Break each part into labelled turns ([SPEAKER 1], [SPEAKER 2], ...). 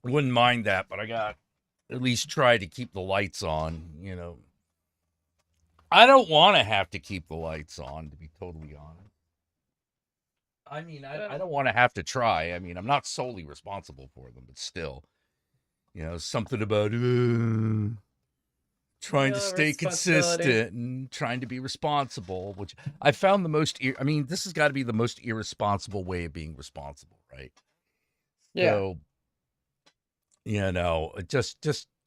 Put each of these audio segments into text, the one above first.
[SPEAKER 1] Wouldn't mind that, but I got at least try to keep the lights on. I don't want to have to keep the lights on, to be totally honest. I mean, I
[SPEAKER 2] Well,
[SPEAKER 1] don't want to have to try. I mean, I'm not solely responsible for them, but still, something about trying to stay
[SPEAKER 2] responsibility.
[SPEAKER 1] consistent and trying to be responsible, which I found the most. I mean, this has got to be the most irresponsible way of being responsible, right?
[SPEAKER 2] Yeah.
[SPEAKER 1] So,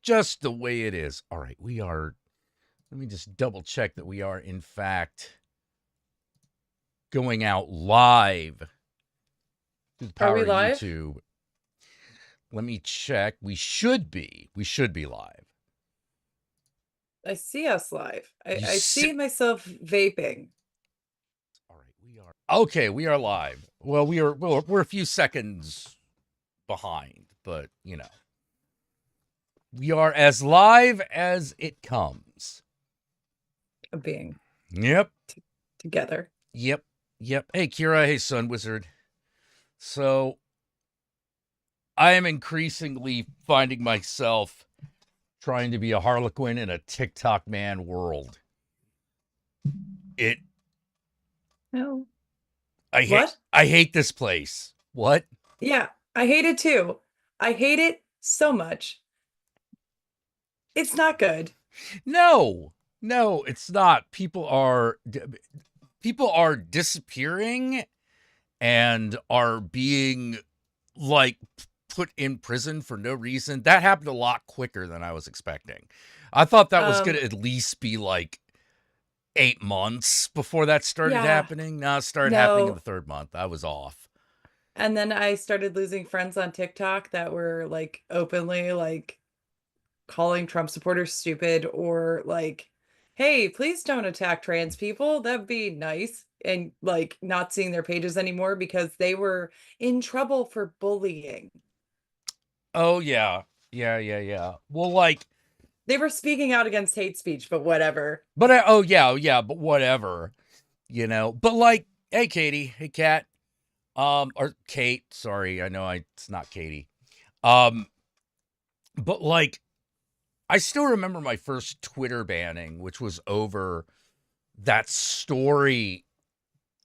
[SPEAKER 1] just the way it is. All right, we are. Let me just double check that we are in fact going out live through the
[SPEAKER 2] Are
[SPEAKER 1] power
[SPEAKER 2] we
[SPEAKER 1] of
[SPEAKER 2] live?
[SPEAKER 1] YouTube. Let me check. We should be. We should be live.
[SPEAKER 2] I see us live.
[SPEAKER 1] You
[SPEAKER 2] I
[SPEAKER 1] see.
[SPEAKER 2] see myself vaping.
[SPEAKER 1] All right, we are. Okay, we are live. Well, we're a few seconds behind, but we are as live as it comes.
[SPEAKER 2] Of being
[SPEAKER 1] Yep.
[SPEAKER 2] together.
[SPEAKER 1] Yep. Yep. Hey, Kira. Hey, Sun Wizard. So I am increasingly finding myself trying to be a Harlequin in a TikTok man world. It
[SPEAKER 2] No.
[SPEAKER 1] I hate
[SPEAKER 2] What?
[SPEAKER 1] I hate this place. What?
[SPEAKER 2] Yeah, I hate it too. I hate it so much. It's not good.
[SPEAKER 1] No. No, it's not. People are disappearing and are being like put in prison for no reason. That happened a lot quicker than I was expecting. I thought that was going
[SPEAKER 2] Um,
[SPEAKER 1] to at least be like 8 months before that started
[SPEAKER 2] yeah,
[SPEAKER 1] happening. Now it started happening in the
[SPEAKER 2] no.
[SPEAKER 1] third month. I was off.
[SPEAKER 2] And then I started losing friends on TikTok that were like openly like calling Trump supporters stupid or like, hey, please don't attack trans people. That'd be nice. And like not seeing their pages anymore because they were in trouble for bullying.
[SPEAKER 1] Oh yeah. Yeah, yeah, yeah. Well, like,
[SPEAKER 2] They were speaking out against hate speech, but whatever.
[SPEAKER 1] oh yeah, oh yeah, but whatever. But like, hey Katie, hey Kat. Or Kate, sorry, I know it's not Katie. Um, but like I still remember my first Twitter banning, which was over that story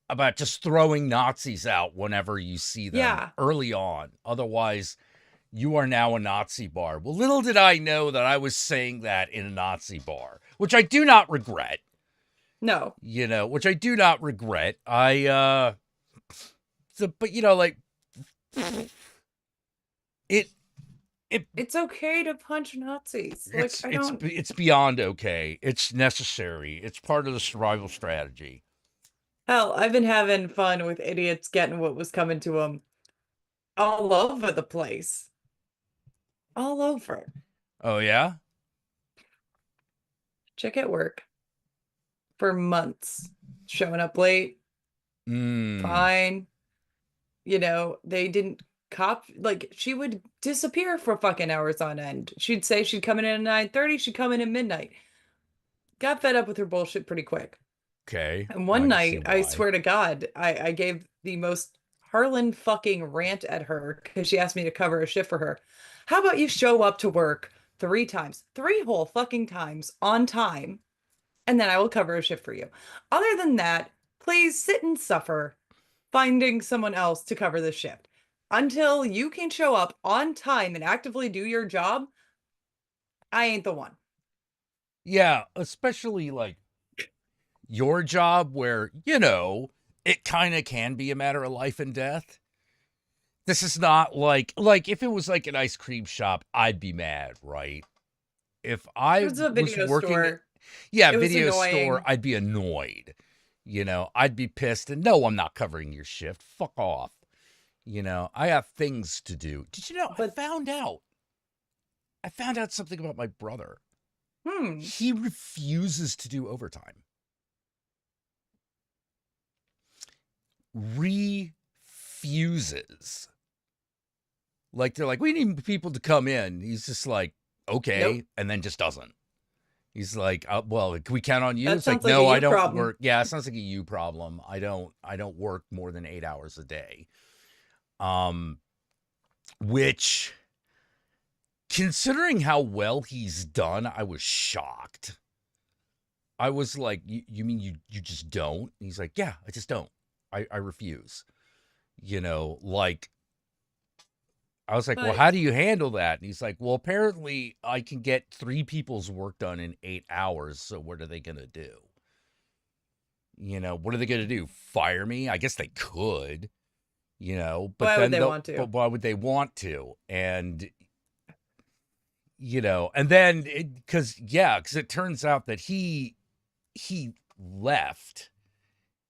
[SPEAKER 1] about just throwing Nazis out whenever you see them
[SPEAKER 2] Yeah.
[SPEAKER 1] early on. Otherwise, you are now a Nazi bar. Well, little did I know that I was saying that in a Nazi bar, which I do not regret.
[SPEAKER 2] No.
[SPEAKER 1] Which I do not regret. But like it, it,
[SPEAKER 2] It's okay to punch Nazis. Like,
[SPEAKER 1] it's
[SPEAKER 2] I
[SPEAKER 1] it's
[SPEAKER 2] don't.
[SPEAKER 1] it's beyond okay. It's necessary. It's part of the survival strategy.
[SPEAKER 2] Hell, I've been having fun with idiots getting what was coming to them all over the place. All over.
[SPEAKER 1] Oh yeah.
[SPEAKER 2] Chick at work for months, showing up late,
[SPEAKER 1] Hmm.
[SPEAKER 2] fine. They didn't like she would disappear for fucking hours on end. She'd say she'd come in at 9:30, she'd come in at midnight. Got fed up with her bullshit pretty quick.
[SPEAKER 1] Okay.
[SPEAKER 2] And
[SPEAKER 1] I
[SPEAKER 2] one
[SPEAKER 1] can see
[SPEAKER 2] night, I
[SPEAKER 1] why.
[SPEAKER 2] swear to God, I gave the most Harlan fucking rant at her because she asked me to cover a shift for her. How about you show up to work 3 times, 3 whole fucking times on time, and then I will cover a shift for you. Other than that, please sit and suffer finding someone else to cover the shift. Until you can show up on time and actively do your job, I ain't the one.
[SPEAKER 1] Yeah, especially like your job where, it kind of can be a matter of life and death. This is not like if it was like an ice cream shop, I'd be mad, right? If
[SPEAKER 2] It
[SPEAKER 1] I
[SPEAKER 2] was a
[SPEAKER 1] was
[SPEAKER 2] video
[SPEAKER 1] working,
[SPEAKER 2] store.
[SPEAKER 1] yeah,
[SPEAKER 2] It was
[SPEAKER 1] video store,
[SPEAKER 2] annoying.
[SPEAKER 1] I'd be annoyed. I'd be pissed and no, I'm not covering your shift. Fuck off. I have things to do. Did you know
[SPEAKER 2] But
[SPEAKER 1] I found out something about my brother.
[SPEAKER 2] hmm,
[SPEAKER 1] He refuses to do overtime. Refuses. Like they're like, we need people to come in. He's just like, okay,
[SPEAKER 2] nope.
[SPEAKER 1] and then just doesn't. He's like, well, can we count on you?
[SPEAKER 2] That
[SPEAKER 1] It's like,
[SPEAKER 2] sounds like a
[SPEAKER 1] no, I
[SPEAKER 2] you
[SPEAKER 1] don't
[SPEAKER 2] problem.
[SPEAKER 1] work. Yeah, it sounds like a you problem. I don't work more than 8 hours a day. Um, which considering how well he's done, I was shocked. I was like, you mean you just don't? And he's like, yeah, I just don't. I refuse. Like I was like, well,
[SPEAKER 2] But
[SPEAKER 1] how do you handle that? And he's like, well, apparently I can get 3 people's work done in 8 hours. So what are they gonna do? What are they gonna do? Fire me? I guess they could. But
[SPEAKER 2] why would
[SPEAKER 1] then
[SPEAKER 2] they
[SPEAKER 1] they'll.
[SPEAKER 2] want to?
[SPEAKER 1] But why would they want to? And then because it turns out that he left.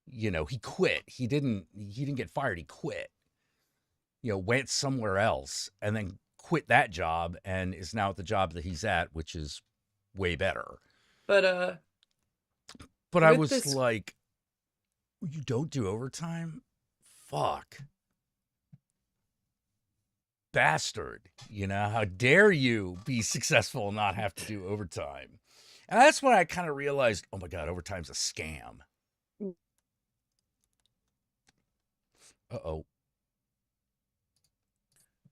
[SPEAKER 1] He quit. He didn't get fired. He quit. Went somewhere else and then quit that job and is now at the job that he's at, which is way better.
[SPEAKER 2] But
[SPEAKER 1] But I
[SPEAKER 2] with
[SPEAKER 1] was
[SPEAKER 2] this
[SPEAKER 1] like, you don't do overtime? Fuck. Bastard. How dare you be successful and not have to do overtime? And that's when I kind of realized, oh my God, overtime's a scam. Uh-oh.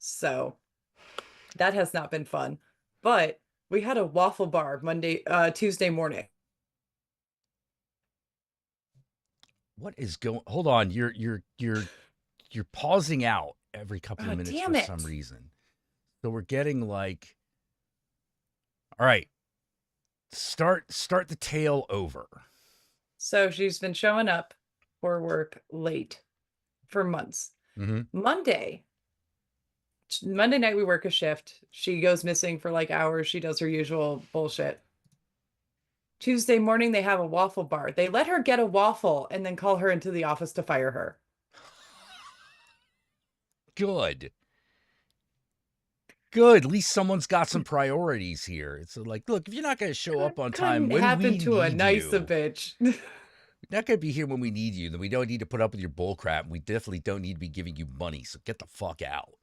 [SPEAKER 2] so that has not been fun. But we had a waffle bar Tuesday morning.
[SPEAKER 1] What is going? Hold on. You're pausing out every couple of
[SPEAKER 2] Oh,
[SPEAKER 1] minutes for
[SPEAKER 2] damn
[SPEAKER 1] some
[SPEAKER 2] it.
[SPEAKER 1] reason. So we're getting like, all right, start the tail over.
[SPEAKER 2] So she's been showing up for work late for months.
[SPEAKER 1] Mm-hmm.
[SPEAKER 2] Monday night we work a shift. She goes missing for like hours. She does her usual bullshit. Tuesday morning they have a waffle bar. They let her get a waffle and then call her into the office to fire her.
[SPEAKER 1] Good. Good. At least someone's got some priorities here. It's like, look, if you're not going to show up on time
[SPEAKER 2] Couldn't
[SPEAKER 1] when
[SPEAKER 2] happen
[SPEAKER 1] we
[SPEAKER 2] to a
[SPEAKER 1] need
[SPEAKER 2] nicer
[SPEAKER 1] you,
[SPEAKER 2] bitch.
[SPEAKER 1] you're not going to be here when we need you, then we don't need to put up with your bull crap. We definitely don't need to be giving you money. So get the fuck out.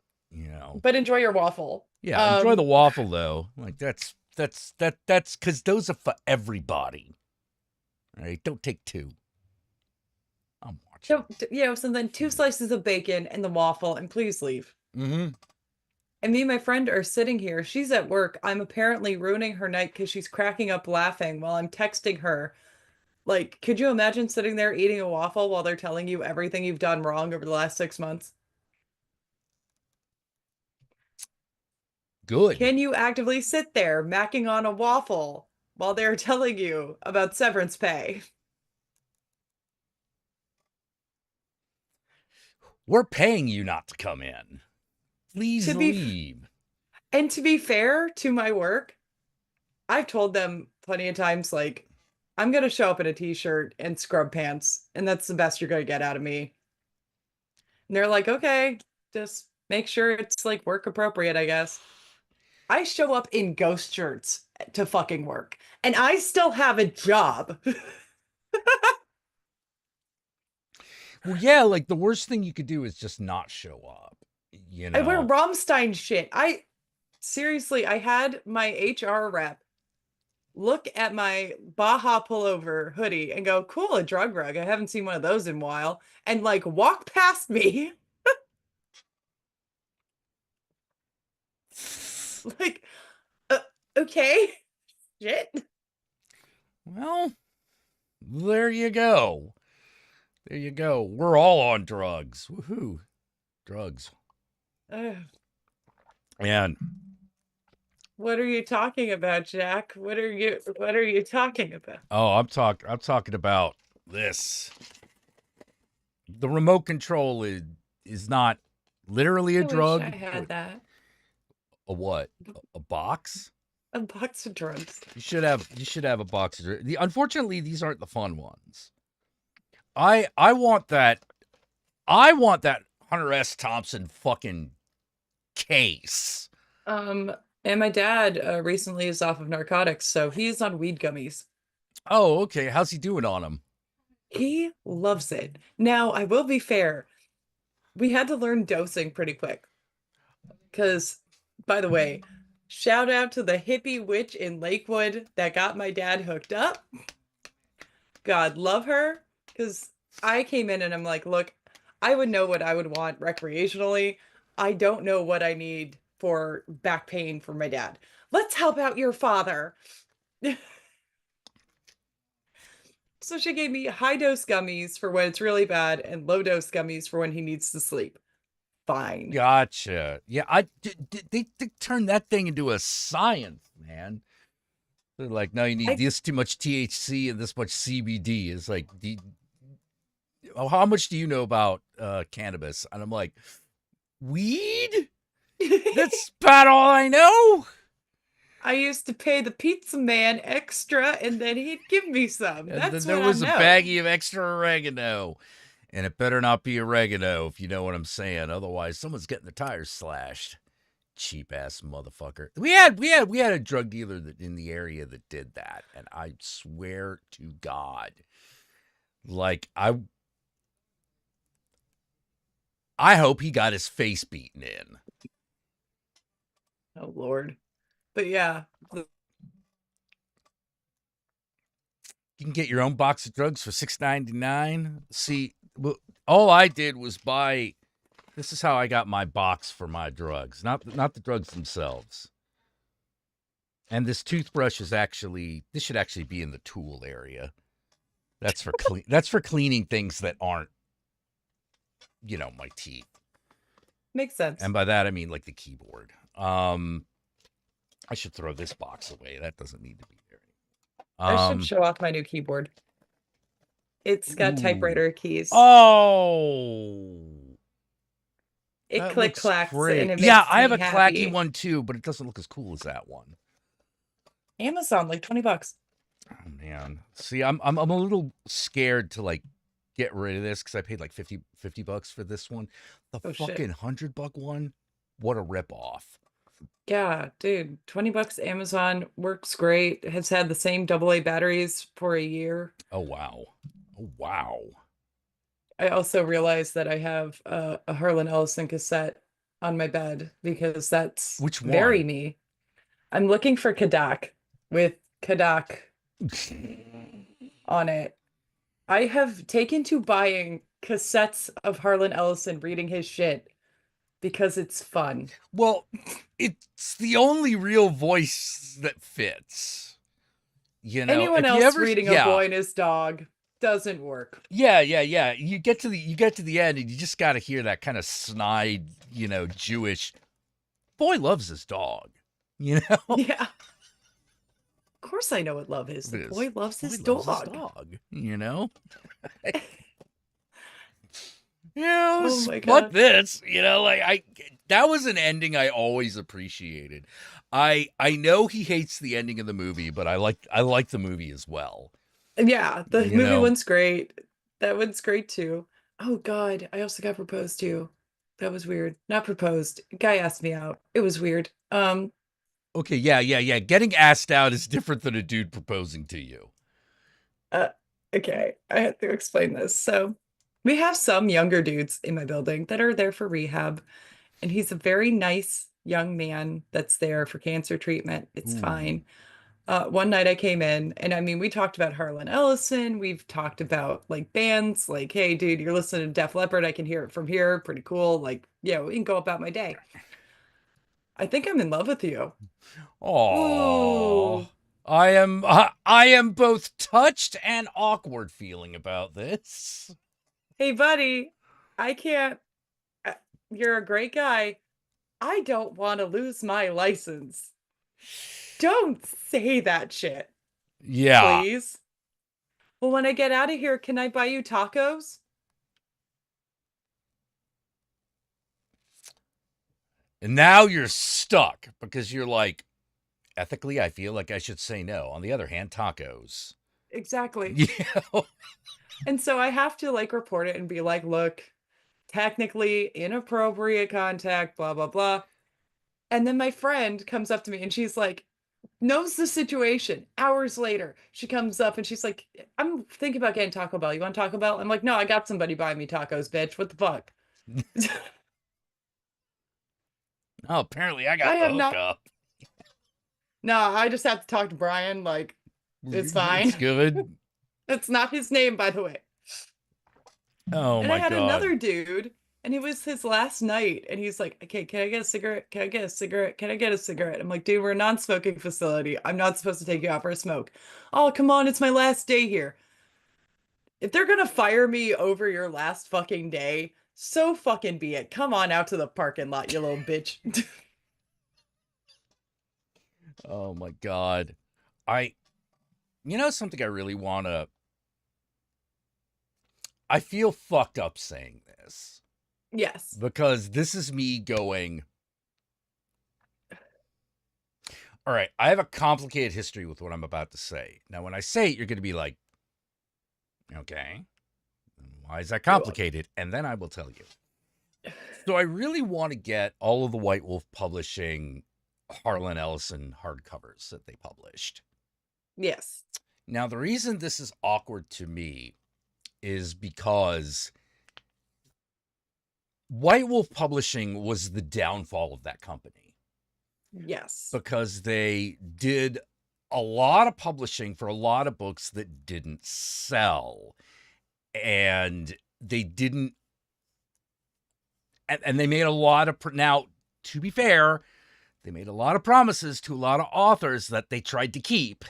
[SPEAKER 2] But enjoy your waffle.
[SPEAKER 1] Yeah, enjoy the waffle though. Like that's because those are for everybody. All right, don't take two. I'm watching.
[SPEAKER 2] So then 2 slices of bacon and the waffle, and please leave.
[SPEAKER 1] Mm-hmm.
[SPEAKER 2] And me and my friend are sitting here. She's at work. I'm apparently ruining her night because she's cracking up laughing while I'm texting her. Like, could you imagine sitting there eating a waffle while they're telling you everything you've done wrong over the last 6 months?
[SPEAKER 1] Good.
[SPEAKER 2] Can you actively sit there macking on a waffle while they're telling you about severance pay?
[SPEAKER 1] We're paying you not to come in.
[SPEAKER 2] To
[SPEAKER 1] Please
[SPEAKER 2] be
[SPEAKER 1] leave.
[SPEAKER 2] to be fair to my work, I've told them plenty of times, like, I'm gonna show up in a t-shirt and scrub pants, and that's the best you're gonna get out of me. And they're like, okay, just make sure it's like work appropriate, I guess. I show up in ghost shirts to fucking work, and I still have a job.
[SPEAKER 1] Well, yeah, like the worst thing you could do is just not show up.
[SPEAKER 2] I wear Rammstein shit. I had my HR rep look at my Baja pullover hoodie and go, cool, a drug rug. I haven't seen one of those in a while. And like walk past me. Like, okay, shit.
[SPEAKER 1] Well, there you go. There you go. We're all on drugs. Woohoo. Drugs.
[SPEAKER 2] Ugh.
[SPEAKER 1] And
[SPEAKER 2] What are you talking about, Jack? What are you talking about?
[SPEAKER 1] I'm talking about this. The remote control is not literally a
[SPEAKER 2] I wish I
[SPEAKER 1] drug.
[SPEAKER 2] had that.
[SPEAKER 1] A what? A box?
[SPEAKER 2] A box of drugs.
[SPEAKER 1] You should have a box of unfortunately these aren't the fun ones. I want that Hunter S. Thompson fucking case.
[SPEAKER 2] And my dad recently is off of narcotics, so he's on weed gummies.
[SPEAKER 1] Oh, okay. How's he doing on them?
[SPEAKER 2] He loves it. Now, I will be fair. We had to learn dosing pretty quick. Because, by the way, shout out to the hippie witch in Lakewood that got my dad hooked up. God love her. Because I came in and I'm like, look, I would know what I would want recreationally. I don't know what I need for back pain for my dad. Let's help out your father. So she gave me high dose gummies for when it's really bad and low dose gummies for when he needs to sleep. Fine.
[SPEAKER 1] Gotcha. Yeah, they turned that thing into a science, man. They're like, no, you need
[SPEAKER 2] I
[SPEAKER 1] this too much THC and this much CBD. It's like, oh, how much do you know about cannabis? And I'm like, weed? That's about all I know.
[SPEAKER 2] I used to pay the pizza man extra and then he'd give me some.
[SPEAKER 1] And then
[SPEAKER 2] That's
[SPEAKER 1] there
[SPEAKER 2] what I
[SPEAKER 1] was a
[SPEAKER 2] know.
[SPEAKER 1] baggie of extra oregano. And it better not be oregano, if you know what I'm saying. Otherwise, someone's getting their tires slashed. Cheap ass motherfucker. We had a drug dealer that in the area that did that, and I swear to God, like I hope he got his face beaten in.
[SPEAKER 2] Oh Lord. But yeah,
[SPEAKER 1] You can get your own box of drugs for $6.99. See, all I did was buy. This is how I got my box for my drugs, not the drugs themselves. And this toothbrush is actually, this should actually be in the tool area. That's for that's for cleaning things that aren't, my teeth.
[SPEAKER 2] makes sense.
[SPEAKER 1] And by that I mean like the keyboard. I should throw this box away. That doesn't need to be there.
[SPEAKER 2] I should show off my new keyboard. It's got
[SPEAKER 1] Ooh.
[SPEAKER 2] typewriter keys.
[SPEAKER 1] Oh.
[SPEAKER 2] It
[SPEAKER 1] That
[SPEAKER 2] click
[SPEAKER 1] looks
[SPEAKER 2] clacks
[SPEAKER 1] great.
[SPEAKER 2] and it
[SPEAKER 1] Yeah,
[SPEAKER 2] makes
[SPEAKER 1] I have
[SPEAKER 2] me
[SPEAKER 1] a
[SPEAKER 2] happy.
[SPEAKER 1] clacky one too, but it doesn't look as cool as that one.
[SPEAKER 2] Amazon, like $20.
[SPEAKER 1] Oh man. See, I'm a little scared to like get rid of this because I paid like 50 bucks for this one. The
[SPEAKER 2] Oh
[SPEAKER 1] fucking
[SPEAKER 2] shit.
[SPEAKER 1] $100 one, what a ripoff.
[SPEAKER 2] Yeah, dude, $20 Amazon works great. Has had the same AA batteries for a year.
[SPEAKER 1] Oh wow. Oh wow.
[SPEAKER 2] I also realized that I have a Harlan Ellison cassette on my bed because that's
[SPEAKER 1] Which
[SPEAKER 2] very
[SPEAKER 1] one?
[SPEAKER 2] me. I'm looking for Kadak with Kadak on it. I have taken to buying cassettes of Harlan Ellison reading his shit because it's fun.
[SPEAKER 1] Well, it's the only real voice that fits.
[SPEAKER 2] Anyone
[SPEAKER 1] If you
[SPEAKER 2] else
[SPEAKER 1] ever,
[SPEAKER 2] reading a
[SPEAKER 1] yeah,
[SPEAKER 2] boy and his dog doesn't work.
[SPEAKER 1] yeah. You get to the end, and you just got to hear that kind of snide, Jewish boy loves his dog.
[SPEAKER 2] Yeah. Of course I know what love is. The
[SPEAKER 1] This
[SPEAKER 2] boy loves
[SPEAKER 1] boy
[SPEAKER 2] his
[SPEAKER 1] loves his
[SPEAKER 2] dog.
[SPEAKER 1] dog.
[SPEAKER 2] Oh my
[SPEAKER 1] Fuck
[SPEAKER 2] God.
[SPEAKER 1] this. That was an ending I always appreciated. I know he hates the ending of the movie, but I like the movie as well.
[SPEAKER 2] Yeah, the
[SPEAKER 1] You
[SPEAKER 2] movie
[SPEAKER 1] know.
[SPEAKER 2] one's great. That one's great too. Oh God, I also got proposed to. That was weird. Not proposed. Guy asked me out. It was weird.
[SPEAKER 1] Okay, yeah. Getting asked out is different than a dude proposing to you.
[SPEAKER 2] Uh, okay, I have to explain this. So we have some younger dudes in my building that are there for rehab, and he's a very nice young man that's there for cancer treatment. It's
[SPEAKER 1] Ooh.
[SPEAKER 2] fine. One night I came in, and I mean, we talked about Harlan Ellison. We've talked about like bands, like, hey, dude, you're listening to Def Leppard. I can hear it from here. Pretty cool. Like, yeah, we can go about my day. I think I'm in love with you.
[SPEAKER 1] Aww.
[SPEAKER 2] Ooh,
[SPEAKER 1] I am both touched and awkward feeling about this.
[SPEAKER 2] hey, buddy, I can't. uh, You're a great guy. I don't want to lose my license. Don't say that shit,
[SPEAKER 1] Yeah.
[SPEAKER 2] please. Well, when I get out of here, can I buy you tacos?
[SPEAKER 1] And now you're stuck because you're like, ethically, I feel like I should say no. On the other hand, tacos.
[SPEAKER 2] Exactly.
[SPEAKER 1] Yeah.
[SPEAKER 2] And so I have to like report it and be like, look, technically inappropriate contact, blah, blah, blah. And then my friend comes up to me and she's like, knows the situation. Hours later, she comes up and she's like, I'm thinking about getting Taco Bell. You want Taco Bell? I'm like, no, I got somebody buying me tacos, bitch. What the fuck?
[SPEAKER 1] Oh, apparently I
[SPEAKER 2] I
[SPEAKER 1] got the
[SPEAKER 2] have not.
[SPEAKER 1] hookup.
[SPEAKER 2] No, I just have to talk to Brian. Like, it's
[SPEAKER 1] It's
[SPEAKER 2] fine.
[SPEAKER 1] good.
[SPEAKER 2] It's not his name, by the way.
[SPEAKER 1] Oh
[SPEAKER 2] And I
[SPEAKER 1] my
[SPEAKER 2] had
[SPEAKER 1] God.
[SPEAKER 2] another dude. And it was his last night. And he's like, okay, can I get a cigarette? Can I get a cigarette? Can I get a cigarette? I'm like, dude, we're a non-smoking facility. I'm not supposed to take you out for a smoke. Oh, come on. It's my last day here. If they're gonna fire me over your last fucking day, so fucking be it. Come on out to the parking lot, you little bitch.
[SPEAKER 1] Oh my God. I, something I really want to, I feel fucked up saying this
[SPEAKER 2] Yes.
[SPEAKER 1] because this is me going, all right, I have a complicated history with what I'm about to say. Now, when I say it, you're going to be like, okay, why is that complicated? And then I will tell you. So I really want to get all of the White Wolf Publishing Harlan Ellison hardcovers that they published.
[SPEAKER 2] Yes.
[SPEAKER 1] Now, the reason this is awkward to me is because White Wolf Publishing was the downfall of that company.
[SPEAKER 2] Yes.
[SPEAKER 1] Because they did a lot of publishing for a lot of books that didn't sell. And they didn't, and they made a lot of, now, to be fair, they made a lot of promises to a lot of authors that they tried to keep,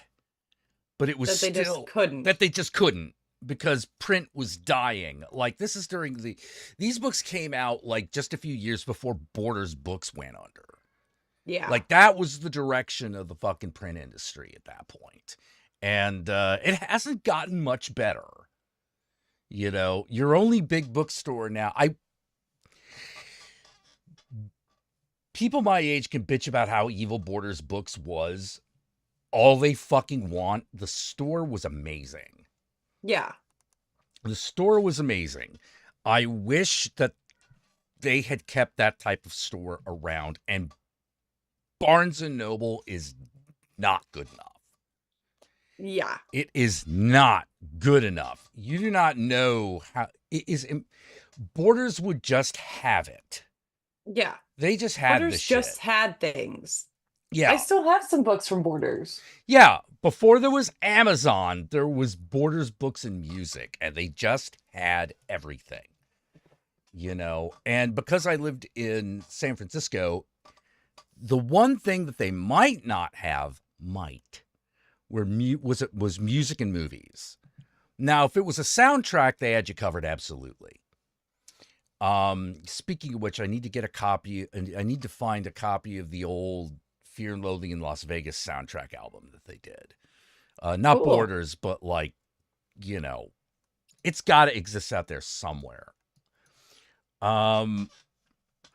[SPEAKER 1] but it was
[SPEAKER 2] that they
[SPEAKER 1] still
[SPEAKER 2] just couldn't.
[SPEAKER 1] that they just couldn't because print was dying. Like, this is during these books came out like just a few years before Borders books went under.
[SPEAKER 2] Yeah.
[SPEAKER 1] Like, that was the direction of the fucking print industry at that point. And it hasn't gotten much better. Your only big bookstore now, people my age can bitch about how evil Borders Books was. All they fucking want, the store was amazing.
[SPEAKER 2] Yeah.
[SPEAKER 1] The store was amazing. I wish that they had kept that type of store around, and Barnes and Noble is not good enough.
[SPEAKER 2] Yeah.
[SPEAKER 1] It is not good enough. You do not know how it is. Borders would just have it.
[SPEAKER 2] Yeah.
[SPEAKER 1] They just had
[SPEAKER 2] Borders
[SPEAKER 1] the shit.
[SPEAKER 2] just had things.
[SPEAKER 1] Yeah.
[SPEAKER 2] I still have some books from Borders.
[SPEAKER 1] Yeah. Before there was Amazon, there was Borders Books and Music, and they just had everything. And because I lived in San Francisco, the one thing that they might not have was music and movies. Now, if it was a soundtrack, they had you covered absolutely. Speaking of which, I need to get a copy, and I need to find a copy of the old Fear and Loathing in Las Vegas soundtrack album that they did. Not
[SPEAKER 2] Cool.
[SPEAKER 1] Borders, but it's got to exist out there somewhere. I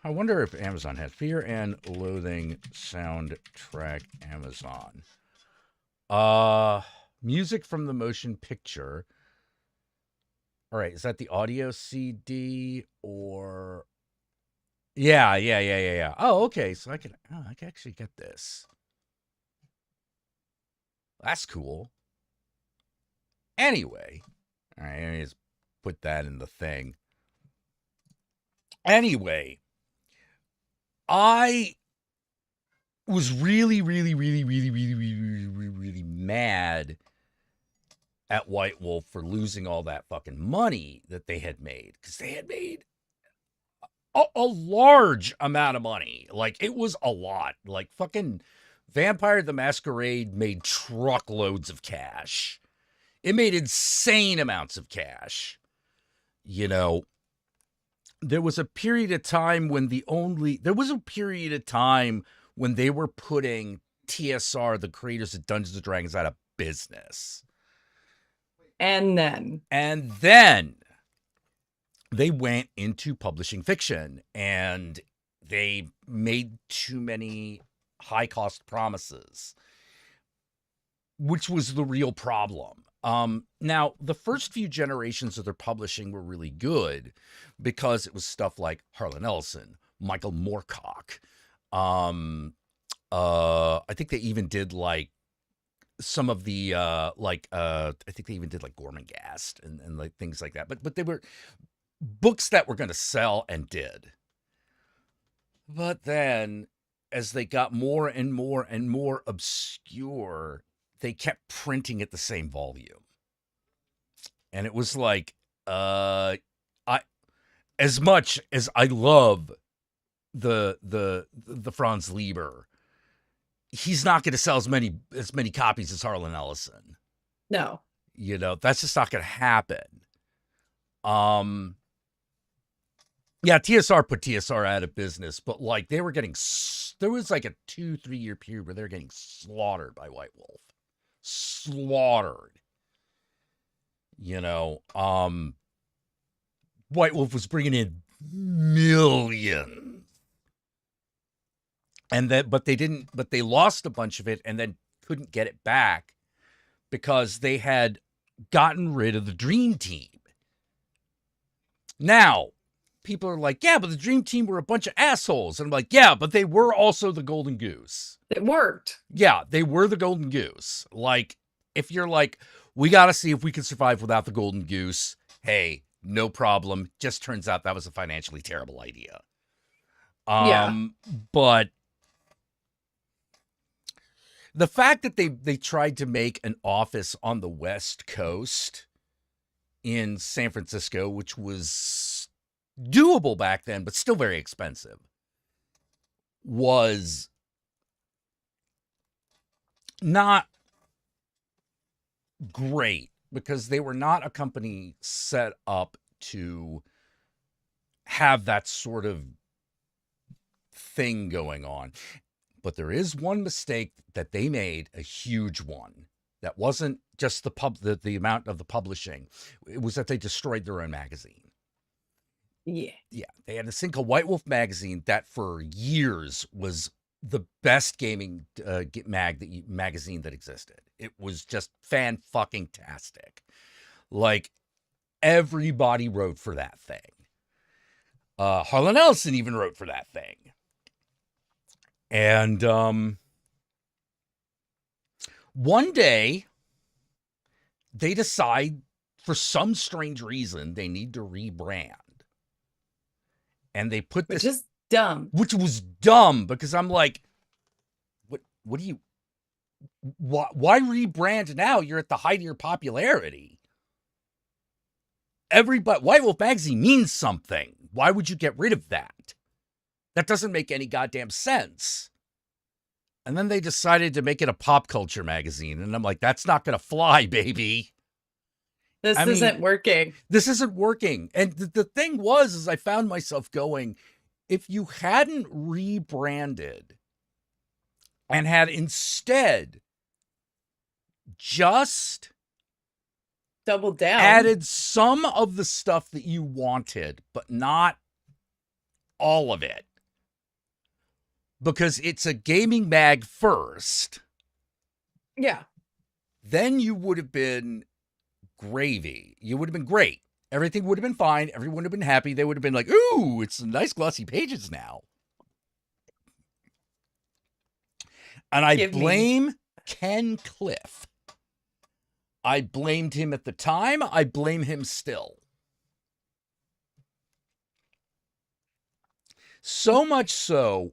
[SPEAKER 1] wonder if Amazon has Fear and Loathing soundtrack Amazon. Music from the motion picture. All right, is that the audio CD or? Yeah. Oh, okay. So I can actually get this. That's cool. Anyway, all right, let me just put that in the thing. Anyway, I was really mad at White Wolf for losing all that fucking money that they had made, because they had made a large amount of money. Like, it was a lot. Like, fucking Vampire the Masquerade made truckloads of cash. It made insane amounts of cash. There was a period of time when they were putting TSR, the creators of Dungeons and Dragons, out of business.
[SPEAKER 2] And
[SPEAKER 1] then they went into publishing fiction, and they made too many high-cost promises, which was the real problem. Now, the first few generations of their publishing were really good because it was stuff like Harlan Ellison, Michael Moorcock. I think they even did like some of the I think they even did like Gormenghast and like things like that. But they were books that were going to sell and did. But then, as they got more and more and more obscure, they kept printing at the same volume. And it was like, as much as I love the Franz Lieber, he's not going to sell as many copies as Harlan Ellison.
[SPEAKER 2] No.
[SPEAKER 1] That's just not going to happen. Yeah, TSR put TSR out of business, but like they were getting, there was like a 2-3 year period where they're getting slaughtered by White Wolf, slaughtered. White Wolf was bringing in millions, but they lost a bunch of it and then couldn't get it back because they had gotten rid of the Dream Team. Now, people are like, yeah, but the Dream Team were a bunch of assholes. And I'm like, yeah, but they were also the Golden Goose.
[SPEAKER 2] It worked.
[SPEAKER 1] Yeah, they were the Golden Goose. Like, if you're like, we got to see if we can survive without the Golden Goose, hey, no problem. Just turns out that was a financially terrible idea. But the fact that they tried to make an office on the West Coast in San Francisco, which was doable back then, but still very expensive, was not great because they were not a company set up to have that sort of thing going on. But there is one mistake that they made, a huge one. That wasn't just the amount of the publishing. It was that they destroyed their own magazine.
[SPEAKER 2] Yeah.
[SPEAKER 1] Yeah. They had this thing called White Wolf magazine that for years was the best gaming magazine that existed. It was just fan-fucking-tastic. Like, everybody wrote for that thing. Harlan Ellison even wrote for that thing. And one day, they decide, for some strange reason, they need to rebrand. And they put this...
[SPEAKER 2] Which is dumb.
[SPEAKER 1] Which was dumb, because I'm like, what do you... Why rebrand now? You're at the height of your popularity. White Wolf Magazine means something. Why would you get rid of that? That doesn't make any goddamn sense. And then they decided to make it a pop culture magazine. And I'm like, that's not going to fly, baby.
[SPEAKER 2] This isn't working.
[SPEAKER 1] This isn't working. And the thing is I found myself going, if you hadn't rebranded and had instead just
[SPEAKER 2] doubled down,
[SPEAKER 1] added some of the stuff that you wanted, but not all of it, because it's a gaming mag first.
[SPEAKER 2] Yeah.
[SPEAKER 1] Then you would have been gravy. You would have been great. Everything would have been fine. Everyone would have been happy. They would have been like, ooh, it's nice glossy pages now. And I blame Ken Cliff. I blamed him at the time. I blame him still. So much so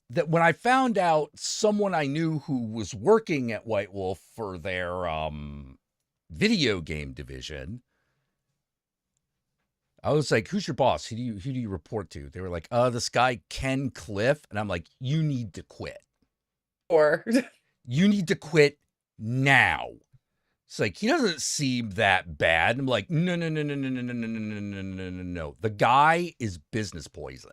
[SPEAKER 1] that when I found out someone I knew who was working at White Wolf for their video game division, I was like, who's your boss? Who do you report to? They were like, this guy, Ken Cliff. And I'm like, you need to quit.
[SPEAKER 2] Or
[SPEAKER 1] you need to quit now. It's like, he doesn't seem that bad. I'm like, no. The guy is business poison.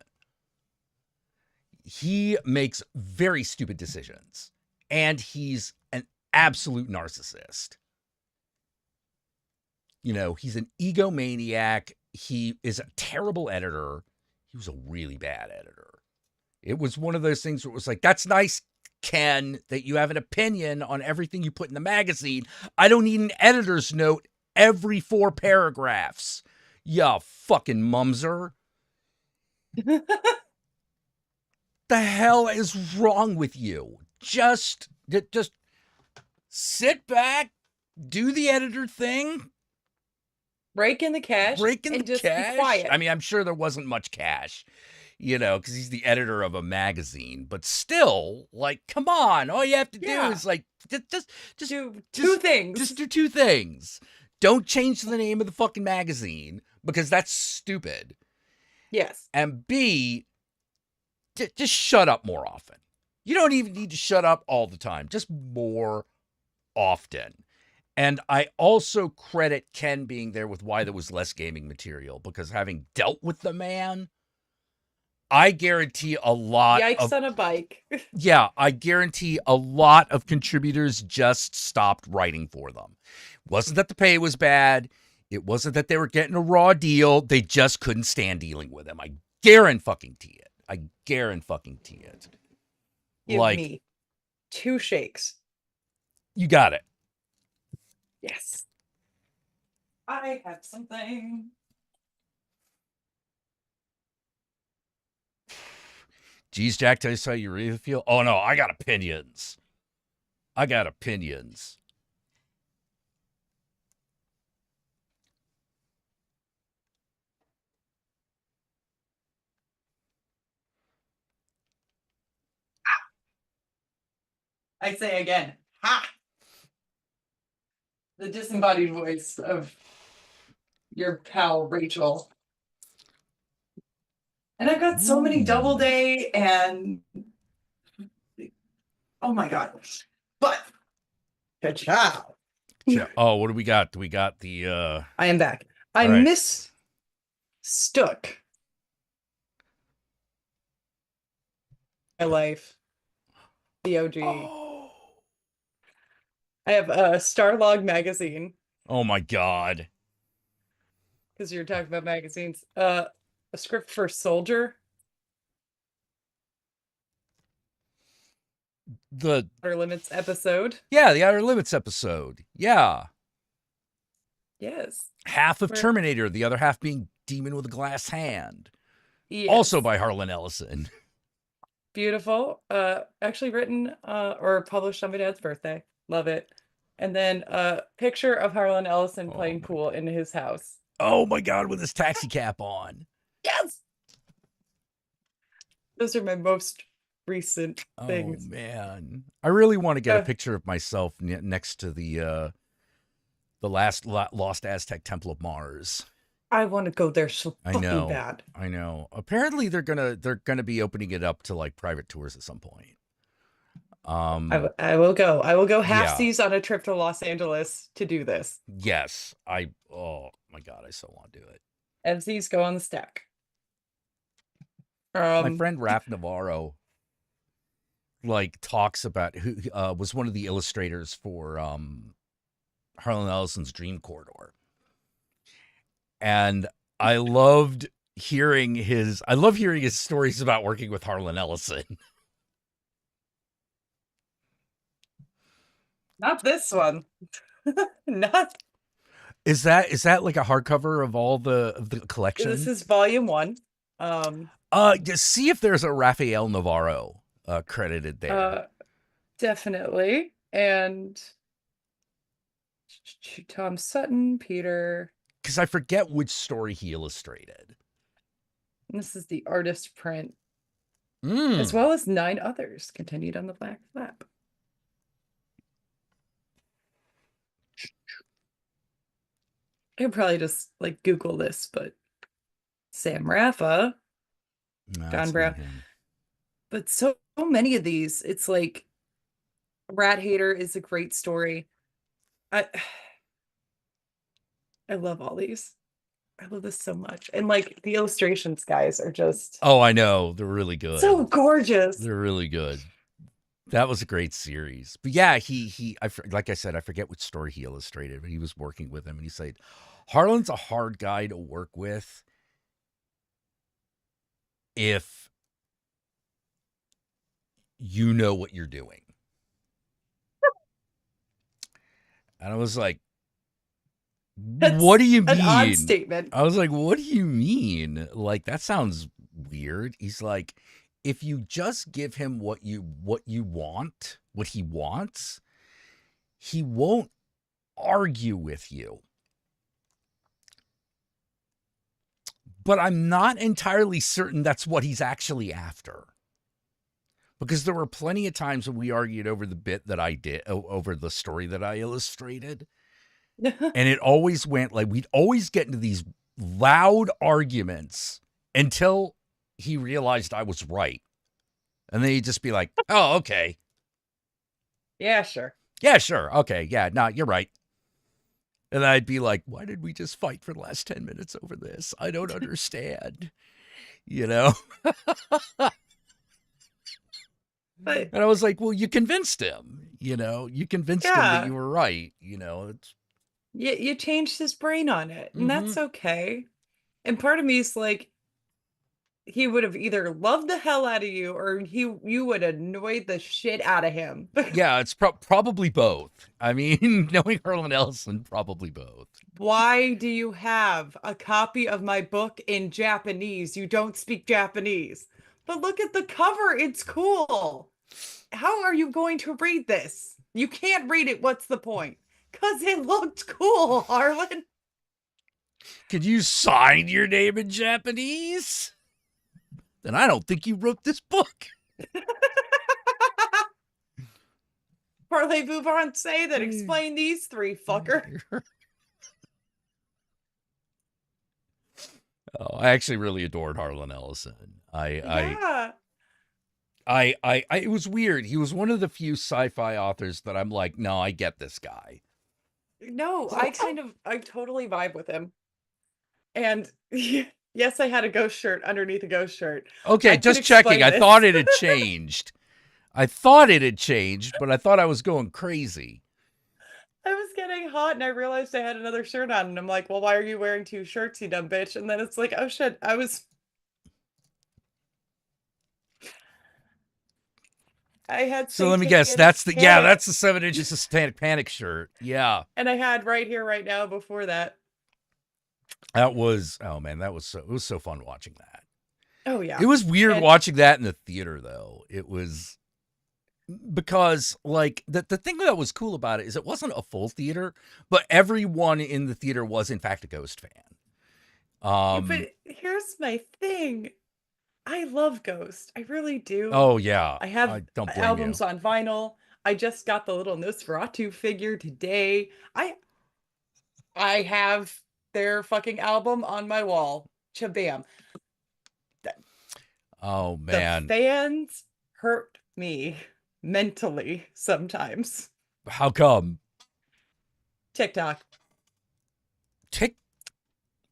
[SPEAKER 1] He makes very stupid decisions. And he's an absolute narcissist. He's an egomaniac. He is a terrible editor. He was a really bad editor. It was one of those things where it was like, that's nice, Ken, that you have an opinion on everything you put in the magazine. I don't need an editor's note every 4 paragraphs. Ya fucking mumser. The hell is wrong with you? Just sit back, do the editor thing.
[SPEAKER 2] Rake in the cash. And just be quiet.
[SPEAKER 1] I mean, I'm sure there wasn't much cash, because he's the editor of a magazine. But still, like, come on. All you have to do is, like, just
[SPEAKER 2] do 2 things.
[SPEAKER 1] Just do 2 things. Don't change the name of the fucking magazine, because that's stupid.
[SPEAKER 2] Yes.
[SPEAKER 1] And B, just shut up more often. You don't even need to shut up all the time, just more often. And I also credit Ken being there with why there was less gaming material, because having dealt with the man, I guarantee a lot
[SPEAKER 2] Yikes
[SPEAKER 1] of,
[SPEAKER 2] on a bike.
[SPEAKER 1] yeah, I guarantee a lot of contributors just stopped writing for them. It wasn't that the pay was bad. It wasn't that they were getting a raw deal. They just couldn't stand dealing with him. I guarantee it. I guarantee it.
[SPEAKER 2] Give
[SPEAKER 1] Like,
[SPEAKER 2] me 2 shakes.
[SPEAKER 1] you got it.
[SPEAKER 2] Yes. I have something.
[SPEAKER 1] Geez, Jack, tell us how you really feel. Oh no, I got opinions. I got opinions.
[SPEAKER 2] I say again, ha! The disembodied voice of your pal Rachel. And I've got so many Doubleday and oh my god. But ciao.
[SPEAKER 1] Oh, what do we got? Do we got the
[SPEAKER 2] I am back. I
[SPEAKER 1] right.
[SPEAKER 2] mistook my life. The OG.
[SPEAKER 1] Oh.
[SPEAKER 2] I have a Starlog magazine.
[SPEAKER 1] Oh my god.
[SPEAKER 2] Because you're talking about magazines. A script for Soldier.
[SPEAKER 1] The
[SPEAKER 2] Outer Limits episode.
[SPEAKER 1] Yeah, the Outer Limits episode. Yeah.
[SPEAKER 2] Yes.
[SPEAKER 1] Half of Terminator, the other half being Demon with a Glass Hand.
[SPEAKER 2] Yes.
[SPEAKER 1] Also by Harlan Ellison.
[SPEAKER 2] Beautiful. Actually written or published on my dad's birthday. Love it. And then a picture of Harlan Ellison playing pool in his house.
[SPEAKER 1] Oh my god, with his taxi cap on.
[SPEAKER 2] Yes. Those are my most recent things.
[SPEAKER 1] Oh man, I really want to get a picture of myself next to the last lost Aztec Temple of Mars.
[SPEAKER 2] I want to go there so fucking bad.
[SPEAKER 1] I know. Apparently they're gonna be opening it up to like private tours at some point.
[SPEAKER 2] I will go. I will go half-seas on a trip to Los Angeles to do this.
[SPEAKER 1] Yes, oh my god, I so want to do it.
[SPEAKER 2] MCs go on the stack.
[SPEAKER 1] My friend Raph Navarro like talks about who was one of the illustrators for Harlan Ellison's Dream Corridor. And I loved hearing his stories about working with Harlan Ellison.
[SPEAKER 2] Not this one. Not.
[SPEAKER 1] Is that like a hardcover of all the collection?
[SPEAKER 2] This is volume 1.
[SPEAKER 1] Just see if there's a Rafael Navarro credited there.
[SPEAKER 2] Definitely. And Tom Sutton, Peter.
[SPEAKER 1] Because I forget which story he illustrated.
[SPEAKER 2] And this is the artist print. As well as 9 others continued on the black flap. I could probably just like Google this, but Sam Raffa, John Brown. But so many of these, it's like Rat Hater is a great story. I love all these. I love this so much. And like the illustrations, guys, are just
[SPEAKER 1] I know. They're really good.
[SPEAKER 2] So gorgeous.
[SPEAKER 1] They're really good. That was a great series. But yeah, like I said, I forget which story he illustrated, but he was working with him and he said, Harlan's a hard guy to work with if you know what you're doing. And I was like, what do you mean?
[SPEAKER 2] An odd statement.
[SPEAKER 1] I was like, what do you mean? Like, that sounds weird. He's like, if you just give him what he wants, he won't argue with you. But I'm not entirely certain that's what he's actually after. Because there were plenty of times when we argued over the bit that I did, over the story that I illustrated. And it always went like, we'd always get into these loud arguments until he realized I was right. And then he'd just be like, oh, okay.
[SPEAKER 2] Yeah, sure.
[SPEAKER 1] Yeah, sure. Okay. Yeah, no, you're right. And I'd be like, why did we just fight for the last 10 minutes over this? I don't understand. You know?
[SPEAKER 2] But
[SPEAKER 1] And I was like, well, you convinced him. You know, you convinced him that
[SPEAKER 2] yeah,
[SPEAKER 1] you were right. You know, it's.
[SPEAKER 2] you changed his brain on it, and
[SPEAKER 1] Mm-hmm.
[SPEAKER 2] that's okay. And part of me is like, he would have either loved the hell out of you or you would have annoyed the shit out of him.
[SPEAKER 1] Yeah, it's probably both. I mean, knowing Harlan Ellison, probably both.
[SPEAKER 2] Why do you have a copy of my book in Japanese? You don't speak Japanese. But look at the cover, it's cool. How are you going to read this? You can't read it. What's the point? Because it looked cool, Harlan.
[SPEAKER 1] Could you sign your name in Japanese? Then I don't think you wrote this book.
[SPEAKER 2] Parlez-vous français that explain these three, fucker.
[SPEAKER 1] Oh, I actually really adored Harlan Ellison.
[SPEAKER 2] Yeah.
[SPEAKER 1] It was weird. He was one of the few sci-fi authors that I'm like, no, I get this guy.
[SPEAKER 2] No, I totally vibe with him. And yes, I had a ghost shirt underneath a ghost shirt.
[SPEAKER 1] Okay,
[SPEAKER 2] I could
[SPEAKER 1] just checking.
[SPEAKER 2] explain
[SPEAKER 1] I
[SPEAKER 2] this.
[SPEAKER 1] thought it had changed. I thought it had changed, but I thought I was going crazy.
[SPEAKER 2] I was getting hot and I realized I had another shirt on and I'm like, well, why are you wearing two shirts, you dumb bitch? And then it's like, oh shit, I had
[SPEAKER 1] So let me
[SPEAKER 2] satanic
[SPEAKER 1] guess. That's
[SPEAKER 2] panic.
[SPEAKER 1] the 7 inches of Satanic Panic shirt. Yeah.
[SPEAKER 2] And I had right here, right now before that.
[SPEAKER 1] That was, oh man, it was so fun watching that.
[SPEAKER 2] Oh yeah.
[SPEAKER 1] It was weird
[SPEAKER 2] And
[SPEAKER 1] watching that in the theater though. It was because like the thing that was cool about it is it wasn't a full theater, but everyone in the theater was in fact a Ghost fan.
[SPEAKER 2] but here's my thing. I love Ghost. I really do.
[SPEAKER 1] Oh yeah,
[SPEAKER 2] I have
[SPEAKER 1] I don't blame you.
[SPEAKER 2] albums on vinyl. I just got the little Nosferatu figure today. I have their fucking album on my wall. Chabam.
[SPEAKER 1] Oh
[SPEAKER 2] The
[SPEAKER 1] man,
[SPEAKER 2] fans hurt me mentally sometimes.
[SPEAKER 1] how come?
[SPEAKER 2] TikTok.
[SPEAKER 1] Tick.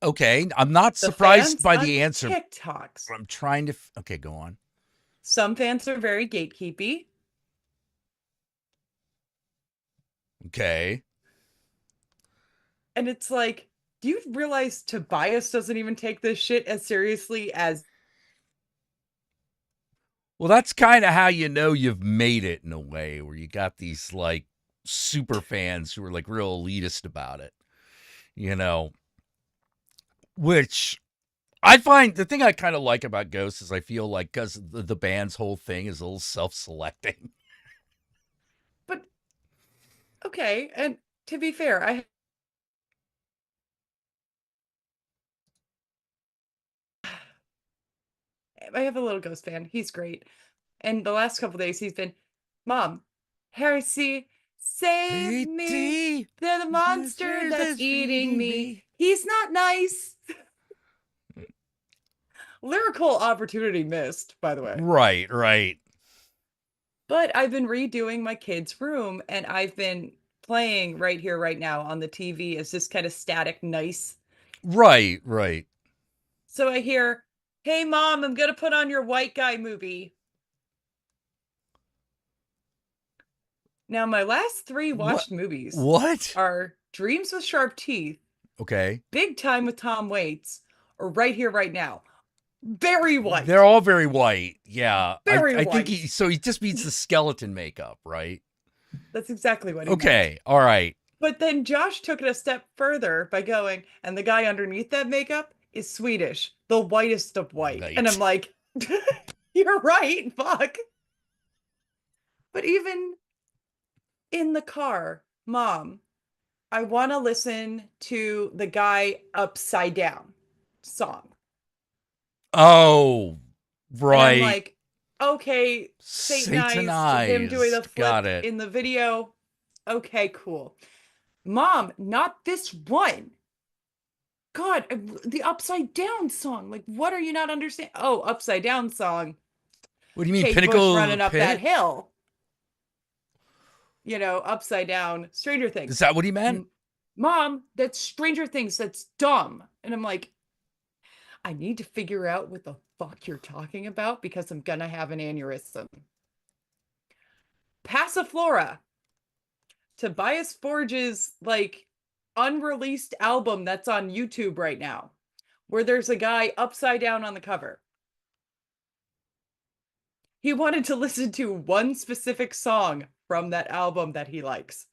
[SPEAKER 1] Okay, I'm not
[SPEAKER 2] The
[SPEAKER 1] surprised
[SPEAKER 2] fans
[SPEAKER 1] by
[SPEAKER 2] on
[SPEAKER 1] the answer.
[SPEAKER 2] TikToks.
[SPEAKER 1] I'm trying to. Okay, go on.
[SPEAKER 2] Some fans are very gatekeepy.
[SPEAKER 1] Okay.
[SPEAKER 2] And it's like, do you realize Tobias doesn't even take this shit as seriously as
[SPEAKER 1] Well, that's kind of how you know you've made it in a way, where you got these like super fans who are like real elitist about it, you know, which I find the thing I kind of like about Ghost is I feel like because the band's whole thing is a little self selecting.
[SPEAKER 2] but okay, and to be fair, I have a little Ghost fan. He's great. And the last couple days he's been, Mom, Heresy, save me.
[SPEAKER 1] Pretty
[SPEAKER 2] They're the monster that's eating me. He's not nice. Lyrical opportunity missed, by the way.
[SPEAKER 1] Right, right,
[SPEAKER 2] But I've been redoing my kid's room and I've been playing right here, right now on the TV as this kind of static, nice.
[SPEAKER 1] right, right.
[SPEAKER 2] So I hear, hey, Mom, I'm going to put on your white guy movie. Now, my last three
[SPEAKER 1] What?
[SPEAKER 2] watched movies
[SPEAKER 1] What?
[SPEAKER 2] are Dreams with Sharp Teeth,
[SPEAKER 1] Okay.
[SPEAKER 2] Big Time with Tom Waits, or Right Here, Right Now. Very white.
[SPEAKER 1] They're all very white. Yeah.
[SPEAKER 2] Very
[SPEAKER 1] I think
[SPEAKER 2] white.
[SPEAKER 1] he just means the skeleton makeup, right?
[SPEAKER 2] That's exactly what he meant.
[SPEAKER 1] Okay. All right.
[SPEAKER 2] But then Josh took it a step further by going, and the guy underneath that makeup is Swedish, the whitest of white.
[SPEAKER 1] Right.
[SPEAKER 2] And I'm like, you're right, fuck. But even in the car, Mom, I want to listen to the guy Upside Down song.
[SPEAKER 1] Oh,
[SPEAKER 2] And I'm
[SPEAKER 1] right.
[SPEAKER 2] like, okay, Satanized, him doing the
[SPEAKER 1] Satanized. Got
[SPEAKER 2] flip
[SPEAKER 1] it.
[SPEAKER 2] in the video. Okay, cool. Mom, not this one. God, the Upside Down song. Like, what are you not understanding? Oh, Upside Down song.
[SPEAKER 1] What do you mean,
[SPEAKER 2] Kate Bush
[SPEAKER 1] Pinnacle of the
[SPEAKER 2] running up that
[SPEAKER 1] Pit?
[SPEAKER 2] hill. Upside down. Stranger
[SPEAKER 1] Is
[SPEAKER 2] Things.
[SPEAKER 1] that what he meant?
[SPEAKER 2] Mom, that's Stranger Things. That's dumb. And I'm like, I need to figure out what the fuck you're talking about because I'm gonna have an aneurysm. Passiflora, Tobias Forge's like unreleased album that's on YouTube right now, where there's a guy upside down on the cover. He wanted to listen to one specific song from that album that he likes.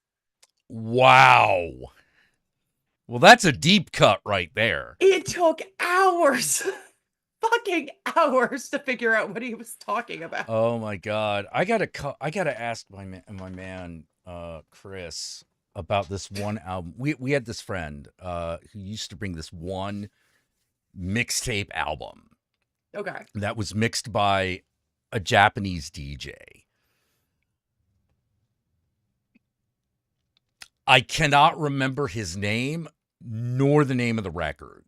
[SPEAKER 1] Wow. Well, that's a deep cut right there.
[SPEAKER 2] It took hours, fucking hours to figure out what he was talking about.
[SPEAKER 1] Oh my god. I gotta ask my man Chris about this one album. We had this friend who used to bring this one mixtape album
[SPEAKER 2] Okay.
[SPEAKER 1] that was mixed by a Japanese DJ. I cannot remember his name nor the name of the record.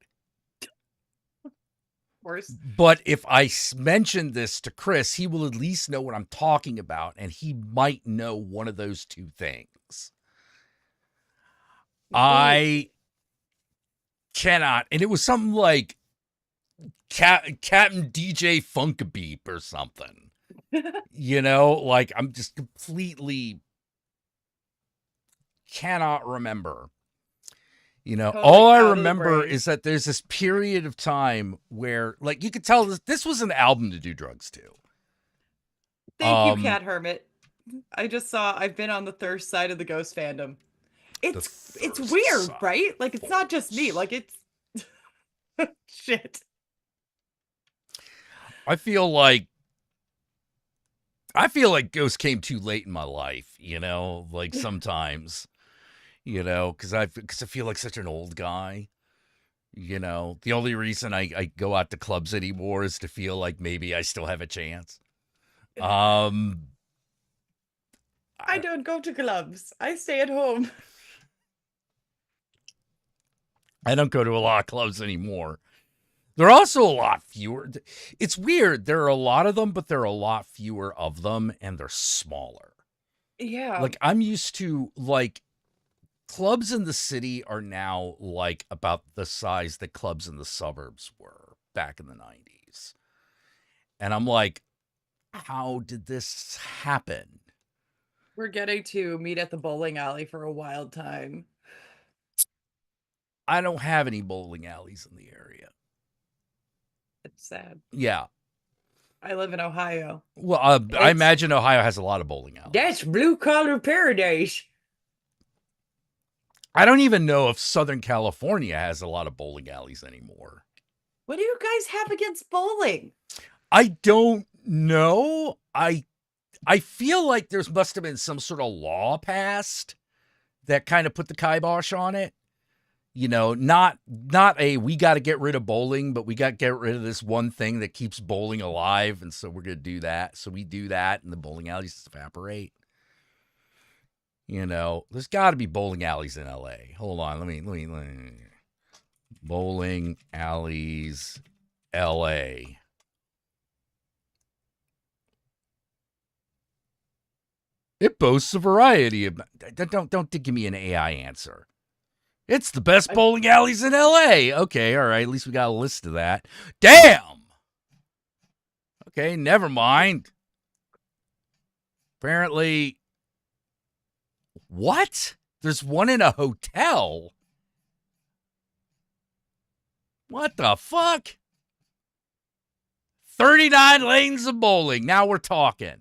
[SPEAKER 2] Worse.
[SPEAKER 1] But if I mention this to Chris, he will at least know what I'm talking about, and he might know one of those two things. I cannot. And it was something like Captain DJ Funkabeep or something. Like I'm just completely cannot remember.
[SPEAKER 2] Totally
[SPEAKER 1] all I
[SPEAKER 2] out of the
[SPEAKER 1] remember
[SPEAKER 2] brain.
[SPEAKER 1] is that there's this period of time where, like, you could tell this was an album to do drugs to.
[SPEAKER 2] Thank you, Cat Hermit. I've been on the thirst side of the ghost fandom.
[SPEAKER 1] The
[SPEAKER 2] It's
[SPEAKER 1] thirst
[SPEAKER 2] weird,
[SPEAKER 1] side.
[SPEAKER 2] right? Like it's not just me. Like it's shit.
[SPEAKER 1] I feel like Ghost came too late in my life, like sometimes, because I feel like such an old guy. The only reason I go out to clubs anymore is to feel like maybe I still have a chance.
[SPEAKER 2] I don't go to clubs. I stay at home.
[SPEAKER 1] I don't go to a lot of clubs anymore. There are also a lot fewer. It's weird. There are a lot of them, but there are a lot fewer of them, and they're smaller.
[SPEAKER 2] Yeah.
[SPEAKER 1] Like, I'm used to, like, clubs in the city are now, like, about the size that clubs in the suburbs were back in the 90s. And I'm like, how did this happen?
[SPEAKER 2] We're getting to meet at the bowling alley for a wild time.
[SPEAKER 1] I don't have any bowling alleys in the area.
[SPEAKER 2] It's sad.
[SPEAKER 1] Yeah.
[SPEAKER 2] I live in Ohio.
[SPEAKER 1] Well, I imagine Ohio has a lot of bowling alleys.
[SPEAKER 2] That's blue collar paradise.
[SPEAKER 1] I don't even know if Southern California has a lot of bowling alleys anymore.
[SPEAKER 2] What do you guys have against bowling?
[SPEAKER 1] I don't know. I feel like there must have been some sort of law passed that kind of put the kibosh on it. Not a we got to get rid of bowling, but we got to get rid of this one thing that keeps bowling alive, and so we're going to do that. So we do that, and the bowling alleys just evaporate. There's got to be bowling alleys in LA. Hold on, let me. Bowling alleys, LA. It boasts a variety of. Don't give me an AI answer. It's the best bowling alleys in LA. Okay, all right. At least we got a list of that. Damn. Okay, never mind. Apparently, what? There's one in a hotel. What the fuck? 39 lanes of bowling. Now we're talking.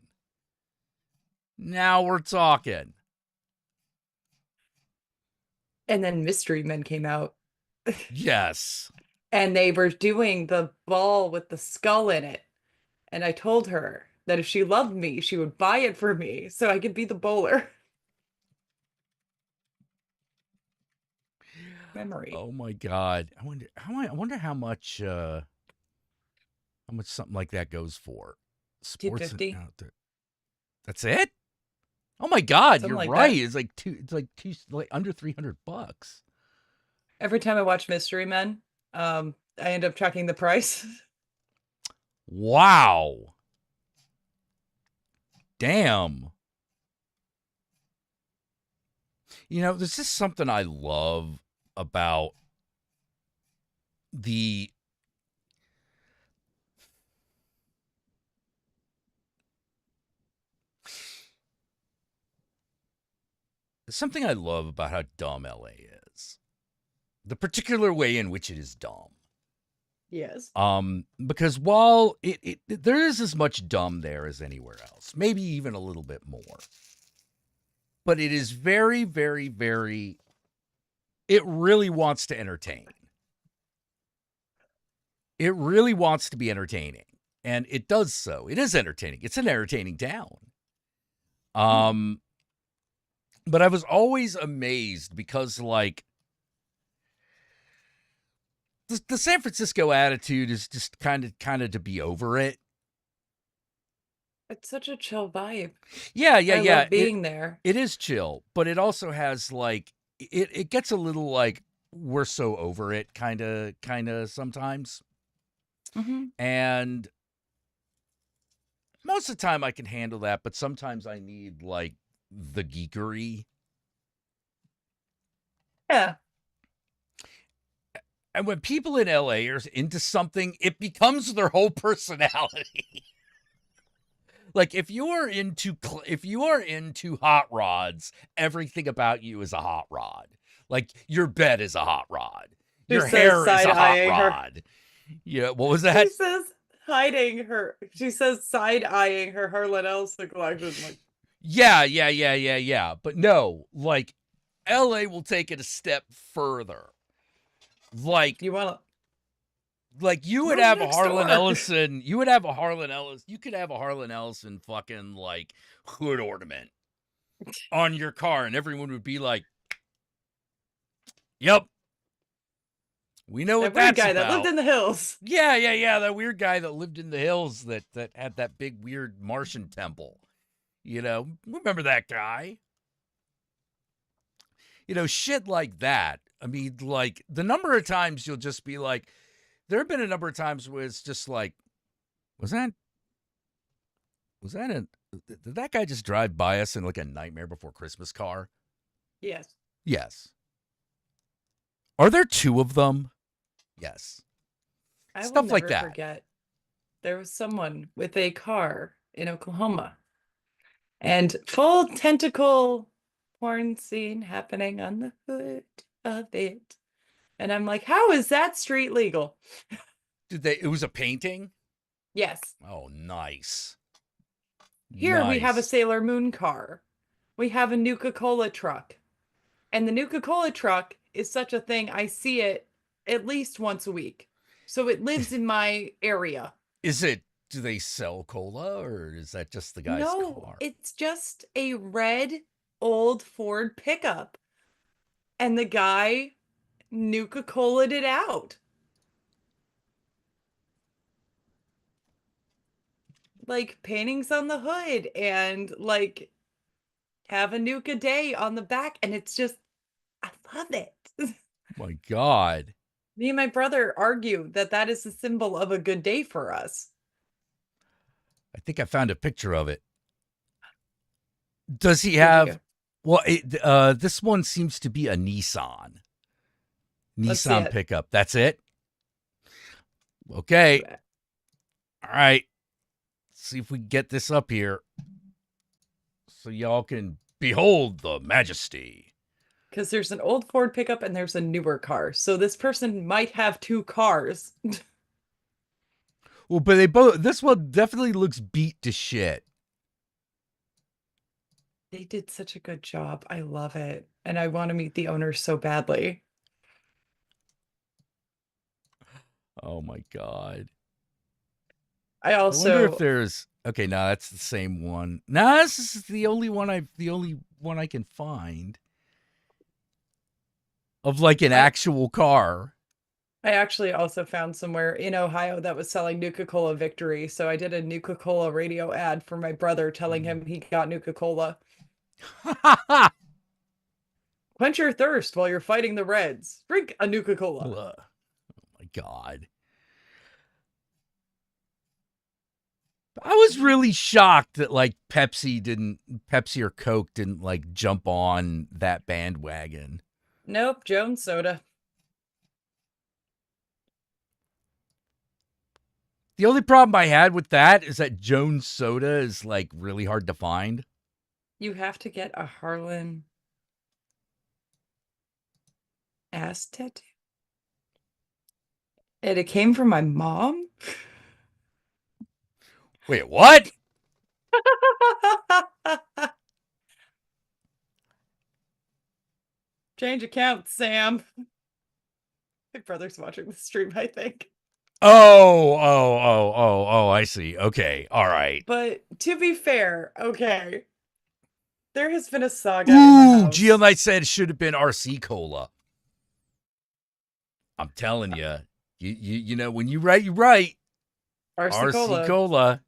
[SPEAKER 2] And then Mystery Men came out.
[SPEAKER 1] Yes.
[SPEAKER 2] And they were doing the ball with the skull in it. And I told her that if she loved me, she would buy it for me so I could be the bowler. Memory.
[SPEAKER 1] Oh my god. I wonder how much something like that goes for. Sports.
[SPEAKER 2] $250.
[SPEAKER 1] That's it? Oh my god,
[SPEAKER 2] Something
[SPEAKER 1] you're
[SPEAKER 2] like
[SPEAKER 1] right.
[SPEAKER 2] that.
[SPEAKER 1] It's like under $300.
[SPEAKER 2] Every time I watch Mystery Men, I end up checking the price.
[SPEAKER 1] Wow. Damn. There's just something I love about the something I love about how dumb LA is. The particular way in which it is dumb.
[SPEAKER 2] Yes.
[SPEAKER 1] Because while there is as much dumb there as anywhere else, maybe even a little bit more. But it is very, very, very, it really wants to entertain. It really wants to be entertaining. And it does so. It is entertaining. It's an entertaining town. But I was always amazed because, like, the San Francisco attitude is just kind of to be over it.
[SPEAKER 2] It's such a chill vibe.
[SPEAKER 1] Yeah,
[SPEAKER 2] I
[SPEAKER 1] yeah.
[SPEAKER 2] love being there.
[SPEAKER 1] It is chill, but it also has like it gets a little like we're so over it kind of sometimes. And most of the time I can handle that, but sometimes I need like the geekery.
[SPEAKER 2] Yeah.
[SPEAKER 1] And when people in LA are into something, it becomes their whole personality. Like if you are into hot rods, everything about you is a hot rod. Like your bed is a hot rod.
[SPEAKER 2] She
[SPEAKER 1] Your
[SPEAKER 2] says
[SPEAKER 1] hair is a hot
[SPEAKER 2] side-eyeing her.
[SPEAKER 1] rod. Yeah, what was
[SPEAKER 2] She
[SPEAKER 1] that?
[SPEAKER 2] says she says side-eyeing her Harlan Ellison collection. Like,
[SPEAKER 1] Yeah. But no, like LA will take it a step further. Like
[SPEAKER 2] you want to
[SPEAKER 1] you would
[SPEAKER 2] move
[SPEAKER 1] have a
[SPEAKER 2] next
[SPEAKER 1] Harlan
[SPEAKER 2] door?
[SPEAKER 1] Ellison. You would have a Harlan Ellison. You could have a Harlan Ellison fucking like hood ornament on your car, and everyone would be like, "Yep, we know what
[SPEAKER 2] That weird
[SPEAKER 1] that's
[SPEAKER 2] guy that lived
[SPEAKER 1] about."
[SPEAKER 2] in the hills.
[SPEAKER 1] Yeah. That weird guy that lived in the hills that had that big weird Martian temple. Remember that guy? Shit like that. I mean, like the number of times you'll just be like, there have been a number of times where it's just like, was that did that guy just drive by us in like a Nightmare Before Christmas car?
[SPEAKER 2] Yes.
[SPEAKER 1] Yes. Are there two of them? Yes.
[SPEAKER 2] I will
[SPEAKER 1] Stuff like
[SPEAKER 2] never
[SPEAKER 1] that.
[SPEAKER 2] forget. There was someone with a car in Oklahoma and full tentacle porn scene happening on the hood of it. And I'm like, how is that street legal?
[SPEAKER 1] It was a painting?
[SPEAKER 2] Yes.
[SPEAKER 1] Oh, nice.
[SPEAKER 2] Here we have a
[SPEAKER 1] Nice.
[SPEAKER 2] Sailor Moon car. We have a Nuka-Cola truck. And the Nuka-Cola truck is such a thing. I see it at least once a week. So it lives in my area.
[SPEAKER 1] Do they sell cola or is that just the guy's
[SPEAKER 2] No,
[SPEAKER 1] car?
[SPEAKER 2] it's just a red old Ford pickup. And the guy Nuka-Cola'd it out. Like paintings on the hood and like have a Nuka day on the back. And it's just, I love it.
[SPEAKER 1] My God.
[SPEAKER 2] Me and my brother argue that that is a symbol of a good day for us.
[SPEAKER 1] I think I found a picture of it. Does he
[SPEAKER 2] Where'd you
[SPEAKER 1] have
[SPEAKER 2] go?
[SPEAKER 1] well, this one seems to be a Nissan.
[SPEAKER 2] Let's see
[SPEAKER 1] Nissan
[SPEAKER 2] it.
[SPEAKER 1] pickup. That's it. Okay. All right. Let's see if we can get this up here so y'all can behold the majesty.
[SPEAKER 2] Because there's an old Ford pickup and there's a newer car. So this person might have two cars.
[SPEAKER 1] Well, but this one definitely looks beat to shit.
[SPEAKER 2] They did such a good job. I love it. And I want to meet the owner so badly.
[SPEAKER 1] Oh my God.
[SPEAKER 2] I
[SPEAKER 1] I wonder if
[SPEAKER 2] also,
[SPEAKER 1] there's okay. No, that's the same one. No, this is the only one I can find of like an
[SPEAKER 2] I,
[SPEAKER 1] actual car.
[SPEAKER 2] I actually also found somewhere in Ohio that was selling Nuka-Cola Victory. So I did a Nuka-Cola radio ad for my brother telling him he got Nuka-Cola.
[SPEAKER 1] Oh
[SPEAKER 2] Quench your thirst while you're fighting the Reds. Drink a Nuka-Cola.
[SPEAKER 1] my God. I was really shocked that like Pepsi or Coke didn't like jump on that bandwagon.
[SPEAKER 2] Nope, Jones Soda.
[SPEAKER 1] The only problem I had with that is that Jones Soda is like really hard to find.
[SPEAKER 2] You have to get a Harlan ass tattoo. And it came from my mom?
[SPEAKER 1] Wait, what?
[SPEAKER 2] Change account, Sam. My brother's watching the stream, I think.
[SPEAKER 1] Oh, I see. Okay, all right.
[SPEAKER 2] But to be fair, okay, there has been a saga in the
[SPEAKER 1] Ooh, Geo
[SPEAKER 2] house.
[SPEAKER 1] Knight said it should have been RC Cola. I'm telling you, you know, when you write, you write.
[SPEAKER 2] RC
[SPEAKER 1] RC
[SPEAKER 2] Cola.
[SPEAKER 1] Cola,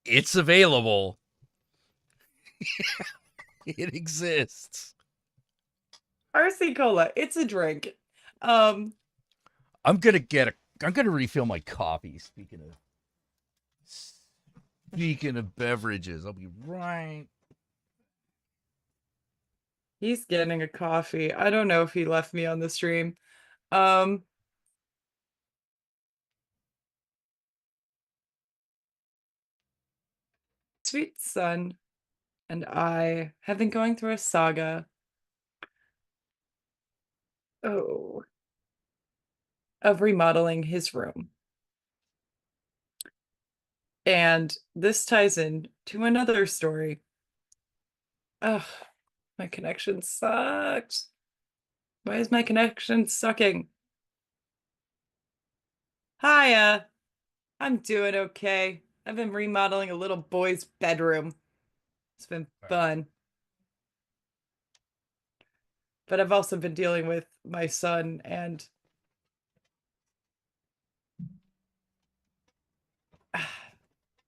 [SPEAKER 1] it's available. It exists.
[SPEAKER 2] RC Cola. It's a drink. Um,
[SPEAKER 1] I'm gonna refill my coffee. Speaking of beverages, I'll be right.
[SPEAKER 2] he's getting a coffee. I don't know if he left me on the stream. Um, sweet son and I have been going through a saga. Oh, of remodeling his room. And this ties in to another story. Ugh, my connection sucks. Why is my connection sucking? Hiya, I'm doing okay. I've been remodeling a little boy's bedroom. It's been fun. But I've also been dealing with my son and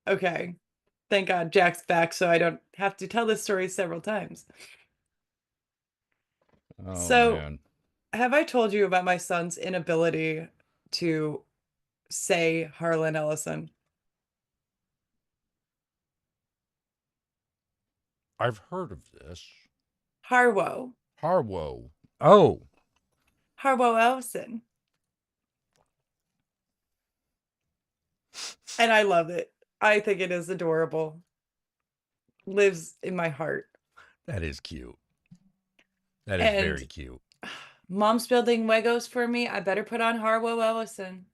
[SPEAKER 2] okay. Thank God Jack's back so I don't have to tell this story several times.
[SPEAKER 1] Oh
[SPEAKER 2] So,
[SPEAKER 1] man,
[SPEAKER 2] have I told you about my son's inability to say Harlan Ellison?
[SPEAKER 1] I've heard of this.
[SPEAKER 2] Harwo.
[SPEAKER 1] Harwo. Oh,
[SPEAKER 2] Harwo Ellison. And I love it. I think it is adorable. Lives in my heart.
[SPEAKER 1] that is cute. That is very
[SPEAKER 2] And
[SPEAKER 1] cute.
[SPEAKER 2] mom's building Legos for me. I better put on Harwo Ellison.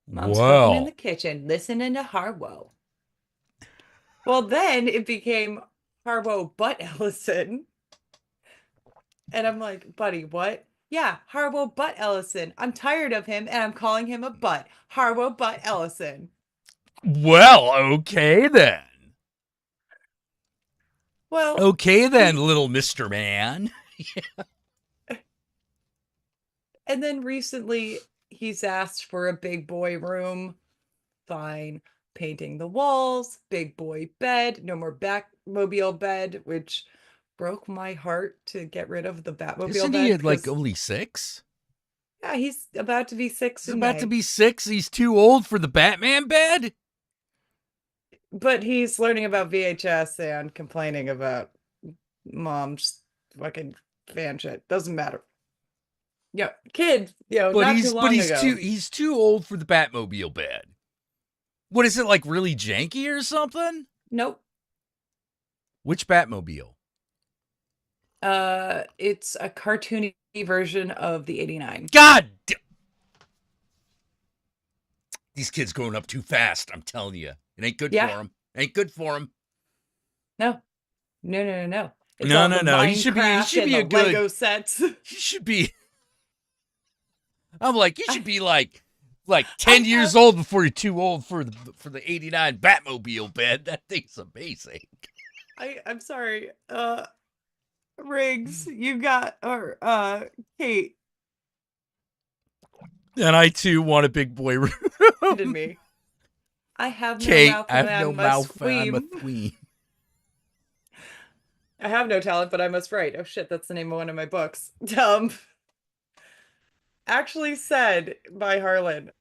[SPEAKER 2] Mom's cooking in the
[SPEAKER 1] Well,
[SPEAKER 2] kitchen, listening to Harwo. Well, then it became Harwo Butt Ellison. And I'm like, buddy, what? Yeah, Harwo Butt Ellison. I'm tired of him and I'm calling him a butt. Harwo Butt Ellison.
[SPEAKER 1] okay then.
[SPEAKER 2] Well,
[SPEAKER 1] Okay then,
[SPEAKER 2] he
[SPEAKER 1] little Mr. Man.
[SPEAKER 2] and then recently he's asked for a big boy room. Fine. Painting the walls, big boy bed, no more Batmobile bed, which broke my heart to get rid of the Batmobile
[SPEAKER 1] Isn't he
[SPEAKER 2] bed
[SPEAKER 1] at like
[SPEAKER 2] because
[SPEAKER 1] only 6?
[SPEAKER 2] yeah, he's about to be 6
[SPEAKER 1] He's
[SPEAKER 2] in
[SPEAKER 1] about to
[SPEAKER 2] May.
[SPEAKER 1] be 6. He's too old for the Batman bed?
[SPEAKER 2] But he's learning about VHS and complaining about mom's fucking fan shit. Doesn't matter. Yeah, kid,
[SPEAKER 1] But
[SPEAKER 2] not too
[SPEAKER 1] he's
[SPEAKER 2] long ago.
[SPEAKER 1] he's too old for the Batmobile bed. What is it, like really janky or something?
[SPEAKER 2] Nope.
[SPEAKER 1] Which Batmobile?
[SPEAKER 2] It's a cartoony version of the 89.
[SPEAKER 1] God, these kids growing up too fast. I'm telling you, it ain't good for
[SPEAKER 2] Yeah.
[SPEAKER 1] them. Ain't good for them.
[SPEAKER 2] No. No. It's
[SPEAKER 1] No,
[SPEAKER 2] all
[SPEAKER 1] no,
[SPEAKER 2] the
[SPEAKER 1] no. He
[SPEAKER 2] Minecraft
[SPEAKER 1] should
[SPEAKER 2] and
[SPEAKER 1] be
[SPEAKER 2] the
[SPEAKER 1] a good.
[SPEAKER 2] Lego sets.
[SPEAKER 1] He should be. I'm like, you should
[SPEAKER 2] I,
[SPEAKER 1] be like
[SPEAKER 2] I
[SPEAKER 1] 10 years
[SPEAKER 2] have
[SPEAKER 1] old before you're too old for the 89 Batmobile bed. That thing's amazing.
[SPEAKER 2] I'm sorry. Riggs, you got or Kate
[SPEAKER 1] And I too want a big boy room.
[SPEAKER 2] did me. I have no
[SPEAKER 1] Kate,
[SPEAKER 2] mouth
[SPEAKER 1] I
[SPEAKER 2] and
[SPEAKER 1] have
[SPEAKER 2] I
[SPEAKER 1] no
[SPEAKER 2] must
[SPEAKER 1] mouth. I'm a
[SPEAKER 2] scream.
[SPEAKER 1] tween.
[SPEAKER 2] I have no talent, but I must write. Oh shit, that's the name of one of my books. actually said by Harlan.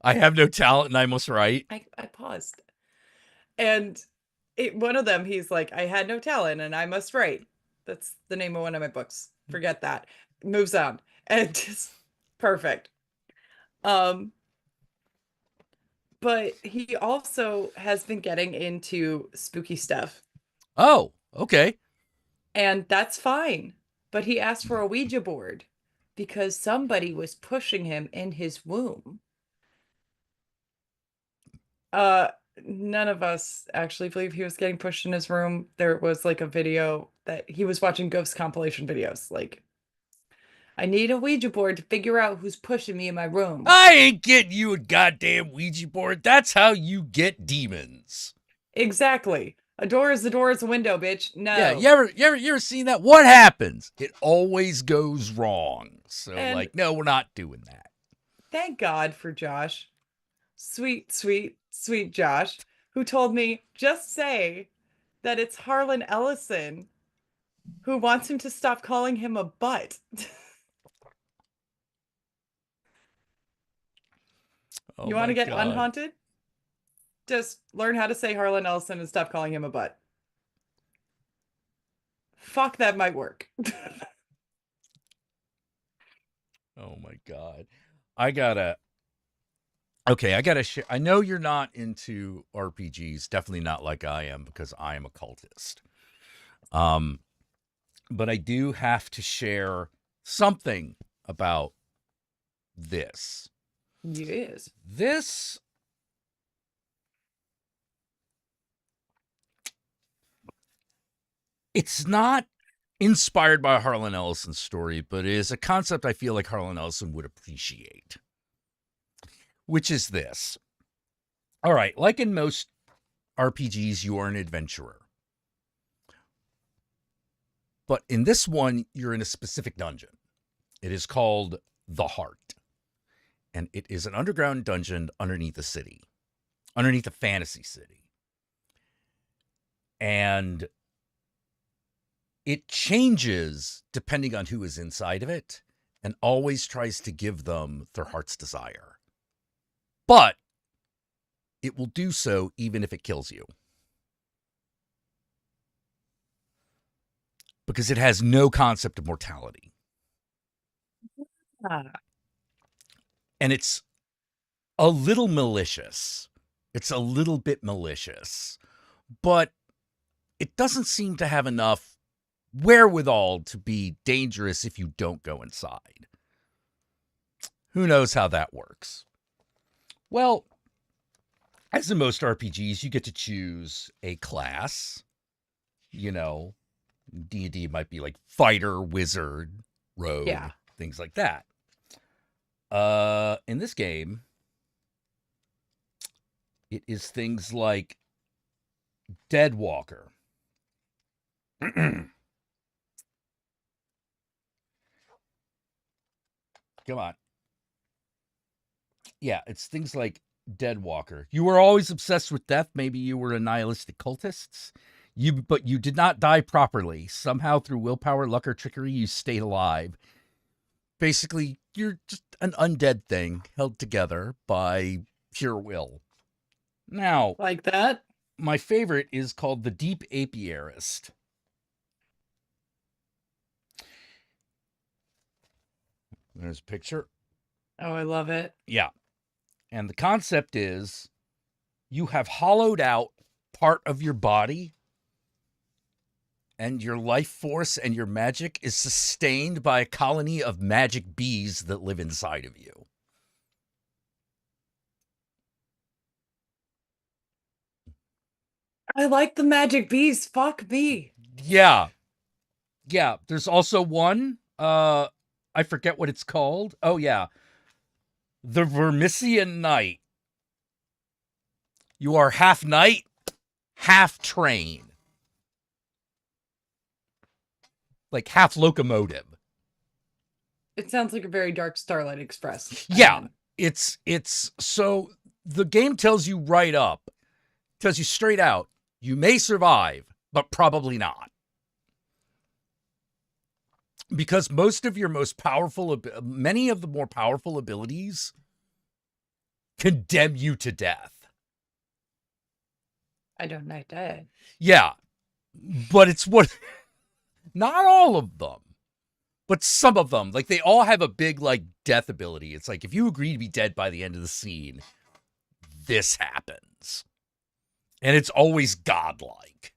[SPEAKER 1] I have no talent and I must write.
[SPEAKER 2] I paused. And one of them, he's like, I had no talent and I must write. That's the name of one of my books. Forget that. Moves on. And just perfect. Um, but he also has been getting into spooky stuff.
[SPEAKER 1] Oh, okay.
[SPEAKER 2] And that's fine. But he asked for a Ouija board because somebody was pushing him in his womb. Uh, None of us actually believe he was getting pushed in his room. There was like a video that he was watching ghost compilation videos. Like, I need a Ouija board to figure out who's pushing me in my room.
[SPEAKER 1] I ain't getting you a goddamn Ouija board. That's how you get demons.
[SPEAKER 2] Exactly. A door is a window, bitch.
[SPEAKER 1] Yeah,
[SPEAKER 2] No.
[SPEAKER 1] you ever seen that? What happens? It always goes wrong. So,
[SPEAKER 2] And
[SPEAKER 1] like, no, we're not doing that.
[SPEAKER 2] thank God for Josh. Sweet, sweet, sweet Josh, who told me just say that it's Harlan Ellison who wants him to stop calling him a butt.
[SPEAKER 1] Oh
[SPEAKER 2] You want
[SPEAKER 1] my
[SPEAKER 2] to get
[SPEAKER 1] God.
[SPEAKER 2] unhaunted? Just learn how to say Harlan Ellison and stop calling him a butt. Fuck, that might work.
[SPEAKER 1] Oh my God. I gotta, okay, I gotta share. I know you're not into RPGs, definitely not like I am because I am a cultist. Um, but I do have to share something about this.
[SPEAKER 2] Yes.
[SPEAKER 1] This it's not inspired by Harlan Ellison's story, but it is a concept I feel like Harlan Ellison would appreciate, which is this. All right, like in most RPGs, you are an adventurer. But in this one, you're in a specific dungeon. It is called The Heart. And it is an underground dungeon underneath a city, underneath a fantasy city. And it changes depending on who is inside of it and always tries to give them their heart's desire. But it will do so even if it kills you. Because it has no concept of mortality.
[SPEAKER 2] Ah,
[SPEAKER 1] And it's a little malicious. It's a little bit malicious. But it doesn't seem to have enough wherewithal to be dangerous if you don't go inside. Who knows how that works? Well, as in most RPGs, you get to choose a class. You know, D&D might be like fighter, wizard, rogue,
[SPEAKER 2] yeah.
[SPEAKER 1] things like that. In this game, it is things like Dead Walker. Come on. Yeah, it's things like Dead Walker. You were always obsessed with death. Maybe you were a nihilistic cultist. But you did not die properly. Somehow, through willpower, luck, or trickery, you stayed alive. Basically, you're just an undead thing held together by pure will. Now,
[SPEAKER 2] Like that?
[SPEAKER 1] my favorite is called the Deep Apiarist. There's a picture.
[SPEAKER 2] Oh, I love it.
[SPEAKER 1] Yeah. And the concept is you have hollowed out part of your body, and your life force and your magic is sustained by a colony of magic bees that live inside of you.
[SPEAKER 2] I like the magic bees. Fuck me.
[SPEAKER 1] Yeah. Yeah. There's also one. I forget what it's called. Oh, yeah. The Vermisian Knight. You are half knight, half train. Like half locomotive.
[SPEAKER 2] It sounds like a very dark Starlight Express.
[SPEAKER 1] Yeah. It's so the game tells you right up, tells you straight out, you may survive, but probably not. because most of your most powerful, many of the more powerful abilities condemn you to death.
[SPEAKER 2] I don't know that.
[SPEAKER 1] Yeah, but it's what, not all of them, but some of them, like they all have a big like death ability. It's like if you agree to be dead by the end of the scene, this happens. And it's always godlike.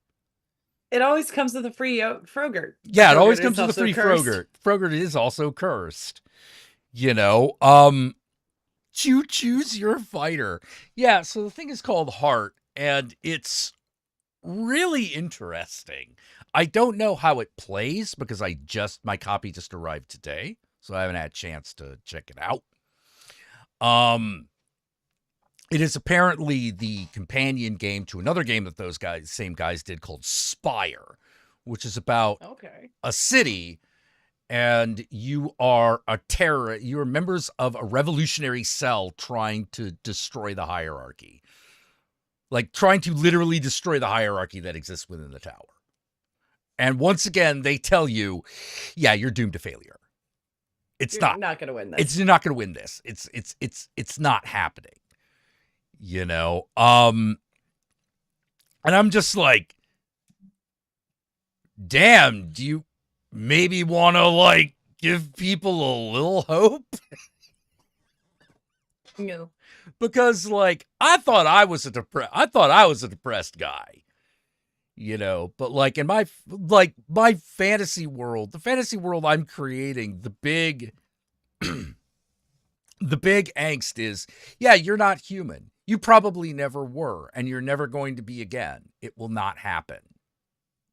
[SPEAKER 2] It always comes with a free Frogurt.
[SPEAKER 1] Yeah, it always
[SPEAKER 2] Frogurt is
[SPEAKER 1] comes with a
[SPEAKER 2] also
[SPEAKER 1] free
[SPEAKER 2] cursed.
[SPEAKER 1] Frogurt. Frogurt is also cursed. You know, you choose your fighter. Yeah, so the thing is called Heart, and it's really interesting. I don't know how it plays because my copy just arrived today, so I haven't had a chance to check it out. It is apparently the companion game to another game that those same guys did called Spire, which is about a city, and you are a terrorist. You are members of a revolutionary cell trying to destroy the hierarchy. Like trying to literally destroy the hierarchy that exists within the tower. And once again, they tell you, yeah, you're doomed to failure.
[SPEAKER 2] You're not going to win this.
[SPEAKER 1] You're not going to win this. It's not happening. You know, and I'm just like, damn, do you maybe want to like give people a little hope?
[SPEAKER 2] No.
[SPEAKER 1] Because like I thought I was a depressed guy. You know, but like in my fantasy world, the fantasy world I'm creating, the big angst is, yeah, you're not human. You probably never were, and you're never going to be again. It will not happen.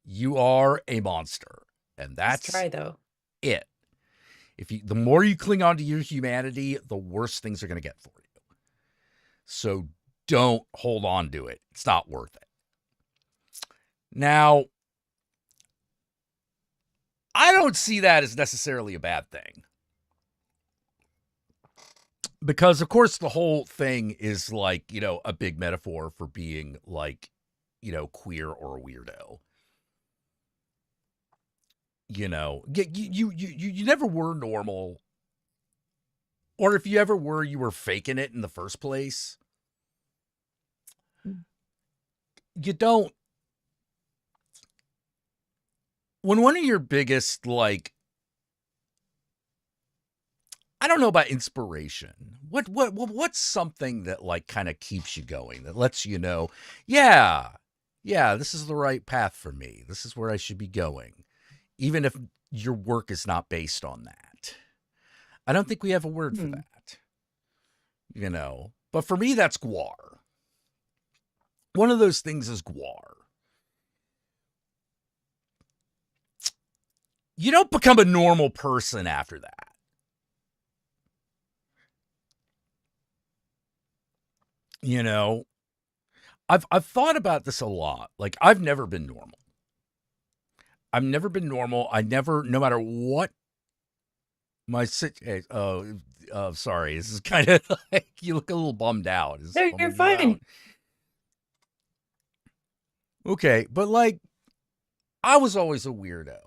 [SPEAKER 1] You are a monster, and that's
[SPEAKER 2] Let's try though.
[SPEAKER 1] It. The more you cling on to your humanity, the worse things are going to get for you. So don't hold on to it. It's not worth it. Now, I don't see that as necessarily a bad thing. Because, of course, the whole thing is like, you know, a big metaphor for being like, you know, queer or a weirdo. You know, you never were normal. Or if you ever were, you were faking it in the first place. You don't. When one of your biggest, like, I don't know about inspiration. What's something that like kind of keeps you going, that lets you know, yeah, this is the right path for me. This is where I should be going, even if your work is not based on that. I don't think we have a word for that, you know. But for me, that's Gwar. One of those things is Gwar. You don't become a normal person after that. You know, I've thought about this a lot. Like, I've never been normal. I've never been normal. No matter what my situation. Sorry. This is kind of like, you look a little bummed out.
[SPEAKER 2] No, you're fine.
[SPEAKER 1] Okay, but like, I was always a weirdo.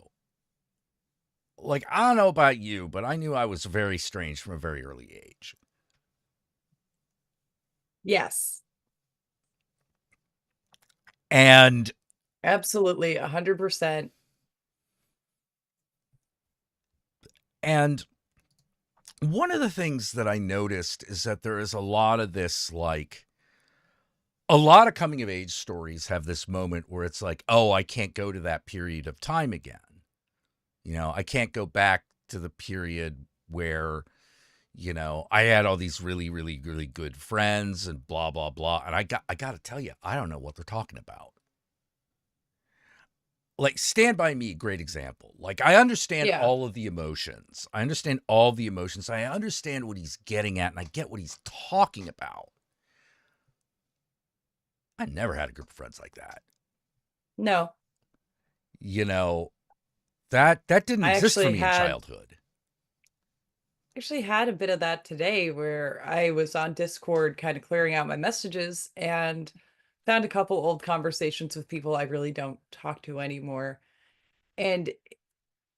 [SPEAKER 1] Like, I don't know about you, but I knew I was very strange from a very early age.
[SPEAKER 2] Yes.
[SPEAKER 1] And
[SPEAKER 2] absolutely 100%.
[SPEAKER 1] And one of the things that I noticed is that there is a lot of this, like, a lot of coming of age stories have this moment where it's like, oh, I can't go to that period of time again. You know, I can't go back to the period where, you know, I had all these really, really, really good friends and blah, blah, blah. And I got to tell you, I don't know what they're talking about. Like, Stand By Me, great example. Like, I understand all of the emotions. I understand all the emotions. I understand what he's getting at, and I get what he's talking about. I never had a group of friends like that.
[SPEAKER 2] No.
[SPEAKER 1] You know, that didn't exist for me in childhood.
[SPEAKER 2] I actually had a bit of that today where I was on Discord kind of clearing out my messages and found a couple old conversations with people I really don't talk to anymore. And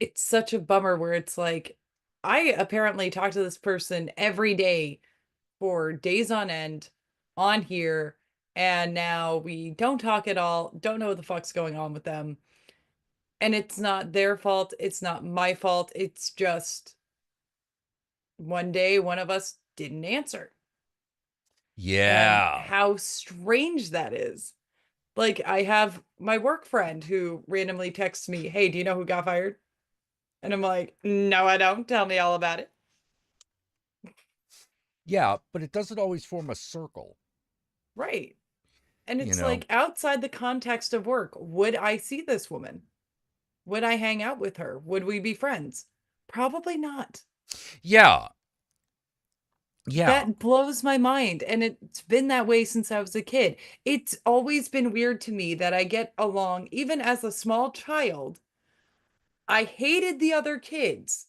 [SPEAKER 2] it's such a bummer where it's like, I apparently talk to this person every day for days on end on here, and now we don't talk at all, don't know what the fuck's going on with them. And it's not their fault, it's not my fault. It's just one day one of us didn't answer. And
[SPEAKER 1] Yeah.
[SPEAKER 2] how strange that is. Like, I have my work friend who randomly texts me, "Hey, do you know who got fired?" And I'm like, "No, I don't. Tell me all about it."
[SPEAKER 1] Yeah, but it doesn't always form a circle,
[SPEAKER 2] Right. And
[SPEAKER 1] you
[SPEAKER 2] it's
[SPEAKER 1] know.
[SPEAKER 2] like, outside the context of work, would I see this woman? Would I hang out with her? Would we be friends? Probably not.
[SPEAKER 1] Yeah. Yeah.
[SPEAKER 2] That blows my mind. And it's been that way since I was a kid. It's always been weird to me that I get along, even as a small child. I hated the other kids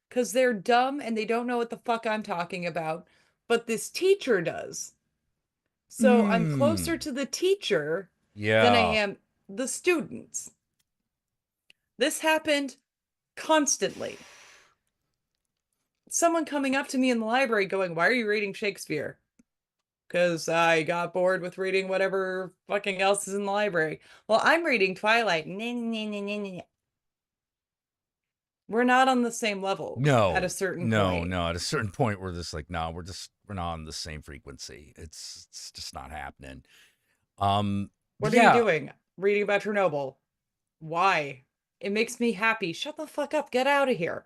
[SPEAKER 2] because they're dumb and they don't know what the fuck I'm talking about. But this teacher does. So I'm closer
[SPEAKER 1] Mm.
[SPEAKER 2] to the teacher than I
[SPEAKER 1] Yeah.
[SPEAKER 2] am the students. This happened constantly. Someone coming up to me in the library going, "Why are you reading Shakespeare?" Because I got bored with reading whatever fucking else is in the library. Well, I'm reading Twilight. We're not on the same level at a
[SPEAKER 1] No.
[SPEAKER 2] certain
[SPEAKER 1] No,
[SPEAKER 2] point.
[SPEAKER 1] no. At a certain point we're just like, no, we're not on the same frequency. It's just not happening. But
[SPEAKER 2] What are you
[SPEAKER 1] yeah.
[SPEAKER 2] doing? Reading about Chernobyl. Why? It makes me happy. Shut the fuck up. Get out of here.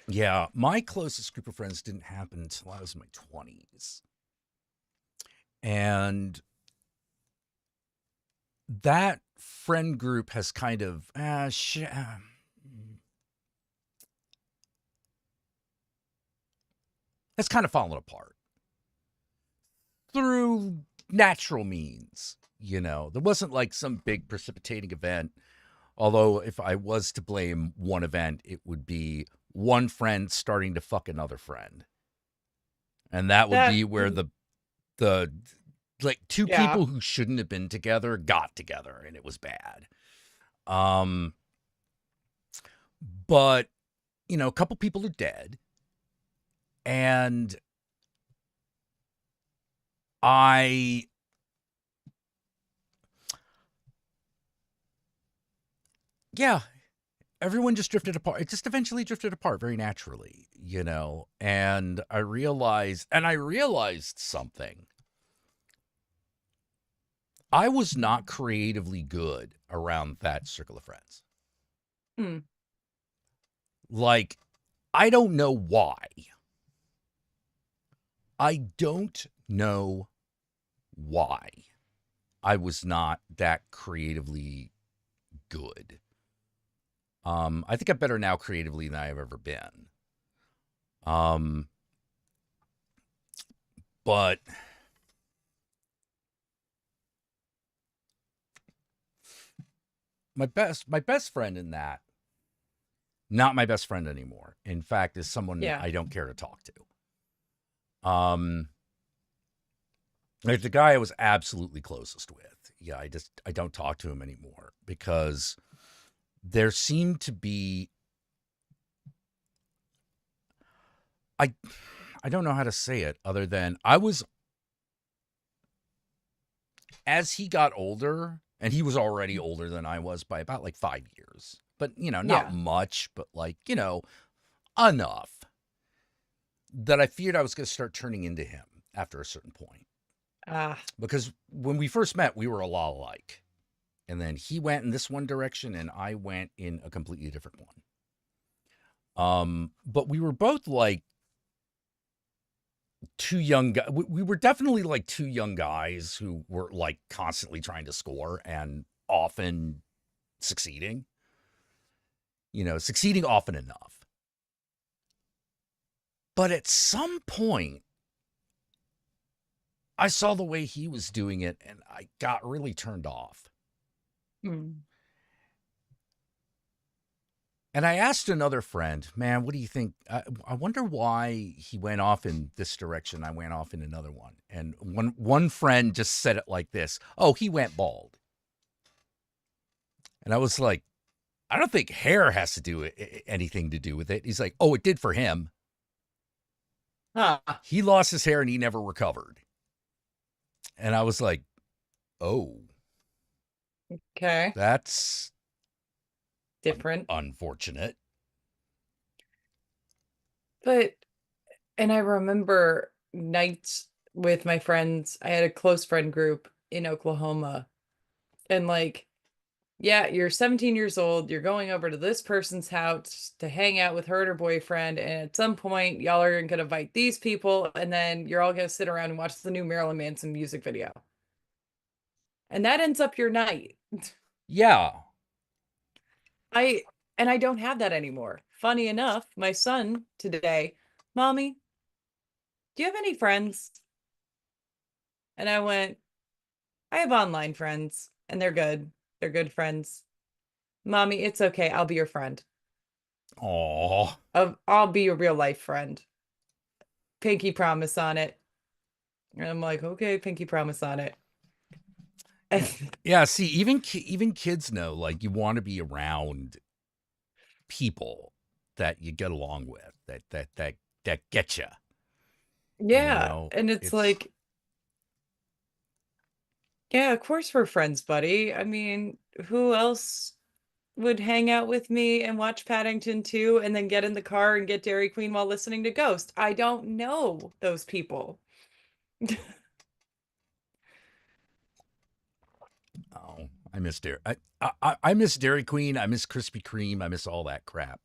[SPEAKER 1] Yeah, my closest group of friends didn't happen until I was in my 20s. And that friend group has kind of has kind of fallen apart through natural means. There wasn't like some big precipitating event. Although, if I was to blame one event, it would be one friend starting to fuck another friend, and that would
[SPEAKER 2] That,
[SPEAKER 1] be where the like two
[SPEAKER 2] yeah,
[SPEAKER 1] people who shouldn't have been together got together, and it was bad. Um, but a couple people are dead, and I yeah, everyone just drifted apart. It just eventually drifted apart very naturally. And I realized something. I was not creatively good around that circle of friends.
[SPEAKER 2] hmm,
[SPEAKER 1] Like, I don't know why. I don't know why I was not that creatively good. I think I'm better now creatively than I've ever been. Um, but my best friend in that, not my best friend anymore. In fact, is someone
[SPEAKER 2] yeah.
[SPEAKER 1] I don't care to talk to. Like the guy I was absolutely closest with. Yeah, I don't talk to him anymore because there seemed to be I I don't know how to say it other than I was as he got older, and he was already older than I was by about like 5 years. But not
[SPEAKER 2] Yeah.
[SPEAKER 1] much, but like, enough that I feared I was going to start turning into him after a certain point.
[SPEAKER 2] Ah,
[SPEAKER 1] Because when we first met, we were a lot alike. And then he went in this one direction and I went in a completely different one. But we were both like two young guys. We were definitely like two young guys who were like constantly trying to score and often succeeding, succeeding often enough. But at some point, I saw the way he was doing it and I got really turned off.
[SPEAKER 2] hmm.
[SPEAKER 1] And I asked another friend, man, what do you think? I wonder why he went off in this direction. I went off in another one. And one friend just said it like this: "Oh, he went bald." And I was like, I don't think hair has to do anything to do with it. He's like, oh, it did for him.
[SPEAKER 2] Huh.
[SPEAKER 1] He lost his hair and he never recovered. And I was like, oh,
[SPEAKER 2] Okay.
[SPEAKER 1] that's
[SPEAKER 2] Different.
[SPEAKER 1] unfortunate.
[SPEAKER 2] But, and I remember nights with my friends. I had a close friend group in Oklahoma. And like, yeah, you're 17 years old. You're going over to this person's house to hang out with her and her boyfriend. And at some point, y'all are going to invite these people. And then you're all going to sit around and watch the new Marilyn Manson music video. And that ends up your night.
[SPEAKER 1] Yeah.
[SPEAKER 2] I, and I don't have that anymore. Funny enough, my son today, Mommy, do you have any friends? And I went, I have online friends and they're good. They're good friends. Mommy, it's okay. I'll be your friend.
[SPEAKER 1] Oh,
[SPEAKER 2] I'll be your real life friend. Pinky promise on it. And I'm like, okay, pinky promise on it.
[SPEAKER 1] yeah. Yeah. See, even kids know, like, you want to be around people that you get along with, that get you. You
[SPEAKER 2] Yeah.
[SPEAKER 1] know,
[SPEAKER 2] And it's
[SPEAKER 1] it's
[SPEAKER 2] like, yeah, of course we're friends, buddy. I mean, who else would hang out with me and watch Paddington 2 and then get in the car and get Dairy Queen while listening to Ghost? I don't know those people.
[SPEAKER 1] oh, I miss Dairy. I miss Dairy Queen. I miss Krispy Kreme. I miss all that crap.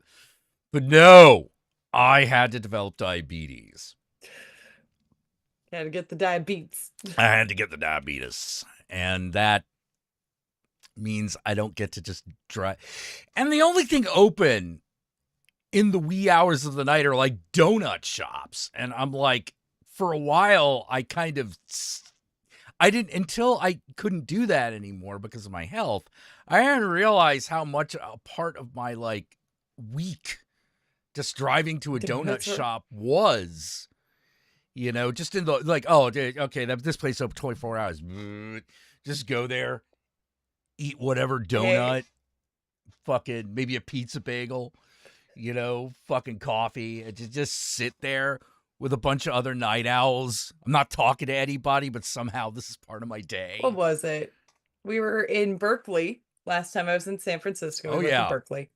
[SPEAKER 1] But no, I had to develop diabetes.
[SPEAKER 2] Gotta get the diabetes.
[SPEAKER 1] I had to get the diabetes, and that means I don't get to just drive. And the only thing open in the wee hours of the night are like donut shops. And I'm like, for a while, I didn't, until I couldn't do that anymore because of my health. I didn't realize how much a part of my like week just driving to a donut
[SPEAKER 2] Donuts are
[SPEAKER 1] shop was. You know, just in the like, oh, okay, this place open 24 hours. Just go there, eat whatever
[SPEAKER 2] hey,
[SPEAKER 1] donut, fucking maybe a pizza bagel, fucking coffee, and just sit there with a bunch of other night owls. I'm not talking to anybody, but somehow this is part of my
[SPEAKER 2] what
[SPEAKER 1] day.
[SPEAKER 2] was it? We were in Berkeley last time I was in San Francisco. We
[SPEAKER 1] Oh,
[SPEAKER 2] went to
[SPEAKER 1] yeah.
[SPEAKER 2] Berkeley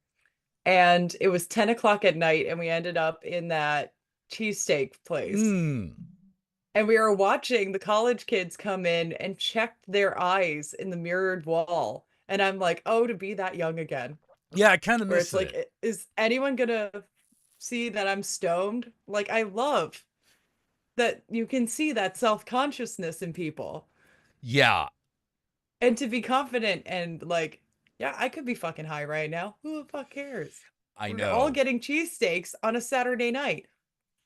[SPEAKER 2] and it was 10 o'clock at night and we ended up in that cheesesteak place.
[SPEAKER 1] Mm.
[SPEAKER 2] And we were watching the college kids come in and check their eyes in the mirrored wall. And I'm like, oh, to be that young again,
[SPEAKER 1] Yeah, I kind of
[SPEAKER 2] where
[SPEAKER 1] miss
[SPEAKER 2] it's like,
[SPEAKER 1] it.
[SPEAKER 2] is anyone gonna see that I'm stoned? Like, I love that you can see that self-consciousness in people
[SPEAKER 1] Yeah,
[SPEAKER 2] and to be confident and like, yeah, I could be fucking high right now. Who the fuck cares?
[SPEAKER 1] I
[SPEAKER 2] We're all
[SPEAKER 1] know.
[SPEAKER 2] getting cheesesteaks on a Saturday night.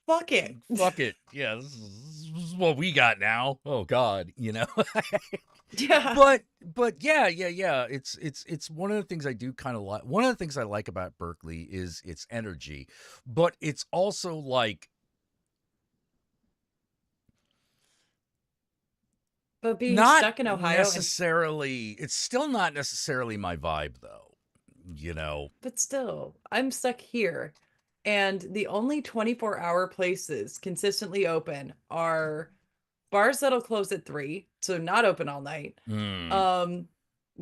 [SPEAKER 2] Fuck it.
[SPEAKER 1] Fuck it. Yeah, this is what we got now. Oh, God.
[SPEAKER 2] Yeah.
[SPEAKER 1] But yeah. It's one of the things I do kind of like. One of the things I like about Berkeley is its energy, but it's also like
[SPEAKER 2] But being
[SPEAKER 1] not
[SPEAKER 2] stuck in Ohio and
[SPEAKER 1] necessarily. It's still not necessarily my vibe, though. You know.
[SPEAKER 2] but still, I'm stuck here. And the only 24-hour places consistently open are bars that'll close at 3, so not open all night.
[SPEAKER 1] Hmm.
[SPEAKER 2] Um,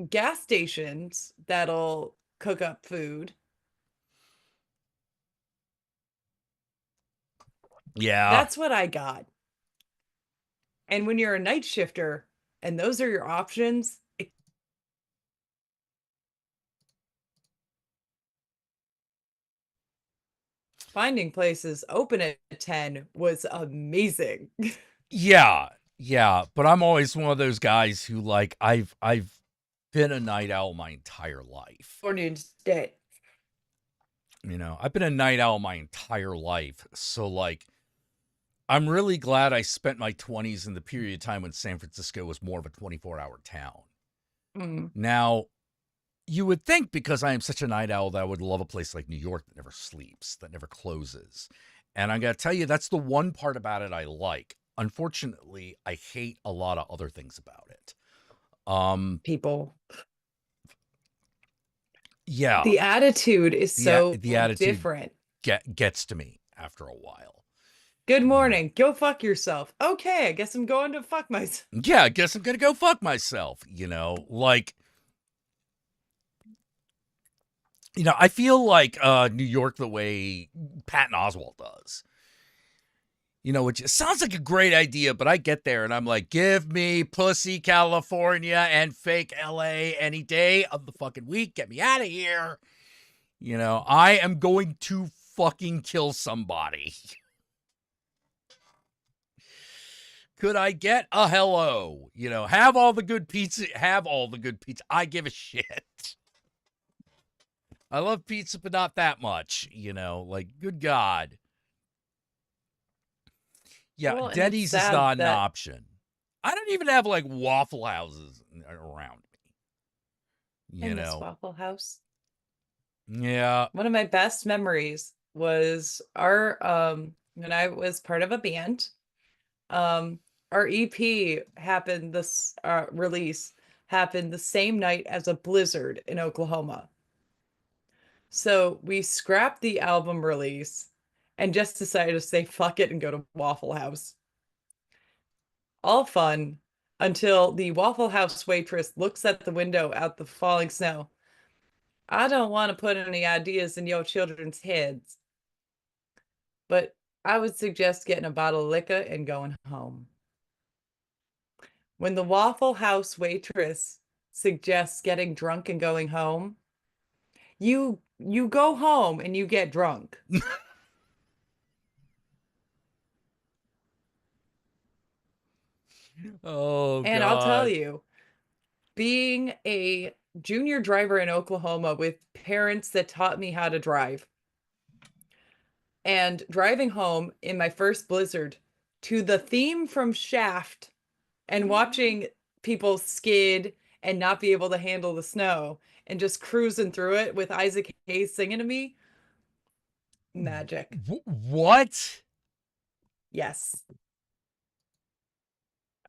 [SPEAKER 2] gas stations that'll cook up food.
[SPEAKER 1] Yeah.
[SPEAKER 2] That's what I got. And when you're a night shifter and those are your options, finding places open at 10 was amazing.
[SPEAKER 1] Yeah. Yeah. But I'm always one of those guys who like I've been a night owl my entire life.
[SPEAKER 2] Forenoon's day.
[SPEAKER 1] I've been a night owl my entire life. So, like, I'm really glad I spent my 20s in the period of time when San Francisco was more of a 24-hour town.
[SPEAKER 2] Mm,
[SPEAKER 1] Now, you would think because I am such a night owl that I would love a place like New York that never sleeps, that never closes. And I got to tell you, that's the one part about it I like. Unfortunately, I hate a lot of other things about it. Um,
[SPEAKER 2] people.
[SPEAKER 1] Yeah,
[SPEAKER 2] The attitude is so
[SPEAKER 1] the attitude
[SPEAKER 2] different.
[SPEAKER 1] gets to me after a while.
[SPEAKER 2] Good
[SPEAKER 1] You know.
[SPEAKER 2] morning. Go fuck yourself. Okay, I guess I'm going to fuck myself.
[SPEAKER 1] Yeah, I guess I'm gonna go fuck myself. Like I feel like New York the way Patton Oswalt does. Which sounds like a great idea, but I get there and I'm like, give me pussy California and fake LA any day of the fucking week. Get me out of here. I am going to fucking kill somebody. Could I get a hello? Have all the good pizza. Have all the good pizza. I give a shit. I love pizza, but not that much. Like, good God. Yeah,
[SPEAKER 2] Well, and it's
[SPEAKER 1] Denny's is
[SPEAKER 2] sad
[SPEAKER 1] not an
[SPEAKER 2] that
[SPEAKER 1] option. I don't even have like Waffle Houses around me.
[SPEAKER 2] I miss Waffle House.
[SPEAKER 1] Yeah.
[SPEAKER 2] One of my best memories was our when I was part of a band. Um our EP happened this release happened the same night as a blizzard in Oklahoma. So we scrapped the album release and just decided to say fuck it and go to Waffle House. All fun until the Waffle House waitress looks at the window out the falling snow. I don't want to put any ideas in your children's heads, but I would suggest getting a bottle of liquor and going home. When the Waffle House waitress suggests getting drunk and going home, you go home and you get drunk.
[SPEAKER 1] Oh
[SPEAKER 2] And I'll tell
[SPEAKER 1] God.
[SPEAKER 2] you, being a junior driver in Oklahoma with parents that taught me how to drive and driving home in my first blizzard to the theme from Shaft and watching people skid and not be able to handle the snow and just cruising through it with Isaac Hayes singing to me, magic.
[SPEAKER 1] What?
[SPEAKER 2] Yes.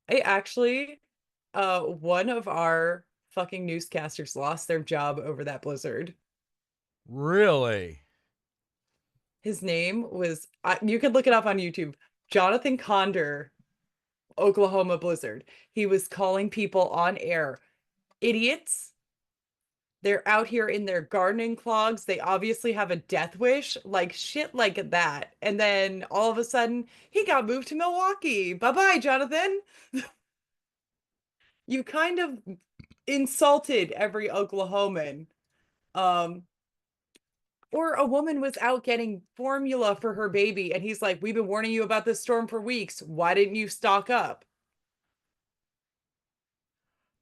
[SPEAKER 2] I actually, one of our fucking newscasters lost their job over that blizzard.
[SPEAKER 1] Really?
[SPEAKER 2] His name was, you could look it up on YouTube, Jonathan Condor, Oklahoma blizzard. He was calling people on air idiots. They're out here in their gardening clogs. They obviously have a death wish, like shit like that. And then all of a sudden, he got moved to Milwaukee. Bye bye, Jonathan. You kind of insulted every Oklahoman. Um, or a woman was out getting formula for her baby, and he's like, we've been warning you about this storm for weeks. Why didn't you stock up?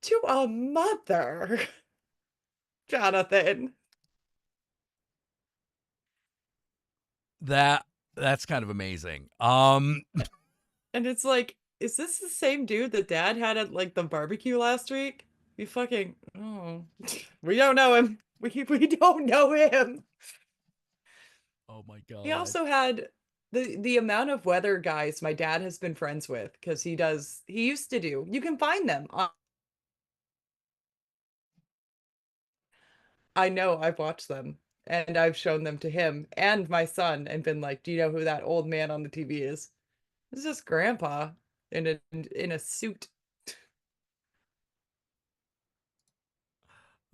[SPEAKER 2] To a mother, Jonathan.
[SPEAKER 1] That's kind of amazing.
[SPEAKER 2] And it's like, is this the same dude that dad had at like the barbecue last week? We fucking, oh, we don't know him. We don't know him.
[SPEAKER 1] Oh my
[SPEAKER 2] He
[SPEAKER 1] God.
[SPEAKER 2] also had the amount of weather guys my dad has been friends with because he used to do. You can find them. I know I've watched them and I've shown them to him and my son and been like, "Do you know who that old man on the TV is?" It's just grandpa in a suit.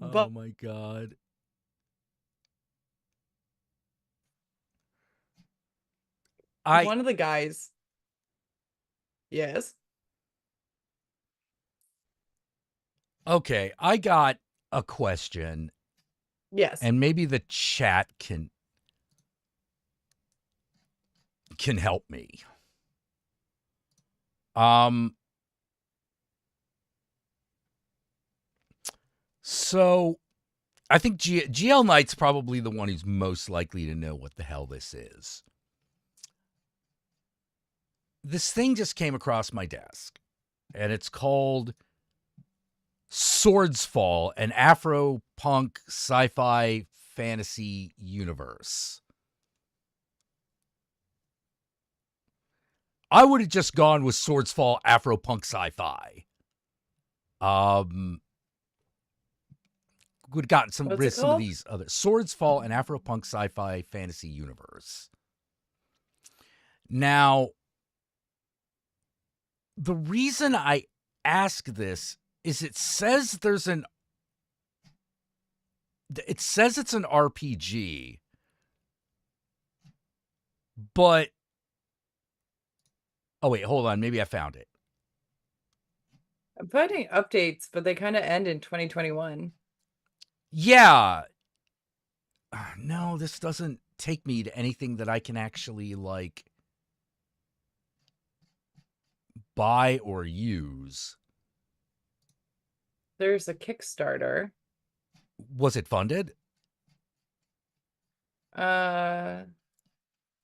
[SPEAKER 1] Oh
[SPEAKER 2] But
[SPEAKER 1] my God. I
[SPEAKER 2] one of the guys, yes,
[SPEAKER 1] Okay, I got a question
[SPEAKER 2] yes.
[SPEAKER 1] and maybe the chat can help me. Um so I think GL Knight's probably the one who's most likely to know what the hell this is. This thing just came across my desk, and it's called Swords Fall, an Afro punk sci fi fantasy universe. I would have just gone with Swords Fall Afro punk sci fi. Um, would have gotten some
[SPEAKER 2] What's
[SPEAKER 1] rid of
[SPEAKER 2] it
[SPEAKER 1] some of
[SPEAKER 2] called?
[SPEAKER 1] these other Swords Fall, an Afropunk sci-fi fantasy universe. Now, the reason I ask this is it says it's an RPG, but oh wait, hold on, maybe I found it.
[SPEAKER 2] I'm finding updates, but they kind of end in 2021.
[SPEAKER 1] Yeah. No, this doesn't take me to anything that I can actually like buy or use.
[SPEAKER 2] There's a Kickstarter.
[SPEAKER 1] Was it funded?
[SPEAKER 2] Uh,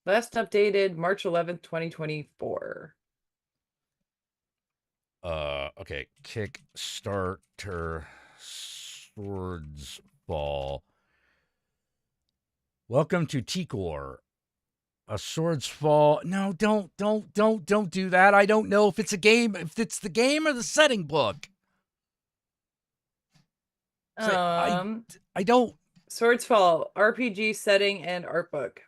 [SPEAKER 2] Last updated March 11th, 2024.
[SPEAKER 1] Okay. Kickstarter Swords Fall. Welcome to Tikor. A Swords Fall. No, don't do that. I don't know if it's a game, if it's the game or the setting book. So I don't.
[SPEAKER 2] Swords Fall RPG setting and art book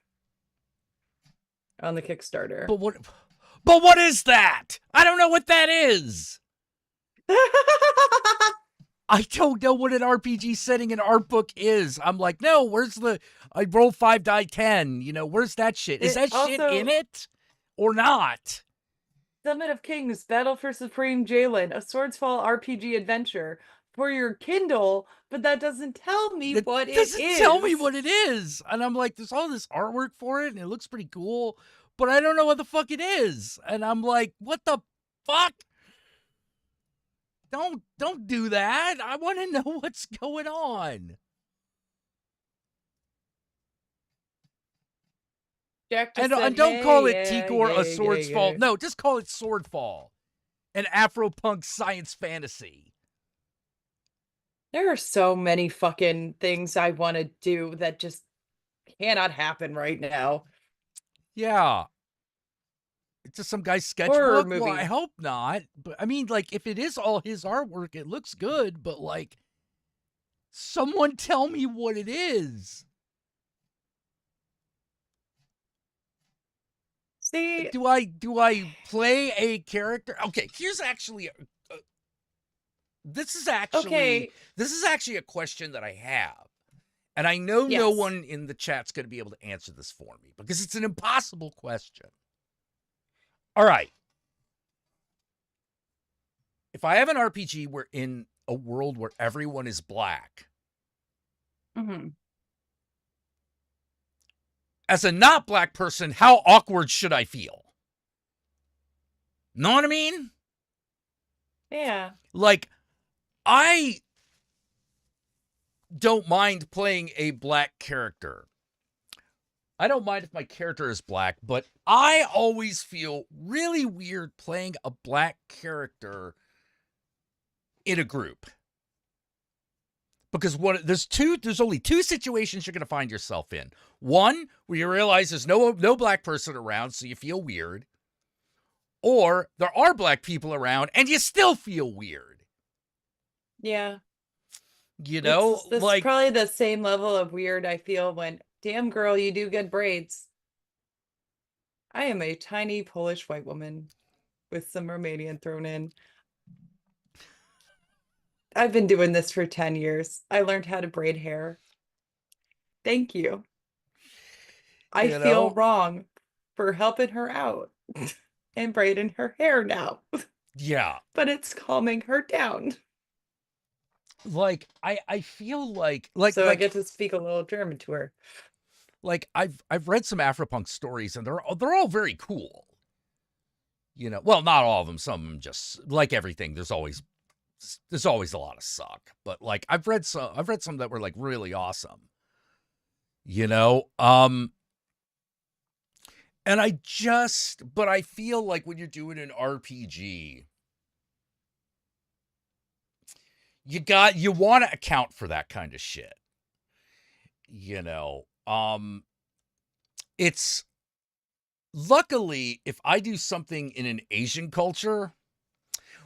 [SPEAKER 2] on the Kickstarter.
[SPEAKER 1] But what is that? I don't know what that is. I don't know what an RPG setting and art book is. I'm like, no, where's I roll 5 die 10. Where's that shit? Is that shit in it or not?
[SPEAKER 2] Summit of Kings, Battle for Supreme Jalen, a Swords Fall RPG adventure for your Kindle, but that doesn't tell me what it is.
[SPEAKER 1] It doesn't tell me what it is. And I'm like, there's all this artwork for it and it looks pretty cool, but I don't know what the fuck it is. And I'm like, what the fuck? Don't do that. I want to know what's going on.
[SPEAKER 2] Jack just
[SPEAKER 1] and
[SPEAKER 2] said,
[SPEAKER 1] don't call it
[SPEAKER 2] yeah,
[SPEAKER 1] Tikor
[SPEAKER 2] yeah,
[SPEAKER 1] a Swords
[SPEAKER 2] yeah,
[SPEAKER 1] Fall.
[SPEAKER 2] yeah.
[SPEAKER 1] No, just call it Swordfall, an Afropunk science fantasy.
[SPEAKER 2] There are so many fucking things I want to do that just cannot happen right now.
[SPEAKER 1] Yeah. It's just some guy's
[SPEAKER 2] Horror
[SPEAKER 1] sketchbook.
[SPEAKER 2] movie.
[SPEAKER 1] Well, I hope not. But I mean, like, if it is all his artwork, it looks good. But like, someone tell me what it is.
[SPEAKER 2] See,
[SPEAKER 1] Do I play a character? Okay, here's actually this is actually a question that I have. And I know no one in the chat's going to be able to answer this for me because it's an impossible question. All right. If I have an RPG where in a world where everyone is black, as a not black person, how awkward should I feel? Know what I mean?
[SPEAKER 2] Yeah.
[SPEAKER 1] Like, I don't mind playing a black character. I don't mind if my character is black, but I always feel really weird playing a black character in a group. Because there's only two situations you're going to find yourself in. One, where you realize there's no black person around, so you feel weird. Or there are black people around and you still feel weird.
[SPEAKER 2] Yeah.
[SPEAKER 1] You know,
[SPEAKER 2] this is probably the same level of weird I feel when, damn girl, you do good braids. I am a tiny Polish white woman with some Romanian thrown in. I've been doing this for 10 years. I learned how to braid hair. Thank you. I feel wrong for helping her out and braiding her hair now.
[SPEAKER 1] Yeah.
[SPEAKER 2] But it's calming her down.
[SPEAKER 1] Like, I feel like
[SPEAKER 2] so I get to speak a little German to her.
[SPEAKER 1] Like, I've read some Afropunk stories and they're all very cool. You know, well, not all of them. Some of them just, like everything, there's always a lot of suck. But like, I've read some that were like really awesome. You know, and but I feel like when you're doing an RPG, you want to account for that kind of shit. You know, it's luckily if I do something in an Asian culture,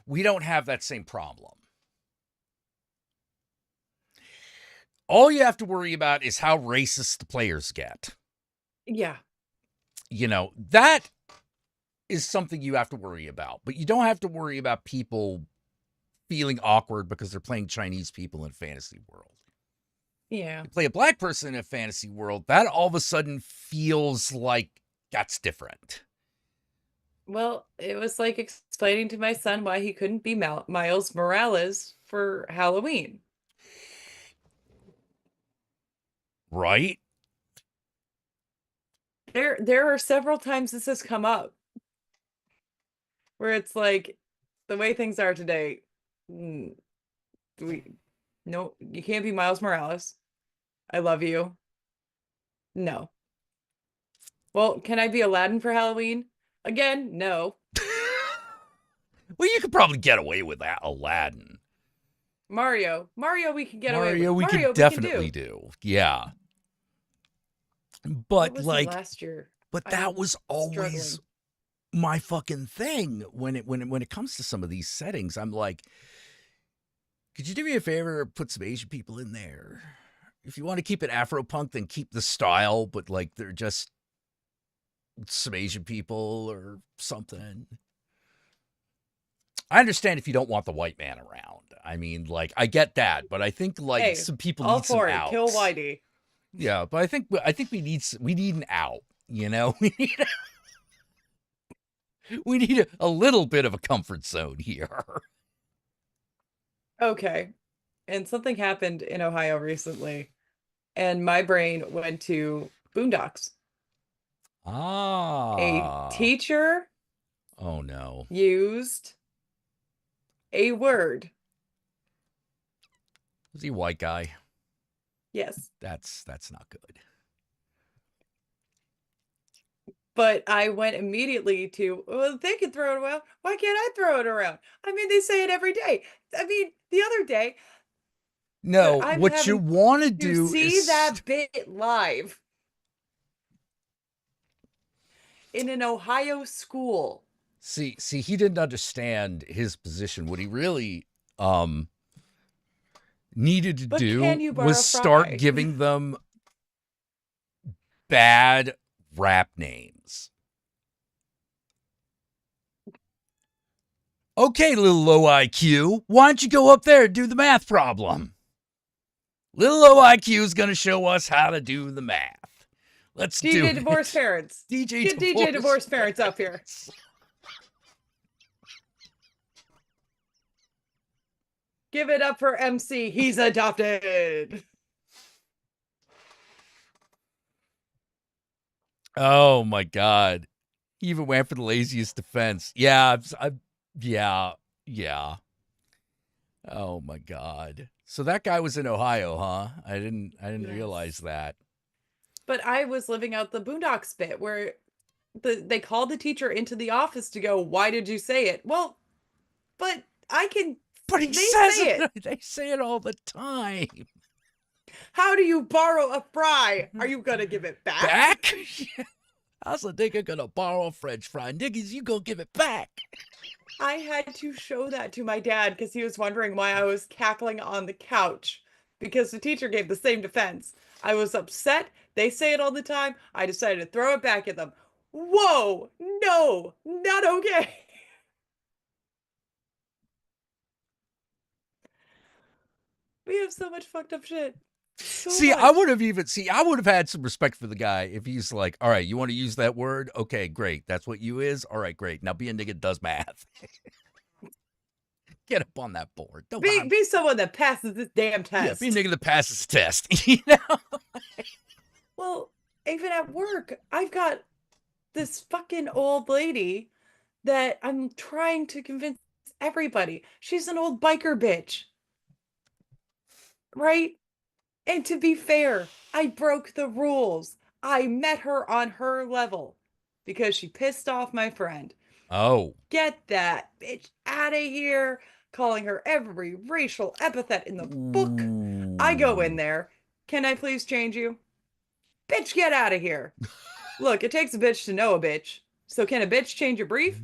[SPEAKER 1] we don't have that same problem. All you have to worry about is how racist the players get.
[SPEAKER 2] Yeah.
[SPEAKER 1] That is something you have to worry about. But you don't have to worry about people feeling awkward because they're playing Chinese people in a fantasy world.
[SPEAKER 2] Yeah.
[SPEAKER 1] You play a black person in a fantasy world, that all of a sudden feels like that's different.
[SPEAKER 2] Well, it was like explaining to my son why he couldn't be Miles Morales for Halloween.
[SPEAKER 1] Right?
[SPEAKER 2] There are several times this has come up where it's like the way things are today, mm, we no, you can't be Miles Morales. I love you. No. Well, can I be Aladdin for Halloween? Again, no.
[SPEAKER 1] Well, you could probably get away with that, Aladdin.
[SPEAKER 2] Mario, we can get away with.
[SPEAKER 1] Mario, we could
[SPEAKER 2] Mario, we can
[SPEAKER 1] definitely
[SPEAKER 2] do.
[SPEAKER 1] do. Yeah.
[SPEAKER 2] What
[SPEAKER 1] But
[SPEAKER 2] was he
[SPEAKER 1] like,
[SPEAKER 2] last year?
[SPEAKER 1] but that
[SPEAKER 2] I'm
[SPEAKER 1] was always
[SPEAKER 2] struggling.
[SPEAKER 1] my fucking thing when it comes to some of these settings. I'm like, could you do me a favor? Put some Asian people in there. If you want to keep it Afro punk, then keep the style, but like they're just some Asian people or something. I understand if you don't want the white man around. I mean, like, I get that, but I think like
[SPEAKER 2] Hey,
[SPEAKER 1] some people
[SPEAKER 2] all
[SPEAKER 1] need some
[SPEAKER 2] for it. Kill
[SPEAKER 1] outs.
[SPEAKER 2] Whitey.
[SPEAKER 1] Yeah, but I think we need an out. We need a little bit of a comfort zone here.
[SPEAKER 2] Okay. And something happened in Ohio recently, and my brain went to Boondocks. A
[SPEAKER 1] Ah.
[SPEAKER 2] teacher
[SPEAKER 1] Oh no.
[SPEAKER 2] used a word.
[SPEAKER 1] Is he a white guy?
[SPEAKER 2] Yes.
[SPEAKER 1] That's not good.
[SPEAKER 2] But I went immediately to, well, they can throw it around. Why can't I throw it around? I mean, they say it every day. I mean, the other day,
[SPEAKER 1] No,
[SPEAKER 2] I'm
[SPEAKER 1] what you
[SPEAKER 2] having
[SPEAKER 1] want to
[SPEAKER 2] to
[SPEAKER 1] do
[SPEAKER 2] see
[SPEAKER 1] is
[SPEAKER 2] that bit live in an Ohio school.
[SPEAKER 1] see he didn't understand his position. What he really um needed to
[SPEAKER 2] But can
[SPEAKER 1] do
[SPEAKER 2] you
[SPEAKER 1] was
[SPEAKER 2] borrow
[SPEAKER 1] start
[SPEAKER 2] fry?
[SPEAKER 1] giving them bad rap names. Okay, little low IQ, why don't you go up there and do the math problem? Little low IQ is going to show us how to do the math. Let's do
[SPEAKER 2] DJ divorced
[SPEAKER 1] it.
[SPEAKER 2] parents.
[SPEAKER 1] DJ
[SPEAKER 2] Get DJ
[SPEAKER 1] divorce
[SPEAKER 2] divorced parents up here. Give it up for MC. He's adopted.
[SPEAKER 1] Oh my God. He even went for the laziest defense. Yeah, yeah, yeah. Oh my God. So that guy was in Ohio, huh? I didn't realize
[SPEAKER 2] Yes.
[SPEAKER 1] that.
[SPEAKER 2] But I was living out the Boondocks bit where they called the teacher into the office to go, why did you say it? Well, but I can,
[SPEAKER 1] But he
[SPEAKER 2] they
[SPEAKER 1] says
[SPEAKER 2] say it.
[SPEAKER 1] it. They say it all the time.
[SPEAKER 2] How do you borrow a fry? Are you going to give it back?
[SPEAKER 1] Back? How's a nigga gonna borrow a French fry? Niggas, you gonna give it back.
[SPEAKER 2] I had to show that to my dad because he was wondering why I was cackling on the couch because the teacher gave the same defense. I was upset. They say it all the time. I decided to throw it back at them. Whoa, no, not okay. We have so much fucked up shit. So
[SPEAKER 1] See, I
[SPEAKER 2] much.
[SPEAKER 1] would have had some respect for the guy if he's like, all right, you want to use that word? Okay, great. That's what you is? All right, great. Now be a nigga that does math. Get up on that board. Don't mind.
[SPEAKER 2] Be someone that passes this damn
[SPEAKER 1] Yeah, be a
[SPEAKER 2] test.
[SPEAKER 1] nigga that passes the test. You know?
[SPEAKER 2] Well, even at work, I've got this fucking old lady that I'm trying to convince everybody. She's an old biker bitch, right? And to be fair, I broke the rules. I met her on her level because she pissed off my friend.
[SPEAKER 1] Oh.
[SPEAKER 2] Get that bitch out of here, calling her every racial epithet in the book. I go in
[SPEAKER 1] Ooh.
[SPEAKER 2] there. Can I please change you? Bitch, get out of here. Look, it takes a bitch to know a bitch. So can a bitch change your brief?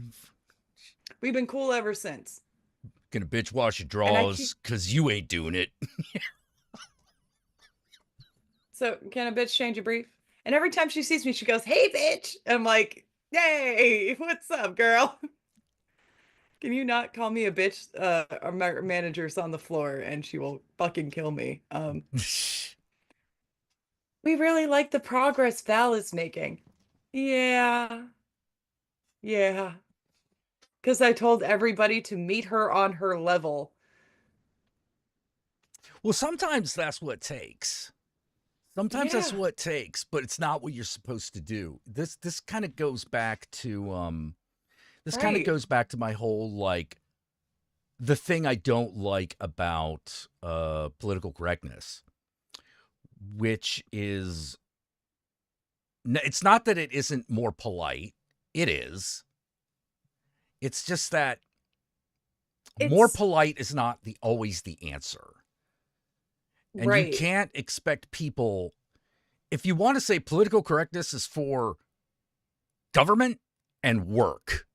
[SPEAKER 2] We've been cool ever since.
[SPEAKER 1] Gonna bitch wash your
[SPEAKER 2] And I keep
[SPEAKER 1] drawers because you ain't doing it.
[SPEAKER 2] So can a bitch change a brief? And every time she sees me, she goes, "Hey, bitch!" I'm like, "Hey, what's up, girl? Can you not call me a bitch?" Our manager's on the floor, and she will fucking kill me. We really like the progress Val is making. Yeah, yeah. Because I told everybody to meet her on her level.
[SPEAKER 1] Well, sometimes that's what it takes. Sometimes that's
[SPEAKER 2] Yeah,
[SPEAKER 1] what it takes, but it's not what you're supposed to do. This kind of goes back to
[SPEAKER 2] right.
[SPEAKER 1] my whole like the thing I don't like about political correctness, which is it's not that it isn't more polite. It is. It's just that more
[SPEAKER 2] It's
[SPEAKER 1] polite is not the always the answer. And you
[SPEAKER 2] right.
[SPEAKER 1] can't expect people if you want to say political correctness is for government and work.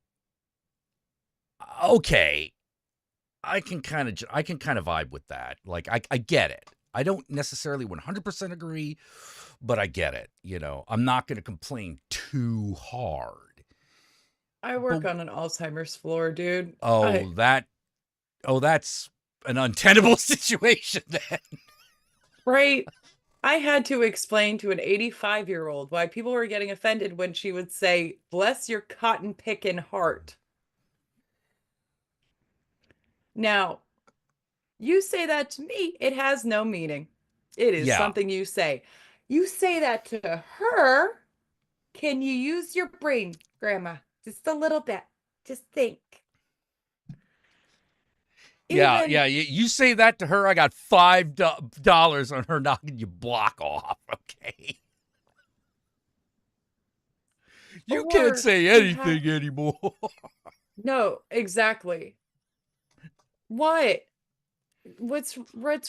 [SPEAKER 1] Okay, I can kind of vibe with that. Like I get it. I don't necessarily 100% agree, but I get it. You know, I'm not going to complain too hard.
[SPEAKER 2] I
[SPEAKER 1] But
[SPEAKER 2] work on an Alzheimer's floor, dude. I
[SPEAKER 1] oh, that's an untenable situation then.
[SPEAKER 2] right. I had to explain to an 85-year-old why people were getting offended when she would say, "Bless your cotton pickin' heart." Now, you say that to me, it has no meaning. It is
[SPEAKER 1] Yeah.
[SPEAKER 2] something you say. You say that to her. Can you use your brain, Grandma? Just a little bit. Just think.
[SPEAKER 1] Yeah,
[SPEAKER 2] Even,
[SPEAKER 1] yeah. You say that to her, I got $5 on her knocking you block off. Okay. You can't
[SPEAKER 2] or
[SPEAKER 1] say
[SPEAKER 2] we have,
[SPEAKER 1] anything anymore.
[SPEAKER 2] no, exactly. What? What's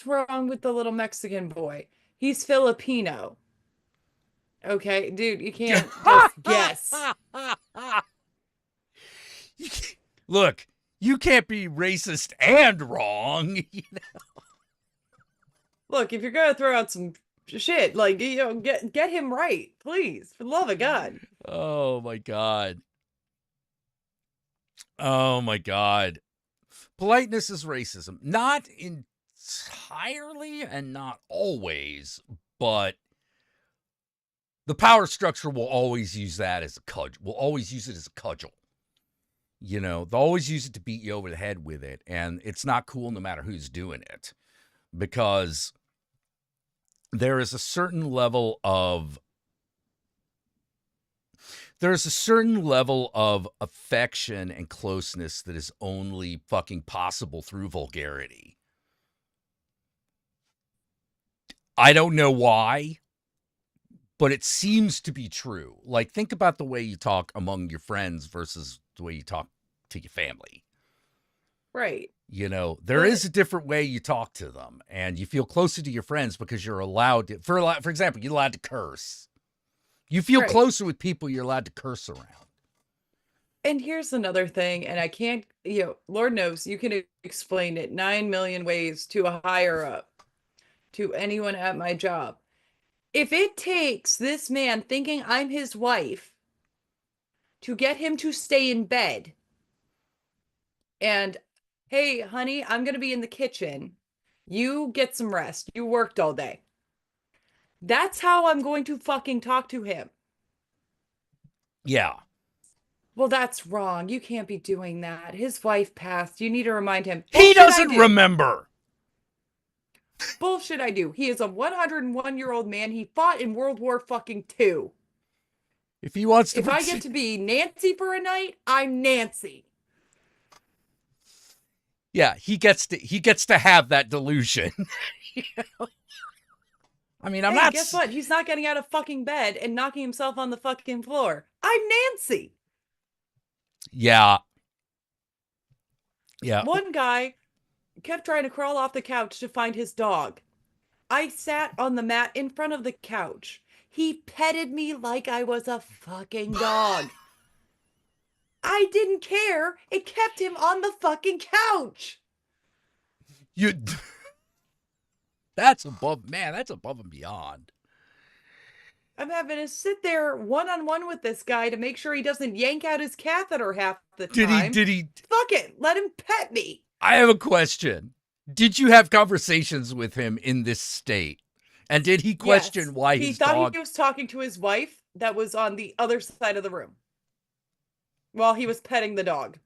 [SPEAKER 2] wrong with the little Mexican boy? He's Filipino. Okay, dude, you can't just guess.
[SPEAKER 1] Look, you can't be racist and wrong.
[SPEAKER 2] Look, if you're gonna throw out some shit, like get him right, please, for the love of God.
[SPEAKER 1] Oh my god. Oh my god. Politeness is racism. Not entirely and not always, but the power structure will always use that as a cudgel. Will always use it as a cudgel. You know, they'll always use it to beat you over the head with it, and it's not cool no matter who's doing it because there is a certain level of there's a certain level of affection and closeness that is only fucking possible through vulgarity. I don't know why, but it seems to be true. Like, think about the way you talk among your friends versus the way you talk to your family.
[SPEAKER 2] Right.
[SPEAKER 1] You know, there is
[SPEAKER 2] But
[SPEAKER 1] a different way you talk to them, and you feel closer to your friends because you're allowed to. For example, you're allowed to curse. You feel
[SPEAKER 2] right.
[SPEAKER 1] closer with people you're allowed to curse around.
[SPEAKER 2] And here's another thing, and I can't, Lord knows you can explain it 9 million ways to a higher up, to anyone at my job. If it takes this man thinking I'm his wife to get him to stay in bed and, "Hey, honey, I'm going to be in the kitchen. You get some rest. You worked all day." That's how I'm going to fucking talk to him.
[SPEAKER 1] Yeah,
[SPEAKER 2] "Well, that's wrong. You can't be doing that. His wife passed. You need to remind him."
[SPEAKER 1] he
[SPEAKER 2] Bullshit I
[SPEAKER 1] doesn't
[SPEAKER 2] do.
[SPEAKER 1] remember.
[SPEAKER 2] Bullshit I do. He is a 101-year-old man. He fought in World War fucking two.
[SPEAKER 1] If he wants to,
[SPEAKER 2] If I get to be Nancy for a night, I'm Nancy.
[SPEAKER 1] yeah, he gets to have that delusion. I mean, I'm
[SPEAKER 2] Hey,
[SPEAKER 1] not.
[SPEAKER 2] guess what? He's not getting out of fucking bed and knocking himself on the fucking floor. I'm Nancy.
[SPEAKER 1] Yeah, yeah.
[SPEAKER 2] One guy kept trying to crawl off the couch to find his dog. I sat on the mat in front of the couch. He petted me like I was a fucking dog. I didn't care. It kept him on the fucking couch.
[SPEAKER 1] You. That's above, man. That's above and beyond.
[SPEAKER 2] I'm having to sit there one on one with this guy to make sure he doesn't yank out his catheter half the
[SPEAKER 1] Did he,
[SPEAKER 2] time.
[SPEAKER 1] did he,
[SPEAKER 2] Fuck it. Let him pet me.
[SPEAKER 1] I have a question. Did you have conversations with him in this state? And did he
[SPEAKER 2] Yes.
[SPEAKER 1] question why
[SPEAKER 2] He
[SPEAKER 1] his
[SPEAKER 2] thought he
[SPEAKER 1] dog?
[SPEAKER 2] was talking to his wife that was on the other side of the room while he was petting the dog.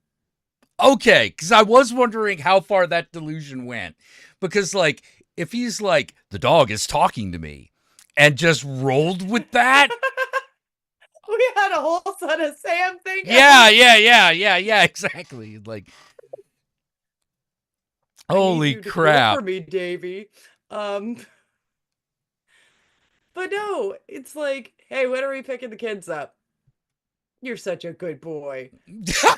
[SPEAKER 1] Okay, because I was wondering how far that delusion went. Because, like, if he's like, the dog is talking to me and just rolled with that.
[SPEAKER 2] We had a whole Son of Sam thing
[SPEAKER 1] Yeah,
[SPEAKER 2] going.
[SPEAKER 1] yeah, exactly. Like,
[SPEAKER 2] I need
[SPEAKER 1] holy
[SPEAKER 2] you to care for
[SPEAKER 1] crap.
[SPEAKER 2] me, Davy. Um, but no, it's like, hey, when are we picking the kids up? You're such a good boy.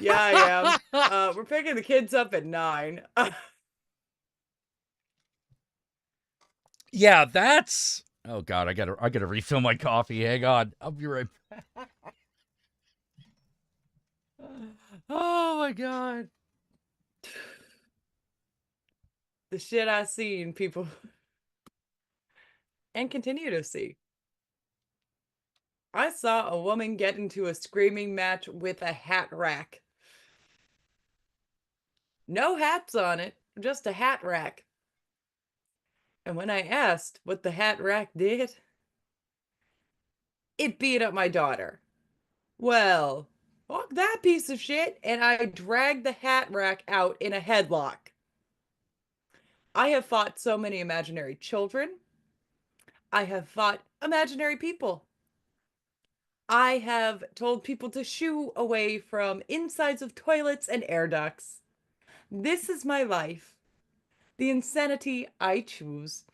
[SPEAKER 2] Yeah, I am. We're picking the kids up at 9.
[SPEAKER 1] Yeah, that's. Oh God, I gotta refill my coffee. Hang on, I'll be right back. Oh my God.
[SPEAKER 2] The shit I see in people and continue to see. I saw a woman get into a screaming match with a hat rack. No hats on it, just a hat rack. And when I asked what the hat rack did, it beat up my daughter. Well, fuck that piece of shit. And I dragged the hat rack out in a headlock. I have fought so many imaginary children. I have fought imaginary people. I have told people to shoo away from insides of toilets and air ducts. This is my life, the insanity I choose.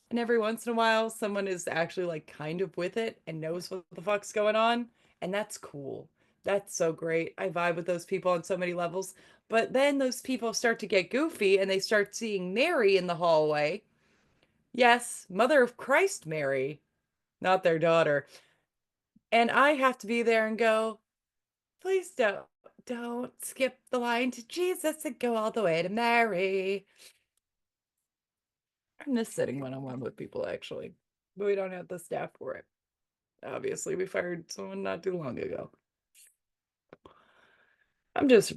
[SPEAKER 2] And every once in a while, someone is actually like kind of with it and knows what the fuck's going on. And that's cool. That's so great. I vibe with those people on so many levels. But then those people start to get goofy and they start seeing Mary in the hallway. Yes, Mother of Christ Mary, not their daughter. And I have to be there and go, please don't skip the line to Jesus and go all the way to Mary. I miss sitting one on one with people actually, but we don't have the staff for it. Obviously, we fired someone not too long ago. I'm just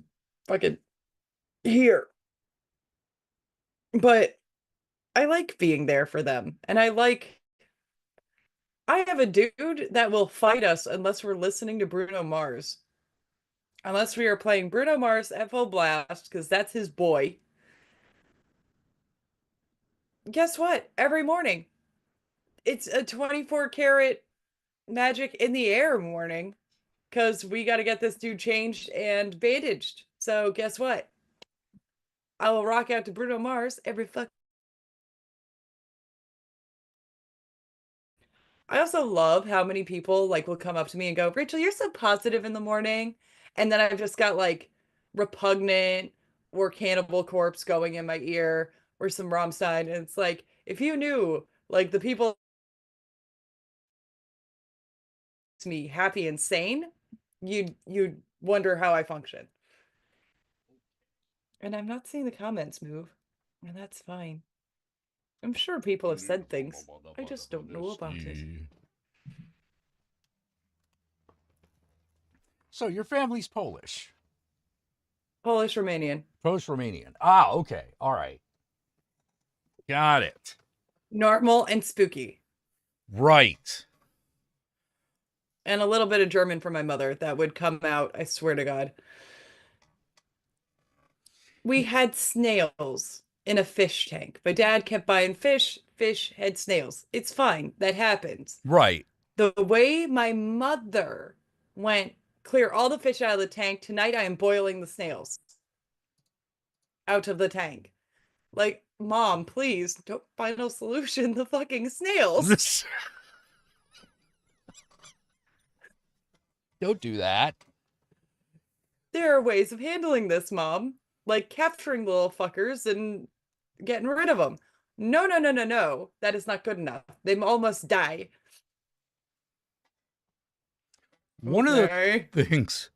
[SPEAKER 2] fucking here. But I like being there for them. And I have a dude that will fight us unless we're listening to Bruno Mars. Unless we are playing Bruno Mars at full blast, because that's his boy. Guess what? Every morning, it's a 24 karat magic in the air morning because we got to get this dude changed and bandaged. So, guess what? I will rock out to Bruno Mars every fuck. I also love how many people like will come up to me and go, Rachel, you're so positive in the morning. And then I've just got like repugnant or Cannibal Corpse going in my ear or some Rammstein. And it's like, if you knew like the people me happy and sane, you'd wonder how I function. And I'm not seeing the comments move. And that's fine. I'm sure people have said things. I just don't know about it.
[SPEAKER 1] So your family's Polish,
[SPEAKER 2] Polish Romanian.
[SPEAKER 1] Polish Romanian. Ah, okay, all right, got it.
[SPEAKER 2] Normal and spooky.
[SPEAKER 1] Right.
[SPEAKER 2] And a little bit of German from my mother that would come out, I swear to God. We had snails in a fish tank. My dad kept buying fish, fish had snails. It's fine. That happens.
[SPEAKER 1] Right.
[SPEAKER 2] The way my mother went, clear all the fish out of the tank. Tonight I am boiling the snails out of the tank. Like, mom, please don't final solution the fucking snails.
[SPEAKER 1] This. Don't do that.
[SPEAKER 2] There are ways of handling this, mom. Like capturing little fuckers and getting rid of them. No, no, no, no, no. That is not good enough. They all must die.
[SPEAKER 1] One of
[SPEAKER 2] Okay.
[SPEAKER 1] the things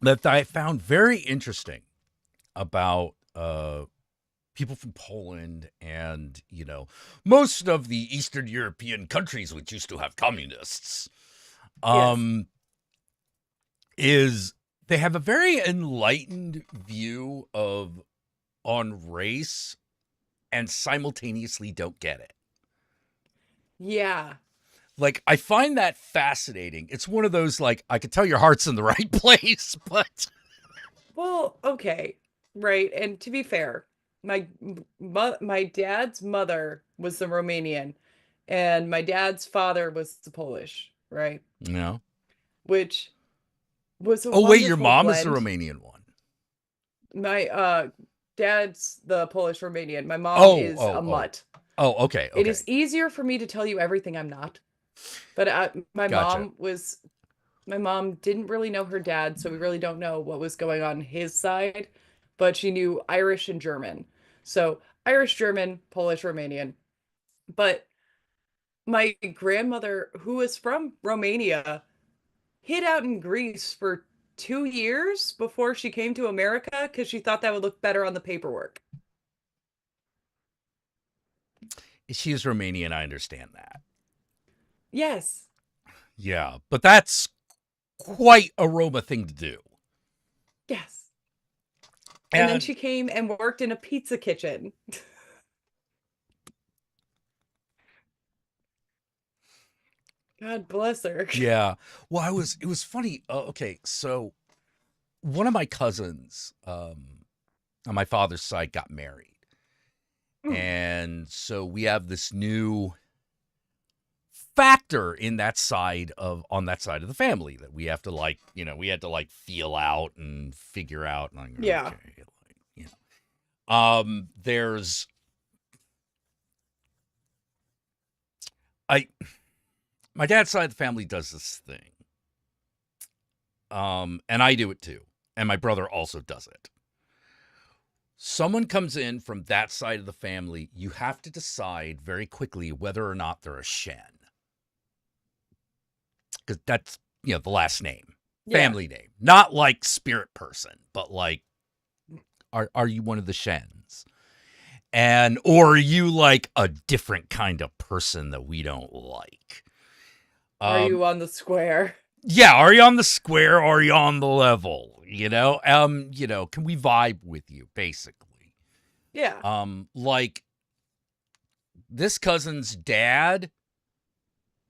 [SPEAKER 1] that I found very interesting about people from Poland and, most of the Eastern European countries which used to have communists,
[SPEAKER 2] Yes.
[SPEAKER 1] is they have a very enlightened view on race and simultaneously don't get it.
[SPEAKER 2] Yeah.
[SPEAKER 1] Like, I find that fascinating. It's one of those, like, I could tell your heart's in the right place, but
[SPEAKER 2] Well, okay. Right. And to be fair, my dad's mother was the Romanian and my dad's father was the Polish, right?
[SPEAKER 1] you know.
[SPEAKER 2] Which was a
[SPEAKER 1] Oh wait, your
[SPEAKER 2] wonderful
[SPEAKER 1] mom is the
[SPEAKER 2] blend.
[SPEAKER 1] Romanian one.
[SPEAKER 2] My dad's the Polish Romanian. My mom
[SPEAKER 1] Oh,
[SPEAKER 2] is a
[SPEAKER 1] oh, oh.
[SPEAKER 2] mutt.
[SPEAKER 1] Oh, okay,
[SPEAKER 2] It
[SPEAKER 1] okay.
[SPEAKER 2] is easier for me to tell you everything I'm not. But
[SPEAKER 1] Gotcha.
[SPEAKER 2] my mom didn't really know her dad, so we really don't know what was going on his side, but she knew Irish and German. So Irish, German, Polish, Romanian. But my grandmother, who was from Romania, hid out in Greece for 2 years before she came to America because she thought that would look better on the paperwork.
[SPEAKER 1] She is Romanian, I understand that.
[SPEAKER 2] Yes.
[SPEAKER 1] Yeah, but that's quite a Roma thing to do.
[SPEAKER 2] Yes. And then
[SPEAKER 1] And
[SPEAKER 2] she came and worked in a pizza kitchen. God bless her.
[SPEAKER 1] yeah, well, it was funny. Okay, so one of my cousins on my father's side got married. And so we have this new factor in that side of on that side of the family that we have to like, we had to like feel out and figure out. And I'm like,
[SPEAKER 2] Yeah.
[SPEAKER 1] okay, like, there's I my dad's side of the family does this thing. And I do it too. And my brother also does it. Someone comes in from that side of the family, you have to decide very quickly whether or not they're a Shen. Because that's, the last name,
[SPEAKER 2] Yeah.
[SPEAKER 1] family name. Not like spirit person, but like, are you one of the Shens? Or are you like a different kind of person that we don't like?
[SPEAKER 2] Are you on the square?
[SPEAKER 1] Yeah, are you on the square or are you on the level? Can we vibe with you, basically?
[SPEAKER 2] Yeah.
[SPEAKER 1] Like this cousin's dad,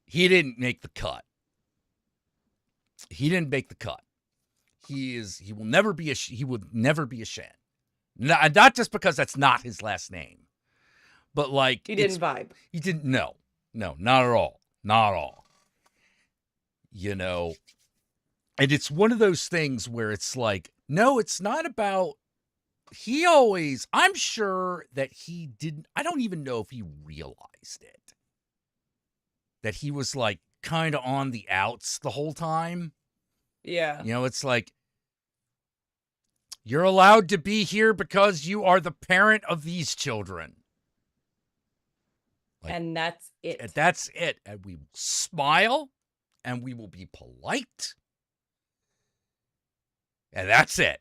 [SPEAKER 1] he didn't make the cut. He didn't make the cut. He would never be a Shen. Not just because that's not his last name, but like
[SPEAKER 2] He didn't vibe.
[SPEAKER 1] he didn't. No, not at all, not at all. And it's one of those things where it's like, no, it's not about. I'm sure that he didn't. I don't even know if he realized it. That he was like kind of on the outs the whole time.
[SPEAKER 2] Yeah.
[SPEAKER 1] It's like, you're allowed to be here because you are the parent of these children. Like,
[SPEAKER 2] and that's it.
[SPEAKER 1] That's it. And we will smile and we will be polite. And that's it.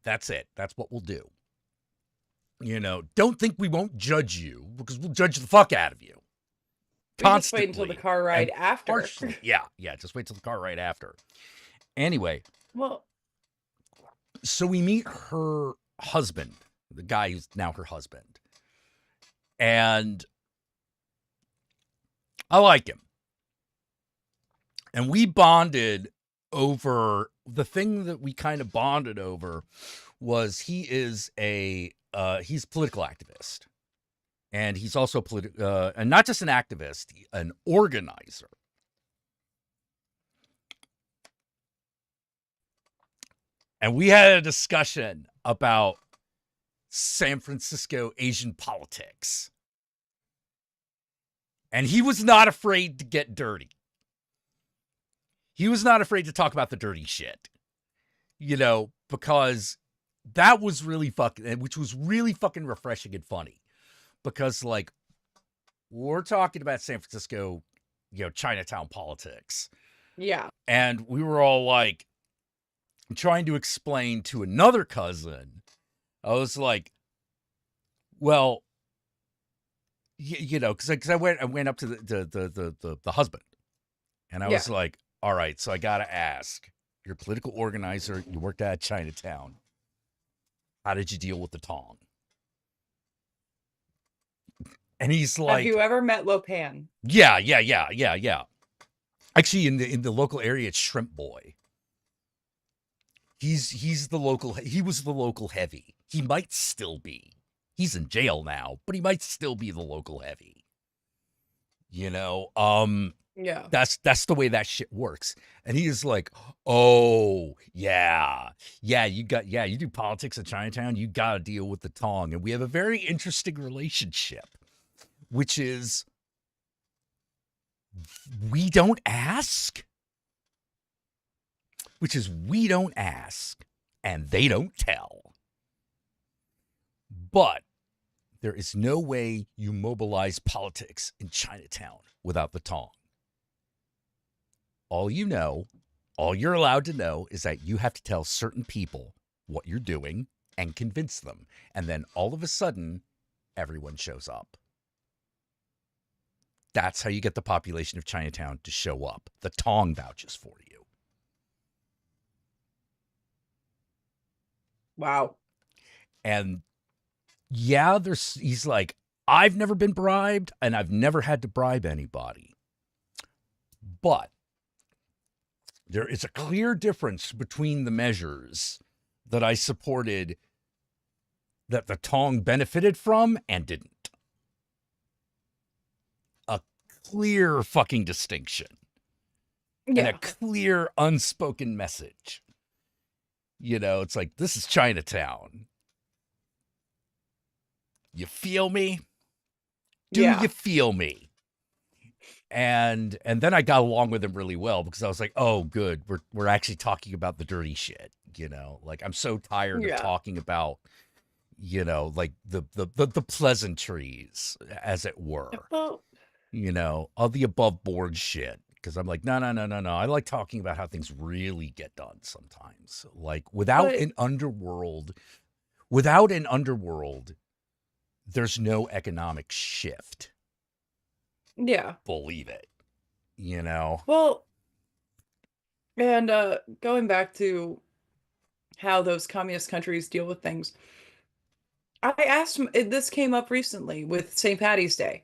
[SPEAKER 1] That's it. That's what we'll do. Don't think we won't judge you because we'll judge the fuck out of you.
[SPEAKER 2] We just wait until the car ride after.
[SPEAKER 1] Partially, yeah. Just wait till the car ride after. Anyway,
[SPEAKER 2] Well,
[SPEAKER 1] so we meet her husband, the guy who's now her husband. And I like him. And we bonded over the thing that we kind of bonded over was he's a political activist. And he's also and not just an activist, an organizer. And we had a discussion about San Francisco Asian politics. And he was not afraid to get dirty. He was not afraid to talk about the dirty shit. Because that was really which was really fucking refreshing and funny. Because, like, we're talking about San Francisco, Chinatown politics.
[SPEAKER 2] yeah.
[SPEAKER 1] And we were all like trying to explain to another cousin I was like, well, you know, because I went up to the husband, and I
[SPEAKER 2] Yeah.
[SPEAKER 1] was like, all right, so I gotta ask, you're a political organizer, you worked at Chinatown. How did you deal with the tong? And he's
[SPEAKER 2] Have
[SPEAKER 1] like,
[SPEAKER 2] you ever met Lopan?
[SPEAKER 1] yeah, yeah, yeah, yeah, yeah. Actually, in the local area, it's Shrimp Boy. He's the local. He was the local heavy. He might still be. He's in jail now, but he might still be the local heavy. You know,
[SPEAKER 2] Yeah.
[SPEAKER 1] that's the way that shit works. And he is like, oh yeah, yeah, you do politics at Chinatown. You got to deal with the tong, and we have a very interesting relationship, which is we don't ask, we don't ask, and they don't tell. But there is no way you mobilize politics in Chinatown without the tong. All you know, all you're allowed to know is that you have to tell certain people what you're doing and convince them. And then all of a sudden, everyone shows up. That's how you get the population of Chinatown to show up. The tong vouches for you.
[SPEAKER 2] Wow.
[SPEAKER 1] And yeah, he's like, I've never been bribed and I've never had to bribe anybody. But there is a clear difference between the measures that I supported that the tong benefited from and didn't. A clear fucking distinction and a
[SPEAKER 2] Yeah.
[SPEAKER 1] clear unspoken message. You know, it's like, this is Chinatown. You feel me? Do
[SPEAKER 2] Yeah.
[SPEAKER 1] you feel me? And then I got along with him really well because I was like, oh, good, we're actually talking about the dirty shit. You know, like I'm so tired of
[SPEAKER 2] Yeah.
[SPEAKER 1] talking about, you know, like the pleasantries, as it were.
[SPEAKER 2] Well,
[SPEAKER 1] You know, all the above board shit. Because I'm like, no, no, no, no, no. I like talking about how things really get done sometimes. Like
[SPEAKER 2] but
[SPEAKER 1] without an underworld, there's no economic shift.
[SPEAKER 2] yeah.
[SPEAKER 1] Believe it. You know?
[SPEAKER 2] Well, and going back to how those communist countries deal with things, I asked him, this came up recently with St. Patty's Day.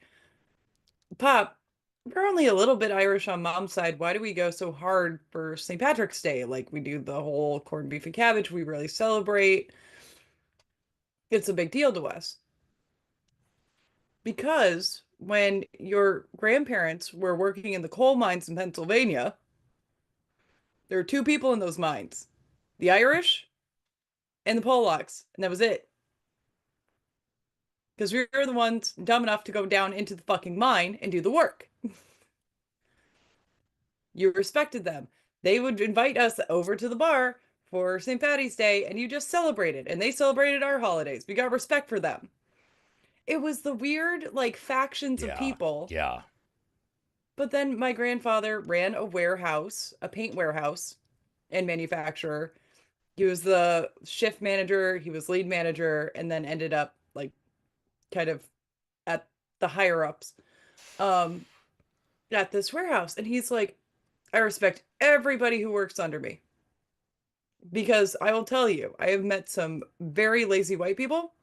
[SPEAKER 2] Pop, we're only a little bit Irish on mom's side. Why do we go so hard for St. Patrick's Day? Like we do the whole corned beef and cabbage. We really celebrate. It's a big deal to us. Because when your grandparents were working in the coal mines in Pennsylvania, there were two people in those mines, the Irish and the Polacks, and that was it. Because we were the ones dumb enough to go down into the fucking mine and do the work. You respected them. They would invite us over to the bar for St. Patty's Day, and you just celebrated. And they celebrated our holidays. We got respect for them. It was the weird, like, factions of
[SPEAKER 1] Yeah.
[SPEAKER 2] people.
[SPEAKER 1] Yeah.
[SPEAKER 2] But then my grandfather ran a warehouse, a paint warehouse and manufacturer. He was the shift manager, he was lead manager, and then ended up like kind of at the higher ups um at this warehouse. And he's like, I respect everybody who works under me because I will tell you, I have met some very lazy white people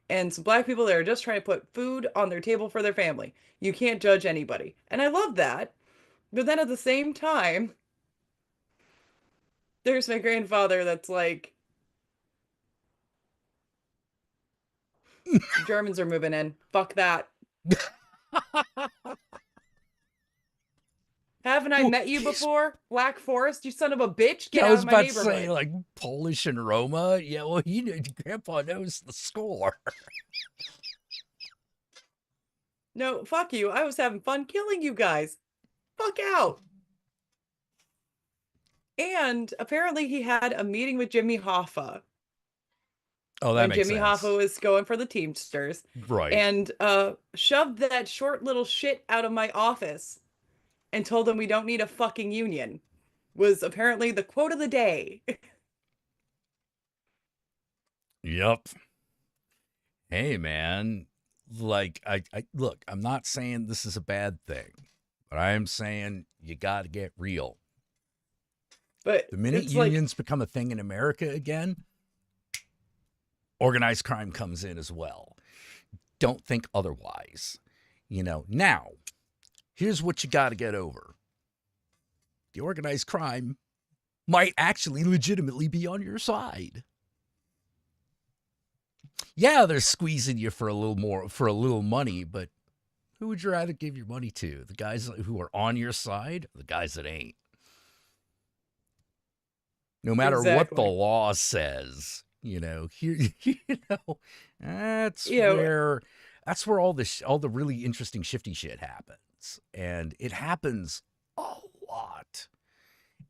[SPEAKER 2] and some black people that are just trying to put food on their table for their family. You can't judge anybody. And I love that. But then at the same time, there's my grandfather that's like, Germans are moving in. Fuck that. Haven't I
[SPEAKER 1] Well,
[SPEAKER 2] met you before? Black Forest, you son of a bitch. Get
[SPEAKER 1] yeah, I
[SPEAKER 2] out
[SPEAKER 1] was
[SPEAKER 2] of my
[SPEAKER 1] about to say,
[SPEAKER 2] neighborhood.
[SPEAKER 1] like, Polish and Roma. Yeah, well, Grandpa knows the score.
[SPEAKER 2] No, fuck you. I was having fun killing you guys. Fuck out. And apparently he had a meeting with Jimmy Hoffa
[SPEAKER 1] Oh, that
[SPEAKER 2] when
[SPEAKER 1] makes
[SPEAKER 2] Jimmy Hoffa
[SPEAKER 1] sense.
[SPEAKER 2] was going for the Teamsters
[SPEAKER 1] Right.
[SPEAKER 2] and shoved that short little shit out of my office and told him we don't need a fucking union was apparently the quote of the day.
[SPEAKER 1] Yep. Hey, man, like I look, I'm not saying this is a bad thing, but I am saying you got to get real.
[SPEAKER 2] But
[SPEAKER 1] The minute
[SPEAKER 2] it's like,
[SPEAKER 1] unions become a thing in America again, organized crime comes in as well. Don't think otherwise. Now, here's what you got to get over. The organized crime might actually legitimately be on your side. Yeah, they're squeezing you for a little more, for a little money, but who would you rather give your money to? The guys who are on your side, or the guys that ain't? No matter what the
[SPEAKER 2] exactly.
[SPEAKER 1] law says, here, that's
[SPEAKER 2] You know,
[SPEAKER 1] where that's where all the really interesting shifty shit happens, and it happens a lot.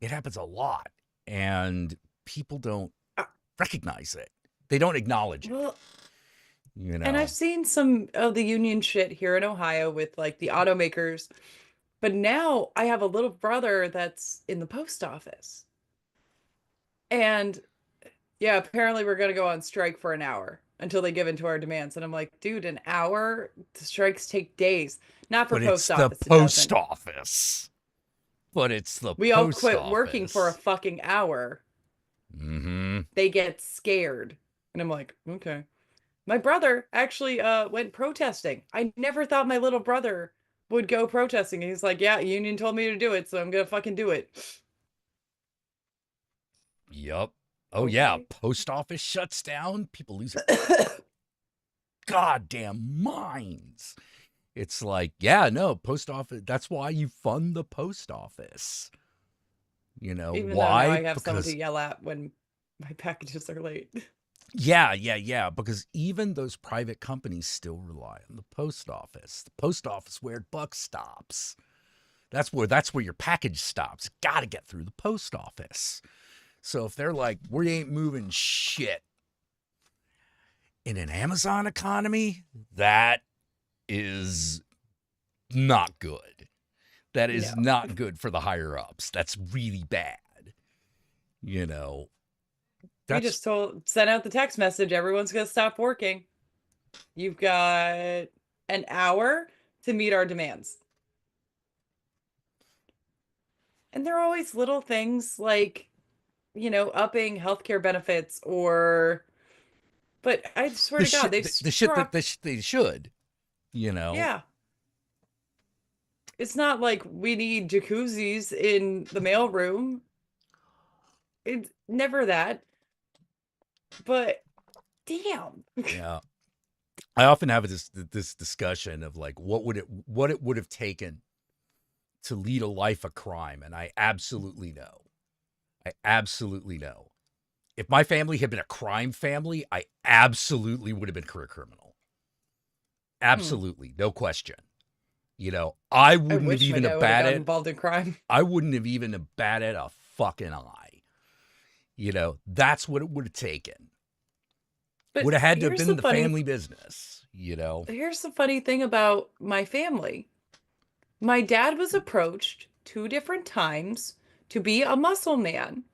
[SPEAKER 1] It happens a lot, and people don't
[SPEAKER 2] uh,
[SPEAKER 1] recognize it. They don't acknowledge it.
[SPEAKER 2] well,
[SPEAKER 1] You
[SPEAKER 2] and I've
[SPEAKER 1] know,
[SPEAKER 2] seen some of the union shit here in Ohio with like the automakers, but now I have a little brother that's in the post office. And yeah, apparently we're going to go on strike for an hour until they give in to our demands. And I'm like, dude, an hour? The strikes take days. Not for
[SPEAKER 1] but it's
[SPEAKER 2] post
[SPEAKER 1] the
[SPEAKER 2] office, it
[SPEAKER 1] post
[SPEAKER 2] doesn't.
[SPEAKER 1] office. But it's the
[SPEAKER 2] We all
[SPEAKER 1] post
[SPEAKER 2] quit working for a
[SPEAKER 1] office.
[SPEAKER 2] fucking hour.
[SPEAKER 1] Mm-hmm.
[SPEAKER 2] They get scared. And I'm like, okay. My brother actually went protesting. I never thought my little brother would go protesting. He's like, yeah, union told me to do it, so I'm gonna fucking do it.
[SPEAKER 1] Yup. Oh yeah,
[SPEAKER 2] Okay.
[SPEAKER 1] post office shuts down. People lose their goddamn minds. It's like, yeah, no, post office. That's why you fund the post office.
[SPEAKER 2] Even though now
[SPEAKER 1] Why?
[SPEAKER 2] I have someone to
[SPEAKER 1] Because,
[SPEAKER 2] yell at when my packages are late.
[SPEAKER 1] yeah. Because even those private companies still rely on the post office. The post office where buck stops. That's where your package stops. Got to get through the post office. So if they're like, we ain't moving shit in an Amazon economy, that is not good. That is
[SPEAKER 2] No.
[SPEAKER 1] not good for the higher ups. That's really bad. You know,
[SPEAKER 2] We
[SPEAKER 1] that's
[SPEAKER 2] just sent out the text message, everyone's gonna stop working. You've got an hour to meet our demands. And there are always little things like, upping healthcare benefits or, but I swear
[SPEAKER 1] the
[SPEAKER 2] to God,
[SPEAKER 1] shit,
[SPEAKER 2] they've
[SPEAKER 1] the shit that
[SPEAKER 2] struck.
[SPEAKER 1] they should, you know.
[SPEAKER 2] Yeah. It's not like we need jacuzzis in the mailroom. It's never that. But damn.
[SPEAKER 1] Yeah. I often have this discussion of like what it would have taken to lead a life of crime, and I absolutely know. I absolutely know. If my family had been a crime family, I absolutely would have been a career criminal.
[SPEAKER 2] Hmm.
[SPEAKER 1] Absolutely, no question. I
[SPEAKER 2] I
[SPEAKER 1] wouldn't have
[SPEAKER 2] wish my
[SPEAKER 1] even
[SPEAKER 2] dad would have gotten
[SPEAKER 1] batted.
[SPEAKER 2] involved in crime.
[SPEAKER 1] I wouldn't have even batted a fucking eye. That's what it would have taken. Would
[SPEAKER 2] But
[SPEAKER 1] have had to have been in the family business.
[SPEAKER 2] here's the funny thing about my family. My dad was approached 2 different times to be a muscle man.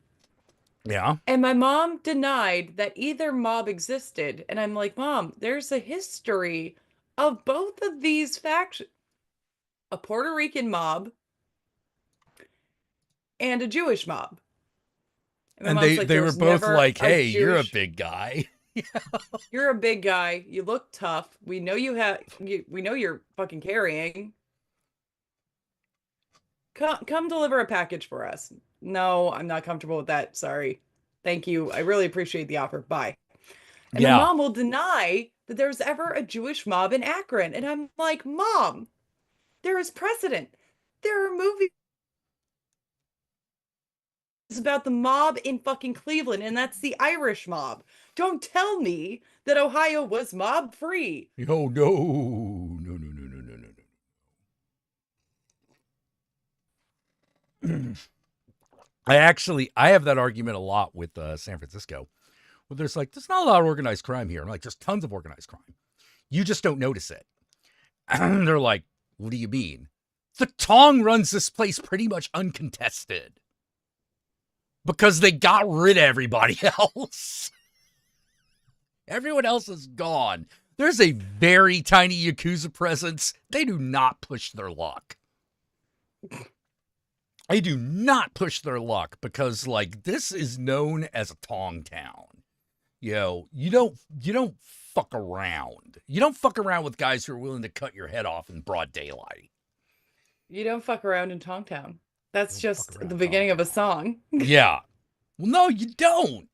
[SPEAKER 1] Yeah.
[SPEAKER 2] And my mom denied that either mob existed. And I'm like, Mom, there's a history of both of these factions, a Puerto Rican mob and a Jewish mob. And my
[SPEAKER 1] And
[SPEAKER 2] mom's like,
[SPEAKER 1] they
[SPEAKER 2] there
[SPEAKER 1] were
[SPEAKER 2] was
[SPEAKER 1] both
[SPEAKER 2] never
[SPEAKER 1] like,
[SPEAKER 2] a
[SPEAKER 1] "Hey, you're a
[SPEAKER 2] Jewish.
[SPEAKER 1] big guy."
[SPEAKER 2] You're a big guy. You look tough. We know we know you're fucking carrying. Come deliver a package for us. No, I'm not comfortable with that. Sorry. Thank you. I really appreciate the offer. Bye. And my
[SPEAKER 1] Yeah.
[SPEAKER 2] mom will deny that there was ever a Jewish mob in Akron. And I'm like, Mom, there is precedent. There are movies about the mob in fucking Cleveland, and that's the Irish mob. Don't tell me that Ohio was mob free.
[SPEAKER 1] Oh no. I have that argument a lot with San Francisco. Where there's not a lot of organized crime here. I'm like, there's tons of organized crime. You just don't notice it. They're like, what do you mean? The Tong runs this place pretty much uncontested because they got rid of everybody else. Everyone else is gone. There's a very tiny Yakuza presence. They do not push their luck. They do not push their luck because, like, this is known as a Tong town. You don't fuck around. You don't fuck around with guys who are willing to cut your head off in broad daylight.
[SPEAKER 2] You don't fuck around in Tongtown.
[SPEAKER 1] You
[SPEAKER 2] That's
[SPEAKER 1] don't fuck
[SPEAKER 2] just
[SPEAKER 1] around
[SPEAKER 2] the
[SPEAKER 1] in
[SPEAKER 2] beginning of a
[SPEAKER 1] Tongtown.
[SPEAKER 2] song.
[SPEAKER 1] Yeah. Well, no, you don't.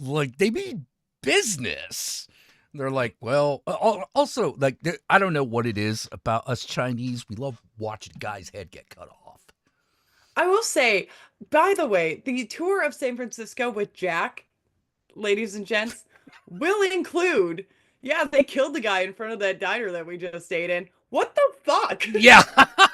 [SPEAKER 1] Like they mean business. They're like, well, also, like, I don't know what it is about us Chinese. We love watching a guy's head get cut off.
[SPEAKER 2] I will say, by the way, the tour of San Francisco with Jack, ladies and gents, will include, yeah, they killed the guy in front of that diner that we just stayed in. What the fuck?
[SPEAKER 1] Yeah.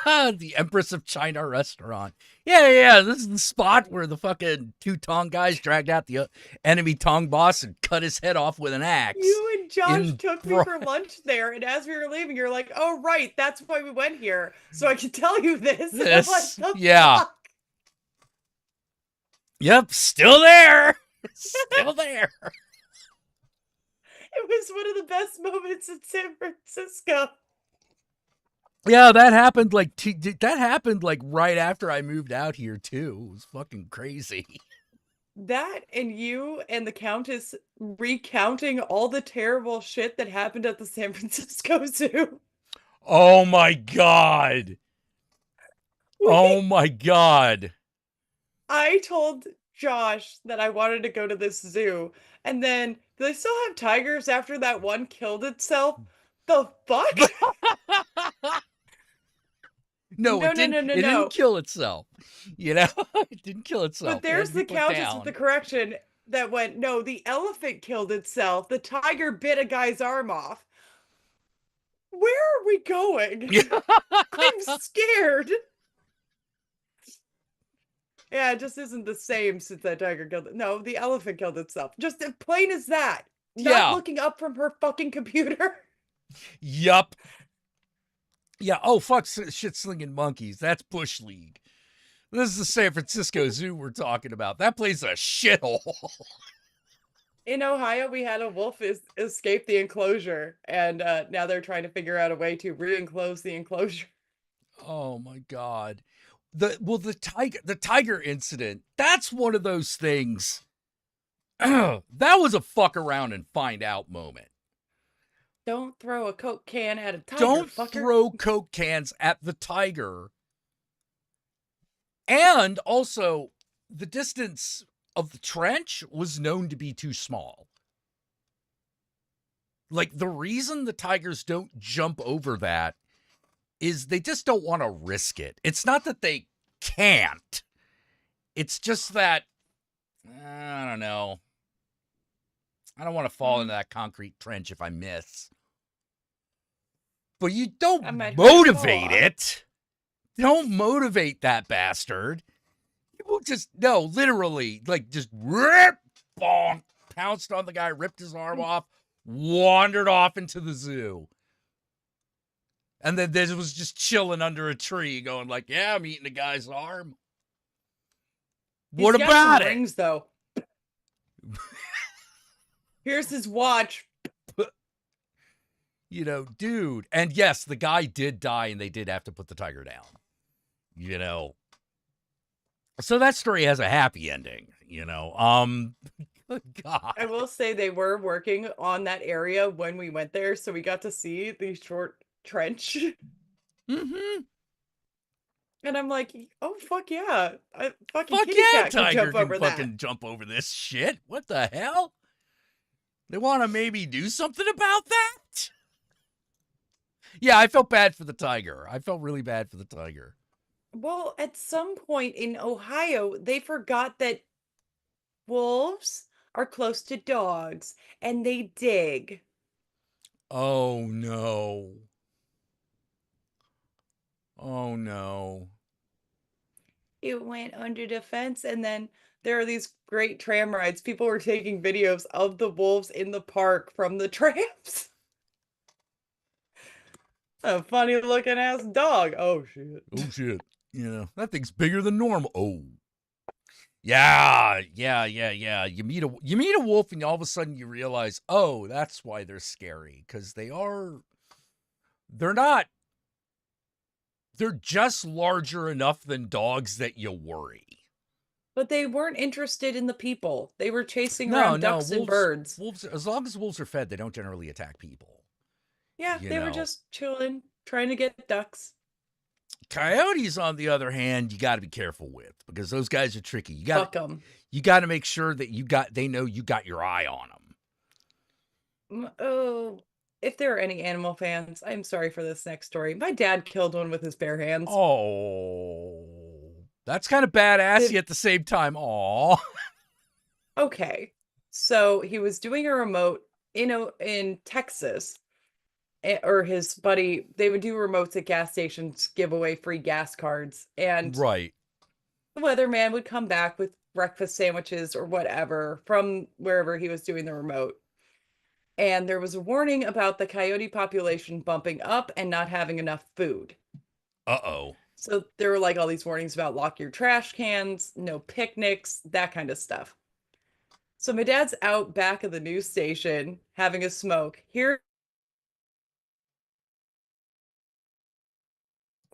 [SPEAKER 1] The Empress of China restaurant. Yeah. This is the spot where the fucking two Tong guys dragged out the enemy Tong boss and cut his head off with an axe.
[SPEAKER 2] You and Josh
[SPEAKER 1] In
[SPEAKER 2] took me for lunch there, and as we were leaving, you're like, "Oh, right, that's why we went here, so I can tell you this." And I'm like,
[SPEAKER 1] this.
[SPEAKER 2] "The
[SPEAKER 1] Yeah.
[SPEAKER 2] fuck?"
[SPEAKER 1] Yep. Still there. Still there.
[SPEAKER 2] It was one of the best moments in San Francisco.
[SPEAKER 1] Yeah, that happened like right after I moved out here too. It was fucking crazy.
[SPEAKER 2] That and you and the Countess recounting all the terrible shit that happened at the San Francisco Zoo.
[SPEAKER 1] Oh my god. Oh my god.
[SPEAKER 2] I told Josh that I wanted to go to this zoo, and then do they still have tigers after that one killed itself? The fuck?
[SPEAKER 1] No,
[SPEAKER 2] No,
[SPEAKER 1] it
[SPEAKER 2] no,
[SPEAKER 1] didn't
[SPEAKER 2] no, no,
[SPEAKER 1] it didn't
[SPEAKER 2] no.
[SPEAKER 1] kill itself. It didn't kill
[SPEAKER 2] But
[SPEAKER 1] itself. It had
[SPEAKER 2] there's
[SPEAKER 1] to be
[SPEAKER 2] the
[SPEAKER 1] put
[SPEAKER 2] countess with
[SPEAKER 1] down.
[SPEAKER 2] the correction that went, no, the elephant killed itself. The tiger bit a guy's arm off. Where are we going? I'm scared. Yeah, it just isn't the same since that tiger killed it. No, the elephant killed itself. Just as plain as that. Not
[SPEAKER 1] Yeah.
[SPEAKER 2] looking up from her fucking computer.
[SPEAKER 1] Yup. Yeah. Oh fuck, shit slinging monkeys. That's Bush League. This is the San Francisco Zoo we're talking about. That place is a shithole.
[SPEAKER 2] In Ohio, we had a wolf escape the enclosure, and now they're trying to figure out a way to re-enclose the enclosure.
[SPEAKER 1] Oh my god. The tiger incident, that's one of those things. That was a fuck around and find out moment.
[SPEAKER 2] Don't throw a Coke can at a tiger,
[SPEAKER 1] Don't
[SPEAKER 2] fucker.
[SPEAKER 1] throw Coke cans at the tiger. And also, the distance of the trench was known to be too small. Like, the reason the tigers don't jump over that is they just don't want to risk it. It's not that they can't. It's just that, I don't know. I don't want to fall into that concrete trench if I miss. But you don't motivate it. Don't motivate that bastard. People just, no, literally, like, just rip, bonk, pounced on the guy, ripped his arm off, wandered off into the zoo. And then this was just chilling under a tree going like, yeah, I'm eating a guy's arm. What
[SPEAKER 2] He's got
[SPEAKER 1] about
[SPEAKER 2] some
[SPEAKER 1] it?
[SPEAKER 2] rings, though. Here's his watch.
[SPEAKER 1] Dude. And yes, the guy did die and they did have to put the tiger down. So that story has a happy ending, Good God.
[SPEAKER 2] I will say they were working on that area when we went there, so we got to see the short trench.
[SPEAKER 1] Mm-hmm.
[SPEAKER 2] And I'm like, oh fuck yeah. Fuck
[SPEAKER 1] yeah,
[SPEAKER 2] cat
[SPEAKER 1] tiger
[SPEAKER 2] can jump over
[SPEAKER 1] fucking
[SPEAKER 2] that.
[SPEAKER 1] jump over this shit. What the hell? They want to maybe do something about that? Yeah, I felt bad for the tiger. I felt really bad for the tiger.
[SPEAKER 2] Well, at some point in Ohio, they forgot that wolves are close to dogs and they dig.
[SPEAKER 1] Oh no. Oh no.
[SPEAKER 2] It went under the fence, and then there are these great tram rides. People were taking videos of the wolves in the park from the trams. A funny looking ass dog. Oh shit.
[SPEAKER 1] Oh shit. That thing's bigger than normal. Oh. Yeah, yeah, yeah, yeah. You meet a wolf, and all of a sudden you realize, oh, that's why they're scary because they're not they're just larger enough than dogs that you worry.
[SPEAKER 2] But they weren't interested in the people. They were chasing
[SPEAKER 1] No,
[SPEAKER 2] around
[SPEAKER 1] no,
[SPEAKER 2] ducks and birds.
[SPEAKER 1] wolves. As long as wolves are fed, they don't generally attack people.
[SPEAKER 2] Yeah,
[SPEAKER 1] You
[SPEAKER 2] they were
[SPEAKER 1] know,
[SPEAKER 2] just chilling, trying to get ducks.
[SPEAKER 1] coyotes, on the other hand, you got to be careful with because those guys are tricky.
[SPEAKER 2] Fuck them.
[SPEAKER 1] You got to make sure that they know you got your eye on them.
[SPEAKER 2] Oh, if there are any animal fans, I'm sorry for this next story. My dad killed one with his bare hands.
[SPEAKER 1] Oh, that's kind of badassy
[SPEAKER 2] The
[SPEAKER 1] at the same time. Aw.
[SPEAKER 2] Okay. So he was doing a remote in Texas, or his buddy, they would do remotes at gas stations, give away free gas cards, and
[SPEAKER 1] Right.
[SPEAKER 2] the weatherman would come back with breakfast sandwiches or whatever from wherever he was doing the remote. And there was a warning about the coyote population bumping up and not having enough food.
[SPEAKER 1] Uh-oh.
[SPEAKER 2] So there were like all these warnings about lock your trash cans, no picnics, that kind of stuff. So my dad's out back of the news station having a smoke. Here,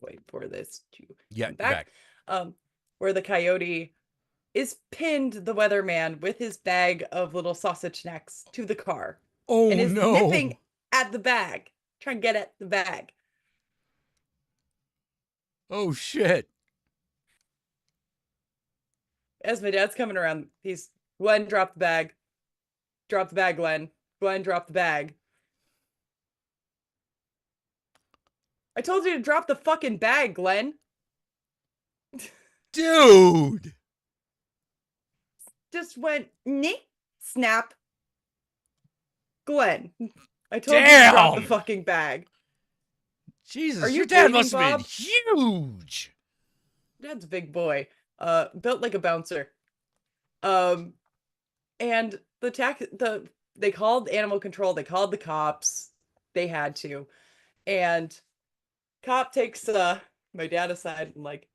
[SPEAKER 2] wait for this to
[SPEAKER 1] Yeah,
[SPEAKER 2] come
[SPEAKER 1] you're
[SPEAKER 2] back.
[SPEAKER 1] back.
[SPEAKER 2] Um, where the coyote is pinned the weatherman with his bag of little sausage snacks to the car and
[SPEAKER 1] Oh
[SPEAKER 2] is
[SPEAKER 1] no.
[SPEAKER 2] nipping at the bag, trying to get at the bag.
[SPEAKER 1] Oh shit.
[SPEAKER 2] As my dad's coming around, he's Glenn, drop the bag. Drop the bag, Glenn. Glenn, drop the bag. I told you to drop the fucking bag, Glenn.
[SPEAKER 1] Dude.
[SPEAKER 2] Just went nick, snap. Glenn, I told you to drop the
[SPEAKER 1] Damn.
[SPEAKER 2] fucking bag. Are
[SPEAKER 1] Jesus,
[SPEAKER 2] you
[SPEAKER 1] your dad
[SPEAKER 2] bleeding,
[SPEAKER 1] must have been
[SPEAKER 2] Bob?
[SPEAKER 1] huge.
[SPEAKER 2] Dad's a big boy. Built like a bouncer. Um, and they called animal control, they called the cops. They had to. And cop takes my dad aside and like,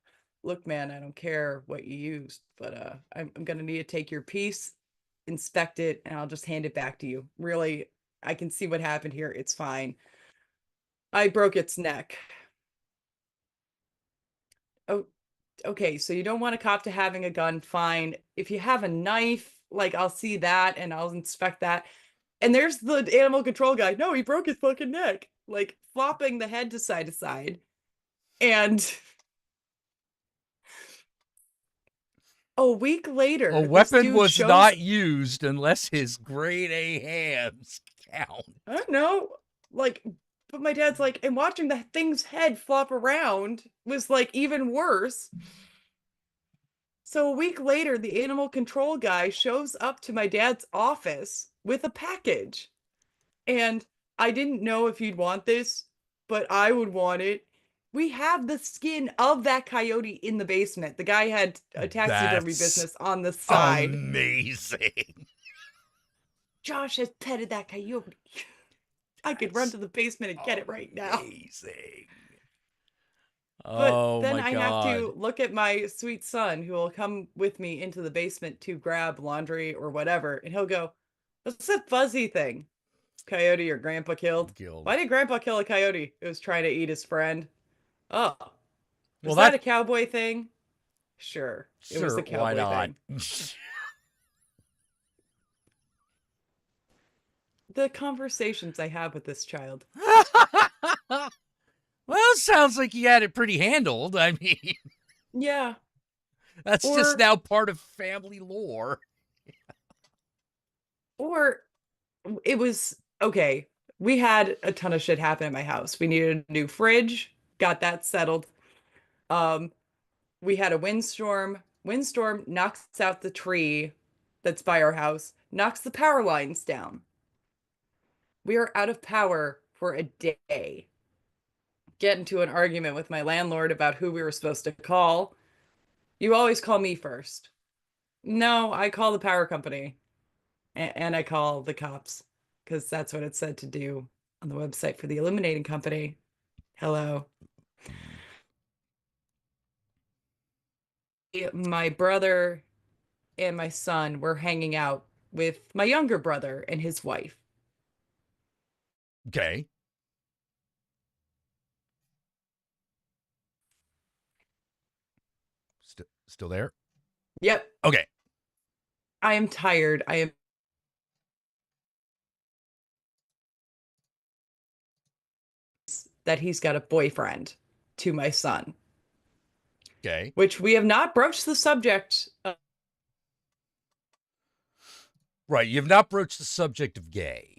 [SPEAKER 2] look, man, I don't care what you used, but I'm gonna need to take your piece, inspect it, and I'll just hand it back to you. Really, I can see what happened here. It's fine. I broke its neck. Oh, okay, so you don't want a cop to having a gun, fine. If you have a knife, like I'll see that and I'll inspect that. And there's the animal control guy. No, he broke his fucking neck, like flopping the head to side to side. And a week
[SPEAKER 1] A
[SPEAKER 2] later, this
[SPEAKER 1] weapon
[SPEAKER 2] dude
[SPEAKER 1] was
[SPEAKER 2] shows,
[SPEAKER 1] not used unless his grade A hands count.
[SPEAKER 2] I don't know, like, but my dad's like, and watching the thing's head flop around was like even worse. So a week later, the animal control guy shows up to my dad's office with a package. And I didn't know if you'd want this, but I would want it. We have the skin of that coyote in the basement. The guy had a taxidermy
[SPEAKER 1] That's
[SPEAKER 2] business on the side.
[SPEAKER 1] amazing.
[SPEAKER 2] Josh has petted that coyote. I could run
[SPEAKER 1] That's
[SPEAKER 2] to the basement and get it right now.
[SPEAKER 1] amazing.
[SPEAKER 2] But
[SPEAKER 1] Oh
[SPEAKER 2] then
[SPEAKER 1] my
[SPEAKER 2] I have
[SPEAKER 1] god.
[SPEAKER 2] to look at my sweet son who will come with me into the basement to grab laundry or whatever. And he'll go, what's that fuzzy thing? Coyote your grandpa killed?
[SPEAKER 1] Guild.
[SPEAKER 2] Why did grandpa kill a coyote? It was trying to eat his friend. Oh,
[SPEAKER 1] Well,
[SPEAKER 2] was that
[SPEAKER 1] that
[SPEAKER 2] a cowboy thing? Sure, it was
[SPEAKER 1] sure,
[SPEAKER 2] a
[SPEAKER 1] why
[SPEAKER 2] cowboy
[SPEAKER 1] not?
[SPEAKER 2] thing. The conversations I have with this child.
[SPEAKER 1] Well, sounds like you had it pretty handled. I mean,
[SPEAKER 2] Yeah.
[SPEAKER 1] that's just
[SPEAKER 2] Or
[SPEAKER 1] now part of family lore.
[SPEAKER 2] or it was okay. We had a ton of shit happen at my house. We needed a new fridge, got that settled. Um, we had a windstorm. Windstorm knocks out the tree that's by our house, knocks the power lines down. We are out of power for a day. Get into an argument with my landlord about who we were supposed to call. You always call me first. No, I call the power company and I call the cops because that's what it said to do on the website for the illuminating company. Hello. My brother and my son were hanging out with my younger brother and his wife.
[SPEAKER 1] Okay. Still there?
[SPEAKER 2] Yep,
[SPEAKER 1] Okay.
[SPEAKER 2] I am tired. I am that he's got a boyfriend to my son,
[SPEAKER 1] Okay.
[SPEAKER 2] which we have not broached the subject of,
[SPEAKER 1] Right. You've not broached the subject of gay.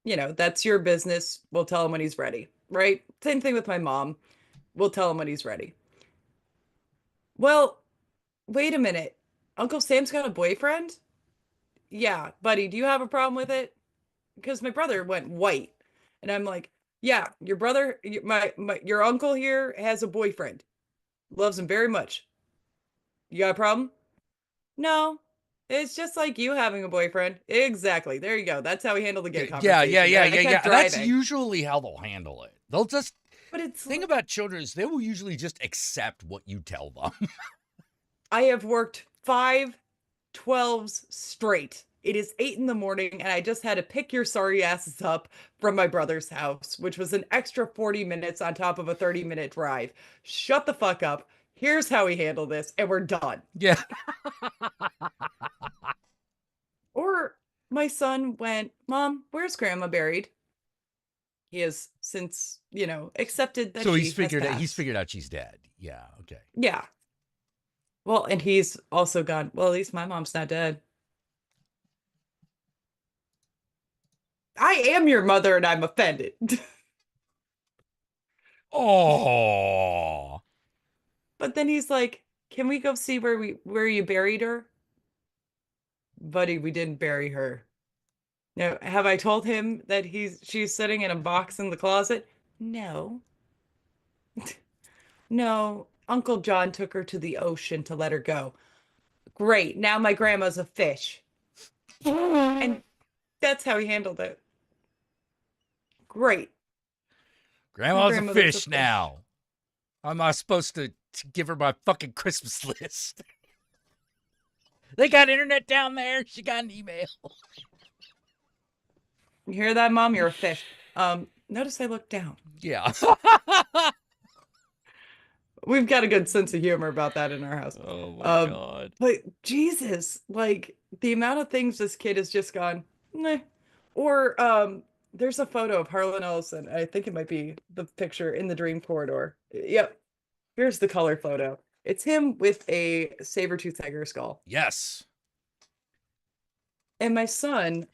[SPEAKER 2] that's your business. We'll tell him when he's ready, right? Same thing with my mom. We'll tell him when he's ready. Well, wait a minute. Uncle Sam's got a boyfriend? Yeah, buddy, do you have a problem with it? Because my brother went white. And I'm like, yeah, your brother, your uncle here has a boyfriend. Loves him very much. You got a problem? No. It's just like you having a boyfriend. Exactly. There you go. That's how we handle the gay
[SPEAKER 1] Yeah, yeah,
[SPEAKER 2] conversation.
[SPEAKER 1] yeah,
[SPEAKER 2] Then I
[SPEAKER 1] yeah,
[SPEAKER 2] kept
[SPEAKER 1] yeah. That's
[SPEAKER 2] driving.
[SPEAKER 1] usually how they'll handle it. They'll just
[SPEAKER 2] But it's
[SPEAKER 1] thing about children is they will usually just accept what you tell them.
[SPEAKER 2] I have worked 5 12s straight. It is 8 in the morning, and I just had to pick your sorry asses up from my brother's house, which was an extra 40 minutes on top of a 30-minute drive. Shut the fuck up. Here's how we handle this, and we're done.
[SPEAKER 1] Yeah.
[SPEAKER 2] Or my son went, Mom, where's grandma buried? He has since, accepted that
[SPEAKER 1] So
[SPEAKER 2] she has
[SPEAKER 1] he's
[SPEAKER 2] passed.
[SPEAKER 1] figured out she's dead. Yeah, okay.
[SPEAKER 2] Yeah. Well, and he's also gone, well, at least my mom's not dead. I am your mother and I'm offended.
[SPEAKER 1] Oh.
[SPEAKER 2] But then he's like, "Can we go see where you buried her?" Buddy, we didn't bury her. Now, have I told him that she's sitting in a box in the closet? No. No. Uncle John took her to the ocean to let her go. Great. Now my grandma's a fish. And that's how he handled it. Great. My
[SPEAKER 1] Grandma's a
[SPEAKER 2] grandmother's a
[SPEAKER 1] fish
[SPEAKER 2] fish.
[SPEAKER 1] now. How am I supposed to give her my fucking Christmas list? They got internet down there. She got an email.
[SPEAKER 2] You hear that, Mom? You're a fish. Notice I look down.
[SPEAKER 1] Yeah.
[SPEAKER 2] We've got a good sense of humor about that in our house.
[SPEAKER 1] Oh my
[SPEAKER 2] Um,
[SPEAKER 1] god.
[SPEAKER 2] but Jesus, like the amount of things this kid has just gone, meh. Or there's a photo of Harlan Ellison. I think it might be the picture in the dream corridor. Yep. Here's the color photo. It's him with a saber-tooth tiger skull.
[SPEAKER 1] Yes.
[SPEAKER 2] And my son,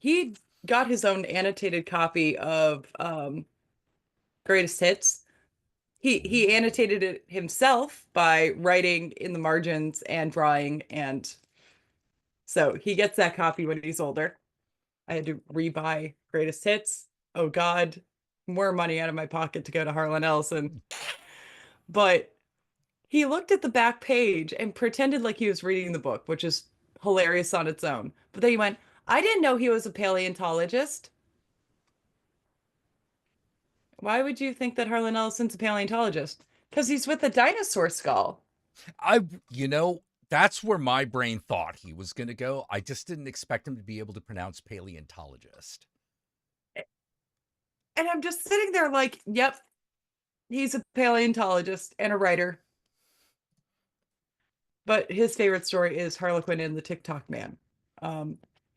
[SPEAKER 2] he got his own annotated copy of Greatest Hits. He annotated it himself by writing in the margins and drawing, and so he gets that copy when he's older. I had to rebuy Greatest Hits. Oh God, more money out of my pocket to go to Harlan Ellison. But he looked at the back page and pretended like he was reading the book, which is hilarious on its own. But then he went, I didn't know he was a paleontologist. Why would you think that Harlan Ellison's a paleontologist? Because he's with a dinosaur skull.
[SPEAKER 1] I you know, that's where my brain thought he was going to go. I just didn't expect him to be able to pronounce paleontologist.
[SPEAKER 2] And I'm just sitting there like, yep, he's a paleontologist and a writer. But his favorite story is Harlequin and the TikTok Man.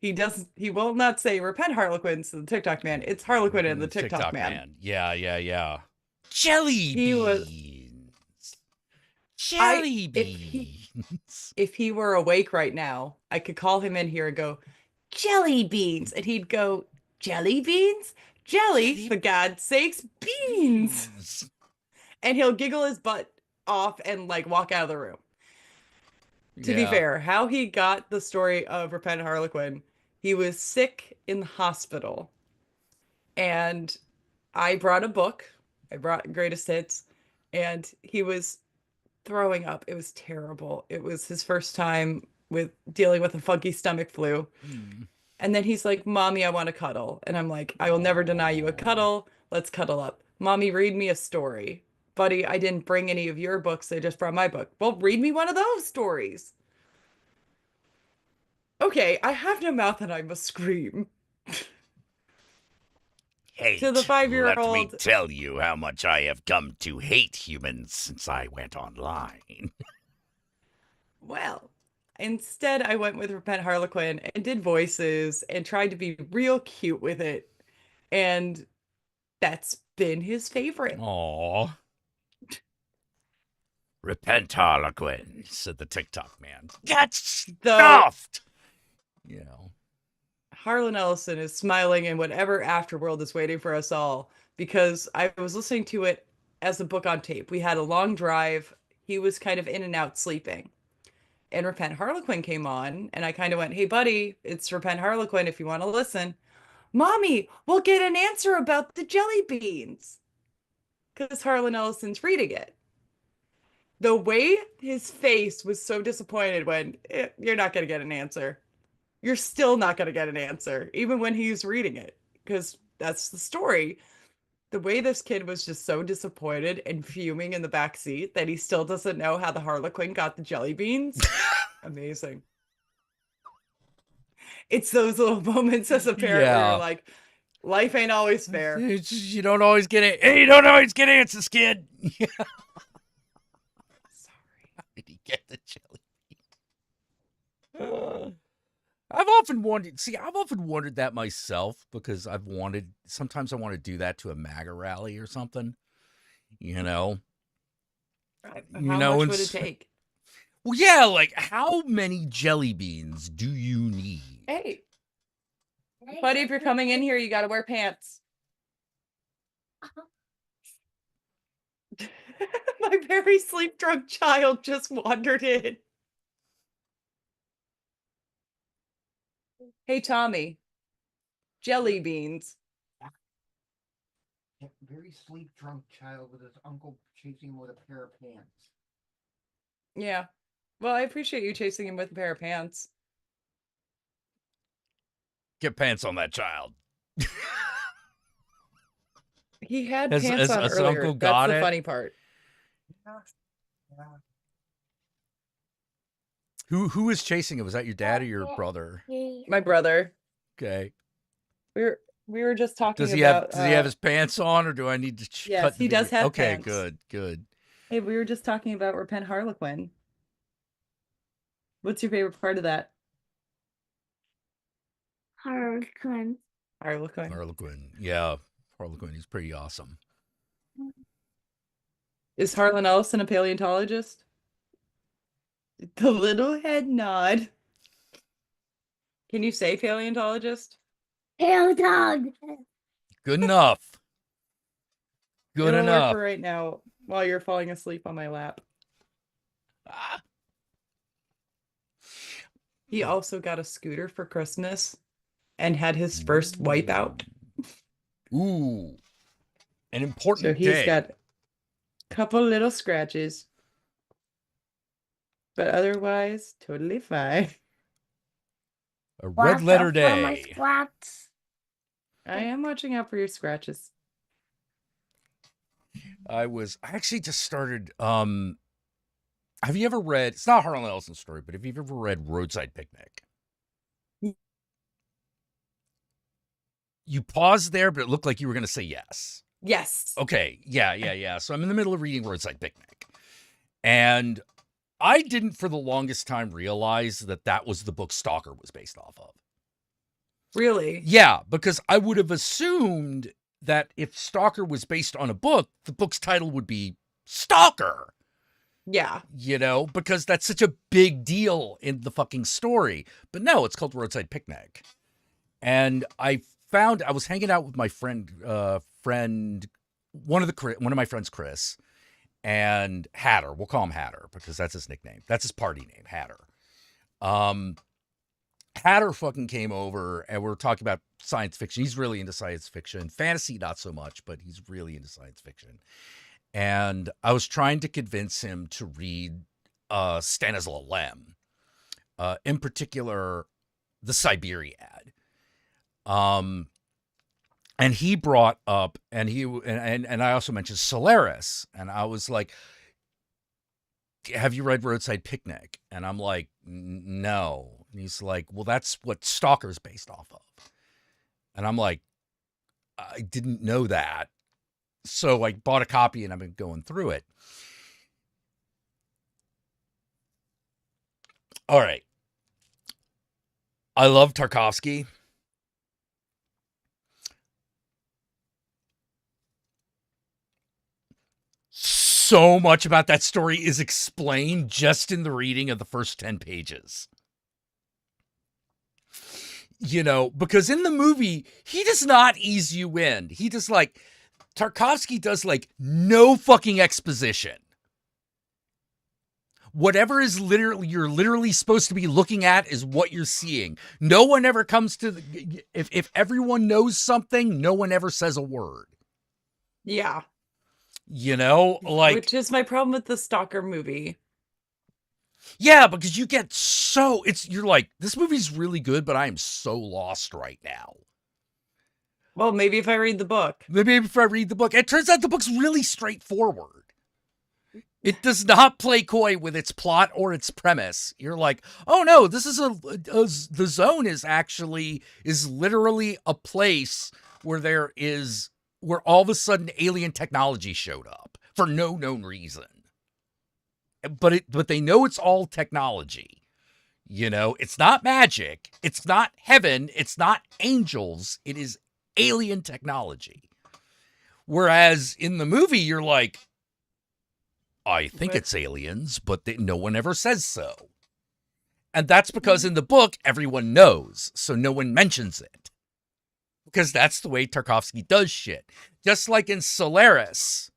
[SPEAKER 2] He will not say repent Harlequins to the TikTok Man. It's Harlequin and the TikTok
[SPEAKER 1] TikTok
[SPEAKER 2] Man.
[SPEAKER 1] man. Yeah, yeah, yeah. Jelly
[SPEAKER 2] He was
[SPEAKER 1] beans.
[SPEAKER 2] I
[SPEAKER 1] Jelly beans.
[SPEAKER 2] if he were awake right now, I could call him in here and go, jelly beans. And he'd go, jelly beans? Jelly,
[SPEAKER 1] Jelly
[SPEAKER 2] for God's sakes, beans.
[SPEAKER 1] beans.
[SPEAKER 2] And he'll giggle his butt off and like walk out of the room. To be
[SPEAKER 1] Yeah.
[SPEAKER 2] fair, how he got the story of Repentant Harlequin, he was sick in the hospital. And I brought a book. I brought Greatest Hits, and he was throwing up. It was terrible. It was his first time with dealing with a funky stomach flu.
[SPEAKER 1] Mm.
[SPEAKER 2] And then he's like, Mommy, I want to cuddle. And I'm like, I will never deny you a
[SPEAKER 1] Oh.
[SPEAKER 2] cuddle. Let's cuddle up. Mommy, read me a story. buddy, I didn't bring any of your books. I just brought my book. Well, read me one of those stories. Okay, I have no mouth and I must scream. To the
[SPEAKER 1] Hate. Let me
[SPEAKER 2] 5-year-old,
[SPEAKER 1] tell you how much I have come to hate humans since I went online.
[SPEAKER 2] well, instead I went with Repent Harlequin and did voices and tried to be real cute with it. And that's been his favorite.
[SPEAKER 1] Aw. Repent, Harlequin, said the TikTok man. Get
[SPEAKER 2] Though
[SPEAKER 1] stuffed! You know.
[SPEAKER 2] Harlan Ellison is smiling in whatever afterworld is waiting for us all because I was listening to it as a book on tape. We had a long drive. He was kind of in and out sleeping. And Repent Harlequin came on, and I kind of went, "Hey, buddy, it's Repent Harlequin if you want to listen." Mommy, we'll get an answer about the jelly beans because Harlan Ellison's reading it. The way his face was so disappointed when you're not going to get an answer. You're still not going to get an answer, even when he's reading it, because that's the story. The way this kid was just so disappointed and fuming in the back seat that he still doesn't know how the Harlequin got the jelly beans. Amazing. It's those little moments as a parent where you're
[SPEAKER 1] Yeah.
[SPEAKER 2] like, life ain't always fair.
[SPEAKER 1] You don't always get it. Hey, you don't always get answers, kid.
[SPEAKER 2] Sorry.
[SPEAKER 1] How did he get the jelly bean? I've often wondered that myself because sometimes I want to do that to a MAGA rally or something, you know?
[SPEAKER 2] How much would it take?
[SPEAKER 1] Well, yeah, like how many jelly beans do you need?
[SPEAKER 2] Hey, buddy, if you're coming in here, you got to wear pants. My very sleep drunk child just wandered in. Hey, Tommy, jelly beans.
[SPEAKER 3] A very sleep drunk child with his uncle chasing him with a pair of pants.
[SPEAKER 2] Yeah. Well, I appreciate you chasing him with a pair of pants.
[SPEAKER 1] Get pants on that child.
[SPEAKER 2] He had
[SPEAKER 1] Has-
[SPEAKER 2] pants
[SPEAKER 1] has-
[SPEAKER 2] on
[SPEAKER 1] has
[SPEAKER 2] earlier.
[SPEAKER 1] Uncle
[SPEAKER 2] That's
[SPEAKER 1] got
[SPEAKER 2] the
[SPEAKER 1] it?
[SPEAKER 2] funny part.
[SPEAKER 3] Yeah.
[SPEAKER 1] Who was chasing him? Was that your dad or your brother?
[SPEAKER 2] My brother.
[SPEAKER 1] Okay.
[SPEAKER 2] We were just talking
[SPEAKER 1] Does he
[SPEAKER 2] about
[SPEAKER 1] have his pants on, or do I need to
[SPEAKER 2] yes,
[SPEAKER 1] cut the
[SPEAKER 2] he does
[SPEAKER 1] video?
[SPEAKER 2] have
[SPEAKER 1] Okay,
[SPEAKER 2] pants.
[SPEAKER 1] good.
[SPEAKER 2] Hey, we were just talking about Repent Harlequin. What's your favorite part of that?
[SPEAKER 4] Harlequin.
[SPEAKER 2] Harlequin.
[SPEAKER 1] Harlequin. Yeah, Harlequin. He's pretty awesome.
[SPEAKER 2] Is Harlan Ellison a paleontologist? The little head nod. Can you say paleontologist?
[SPEAKER 4] Tail dog.
[SPEAKER 1] Good enough. Good
[SPEAKER 2] It'll work
[SPEAKER 1] enough.
[SPEAKER 2] for right now while you're falling asleep on my lap.
[SPEAKER 1] Ah.
[SPEAKER 2] He also got a scooter for Christmas and had his first wipeout.
[SPEAKER 1] Ooh. An
[SPEAKER 2] So
[SPEAKER 1] important
[SPEAKER 2] he's
[SPEAKER 1] day.
[SPEAKER 2] got a couple little scratches. But otherwise, totally fine.
[SPEAKER 1] A red letter
[SPEAKER 4] Watch out for my
[SPEAKER 1] day.
[SPEAKER 4] squats.
[SPEAKER 2] I am watching out for your scratches.
[SPEAKER 1] I actually just started have you ever read, it's not a Harlan Ellison story, but have you ever read Roadside Picnic? You paused there, but it looked like you were going to say yes.
[SPEAKER 2] Yes.
[SPEAKER 1] Okay. Yeah. So I'm in the middle of reading Roadside Picnic. And I didn't for the longest time realize that was the book Stalker was based off of.
[SPEAKER 2] Really?
[SPEAKER 1] Yeah, because I would have assumed that if Stalker was based on a book, the book's title would be Stalker.
[SPEAKER 2] Yeah.
[SPEAKER 1] You know, because that's such a big deal in the fucking story. But no, it's called Roadside Picnic. And I was hanging out with my friend, one of my friends, Chris, and Hatter. We'll call him Hatter because that's his nickname. That's his party name, Hatter. Hatter fucking came over and we were talking about science fiction. He's really into science fiction. Fantasy, not so much, but he's really into science fiction. And I was trying to convince him to read Stanislaw Lem, in particular, the Siberiad. And he brought up, and I also mentioned Solaris, and I was like, have you read Roadside Picnic? And I'm like, no. And he's like, well, that's what Stalker's based off of. And I'm like, I didn't know that. So I bought a copy and I've been going through it. All right. I love Tarkovsky. So much about that story is explained just in the reading of the first 10 pages. You know, because in the movie, he does not ease you in. He does like, Tarkovsky does like no fucking exposition. Whatever is you're literally supposed to be looking at is what you're seeing. No one ever comes to, if everyone knows something, no one ever says a word.
[SPEAKER 2] Yeah.
[SPEAKER 1] You know, like,
[SPEAKER 2] which is my problem with the Stalker movie.
[SPEAKER 1] Yeah, because you get you're like, this movie's really good, but I am so lost right now.
[SPEAKER 2] Well, maybe if I read the book.
[SPEAKER 1] Maybe if I read the book. It turns out the book's really straightforward. It does not play coy with its plot or its premise. You're like, oh no, this is the zone is literally a place where where all of a sudden alien technology showed up for no known reason. But they know it's all technology. You know, it's not magic. It's not heaven. It's not angels. It is alien technology. Whereas in the movie, you're like, I think it's aliens, but no one ever says so. And that's because in the book, everyone knows, so no one mentions it. Because that's the way Tarkovsky does shit. Just like in Solaris,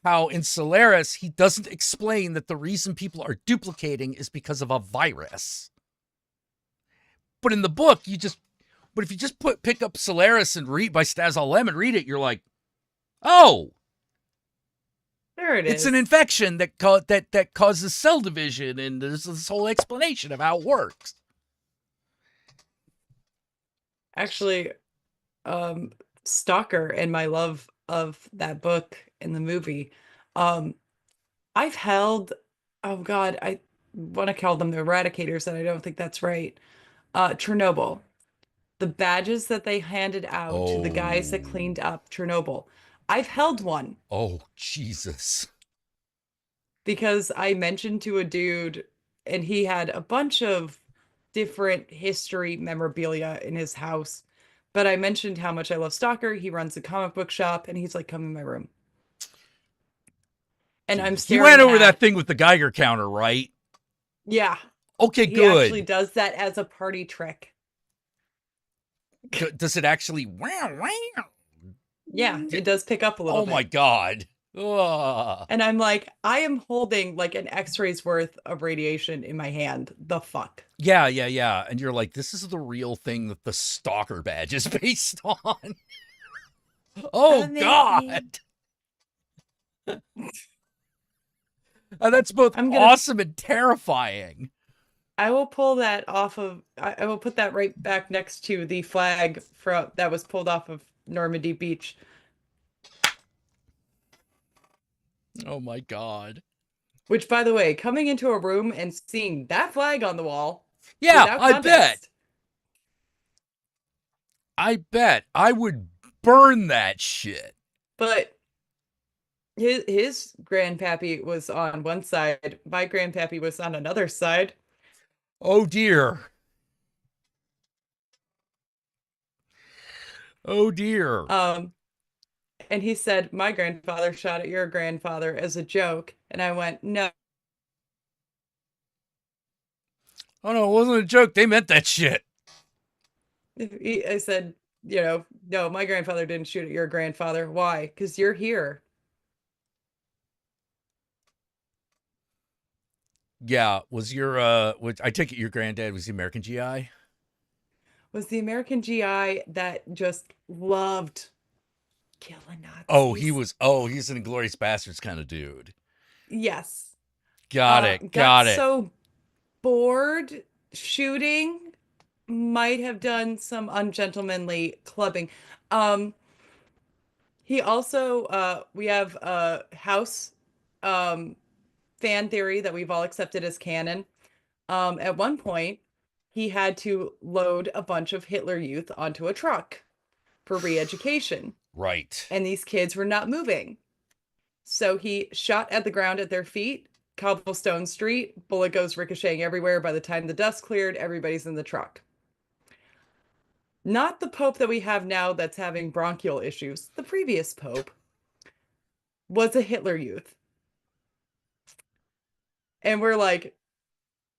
[SPEAKER 1] how in Solaris, he doesn't explain that the reason people are duplicating is because of a virus. But in the book, if you just pick up Solaris and read by Stazol Lem and read it, you're like, oh,
[SPEAKER 2] there it is.
[SPEAKER 1] It's an infection that causes cell division, and there's this whole explanation of how it works.
[SPEAKER 2] Actually, Stalker and my love of that book and the movie. I've held, oh God, I want to call them the Eradicators, and I don't think that's right. Chernobyl. The badges that they handed out to the guys that cleaned up Chernobyl. I've held one.
[SPEAKER 1] Oh, Jesus.
[SPEAKER 2] Because I mentioned to a dude, and he had a bunch of different history memorabilia in his house. But I mentioned how much I love Stalker. He runs a comic book shop, and he's like, come in my room. And I'm
[SPEAKER 1] He
[SPEAKER 2] staring
[SPEAKER 1] went over
[SPEAKER 2] at,
[SPEAKER 1] that thing with the Geiger counter, right?
[SPEAKER 2] Yeah.
[SPEAKER 1] Okay,
[SPEAKER 2] He
[SPEAKER 1] good.
[SPEAKER 2] actually does that as a party trick.
[SPEAKER 1] Does it actually? Wow, wow.
[SPEAKER 2] Yeah, it does pick up a little bit.
[SPEAKER 1] Oh my God. Ugh.
[SPEAKER 2] And I'm like, I am holding like an x-ray's worth of radiation in my hand. The fuck?
[SPEAKER 1] Yeah. And you're like, this is the real thing that the Stalker badge is based on. Oh,
[SPEAKER 2] Amazing.
[SPEAKER 1] God. And that's both awesome and terrifying.
[SPEAKER 2] I will pull that off of, I will put that right back next to the flag that was pulled off of Normandy Beach.
[SPEAKER 1] Oh my God.
[SPEAKER 2] Which, by the way, coming into a room and seeing that flag on the wall.
[SPEAKER 1] Yeah, I bet I would burn that shit.
[SPEAKER 2] But his grandpappy was on one side. My grandpappy was on another side.
[SPEAKER 1] Oh dear. Oh dear.
[SPEAKER 2] And he said, my grandfather shot at your grandfather as a joke. And I went, no.
[SPEAKER 1] Oh no, it wasn't a joke. They meant that shit.
[SPEAKER 2] I said, no, my grandfather didn't shoot at your grandfather. Why? Because you're here.
[SPEAKER 1] Yeah. Was your, I take it your granddad was the American GI?
[SPEAKER 2] Was the American GI that just loved killing Nazis.
[SPEAKER 1] Oh, he's an Inglourious Bastards kind of dude.
[SPEAKER 2] Yes.
[SPEAKER 1] Got it.
[SPEAKER 2] So bored shooting, might have done some ungentlemanly clubbing. He also, we have a house fan theory that we've all accepted as canon. At one point, he had to load a bunch of Hitler Youth onto a truck for re-education,
[SPEAKER 1] Right.
[SPEAKER 2] and these kids were not moving. So he shot at the ground at their feet, cobblestone street, bullet goes ricocheting everywhere. By the time the dust cleared, everybody's in the truck. Not the Pope that we have now that's having bronchial issues. The previous Pope was a Hitler Youth. And we're like,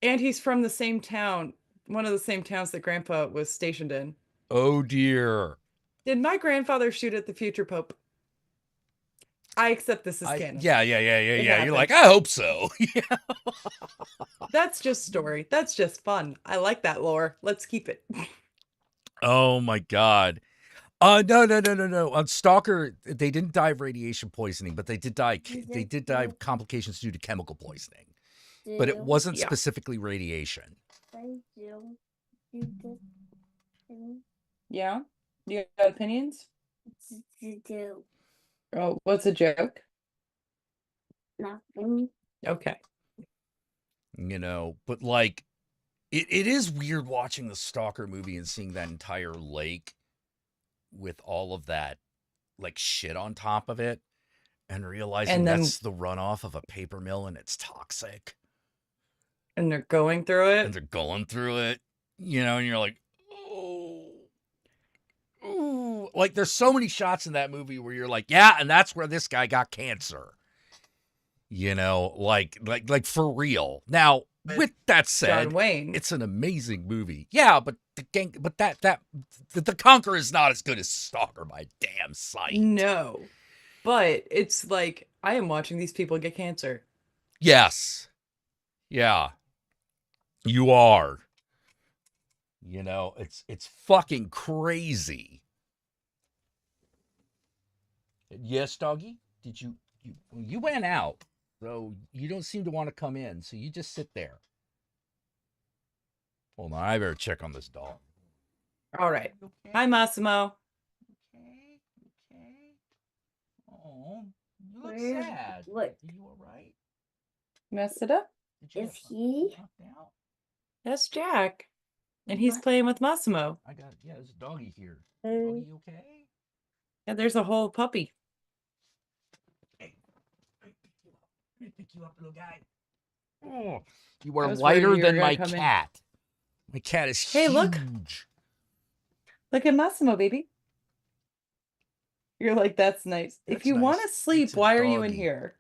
[SPEAKER 2] and he's from the same town, one of the same towns that Grandpa was stationed in.
[SPEAKER 1] Oh dear.
[SPEAKER 2] Did my grandfather shoot at the future Pope? I accept this as canon.
[SPEAKER 1] Yeah.
[SPEAKER 2] It
[SPEAKER 1] You're
[SPEAKER 2] happened.
[SPEAKER 1] like, I hope so.
[SPEAKER 2] That's just story. That's just fun. I like that lore. Let's keep it.
[SPEAKER 1] Oh my God. No. On Stalker, they didn't die of radiation poisoning, but they did die. They did die of complications due to chemical poisoning. But it wasn't
[SPEAKER 2] Yeah.
[SPEAKER 1] specifically radiation.
[SPEAKER 2] Yeah? You got opinions? Oh, what's a joke?
[SPEAKER 4] Nothing.
[SPEAKER 2] Okay.
[SPEAKER 1] You know, but like, it is weird watching the Stalker movie and seeing that entire lake with all of that, like, shit on top of it, and realizing
[SPEAKER 2] And then-
[SPEAKER 1] that's the runoff of a paper mill and it's toxic.
[SPEAKER 2] And they're going through it.
[SPEAKER 1] And they're going through it, you know, and you're like, ooh. Like, there's so many shots in that movie where you're like, yeah, and that's where this guy got cancer. You know, like for real. Now, with that said,
[SPEAKER 2] John Wayne.
[SPEAKER 1] it's an amazing movie. Yeah, but the Conqueror is not as good as Stalker by a damn sight.
[SPEAKER 2] No. But it's like, I am watching these people get cancer.
[SPEAKER 1] Yes. Yeah. You are. You know, it's fucking crazy. Yes, doggy? Did you went out, so you don't seem to want to come in, so you just sit there. Hold on, I better check on this dog.
[SPEAKER 2] All right.
[SPEAKER 1] Okay?
[SPEAKER 2] Hi, Massimo.
[SPEAKER 1] Okay. Oh, you look
[SPEAKER 4] Where's-
[SPEAKER 1] sad.
[SPEAKER 4] look.
[SPEAKER 1] Are you all right?
[SPEAKER 2] Messed it up?
[SPEAKER 1] Did you
[SPEAKER 4] Is
[SPEAKER 1] get something
[SPEAKER 4] he?
[SPEAKER 1] knocked out?
[SPEAKER 2] That's Jack. And he's playing with Massimo.
[SPEAKER 1] There's a doggy here.
[SPEAKER 4] Uh,
[SPEAKER 1] Doggy, you okay?
[SPEAKER 2] Yeah, there's a whole puppy.
[SPEAKER 1] Hey, let me pick you up, little guy. Oh, you are
[SPEAKER 2] I was worried
[SPEAKER 1] lighter
[SPEAKER 2] you were
[SPEAKER 1] than
[SPEAKER 2] gonna
[SPEAKER 1] my
[SPEAKER 2] come in.
[SPEAKER 1] cat. My cat is
[SPEAKER 2] Hey, look.
[SPEAKER 1] huge.
[SPEAKER 2] Look at Massimo, baby. You're like, that's nice. If
[SPEAKER 1] That's
[SPEAKER 2] you want to
[SPEAKER 1] nice.
[SPEAKER 2] sleep,
[SPEAKER 1] It's a
[SPEAKER 2] why are you in
[SPEAKER 1] doggy.
[SPEAKER 2] here?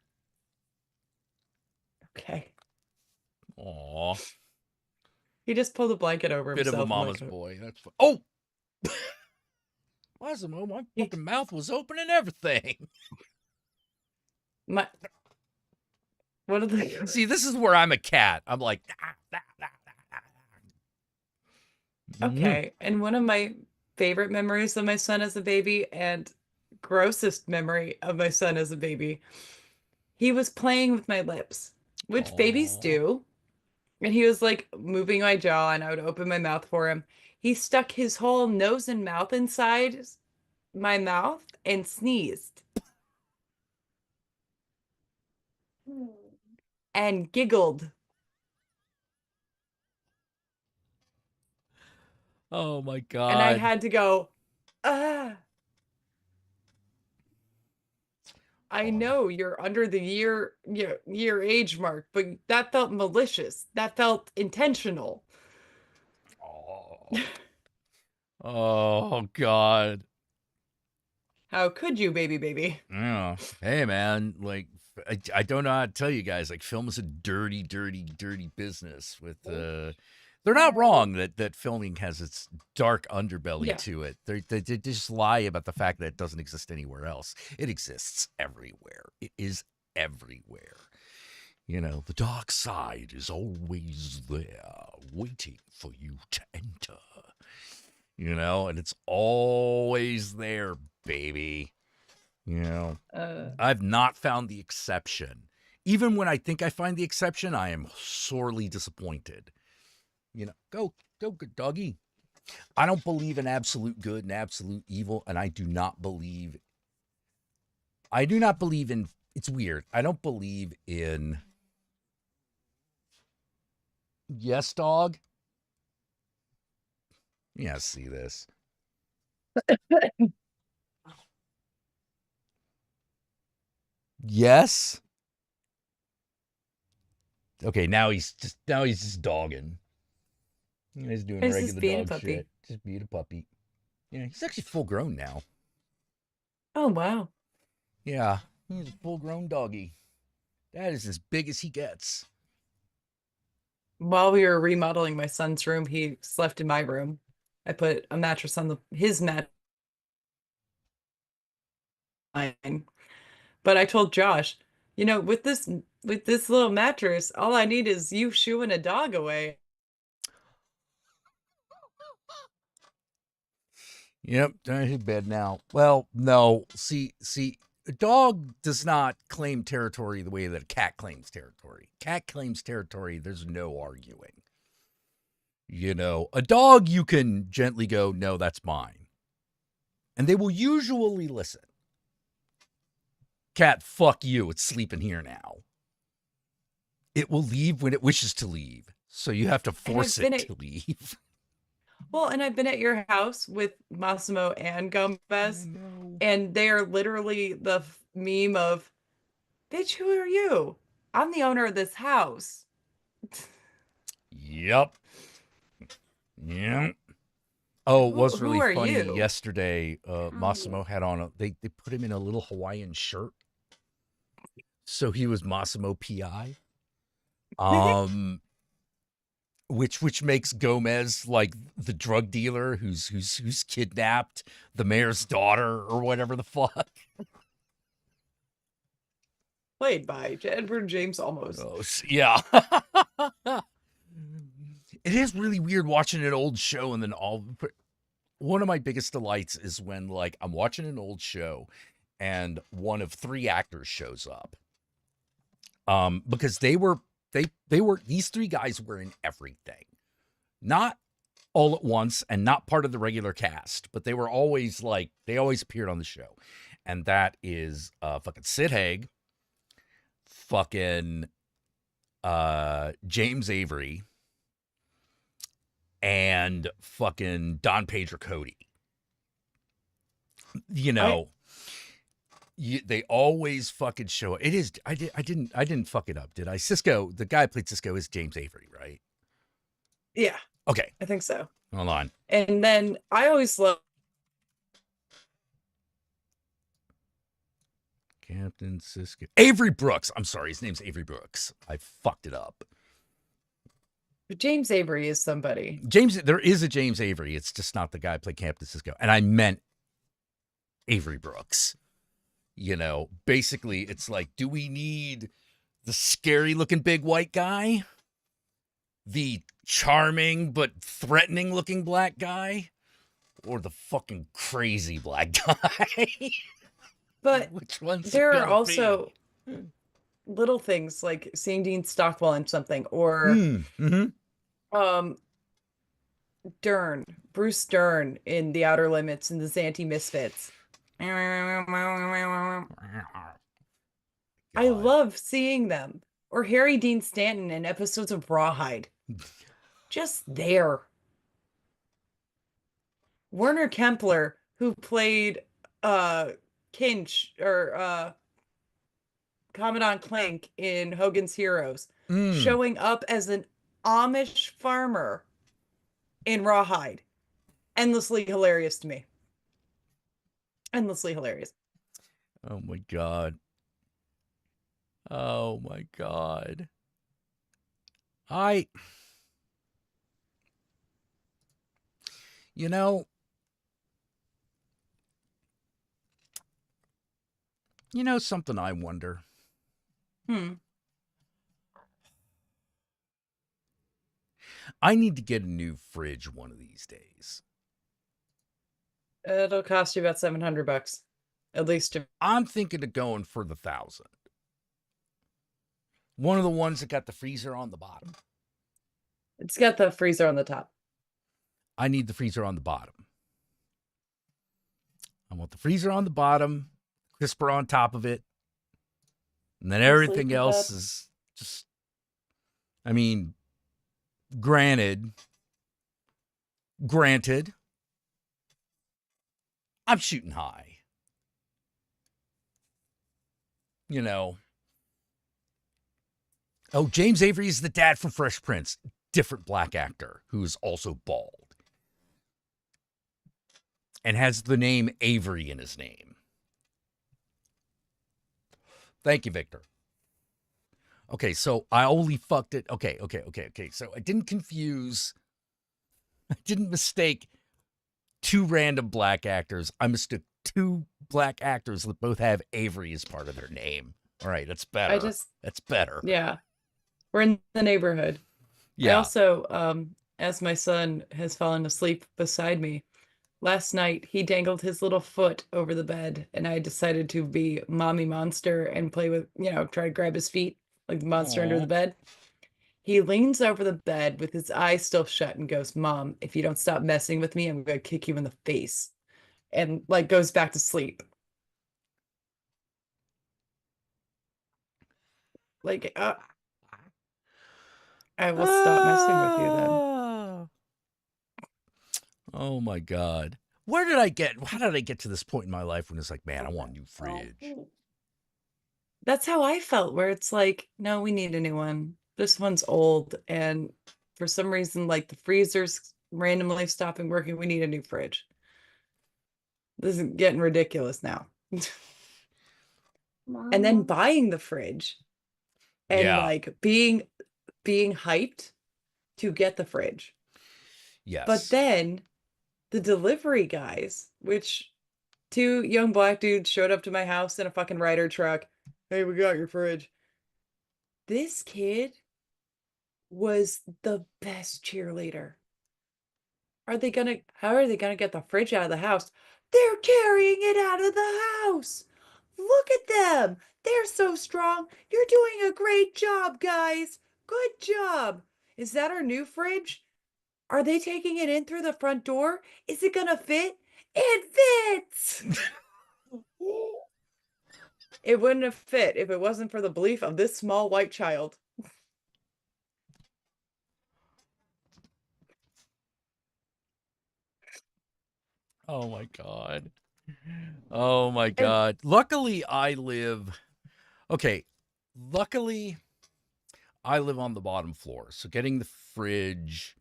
[SPEAKER 2] Okay.
[SPEAKER 1] Aw,
[SPEAKER 2] He just pulled a blanket over
[SPEAKER 1] bit of
[SPEAKER 2] himself.
[SPEAKER 1] a
[SPEAKER 2] I'm
[SPEAKER 1] mama's
[SPEAKER 2] like,
[SPEAKER 1] boy. That's oh. Massimo, my
[SPEAKER 2] He-
[SPEAKER 1] fucking mouth was open and everything.
[SPEAKER 2] My... What are the...
[SPEAKER 1] See, this is where I'm a cat. I'm like,
[SPEAKER 2] Okay. And one of my favorite memories of my son as a baby and grossest memory of my son as a baby, he was playing with my lips, which babies
[SPEAKER 1] Aw.
[SPEAKER 2] do. And he was like moving my jaw, and I would open my mouth for him. He stuck his whole nose and mouth inside my mouth and sneezed and giggled.
[SPEAKER 1] Oh my god.
[SPEAKER 2] And I had to go, ah. I
[SPEAKER 1] Aw.
[SPEAKER 2] know you're under the year age mark, but that felt malicious. That felt intentional.
[SPEAKER 1] Oh. Oh god.
[SPEAKER 2] How could you, baby?
[SPEAKER 1] Yeah. Hey man, like I don't know how to tell you guys, like film is a dirty business with they're not wrong that filming has its dark underbelly
[SPEAKER 2] Yeah.
[SPEAKER 1] to it. They just lie about the fact that it doesn't exist anywhere else. It exists everywhere. It is everywhere. You know, the dark side is always there, waiting for you to enter. You know, and it's always there, baby. You know, I've not found the exception. Even when I think I find the exception, I am sorely disappointed. You know, go, good doggy. I don't believe in absolute good and absolute evil, and I do not believe I do not believe in, it's weird. I don't believe in, yes, dog. Yeah, see this. Yes. Okay, now he's just dogging. He's doing
[SPEAKER 2] He's just
[SPEAKER 1] regular
[SPEAKER 2] being a
[SPEAKER 1] dog
[SPEAKER 2] puppy.
[SPEAKER 1] shit. Just being a puppy. Yeah, he's actually full grown now.
[SPEAKER 2] Oh, wow.
[SPEAKER 1] Yeah, he's a full grown doggy. That is as big as he gets.
[SPEAKER 2] While we were remodeling my son's room, he slept in my room. I put a mattress on his mattress. But I told Josh, with this little mattress, all I need is you shooing a dog away.
[SPEAKER 1] Yep, down his bed now. Well, no. See, a dog does not claim territory the way that a cat claims territory. Cat claims territory, there's no arguing. A dog you can gently go, no, that's mine. And they will usually listen. Cat, fuck you, it's sleeping here now. It will leave when it wishes to leave. So you have to force it to leave.
[SPEAKER 2] Well, and I've been at your house with Massimo and Gomez, and they are literally the meme of, bitch, who are you? I'm the owner of this house.
[SPEAKER 1] Yep. Yep. Oh, it was
[SPEAKER 2] Who
[SPEAKER 1] really
[SPEAKER 2] are
[SPEAKER 1] funny.
[SPEAKER 2] you?
[SPEAKER 1] Yesterday, Massimo had on they put him in a little Hawaiian shirt. So he was Massimo PI. Which makes Gomez like the drug dealer who's kidnapped the mayor's daughter or whatever the fuck.
[SPEAKER 2] Played by Edward James Olmos.
[SPEAKER 1] Oh, yeah. It is really weird watching an old show and then one of my biggest delights is when like I'm watching an old show and one of three actors shows up. Because these three guys were in everything. Not all at once and not part of the regular cast, but they always appeared on the show. And that is fucking Sid Haig, fucking James Avery, and fucking Don Pedro Cody. They always fucking show it. It is I didn't fuck it up, did I? Cisco, the guy who played Cisco is James Avery, right?
[SPEAKER 2] Yeah.
[SPEAKER 1] Okay.
[SPEAKER 2] I think so.
[SPEAKER 1] Hold on.
[SPEAKER 2] And then I always love
[SPEAKER 1] Captain Cisco. Avery Brooks. I'm sorry, his name's Avery Brooks. I fucked it up.
[SPEAKER 2] James Avery is somebody.
[SPEAKER 1] There is a James Avery. It's just not the guy who played Captain Cisco. And I meant Avery Brooks. Basically, it's like, do we need the scary looking big white guy? The charming but threatening looking black guy? Or the fucking crazy black guy?
[SPEAKER 2] But
[SPEAKER 1] which one's
[SPEAKER 2] there are also little things like seeing Dean Stockwell in something, or Bruce Dern in The Outer Limits and the Zanty Misfits. I love seeing them. Or Harry Dean Stanton in episodes of Rawhide. Just there. Werner Kempler, who played Kinch or Commandant Clank in Hogan's Heroes, showing up as an Amish farmer in Rawhide. Endlessly hilarious to me. Endlessly hilarious.
[SPEAKER 1] Oh my God. Oh my God. Something I wonder. I need to get a new fridge one of these days.
[SPEAKER 2] It'll cost you about $700, at least.
[SPEAKER 1] I'm thinking of going for the 1,000. One of the ones that got the freezer on the bottom.
[SPEAKER 2] It's got the freezer on the top.
[SPEAKER 1] I need the freezer on the bottom. I want the freezer on the bottom, crisper on top of it. And then
[SPEAKER 2] Sleep
[SPEAKER 1] everything
[SPEAKER 2] in
[SPEAKER 1] else
[SPEAKER 2] bed.
[SPEAKER 1] is just, I mean, granted, I'm shooting high. You know. Oh, James Avery is the dad from Fresh Prince. Different black actor who is also bald and has the name Avery in his name. Thank you, Victor. Okay, so I only fucked it. Okay. So I didn't mistake two random black actors. I mistook two black actors that both have Avery as part of their name. All right, that's better. That's better.
[SPEAKER 2] Yeah. We're in the neighborhood. I
[SPEAKER 1] Yeah.
[SPEAKER 2] also, as my son has fallen asleep beside me, last night he dangled his little foot over the bed, and I decided to be mommy monster and play with, try to grab his feet like the monster under the
[SPEAKER 1] Aw.
[SPEAKER 2] bed. He leans over the bed with his eyes still shut and goes, "Mom, if you don't stop messing with me, I'm gonna kick you in the face." And like goes back to sleep. Like, I will stop messing with you then.
[SPEAKER 1] Oh my God. How did I get to this point in my life when it's like, man, I want a new fridge?
[SPEAKER 2] That's how I felt, where it's like, no, we need a new one. This one's old, and for some reason, like the freezer's randomly stopping working. We need a new fridge. This is getting ridiculous now. And then
[SPEAKER 4] Mama.
[SPEAKER 2] buying the fridge and
[SPEAKER 1] Yeah.
[SPEAKER 2] like being hyped to get the fridge.
[SPEAKER 1] Yes.
[SPEAKER 2] But then the delivery guys, which two young black dudes showed up to my house in a fucking Ryder truck. "Hey, we got your fridge." This kid was the best cheerleader. How are they gonna get the fridge out of the house? They're carrying it out of the house. Look at them. They're so strong. You're doing a great job, guys. Good job. Is that our new fridge? Are they taking it in through the front door? Is it gonna fit? It fits. It wouldn't have fit if it wasn't for the belief of this small white child.
[SPEAKER 1] Oh my God. Oh my
[SPEAKER 2] And
[SPEAKER 1] God. Luckily, I live on the bottom floor. So getting the fridge,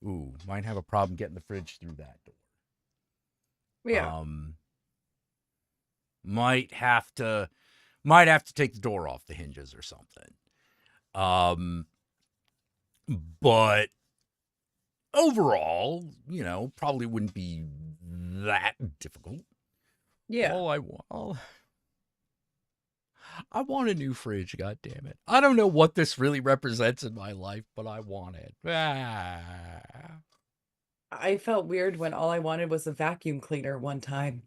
[SPEAKER 1] might have a problem getting the fridge through that door.
[SPEAKER 2] yeah,
[SPEAKER 1] Might have to take the door off the hinges or something. But overall, probably wouldn't be that difficult.
[SPEAKER 2] yeah.
[SPEAKER 1] I want a new fridge, god damn it. I don't know what this really represents in my life, but I want it.
[SPEAKER 2] I felt weird when all I wanted was a vacuum cleaner one time.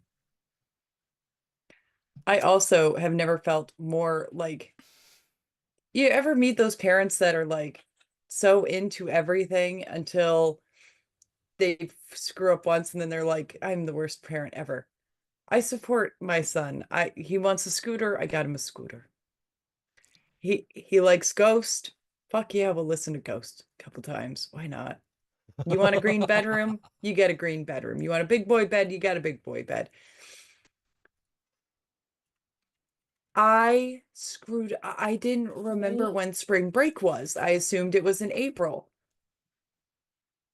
[SPEAKER 2] I also have never felt more like, you ever meet those parents that are like so into everything until they screw up once and then they're like, "I'm the worst parent ever." I support my son. He wants a scooter, I got him a scooter. He likes Ghost. Fuck yeah, we'll listen to Ghost a couple times. Why not? You want a green bedroom? You get a green bedroom. You want a big boy bed? You got a big boy bed. I didn't remember when spring break was. I assumed it was in April.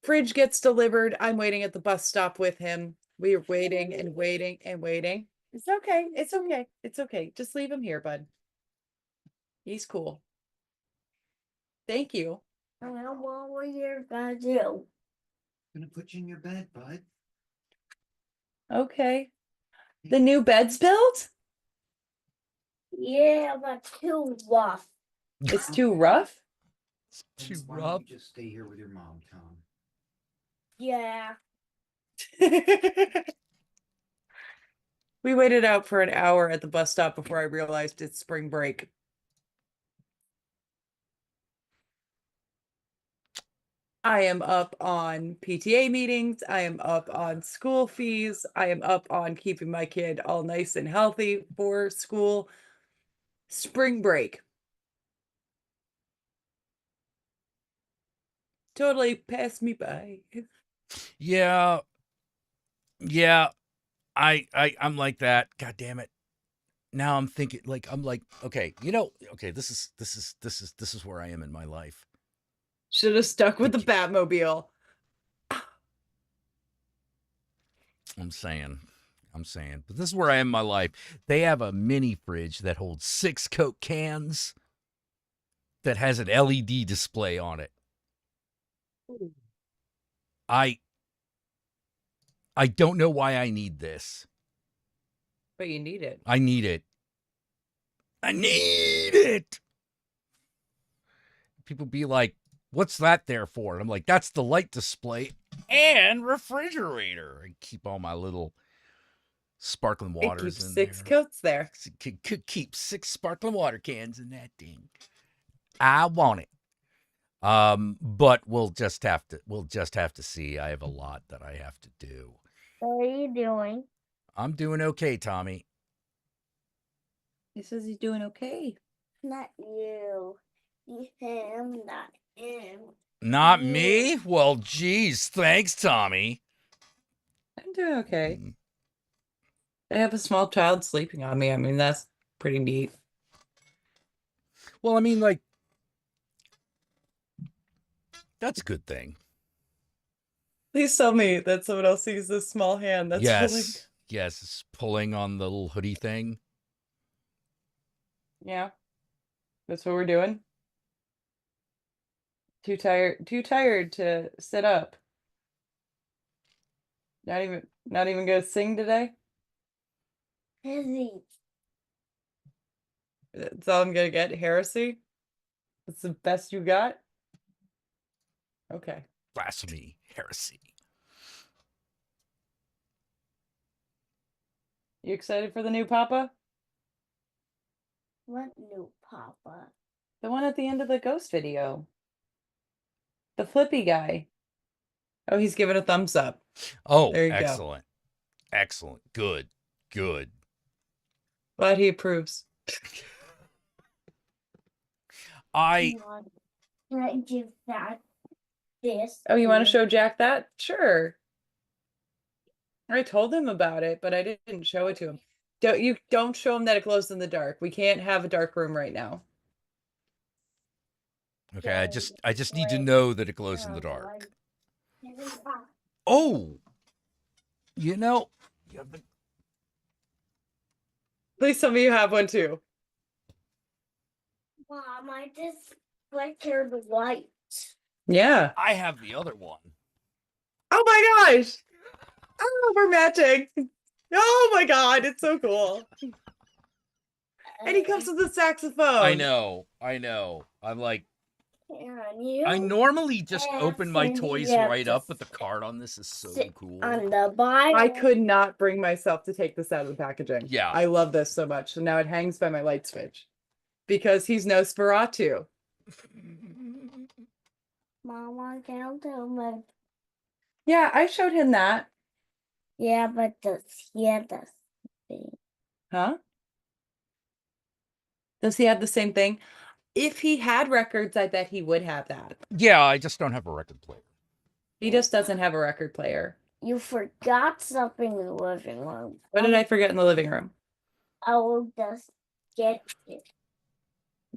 [SPEAKER 2] Fridge gets delivered. I'm waiting at the bus stop with him. We are waiting and waiting and waiting. It's okay. It's okay. It's okay. Just leave him here, bud. He's cool. Thank you.
[SPEAKER 4] And what were you gonna do?
[SPEAKER 3] Gonna put you in your bed, bud.
[SPEAKER 2] Okay. The new bed's built?
[SPEAKER 4] Yeah, but too rough.
[SPEAKER 2] It's too rough?
[SPEAKER 1] Too
[SPEAKER 3] Then why don't
[SPEAKER 1] rough.
[SPEAKER 3] you just stay here with your mom, Tom?
[SPEAKER 4] Yeah.
[SPEAKER 2] We waited out for an hour at the bus stop before I realized it's spring break. I am up on PTA meetings. I am up on school fees. I am up on keeping my kid all nice and healthy for school. Spring break. Totally passed me by.
[SPEAKER 1] Yeah. Yeah. I'm like that. God damn it. Now I'm thinking like okay, okay, this is where I am in my life.
[SPEAKER 2] Should have stuck with the
[SPEAKER 1] Thank
[SPEAKER 2] Batmobile.
[SPEAKER 1] I'm saying. But this is where I am in my life. They have a mini fridge that holds 6 Coke cans that has an LED display on it. I don't know why I need this.
[SPEAKER 2] But you need it.
[SPEAKER 1] I need it. I need it. People be like, "What's that there for?" And I'm like, "That's the light display and refrigerator." I keep all my little sparkling
[SPEAKER 2] It
[SPEAKER 1] waters
[SPEAKER 2] keeps
[SPEAKER 1] in
[SPEAKER 2] 6
[SPEAKER 1] there.
[SPEAKER 2] coats there.
[SPEAKER 1] Could keep 6 sparkling water cans in that thing. I want it. But we'll just have to see. I have a lot that I have to do.
[SPEAKER 4] What are you doing?
[SPEAKER 1] I'm doing okay, Tommy.
[SPEAKER 2] He says he's doing okay.
[SPEAKER 4] Not you. Him, not him.
[SPEAKER 1] Not
[SPEAKER 4] You.
[SPEAKER 1] me? Well, geez, thanks, Tommy.
[SPEAKER 2] I'm doing okay. I have a small child sleeping on me. I mean, that's pretty neat.
[SPEAKER 1] Well, I mean, like, that's a good thing.
[SPEAKER 2] Please tell me that someone else sees this small hand that's holding.
[SPEAKER 1] Yes, it's pulling on the little hoodie thing.
[SPEAKER 2] Yeah. That's what we're doing. Too tired to sit up. Not even gonna sing today.
[SPEAKER 4] Busy.
[SPEAKER 2] That's all I'm gonna get. Heresy. That's the best you got. Okay.
[SPEAKER 1] Blasphemy, heresy.
[SPEAKER 2] You excited for the new Papa?
[SPEAKER 4] What new Papa?
[SPEAKER 2] The one at the end of the ghost video. The flippy guy. Oh, he's giving a thumbs up.
[SPEAKER 1] Oh,
[SPEAKER 2] There you go.
[SPEAKER 1] excellent. Excellent. Good. Good.
[SPEAKER 2] Glad he approves.
[SPEAKER 1] I
[SPEAKER 4] Can I give that this?
[SPEAKER 2] Oh, you want to
[SPEAKER 4] to-
[SPEAKER 2] show Jack that? Sure. I told him about it, but I didn't show it to him. Don't show him that it glows in the dark. We can't have a dark room right now.
[SPEAKER 1] okay, I just need to know that it glows in the dark. Oh. You know,
[SPEAKER 2] Please tell me you have one too.
[SPEAKER 4] Mom, I just flickered the light.
[SPEAKER 2] Yeah.
[SPEAKER 1] I have the other one.
[SPEAKER 2] Oh my gosh. Oh, we're matching. Oh my god, it's so cool. And he comes with a saxophone.
[SPEAKER 1] I know. I'm like,
[SPEAKER 4] Can you
[SPEAKER 1] I normally just open my
[SPEAKER 4] Cindy,
[SPEAKER 1] toys
[SPEAKER 4] you have
[SPEAKER 1] right
[SPEAKER 4] to
[SPEAKER 1] up, but the card on this is so
[SPEAKER 4] sit
[SPEAKER 1] cool.
[SPEAKER 4] on the Bible?
[SPEAKER 2] I could not bring myself to take this out of the packaging.
[SPEAKER 1] Yeah.
[SPEAKER 2] I love this so much. So now it hangs by my light switch. Because he's Nosferatu.
[SPEAKER 4] Mama, can't tell me.
[SPEAKER 2] Yeah, I showed him that.
[SPEAKER 4] Yeah, but does he have the thing?
[SPEAKER 2] Huh? Does he have the same thing? If he had records, I bet he would have that.
[SPEAKER 1] Yeah, I just don't have a record player.
[SPEAKER 2] He just doesn't have a record player.
[SPEAKER 4] You forgot something in the living room.
[SPEAKER 2] What did I forget in the living room?
[SPEAKER 4] I will just get it.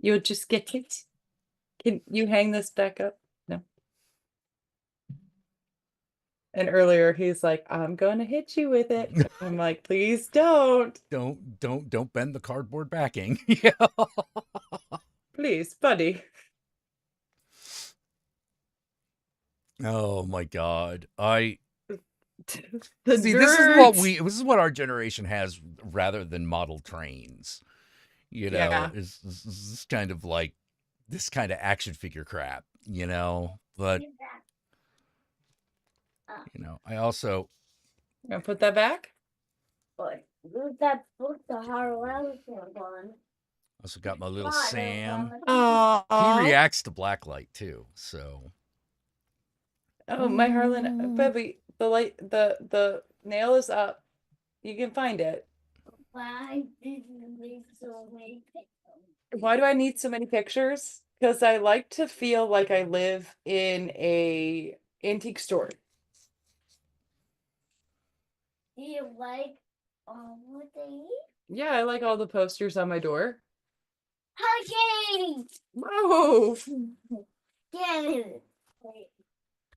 [SPEAKER 2] You would just get it. Can you hang this back up? No. And earlier he's like, I'm gonna hit you with it. I'm like, please don't.
[SPEAKER 1] Don't bend the cardboard backing. Yeah.
[SPEAKER 2] Please, buddy.
[SPEAKER 1] Oh my god.
[SPEAKER 2] The
[SPEAKER 1] See,
[SPEAKER 2] nerds.
[SPEAKER 1] this is what our generation has rather than model trains. You know,
[SPEAKER 2] Yeah.
[SPEAKER 1] is kind of like this kind of action figure crap, you know. But you know, I also
[SPEAKER 2] Gonna put that back?
[SPEAKER 4] But who's that book the Harlow on?
[SPEAKER 1] got my little Sam.
[SPEAKER 2] Oh,
[SPEAKER 1] He reacts to blacklight too, so
[SPEAKER 2] Oh, my Harlan, Bubby, the nail is up. You can find it.
[SPEAKER 4] Why did you make so many pictures?
[SPEAKER 2] Why do I need so many pictures? Because I like to feel like I live in a antique store.
[SPEAKER 4] Do you like what they eat?
[SPEAKER 2] Yeah, I like all the posters on my door.
[SPEAKER 4] Hi,
[SPEAKER 2] Whoa!
[SPEAKER 4] Katie!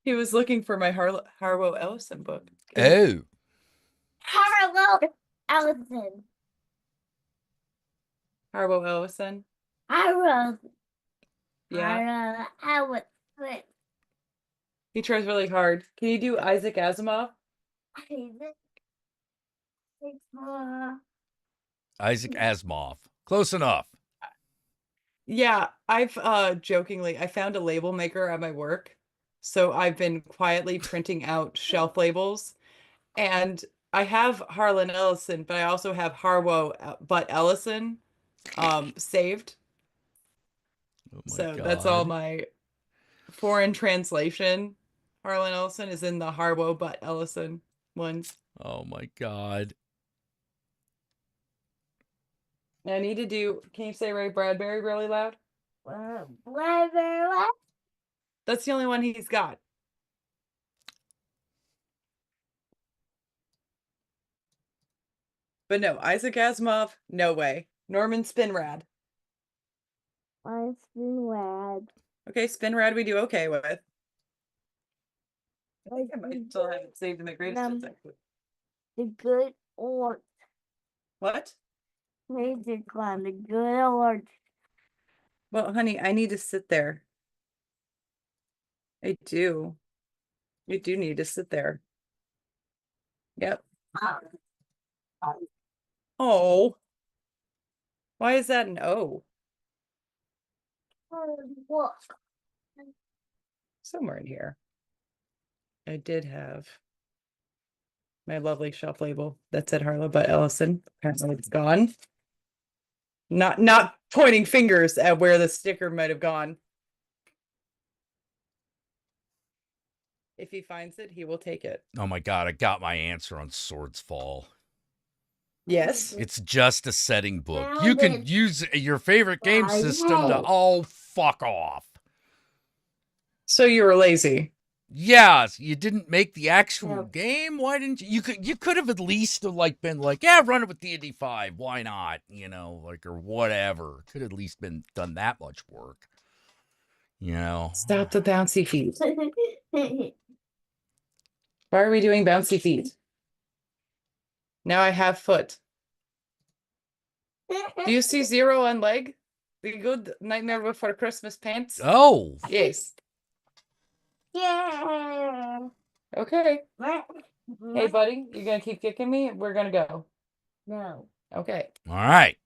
[SPEAKER 2] He was looking for my Harlow Ellison book.
[SPEAKER 1] Oh,
[SPEAKER 4] Hello, Allison.
[SPEAKER 2] Harlow Ellison.
[SPEAKER 4] Hello,
[SPEAKER 2] Yeah.
[SPEAKER 4] Allison.
[SPEAKER 2] He tries really hard. Can you do Isaac Asimov?
[SPEAKER 1] Isaac Asimov. Close enough.
[SPEAKER 2] Yeah, I've jokingly I found a label maker at my work. So I've been quietly printing out shelf labels, and I have Harlan Ellison, but I also have Harwo but Ellison saved.
[SPEAKER 1] Oh my
[SPEAKER 2] So
[SPEAKER 1] God.
[SPEAKER 2] that's all my foreign translation. Harlan Ellison is in the Harwo but Ellison ones.
[SPEAKER 1] Oh my God.
[SPEAKER 2] And I need to do, can you say Ray Bradbury really loud?
[SPEAKER 4] What?
[SPEAKER 2] That's the only one he's got. But no, Isaac Asimov, no way. Norman Spinrad.
[SPEAKER 4] I've been rad.
[SPEAKER 2] Okay, Spinrad we do okay with. I think I might still have it saved in the greatest hits, actually.
[SPEAKER 4] The good or
[SPEAKER 2] What?
[SPEAKER 4] music on the good or
[SPEAKER 2] Well, honey, I need to sit there. I do. You do need to sit there. Yep. Oh. Why is that an O?
[SPEAKER 4] what?
[SPEAKER 2] Somewhere in here. I did have my lovely shelf label that said Harlow but Ellison. Apparently it's gone. Not pointing fingers at where the sticker might have gone. If he finds it, he will take it.
[SPEAKER 1] Oh my God. I got my answer on Swords Fall.
[SPEAKER 2] Yes.
[SPEAKER 1] It's just a setting book.
[SPEAKER 4] Now
[SPEAKER 1] You can
[SPEAKER 4] then-
[SPEAKER 1] use your favorite game
[SPEAKER 4] I
[SPEAKER 1] system to.
[SPEAKER 4] know.
[SPEAKER 1] Oh, fuck off.
[SPEAKER 2] So you were lazy.
[SPEAKER 1] Yeah, you didn't make the actual
[SPEAKER 4] Yeah.
[SPEAKER 1] game. Why didn't you? You could have at least been like, yeah, run it with D&D 5. Why not? You know, like, or whatever. Could have at least been done that much work. You know.
[SPEAKER 2] Stop the bouncy feet. Why are we doing bouncy feet? Now I have foot. Do you see zero on leg? The good Nightmare Before Christmas pants?
[SPEAKER 1] Oh,
[SPEAKER 2] Yes.
[SPEAKER 4] Yeah.
[SPEAKER 2] Okay.
[SPEAKER 4] What?
[SPEAKER 2] Hey, buddy, you gonna keep kicking me? We're gonna go.
[SPEAKER 4] No.
[SPEAKER 2] Okay.
[SPEAKER 1] all right.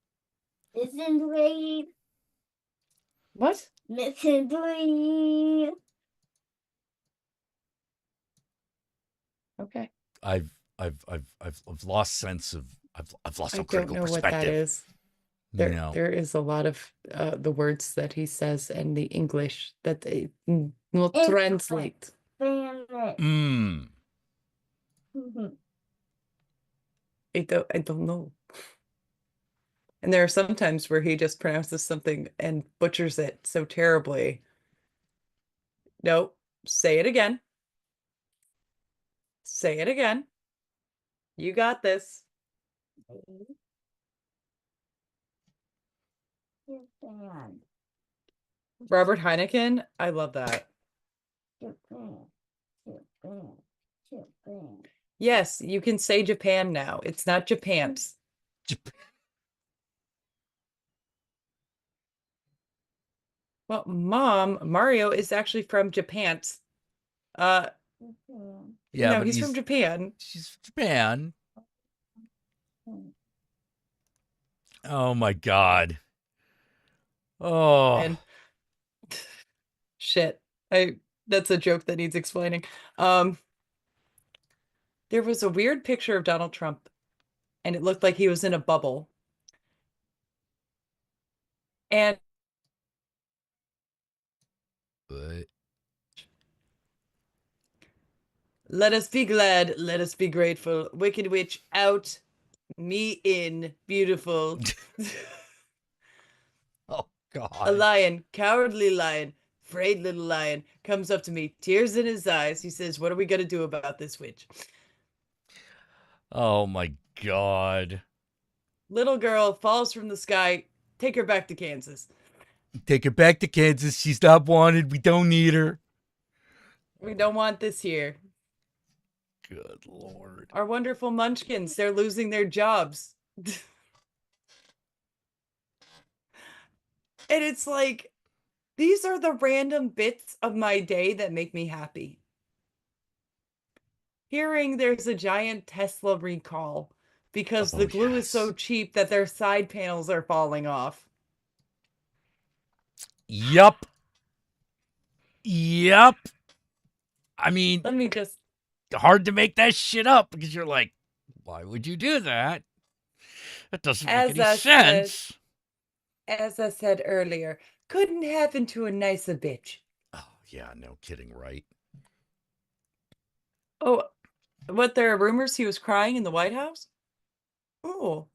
[SPEAKER 4] Listen to me.
[SPEAKER 2] What?
[SPEAKER 4] Listen to me.
[SPEAKER 2] Okay.
[SPEAKER 1] I've lost sense of. I've lost
[SPEAKER 2] I
[SPEAKER 1] some
[SPEAKER 2] don't
[SPEAKER 1] critical
[SPEAKER 2] know what
[SPEAKER 1] perspective.
[SPEAKER 2] that is.
[SPEAKER 1] You know.
[SPEAKER 2] There is a lot of the words that he says and the English that they not
[SPEAKER 4] It's-
[SPEAKER 2] translate.
[SPEAKER 4] Family.
[SPEAKER 1] Mm.
[SPEAKER 2] I don't know. And there are some times where he just pronounces something and butchers it so terribly. No, say it again. Say it again. You got this.
[SPEAKER 4] Japan.
[SPEAKER 2] Robert Heineken. I love that.
[SPEAKER 4] Japan. Japan. Japan.
[SPEAKER 2] Yes, you can say Japan now. It's not Japan's. Well, Mom, Mario is actually from Japan's.
[SPEAKER 4] Japan.
[SPEAKER 1] Yeah,
[SPEAKER 2] no,
[SPEAKER 1] but
[SPEAKER 2] he's from Japan.
[SPEAKER 1] She's from Japan. Oh my God. Oh.
[SPEAKER 2] And shit. That's a joke that needs explaining. There was a weird picture of Donald Trump, and it looked like he was in a bubble. And
[SPEAKER 1] But
[SPEAKER 2] Let us be glad. Let us be grateful. Wicked witch out. Me in. Beautiful.
[SPEAKER 1] Oh
[SPEAKER 2] A
[SPEAKER 1] God.
[SPEAKER 2] lion, cowardly lion, afraid little lion, comes up to me, tears in his eyes. He says, "What are we going to do about this witch?"
[SPEAKER 1] Oh my God.
[SPEAKER 2] Little girl falls from the sky. Take her back to Kansas.
[SPEAKER 1] Take her back to Kansas. She's not wanted. We don't need her.
[SPEAKER 2] We don't want this here.
[SPEAKER 1] Good Lord.
[SPEAKER 2] Our wonderful munchkins, they're losing their jobs. And it's like, these are the random bits of my day that make me happy. Hearing there's a giant Tesla recall because
[SPEAKER 1] Oh,
[SPEAKER 2] the glue is so
[SPEAKER 1] yes.
[SPEAKER 2] cheap that their side panels are falling off.
[SPEAKER 1] Yup. Yup. I mean,
[SPEAKER 2] Let me just,
[SPEAKER 1] hard to make that shit up because you're like, why would you do that? That doesn't make
[SPEAKER 2] as
[SPEAKER 1] any
[SPEAKER 2] I said,
[SPEAKER 1] sense.
[SPEAKER 2] as I said earlier, couldn't happen to a nicer bitch.
[SPEAKER 1] Oh, yeah, no kidding, right?
[SPEAKER 2] Oh, what, there are rumors he was crying in the White House? Oh,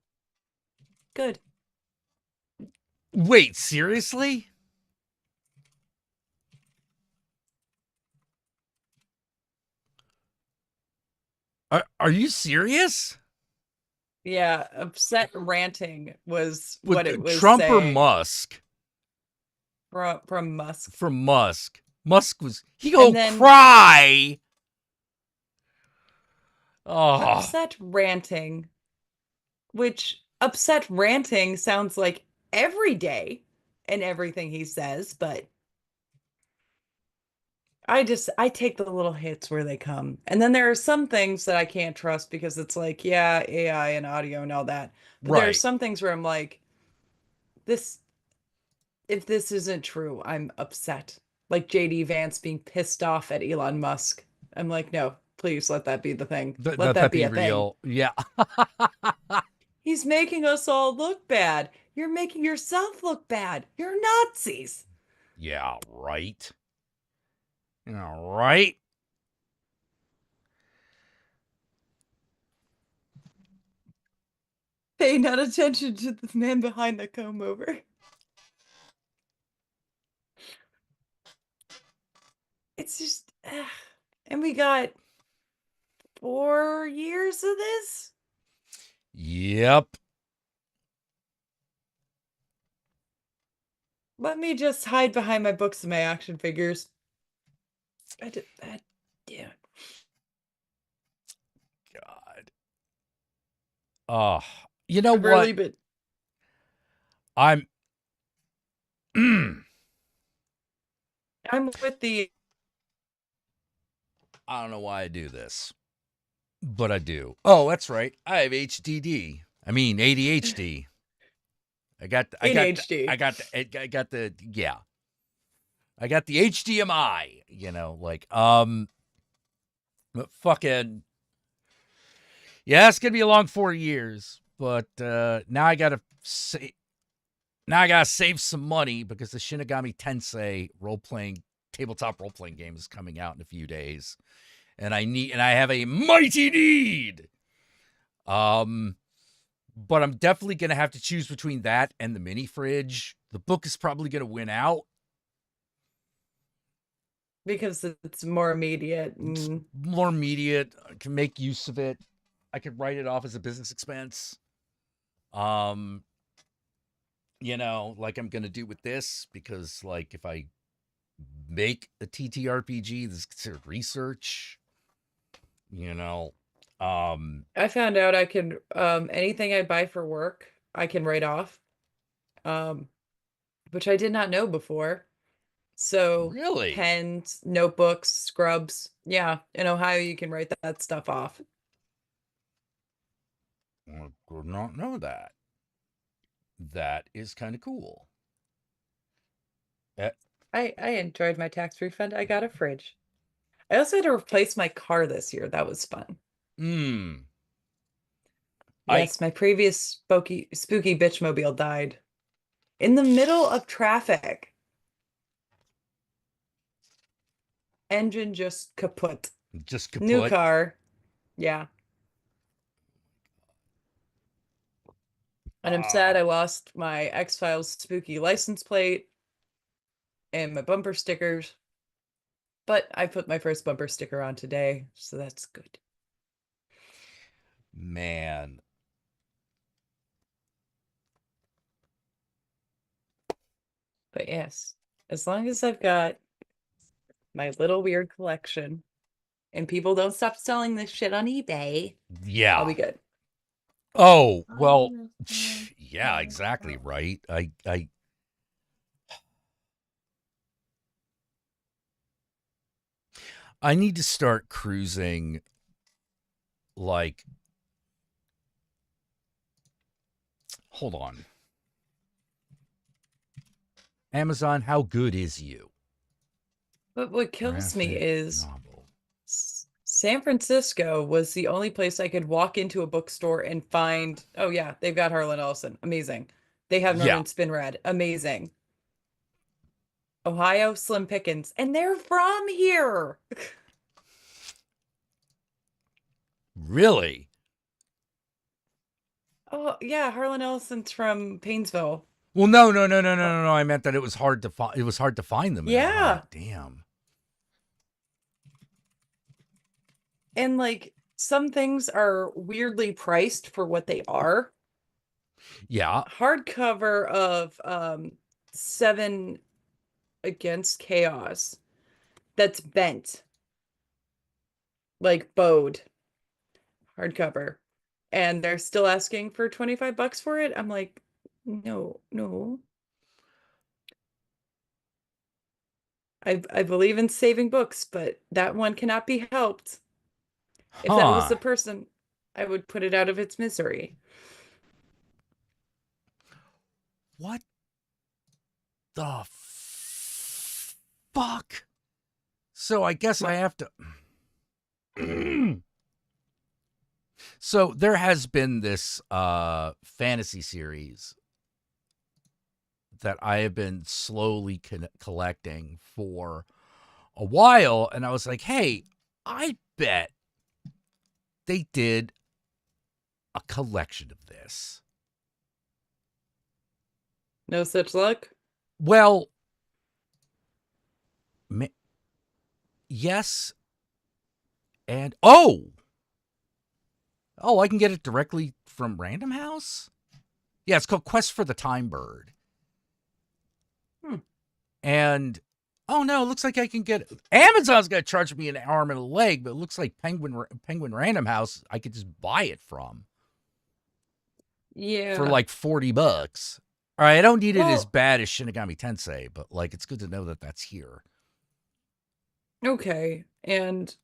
[SPEAKER 2] good.
[SPEAKER 1] Wait, seriously? Are you serious?
[SPEAKER 2] Yeah, upset ranting was
[SPEAKER 1] With
[SPEAKER 2] what it was
[SPEAKER 1] Trump or
[SPEAKER 2] saying
[SPEAKER 1] Musk?
[SPEAKER 2] from Musk.
[SPEAKER 1] From Musk. Musk was, he
[SPEAKER 2] And
[SPEAKER 1] go
[SPEAKER 2] then
[SPEAKER 1] cry. Oh,
[SPEAKER 2] upset ranting, which upset ranting sounds like every day and everything he says, but I take the little hits where they come. And then there are some things that I can't trust because it's like, yeah, AI and audio and all that. But there are
[SPEAKER 1] right.
[SPEAKER 2] some things where I'm like, this if this isn't true, I'm upset. Like JD Vance being pissed off at Elon Musk. I'm like, no, please let that be the thing. Let
[SPEAKER 1] Let
[SPEAKER 2] that
[SPEAKER 1] that
[SPEAKER 2] be
[SPEAKER 1] be
[SPEAKER 2] a thing.
[SPEAKER 1] real. Yeah.
[SPEAKER 2] He's making us all look bad. You're making yourself look bad. You're Nazis.
[SPEAKER 1] Yeah, right. Yeah, right.
[SPEAKER 2] Pay not attention to the man behind the comb over. It's just, and we got 4 years of this.
[SPEAKER 1] Yep.
[SPEAKER 2] Let me just hide behind my books and my action figures. Yeah.
[SPEAKER 1] God. Oh, you know
[SPEAKER 2] I've
[SPEAKER 1] what?
[SPEAKER 2] really been.
[SPEAKER 1] I'm
[SPEAKER 2] I'm with the.
[SPEAKER 1] I don't know why I do this, but I do. Oh, that's right. I have HDD. I mean ADHD.
[SPEAKER 2] In HD.
[SPEAKER 1] I got the yeah. I got the HDMI, like but fucking yeah, it's going to be a long 4 years, but now I got to save some money because the Shinigami Tensei tabletop role playing game is coming out in a few days. And I have a mighty need. But I'm definitely going to have to choose between that and the mini fridge. The book is probably going to win out.
[SPEAKER 2] Because it's more immediate.
[SPEAKER 1] It's more immediate. I can make use of it. I could write it off as a business expense. Like I'm going to do with this, because like if I make a TTRPG, this is considered research.
[SPEAKER 2] I found out I can anything I buy for work, I can write off. Which I did not know before. So
[SPEAKER 1] Really?
[SPEAKER 2] pens, notebooks, scrubs. Yeah, in Ohio you can write that stuff off.
[SPEAKER 1] I did not know that. That is kind of cool.
[SPEAKER 2] I enjoyed my tax refund. I got a fridge. I also had to replace my car this year. That was fun.
[SPEAKER 1] I
[SPEAKER 2] Yes, my previous spooky bitchmobile died in the middle of traffic. Engine just kaput.
[SPEAKER 1] Just
[SPEAKER 2] New
[SPEAKER 1] kaput.
[SPEAKER 2] car. Yeah. And I'm sad I lost my X-Files spooky license plate and my bumper stickers. But I put my first bumper sticker on today, so that's good.
[SPEAKER 1] Man.
[SPEAKER 2] But yes, as long as I've got my little weird collection and people don't stop selling this shit on eBay, I'll
[SPEAKER 1] Yeah.
[SPEAKER 2] be good.
[SPEAKER 1] Oh,
[SPEAKER 4] I'm
[SPEAKER 1] well,
[SPEAKER 4] gonna find
[SPEAKER 1] yeah,
[SPEAKER 4] my
[SPEAKER 1] exactly,
[SPEAKER 4] house.
[SPEAKER 1] right? I need to start cruising like hold on. Amazon, how good is you?
[SPEAKER 2] But what kills me
[SPEAKER 1] Graphic
[SPEAKER 2] is
[SPEAKER 1] novel.
[SPEAKER 2] San Francisco was the only place I could walk into a bookstore and find, oh yeah, they've got Harlan Ellison. Amazing. They have
[SPEAKER 1] Yeah,
[SPEAKER 2] Norman Spinrad. Amazing. Ohio, Slim Pickens. And they're from here.
[SPEAKER 1] really?
[SPEAKER 2] Oh yeah, Harlan Ellison's from Painesville.
[SPEAKER 1] Well, no.
[SPEAKER 2] Oh,
[SPEAKER 1] I meant that it was hard to find. It was hard to find them, and I'm
[SPEAKER 2] yeah.
[SPEAKER 1] like, damn.
[SPEAKER 2] And like some things are weirdly priced for what they are.
[SPEAKER 1] Yeah,
[SPEAKER 2] Hardcover of Seven Against Chaos that's bent, like bowed hardcover. And they're still asking for 25 bucks for it. I'm like, no. I believe in saving books, but that one cannot be helped. If that was
[SPEAKER 1] huh?
[SPEAKER 2] the person, I would put it out of its misery.
[SPEAKER 1] What the fuck? So I guess I
[SPEAKER 2] My,
[SPEAKER 1] have to. So there has been this fantasy series that I have been slowly collecting for a while, and I was like, hey, I bet they did a collection of this.
[SPEAKER 2] no such luck.
[SPEAKER 1] Well, yes, and oh, I can get it directly from Random House. Yeah, it's called Quest for the Time Bird.
[SPEAKER 2] Hmm.
[SPEAKER 1] And oh no, it looks like I can get Amazon's gonna charge me an arm and a leg, but it looks like Penguin Random House I could just buy it from for
[SPEAKER 2] Yeah.
[SPEAKER 1] like $40. All right, I don't need it as
[SPEAKER 2] Well,
[SPEAKER 1] bad as Shinigami Tensei, but like it's good to know that that's here.
[SPEAKER 2] okay. And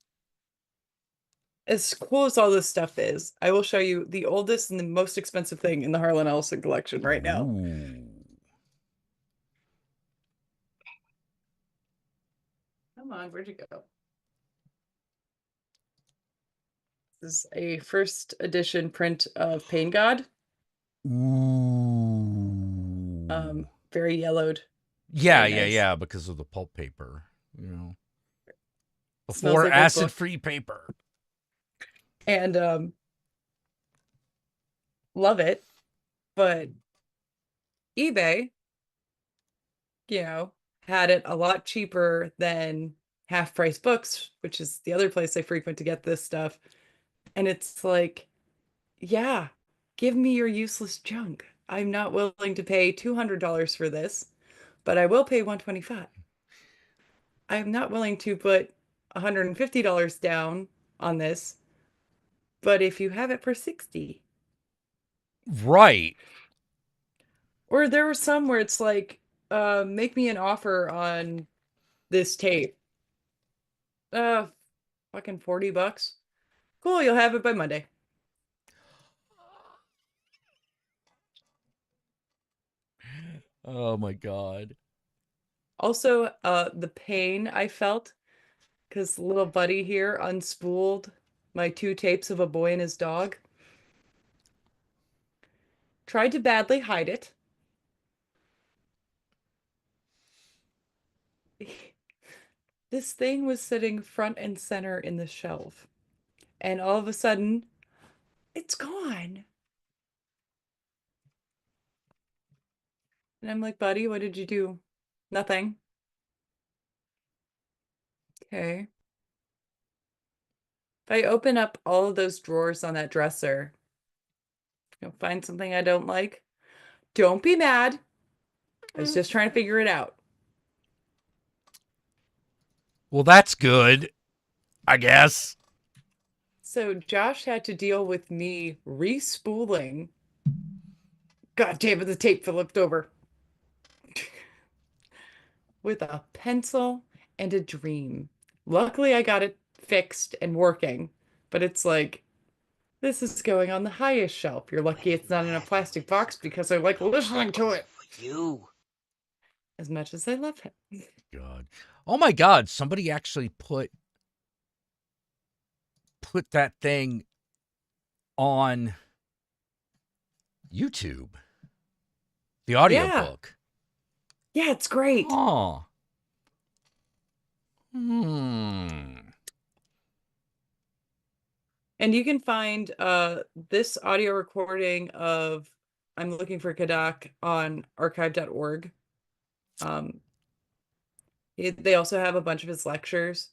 [SPEAKER 2] as cool as all this stuff is, I will show you the oldest and the most expensive thing in the Harlan Ellison collection right now.
[SPEAKER 1] Ooh.
[SPEAKER 2] Come on, where'd you go? This is a first edition print of Pain God.
[SPEAKER 1] Ooh.
[SPEAKER 2] Very yellowed.
[SPEAKER 1] Yeah,
[SPEAKER 2] Very nice.
[SPEAKER 1] because of the pulp paper, you know.
[SPEAKER 2] Smells
[SPEAKER 1] Before
[SPEAKER 2] like old book.
[SPEAKER 1] acid-free paper.
[SPEAKER 2] And love it. But eBay, you know, had it a lot cheaper than Half Price Books, which is the other place I frequent to get this stuff. And it's like, yeah, give me your useless junk. I'm not willing to pay $200 for this, but I will pay $125. I'm not willing to put $150 down on this, but if you have it for 60.
[SPEAKER 1] Right.
[SPEAKER 2] Or there were some where it's like, make me an offer on this tape. Uh, fucking 40 bucks. Cool, you'll have it by Monday.
[SPEAKER 1] Oh my god.
[SPEAKER 2] Also, the pain I felt because little buddy here unspooled my 2 tapes of A Boy and His Dog. Tried to badly hide it. This thing was sitting front and center in the shelf. And all of a sudden, it's gone. And I'm like, buddy, what did you do? Nothing. Okay. If I open up all of those drawers on that dresser, you'll find something I don't like. Don't be mad. I was just trying to figure it out.
[SPEAKER 1] Well, that's good, I guess.
[SPEAKER 2] So Josh had to deal with me respooling. God damn it, the tape flipped over. With a pencil and a dream. Luckily, I got it fixed and working, but it's like, this is going on the highest shelf. You're lucky it's not in a plastic box because I like listening to it.
[SPEAKER 3] You.
[SPEAKER 2] As much as I love him.
[SPEAKER 1] God. Oh my God, somebody actually put that thing on YouTube. The audiobook.
[SPEAKER 2] Yeah, it's great.
[SPEAKER 1] Oh.
[SPEAKER 2] And you can find this audio recording of I'm Looking for Kadak on archive.org. They also have a bunch of his lectures.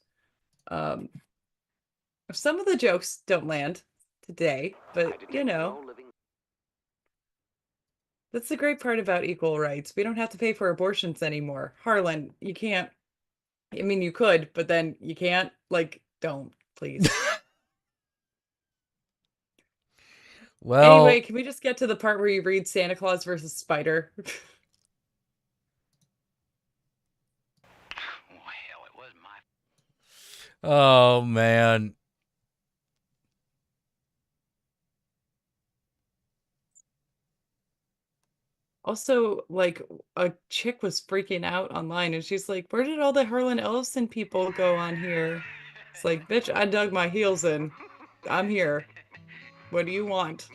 [SPEAKER 2] Some of the jokes don't land today, but you know, that's the great part about equal rights. We don't have to pay for abortions anymore. Harlan, you can't. I mean, you could, but then you can't. Like, don't, please.
[SPEAKER 1] Well,
[SPEAKER 2] Anyway, can we just get to the part where you read Santa Claus versus Spider?
[SPEAKER 1] oh man.
[SPEAKER 2] Also, like, a chick was freaking out online and she's like, where did all the Harlan Ellison people go on here? It's like, bitch, I dug my heels in. I'm here. What do you want?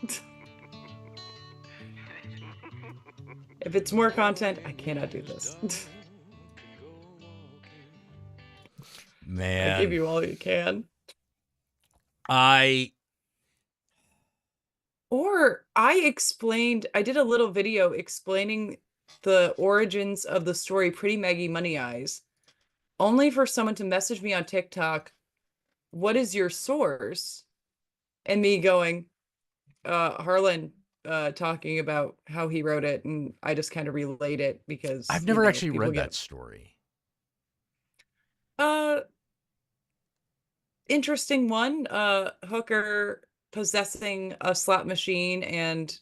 [SPEAKER 2] If it's more content, I cannot do this.
[SPEAKER 1] Man.
[SPEAKER 2] I give you all you can. Or I did a little video explaining the origins of the story Pretty Maggie Money Eyes, only for someone to message me on TikTok, what is your source? And me going, Harlan talking about how he wrote it, and I just kind of relayed it because
[SPEAKER 1] I've never actually
[SPEAKER 2] people
[SPEAKER 1] read
[SPEAKER 2] get
[SPEAKER 1] that story.
[SPEAKER 2] Interesting one. Hooker possessing a slot machine and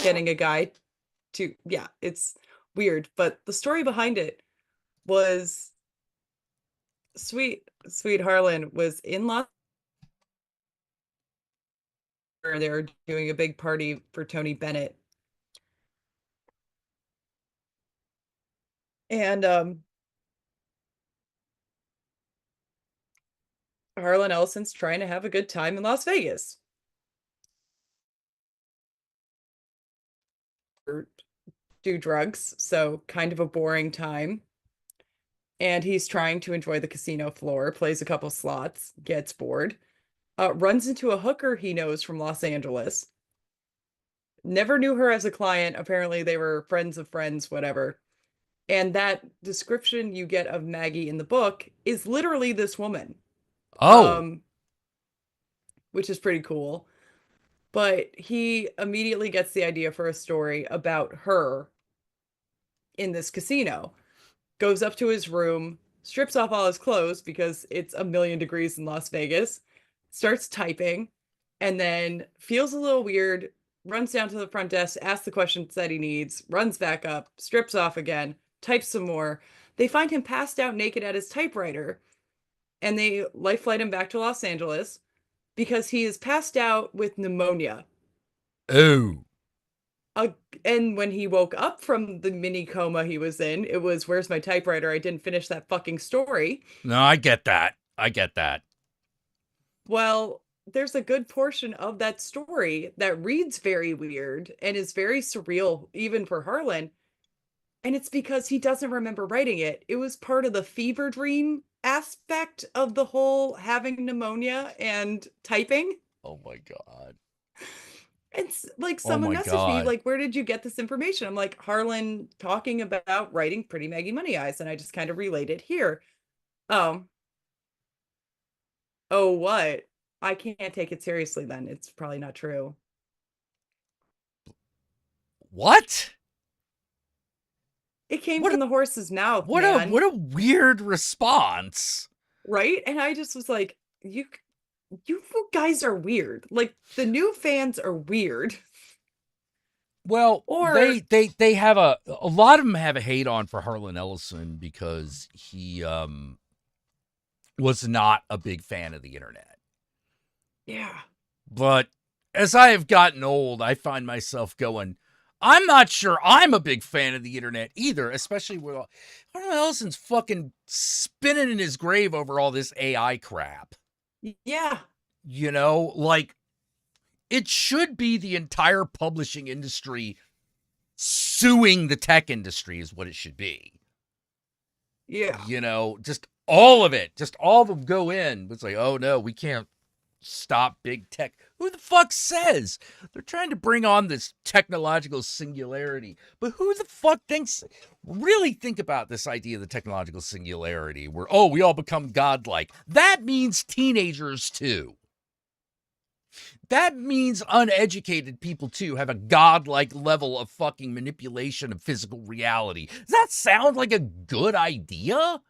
[SPEAKER 2] getting a guy to, yeah, it's weird, but the story behind it was sweet Harlan was in Los Angeles. They were doing a big party for Tony Bennett. And Harlan Ellison's trying to have a good time in Las Vegas. Or do drugs, so kind of a boring time. And he's trying to enjoy the casino floor, plays a couple slots, gets bored, runs into a hooker he knows from Los Angeles. Never knew her as a client. Apparently, they were friends of friends, whatever. And that description you get of Maggie in the book is literally this woman.
[SPEAKER 1] Oh.
[SPEAKER 2] Which is pretty cool. But he immediately gets the idea for a story about her in this casino. Goes up to his room, strips off all his clothes because it's 1,000,000 degrees in Las Vegas, starts typing, and then feels a little weird, runs down to the front desk, asks the questions that he needs, runs back up, strips off again, types some more. They find him passed out naked at his typewriter, and they life flight him back to Los Angeles because he is passed out with pneumonia.
[SPEAKER 1] Oh.
[SPEAKER 2] And when he woke up from the mini coma he was in, it was, where's my typewriter? I didn't finish that fucking story.
[SPEAKER 1] No, I get that.
[SPEAKER 2] Well, there's a good portion of that story that reads very weird and is very surreal, even for Harlan. And it's because he doesn't remember writing it. It was part of the fever dream aspect of the whole having pneumonia and typing.
[SPEAKER 1] Oh my God.
[SPEAKER 2] It's like
[SPEAKER 1] Oh
[SPEAKER 2] someone
[SPEAKER 1] my
[SPEAKER 2] messaged me,
[SPEAKER 1] God.
[SPEAKER 2] like, where did you get this information? I'm like, Harlan talking about writing Pretty Maggie Money Eyes. And I just kind of relayed it here. Oh, oh, what? I can't take it seriously then. It's probably not true.
[SPEAKER 1] What?
[SPEAKER 2] It came
[SPEAKER 1] What
[SPEAKER 2] from
[SPEAKER 1] a
[SPEAKER 2] the horse's mouth,
[SPEAKER 1] what a
[SPEAKER 2] man.
[SPEAKER 1] what a weird response.
[SPEAKER 2] Right? And I just was like, you guys are weird. Like the new fans are weird.
[SPEAKER 1] Well,
[SPEAKER 2] Or
[SPEAKER 1] they have a lot of them have a hate on for Harlan Ellison because he was not a big fan of the internet.
[SPEAKER 2] yeah.
[SPEAKER 1] But as I have gotten old, I find myself going, I'm not sure I'm a big fan of the internet either, especially with Harlan Ellison's fucking spinning in his grave over all this AI crap.
[SPEAKER 2] Yeah.
[SPEAKER 1] You know, like it should be the entire publishing industry suing the tech industry is what it should be.
[SPEAKER 2] Yeah.
[SPEAKER 1] You know, just all of it, just all of them go in. It's like, oh no, we can't stop big tech. Who the fuck says? They're trying to bring on this technological singularity. But who the fuck really think about this idea of the technological singularity where, oh, we all become godlike? That means teenagers too. That means uneducated people too have a godlike level of fucking manipulation of physical reality. Does that sound like a good idea?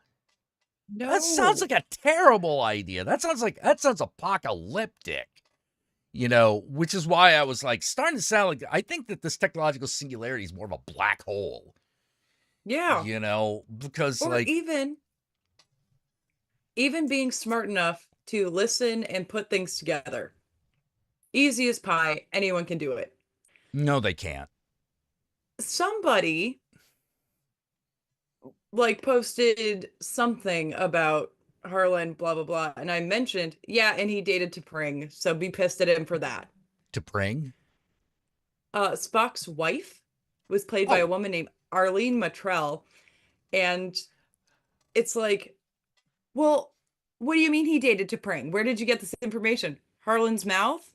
[SPEAKER 2] No.
[SPEAKER 1] That sounds like a terrible idea. That sounds apocalyptic. You know, which is why I was like starting to sound like I think that this technological singularity is more of a black hole.
[SPEAKER 2] Yeah.
[SPEAKER 1] You know, because
[SPEAKER 2] Or
[SPEAKER 1] like
[SPEAKER 2] even being smart enough to listen and put things together. Easy as pie. Anyone can do it.
[SPEAKER 1] no, they can't.
[SPEAKER 2] Somebody like posted something about Harlan, blah blah blah, and I mentioned, yeah, and he dated T'Pring, so be pissed at him for that.
[SPEAKER 1] To Pring?
[SPEAKER 2] Spock's wife was played by a
[SPEAKER 1] Oh,
[SPEAKER 2] woman named Arlene Matrell, and it's like, well, what do you mean he dated T'Pring? Where did you get this information? Harlan's mouth?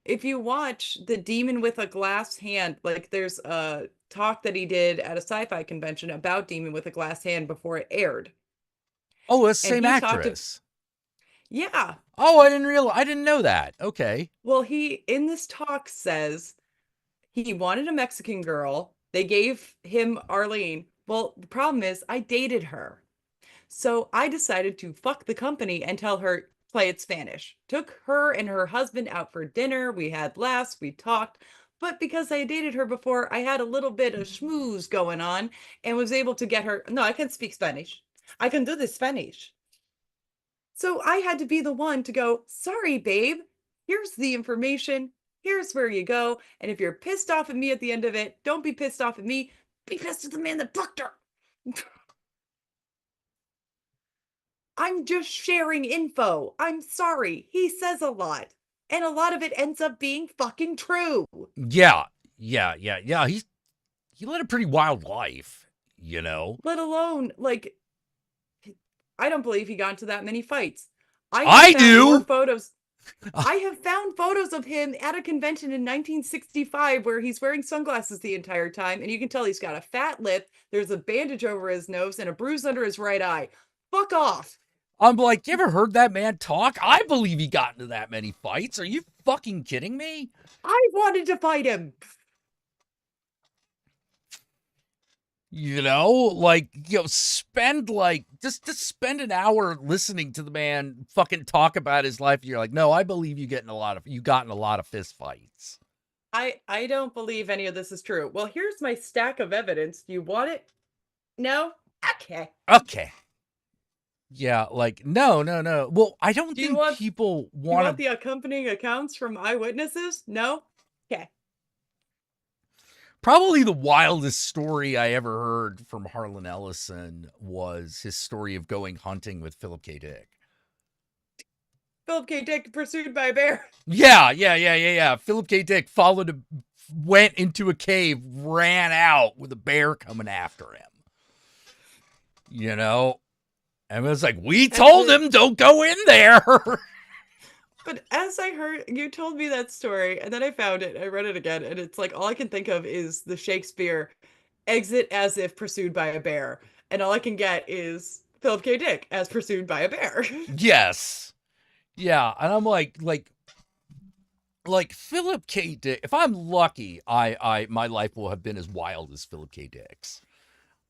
[SPEAKER 2] If you watch The Demon with a Glass Hand, like there's a talk that he did at a sci-fi convention about Demon with a Glass Hand before it aired.
[SPEAKER 1] oh, it's the
[SPEAKER 2] And
[SPEAKER 1] same
[SPEAKER 2] he talked to,
[SPEAKER 1] actress.
[SPEAKER 2] yeah.
[SPEAKER 1] Oh, I didn't know that. Okay.
[SPEAKER 2] Well, he in this talk says he wanted a Mexican girl. They gave him Arlene. Well, the problem is I dated her. So I decided to fuck the company and tell her, play it Spanish. Took her and her husband out for dinner. We had laughs, we talked. But because I dated her before, I had a little bit of schmooze going on and was able to get her. No, I can speak Spanish. I can do this Spanish. So I had to be the one to go, sorry, babe. Here's the information. Here's where you go. And if you're pissed off at me at the end of it, don't be pissed off at me. Be pissed at the man that fucked her. I'm just sharing info. I'm sorry. He says a lot. And a lot of it ends up being fucking true.
[SPEAKER 1] Yeah. Yeah. He led a pretty wild life, you know.
[SPEAKER 2] Let alone, like, I don't believe he got into that many fights.
[SPEAKER 1] I do.
[SPEAKER 2] More photos. I have found photos of him at a convention in 1965 where he's wearing sunglasses the entire time, and you can tell he's got a fat lip. There's a bandage over his nose and a bruise under his right eye. Fuck off.
[SPEAKER 1] I'm like, you ever heard that man talk? I believe he got into that many fights. Are you fucking kidding me?
[SPEAKER 2] I wanted to fight him.
[SPEAKER 1] You know, like, spend like just spend an hour listening to the man fucking talk about his life. You're like, no, I believe you got in a lot of fist fights.
[SPEAKER 2] I don't believe any of this is true. Well, here's my stack of evidence. Do you want it? No? Okay.
[SPEAKER 1] Okay. Yeah, like no. Well, I don't
[SPEAKER 2] Do you
[SPEAKER 1] think
[SPEAKER 2] want
[SPEAKER 1] people
[SPEAKER 2] you
[SPEAKER 1] want
[SPEAKER 2] want
[SPEAKER 1] to.
[SPEAKER 2] the accompanying accounts from eyewitnesses? No? Okay.
[SPEAKER 1] Probably the wildest story I ever heard from Harlan Ellison was his story of going hunting with Philip K. Dick.
[SPEAKER 2] Philip K. Dick pursued by a bear.
[SPEAKER 1] Yeah. Philip K. Dick went into a cave, ran out with a bear coming after him. You know? And it was like, we told him don't go in there.
[SPEAKER 2] But as I heard, you told me that story, and then I found it, I read it again, and it's like all I can think of is the Shakespeare exit as if pursued by a bear. And all I can get is Philip K. Dick as pursued by a bear.
[SPEAKER 1] Yes. Yeah. And I'm like Philip K. Dick, if I'm lucky, my life will have been as wild as Philip K. Dick's.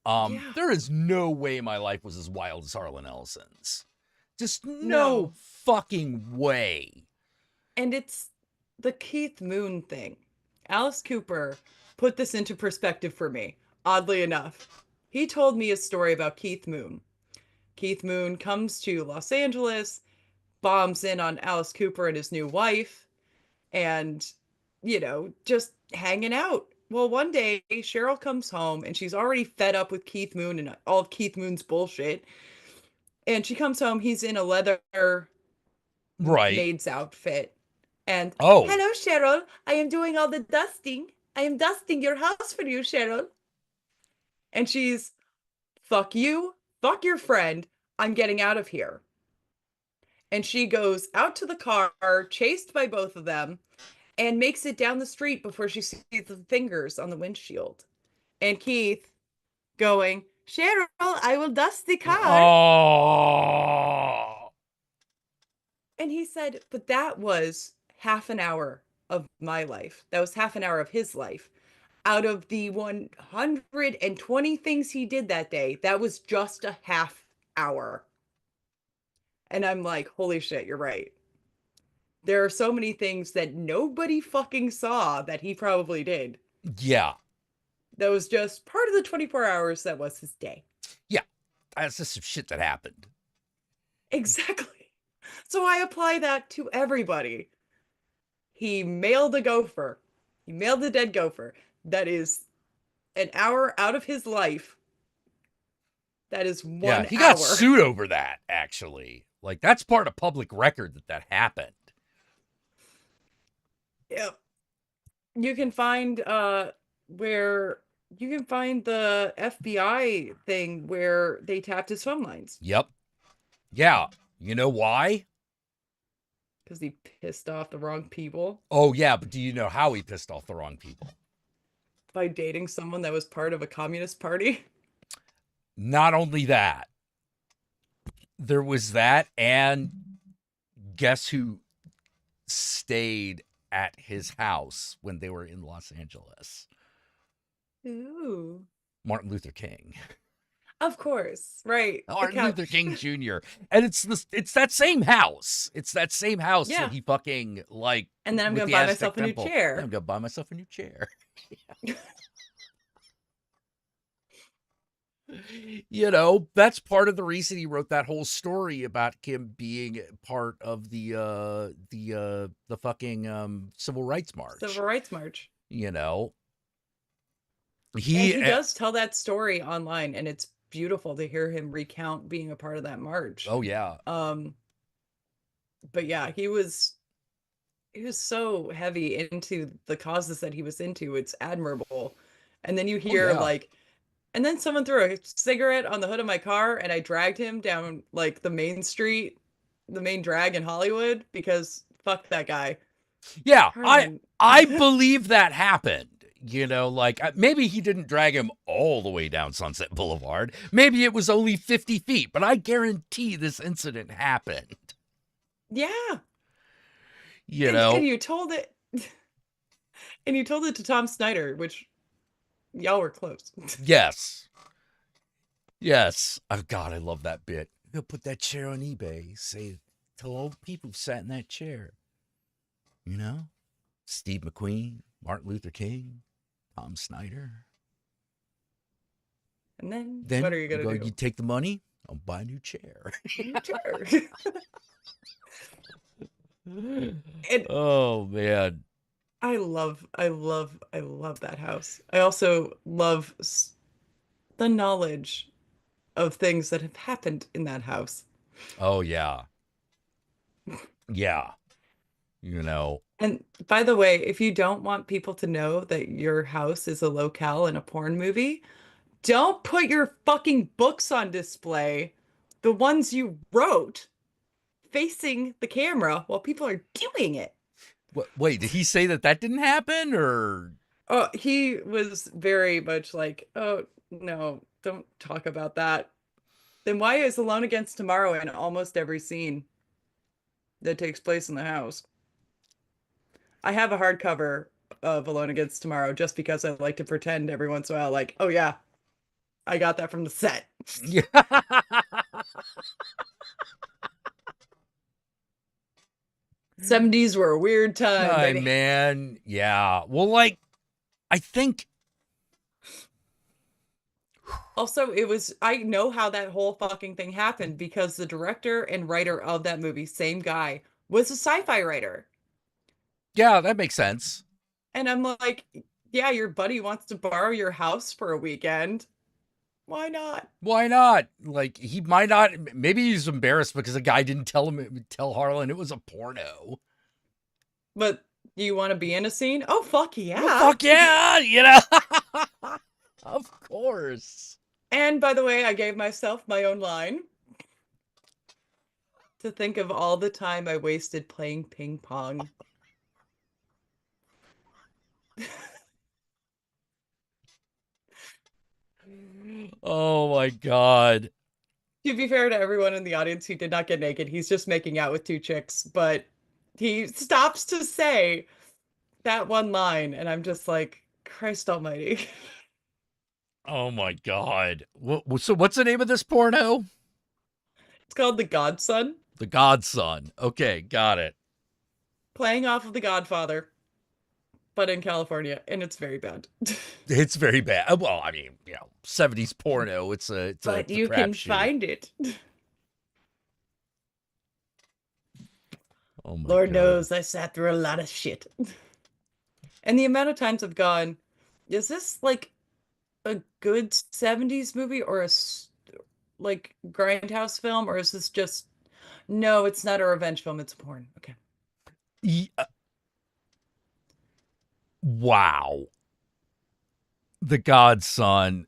[SPEAKER 2] Yeah.
[SPEAKER 1] There is no way my life was as wild as Harlan Ellison's. Just no
[SPEAKER 2] No.
[SPEAKER 1] fucking way.
[SPEAKER 2] And it's the Keith Moon thing. Alice Cooper put this into perspective for me, oddly enough. He told me a story about Keith Moon. Keith Moon comes to Los Angeles, bombs in on Alice Cooper and his new wife, and, just hanging out. Well, one day Cheryl comes home and she's already fed up with Keith Moon and all of Keith Moon's bullshit. And she comes home, he's in a leather
[SPEAKER 1] Right.
[SPEAKER 2] maid's outfit. And,
[SPEAKER 1] Oh.
[SPEAKER 2] hello, Cheryl. I am doing all the dusting. I am dusting your house for you, Cheryl. And she's, fuck you, fuck your friend. I'm getting out of here. And she goes out to the car, chased by both of them, and makes it down the street before she sees the fingers on the windshield. And Keith going, Cheryl, I will dust the car.
[SPEAKER 1] Oh.
[SPEAKER 2] And he said, but that was half an hour of my life. That was half an hour of his life. Out of the 120 things he did that day, that was just a half hour. And I'm like, holy shit, you're right. There are so many things that nobody fucking saw that he probably did.
[SPEAKER 1] Yeah.
[SPEAKER 2] That was just part of the 24 hours that was his day.
[SPEAKER 1] Yeah. That's just some shit that happened.
[SPEAKER 2] Exactly. So I apply that to everybody. He mailed a gopher. He mailed a dead gopher. That is an hour out of his life. That is 1 hour.
[SPEAKER 1] Yeah, he got sued over that, actually. Like, that's part of public record that happened.
[SPEAKER 2] Yep. You can find where you can find the FBI thing where they tapped his phone lines.
[SPEAKER 1] Yep. Yeah. You know why?
[SPEAKER 2] Because he pissed off the wrong people.
[SPEAKER 1] Oh, yeah, but do you know how he pissed off the wrong people?
[SPEAKER 2] By dating someone that was part of a communist party.
[SPEAKER 1] Not only that, there was that, and guess who stayed at his house when they were in Los Angeles?
[SPEAKER 2] Ooh.
[SPEAKER 1] Martin Luther King.
[SPEAKER 2] Of course, right.
[SPEAKER 1] Martin Luther King Jr. And it's that same house. It's that same house
[SPEAKER 2] Yeah.
[SPEAKER 1] that he fucking, like,
[SPEAKER 2] And then I'm
[SPEAKER 1] with
[SPEAKER 2] gonna
[SPEAKER 1] the
[SPEAKER 2] buy
[SPEAKER 1] Aztec
[SPEAKER 2] myself a new
[SPEAKER 1] temple.
[SPEAKER 2] chair.
[SPEAKER 1] I'm gonna buy myself a new chair. You know, that's part of the reason he wrote that whole story about him being part of the fucking Civil Rights March.
[SPEAKER 2] Civil Rights March.
[SPEAKER 1] You know,
[SPEAKER 2] He does tell that story online, and it's beautiful to hear him recount being a part of that march.
[SPEAKER 1] Oh yeah.
[SPEAKER 2] But yeah, he was so heavy into the causes that he was into. It's admirable. And then you hear
[SPEAKER 1] yeah.
[SPEAKER 2] and then someone threw a cigarette on the hood of my car, and I dragged him down like the main street, the main drag in Hollywood, because fuck that guy.
[SPEAKER 1] Yeah,
[SPEAKER 2] Herman.
[SPEAKER 1] I believe that happened. You know, like, maybe he didn't drag him all the way down Sunset Boulevard. Maybe it was only 50 feet, but I guarantee this incident happened.
[SPEAKER 2] Yeah.
[SPEAKER 1] You know?
[SPEAKER 2] And you told it. And you told it to Tom Snyder, which y'all were close.
[SPEAKER 1] Yes. Yes. Oh, God, I love that bit. They'll put that chair on eBay. Say, tell all the people who sat in that chair. You know? Steve McQueen, Martin Luther King, Tom Snyder.
[SPEAKER 2] And then
[SPEAKER 1] Then
[SPEAKER 2] what are you going to do?
[SPEAKER 1] You take the money, I'll buy a new chair. Oh, man.
[SPEAKER 2] I love that house. I also love the knowledge of things that have happened in that house.
[SPEAKER 1] Oh, yeah. Yeah. you know.
[SPEAKER 2] And by the way, if you don't want people to know that your house is a locale in a porn movie, don't put your fucking books on display, the ones you wrote, facing the camera while people are doing it.
[SPEAKER 1] Wait, did he say that didn't happen, or?
[SPEAKER 2] Oh, he was very much like, oh, no, don't talk about that. Then why is Alone Against Tomorrow in almost every scene that takes place in the house? I have a hardcover of Alone Against Tomorrow just because I like to pretend every once in a while, like, oh yeah, I got that from the set.
[SPEAKER 1] Yeah.
[SPEAKER 2] 70s were a weird time,
[SPEAKER 1] Ay,
[SPEAKER 2] baby.
[SPEAKER 1] man. Yeah. Well, like, I think.
[SPEAKER 2] Also, I know how that whole fucking thing happened because the director and writer of that movie, same guy, was a sci-fi writer.
[SPEAKER 1] Yeah, that makes sense.
[SPEAKER 2] And I'm like, yeah, your buddy wants to borrow your house for a weekend. Why not?
[SPEAKER 1] Why not? Like, he might not. Maybe he's embarrassed because a guy didn't tell Harlan it was a porno.
[SPEAKER 2] But you want to be in a scene? Oh, fuck yeah.
[SPEAKER 1] Well, fuck yeah, you know. Of course.
[SPEAKER 2] And by the way, I gave myself my own line to think of all the time I wasted playing ping pong.
[SPEAKER 1] Oh my god.
[SPEAKER 2] To be fair to everyone in the audience who did not get naked, he's just making out with two chicks, but he stops to say that one line, and I'm just like, Christ almighty.
[SPEAKER 1] Oh my god. So what's the name of this porno?
[SPEAKER 2] It's called The Godson,
[SPEAKER 1] The Godson. Okay, got it.
[SPEAKER 2] playing off of The Godfather, but in California, and it's very bad.
[SPEAKER 1] It's very bad. Well, I mean, 70s porno. It's a
[SPEAKER 2] But you can
[SPEAKER 1] crapshoot.
[SPEAKER 2] find it.
[SPEAKER 1] Oh my
[SPEAKER 2] Lord
[SPEAKER 1] god.
[SPEAKER 2] knows I sat through a lot of shit. And the amount of times I've gone, is this like a good 70s movie or like grindhouse film, or is this just no, it's not a revenge film, it's porn. Okay.
[SPEAKER 1] Wow. The Godson.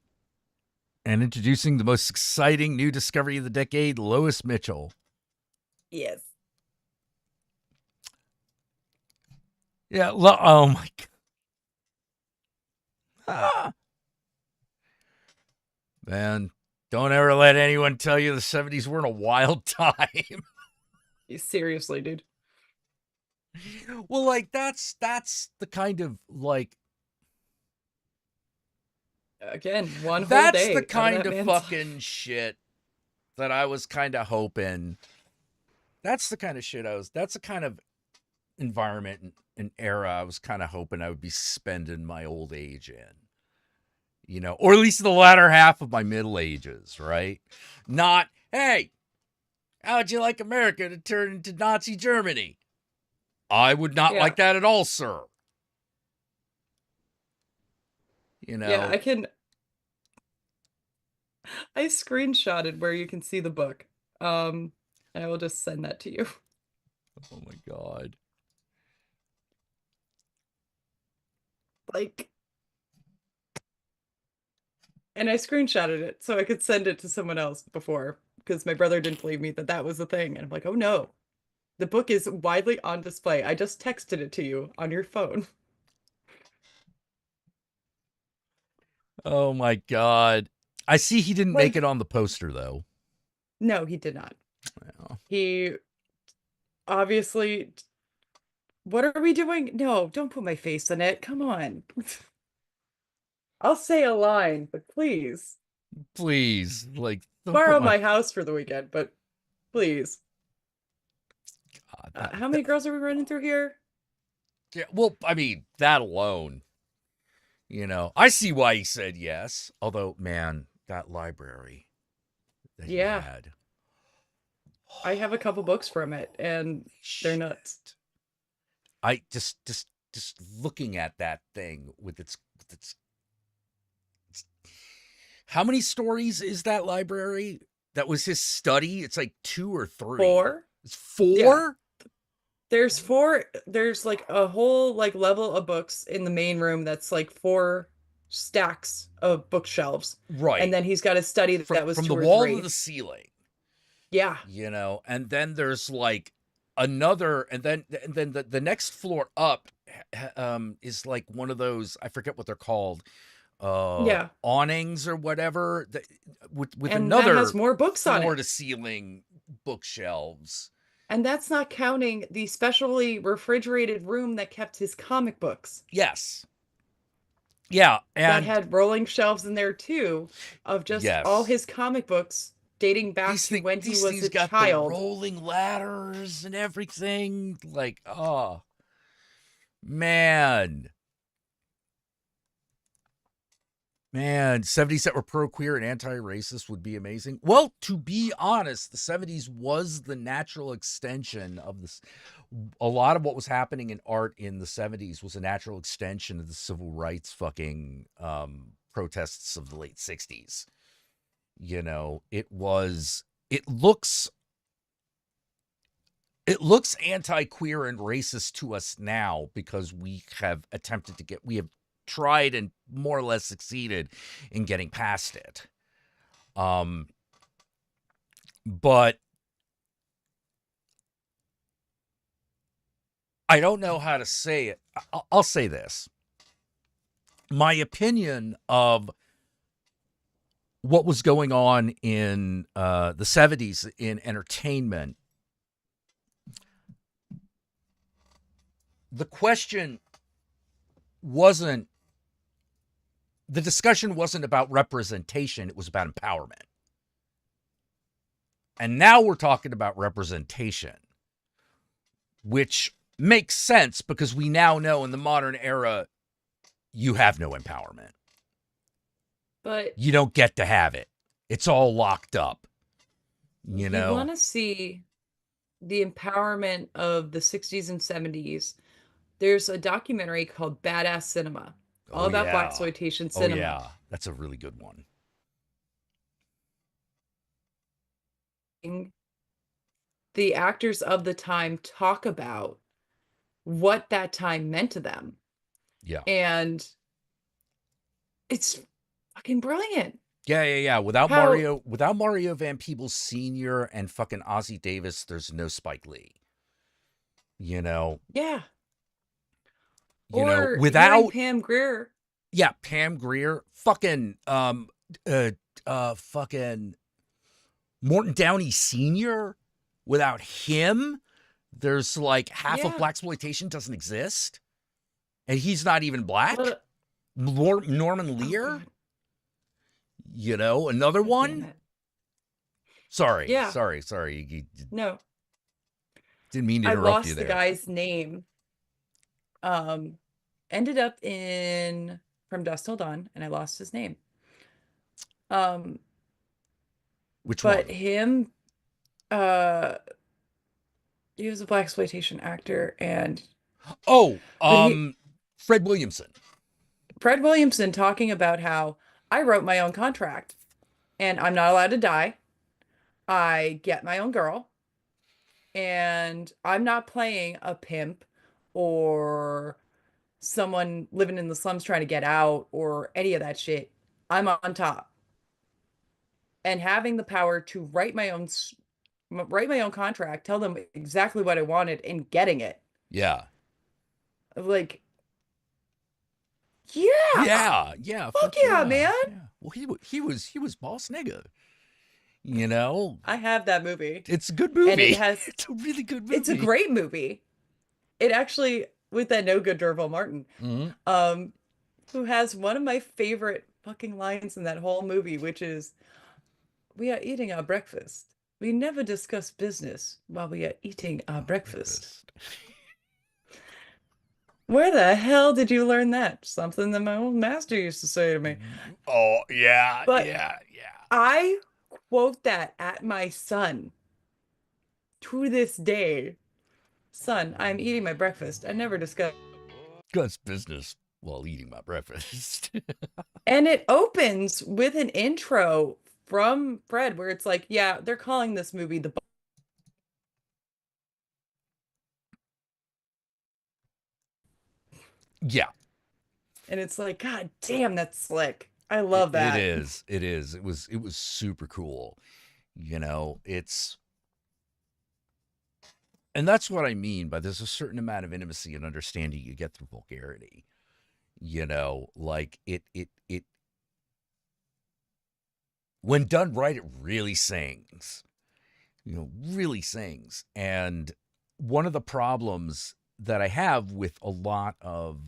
[SPEAKER 1] And introducing the most exciting new discovery of the decade, Lois Mitchell.
[SPEAKER 2] Yes.
[SPEAKER 1] Yeah, oh my god. Ah. Man, don't ever let anyone tell you the 70s weren't a wild time.
[SPEAKER 2] Seriously, dude.
[SPEAKER 1] Well, like that's the kind of like
[SPEAKER 2] Again, one whole
[SPEAKER 1] that's
[SPEAKER 2] day.
[SPEAKER 1] the kind
[SPEAKER 2] that
[SPEAKER 1] of
[SPEAKER 2] man's
[SPEAKER 1] fucking shit that I was kind of hoping. That's the kind of shit that's the kind of environment and era I was kind of hoping I would be spending my old age in. Or at least the latter half of my middle ages, right? Not, hey, how'd you like America to turn into Nazi Germany? I would not
[SPEAKER 2] Yeah.
[SPEAKER 1] like that at all, sir.
[SPEAKER 2] Yeah, I screenshotted where you can see the book. And I will just send that to you.
[SPEAKER 1] Oh my god.
[SPEAKER 2] Like, and I screenshotted it so I could send it to someone else before, because my brother didn't believe me that was a thing. And I'm like, oh no, the book is widely on display. I just texted it to you on your phone.
[SPEAKER 1] Oh my god. I see he didn't make it on the poster though.
[SPEAKER 2] No, he did not.
[SPEAKER 1] Well.
[SPEAKER 2] He obviously. What are we doing? No, don't put my face in it. Come on. I'll say a line, but please.
[SPEAKER 1] Please, like, don't
[SPEAKER 2] Borrow
[SPEAKER 1] put
[SPEAKER 2] my house for the weekend, but please.
[SPEAKER 1] God,
[SPEAKER 2] How many girls are we running through here?
[SPEAKER 1] Yeah, well, I mean, that alone. I see why he said yes. Although, man, that library that he
[SPEAKER 2] Yeah.
[SPEAKER 1] had.
[SPEAKER 2] I have a couple books from it, and they're nuts.
[SPEAKER 1] I just looking at that thing with its how many stories is that library? That was his study. It's like 2 or 3.
[SPEAKER 2] 4?
[SPEAKER 1] It's 4?
[SPEAKER 2] There's like a whole like level of books in the main room that's like 4 stacks of bookshelves. And
[SPEAKER 1] Right.
[SPEAKER 2] then he's got a study
[SPEAKER 1] From
[SPEAKER 2] that was
[SPEAKER 1] from the
[SPEAKER 2] two or
[SPEAKER 1] wall to
[SPEAKER 2] three.
[SPEAKER 1] the ceiling,
[SPEAKER 2] Yeah.
[SPEAKER 1] and then there's like another, and then the next floor up is like one of those, I forget what they're called,
[SPEAKER 2] Yeah.
[SPEAKER 1] awnings or whatever, with
[SPEAKER 2] And that has
[SPEAKER 1] another
[SPEAKER 2] more books on
[SPEAKER 1] floor
[SPEAKER 2] it.
[SPEAKER 1] to ceiling bookshelves.
[SPEAKER 2] And that's not counting the specially refrigerated room that kept his comic books.
[SPEAKER 1] Yes. Yeah,
[SPEAKER 2] That
[SPEAKER 1] and
[SPEAKER 2] had rolling shelves in there too, of just all
[SPEAKER 1] yes.
[SPEAKER 2] his comic books dating back
[SPEAKER 1] These
[SPEAKER 2] to when he
[SPEAKER 1] these
[SPEAKER 2] was
[SPEAKER 1] things
[SPEAKER 2] a
[SPEAKER 1] got the
[SPEAKER 2] child.
[SPEAKER 1] rolling ladders and everything. Like, oh man. Man, 70s that were pro queer and anti racist would be amazing. Well, to be honest, the 70s was the natural extension of this. A lot of what was happening in art in the 70s was a natural extension of the civil rights fucking protests of the late 60s. It looks anti-queer and racist to us now because we have tried and more or less succeeded in getting past it. But I don't know how to say it. I'll say this. My opinion of what was going on in the 70s in entertainment, the discussion wasn't about representation, it was about empowerment. And now we're talking about representation, which makes sense because we now know in the modern era, you have no empowerment.
[SPEAKER 2] But
[SPEAKER 1] You don't get to have it. It's all locked up. You
[SPEAKER 2] you want to see the empowerment of the 60s and 70s. There's a documentary called Badass Cinema, all about blaxploitation cinema.
[SPEAKER 1] Oh yeah, that's a really good one.
[SPEAKER 2] The actors of the time talk about what that time meant to them.
[SPEAKER 1] Yeah.
[SPEAKER 2] And it's fucking brilliant.
[SPEAKER 1] Yeah. Without Mario Van Peebles Sr. and fucking Ozzie Davis, there's no Spike Lee.
[SPEAKER 2] Yeah.
[SPEAKER 1] Without
[SPEAKER 2] hearing Pam Grier.
[SPEAKER 1] Yeah, Pam Grier, fucking fucking Morton Downey Sr. Without him, there's like half of blaxploitation doesn't exist, and he's not even black. Norman Lear, another one. Sorry.
[SPEAKER 2] No,
[SPEAKER 1] didn't mean to interrupt you
[SPEAKER 2] I
[SPEAKER 1] there.
[SPEAKER 2] lost the guy's name. Ended up in From Dusk Till Dawn, and I lost his name.
[SPEAKER 1] Which
[SPEAKER 2] but
[SPEAKER 1] one?
[SPEAKER 2] Him, he was a blaxploitation actor, and
[SPEAKER 1] Fred Williamson.
[SPEAKER 2] Fred Williamson talking about how I wrote my own contract, and I'm not allowed to die. I get my own girl, and I'm not playing a pimp or someone living in the slums trying to get out or any of that shit. I'm on top. And having the power to write my own contract, tell them exactly what I wanted, and getting it.
[SPEAKER 1] Yeah.
[SPEAKER 2] Like, yeah. Fuck yeah, man.
[SPEAKER 1] Yeah. Well, he was boss nigga.
[SPEAKER 2] I have that movie.
[SPEAKER 1] It's a good movie.
[SPEAKER 2] And
[SPEAKER 1] it's a really good movie.
[SPEAKER 2] It's a great movie. It actually, with that no good Derville Martin, who has one of my favorite fucking lines in that whole movie, which is, "We are eating our breakfast. We never discuss business while we are eating our breakfast." Where the hell did you learn that? Something that my old master used to say to me.
[SPEAKER 1] Oh, yeah.
[SPEAKER 2] But
[SPEAKER 1] yeah.
[SPEAKER 2] I quote that at my son to this day. "Son, I'm eating my breakfast. I never discuss
[SPEAKER 1] business while eating my breakfast."
[SPEAKER 2] And it opens with an intro from Fred where it's like, yeah, they're calling this movie The
[SPEAKER 1] Yeah.
[SPEAKER 2] And it's like, God damn, that's slick. I love that.
[SPEAKER 1] It is. It is. It was super cool. You know, and that's what I mean by there's a certain amount of intimacy and understanding you get through vulgarity. You know, like it when done right, it really sings. You know, really sings. And one of the problems that I have with a lot of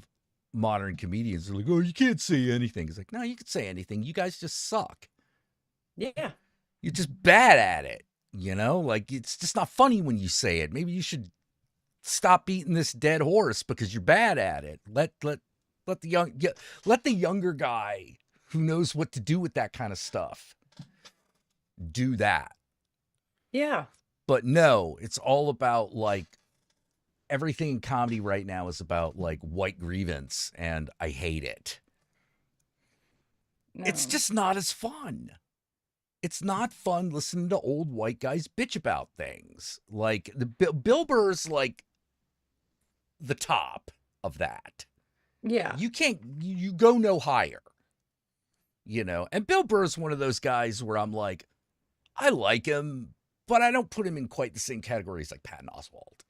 [SPEAKER 1] modern comedians are like, oh, you can't say anything. It's like, no, you can say anything. You guys just suck.
[SPEAKER 2] Yeah.
[SPEAKER 1] You're just bad at it. You know, like it's just not funny when you say it. Maybe you should stop beating this dead horse because you're bad at it. Let the younger guy who knows what to do with that kind of stuff do that.
[SPEAKER 2] Yeah.
[SPEAKER 1] But no, it's all about like everything in comedy right now is about like white grievance, and I hate it.
[SPEAKER 2] No.
[SPEAKER 1] It's just not as fun. It's not fun listening to old white guys bitch about things. Like the Bill Burr's like the top of that.
[SPEAKER 2] Yeah.
[SPEAKER 1] You can't you go no higher. You know, and Bill Burr's one of those guys where I'm like, I like him, but I don't put him in quite the same categories like Patton Oswalt.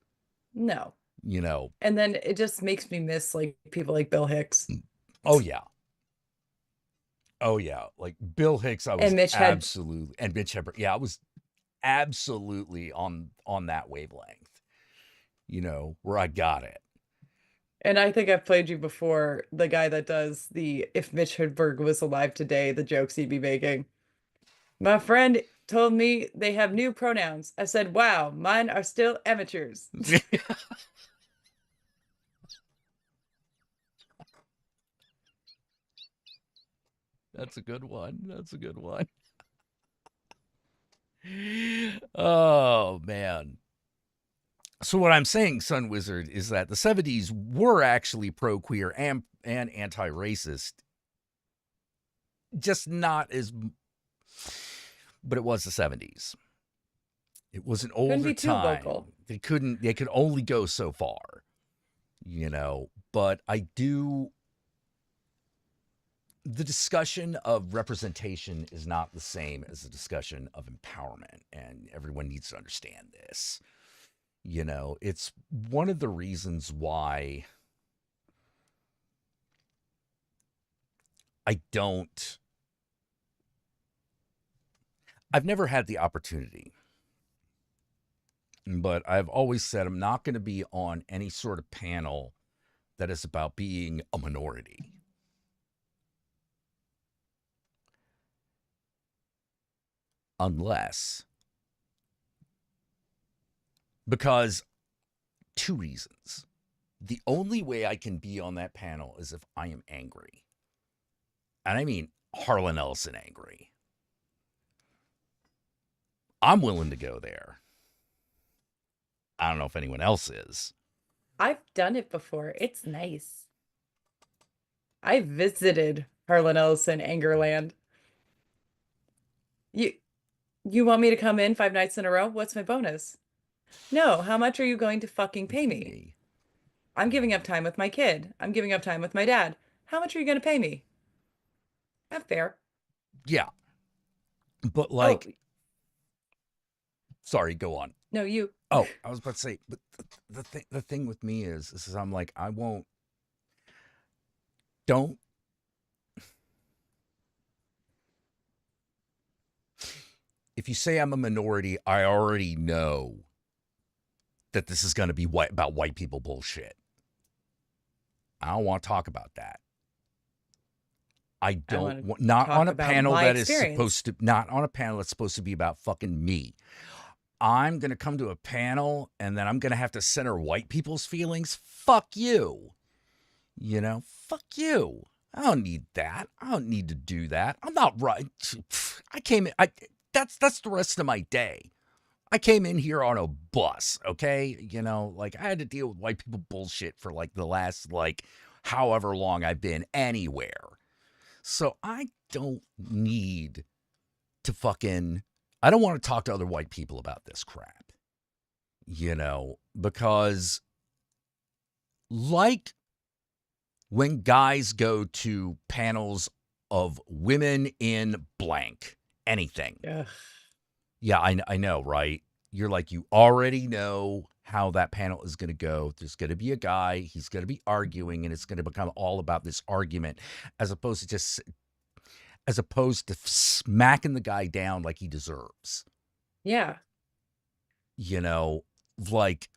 [SPEAKER 2] No.
[SPEAKER 1] You know.
[SPEAKER 2] And then it just makes me miss like people like Bill Hicks.
[SPEAKER 1] Oh yeah. Oh yeah. Like Bill Hicks, I was
[SPEAKER 2] And Mitch
[SPEAKER 1] absolutely and Mitch Hedberg. Yeah, I was absolutely on that wavelength. You know, where I got it.
[SPEAKER 2] And I think I've played you before, the guy that does the if Mitch Hedberg was alive today, the jokes he'd be making. My friend told me they have new pronouns. I said, wow, mine are still amateurs.
[SPEAKER 1] That's a good one. That's a good one. Oh, man. So what I'm saying, Sun Wizard, is that the 70s were actually pro-queer and anti-racist. Just not as... But it was the 70s. It was an older
[SPEAKER 2] be too
[SPEAKER 1] time.
[SPEAKER 2] vocal.
[SPEAKER 1] They could only go so far. You know, but I do... The discussion of representation is not the same as the discussion of empowerment, and everyone needs to understand this. You know, it's one of the reasons why I've never had the opportunity, but I've always said I'm not going to be on any sort of panel that is about being a minority. Unless, because two reasons. The only way I can be on that panel is if I am angry. And I mean Harlan Ellison angry. I'm willing to go there. I don't know if anyone else is.
[SPEAKER 2] I've done it before. It's nice. I visited Harlan Ellison Angerland. You want me to come in 5 nights in a row? What's my bonus? No, how much are you going to fucking pay me? I'm giving up time with my kid. I'm giving up time with my dad. How much are you going to pay me? Not fair.
[SPEAKER 1] Yeah. But like, sorry, go on.
[SPEAKER 2] No, you.
[SPEAKER 1] Oh, I was about to say, but the thing with me is I'm like, don't. If you say I'm a minority, I already know that this is going to be about white people bullshit. I don't want to talk about that. I don't want, not on a panel that is supposed to, not on a panel that's supposed to be about fucking me. I'm going to come to a panel and then I'm going to have to center white people's feelings. Fuck you. You know, fuck you. I don't need that. I don't need to do that. I'm not right. That's the rest of my day. I came in here on a bus, okay? You know, like I had to deal with white people bullshit for like the last, like, however long I've been anywhere. So I don't need to I don't want to talk to other white people about this crap, you know, because like when guys go to panels of women in blank, anything.
[SPEAKER 2] Ugh.
[SPEAKER 1] Yeah, I know, right? You're like, you already know how that panel is going to go. There's going to be a guy, he's going to be arguing, and it's going to become all about this argument as opposed to smacking the guy down like he deserves.
[SPEAKER 2] Yeah.
[SPEAKER 1] You know, like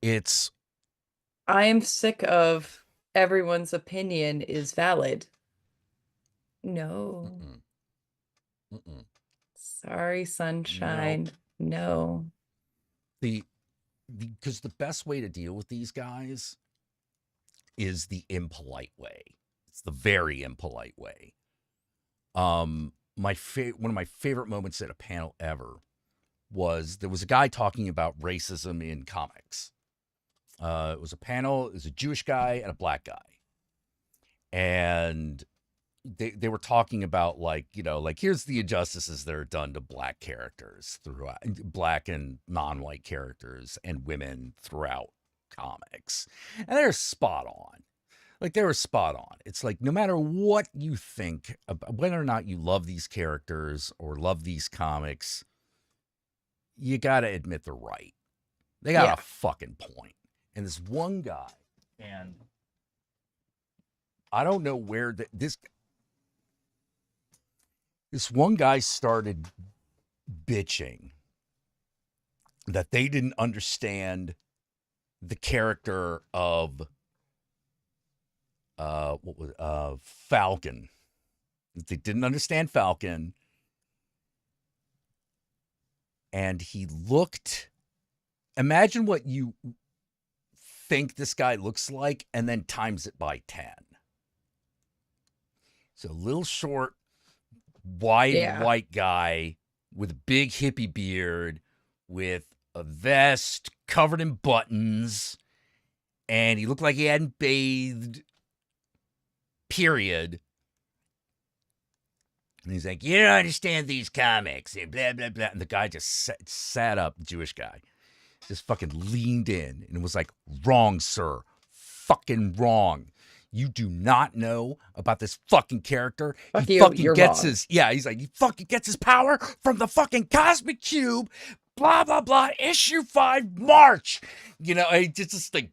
[SPEAKER 1] it's
[SPEAKER 2] I am sick of everyone's opinion is valid. No.
[SPEAKER 1] mm-mm, mm-mm.
[SPEAKER 2] Sorry, sunshine. No.
[SPEAKER 1] Because the best way to deal with these guys is the impolite way. It's the very impolite way. One of my favorite moments at a panel ever was there was a guy talking about racism in comics. It was a panel, it was a Jewish guy and a black guy. And they were talking about, like, you know, like, here's the injustices that are done to black characters throughout, black and non-white characters and women throughout comics. And they're spot on. Like, they were spot on. It's like, no matter what you think about whether or not you love these characters or love these comics, you got to admit they're right. They got a fucking point. And this one guy, and I don't know where this one guy started bitching that they didn't understand the character of Falcon. They didn't understand Falcon. And he looked, imagine what you think this guy looks like and then times it by 10. So a little short, wide white guy with a big hippie beard with a vest covered in buttons, and he looked like he hadn't bathed, period. And he's like, you don't understand these comics, and blah, blah, blah. And the guy just sat up, Jewish guy, just fucking leaned in and was like, wrong, sir. Fucking wrong. You do not know about this fucking character. He fucking gets his, he's like, he fucking gets his power from the fucking cosmic cube, blah, blah, blah, issue 5, March. You know, it's just like,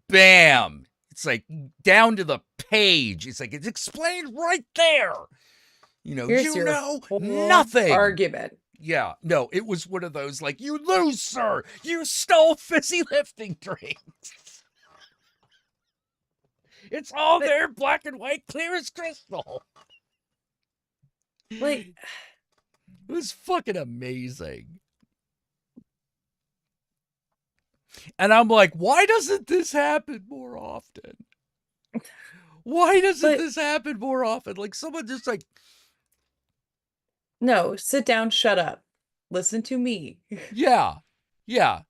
[SPEAKER 1] bam. It's like down to the page. It's like, it's explained right there. You know,
[SPEAKER 2] Here's
[SPEAKER 1] you know nothing.
[SPEAKER 2] Argument.
[SPEAKER 1] Yeah, no, it was one of those, like, you lose, sir. You stole fizzy lifting drinks. It's all there, black and white, clear as crystal.
[SPEAKER 2] Like,
[SPEAKER 1] it was fucking amazing. And I'm like, why doesn't this happen more often? Why doesn't this happen more often? Like, someone just like,
[SPEAKER 2] no, sit down, shut up. Listen to me.
[SPEAKER 1] Yeah.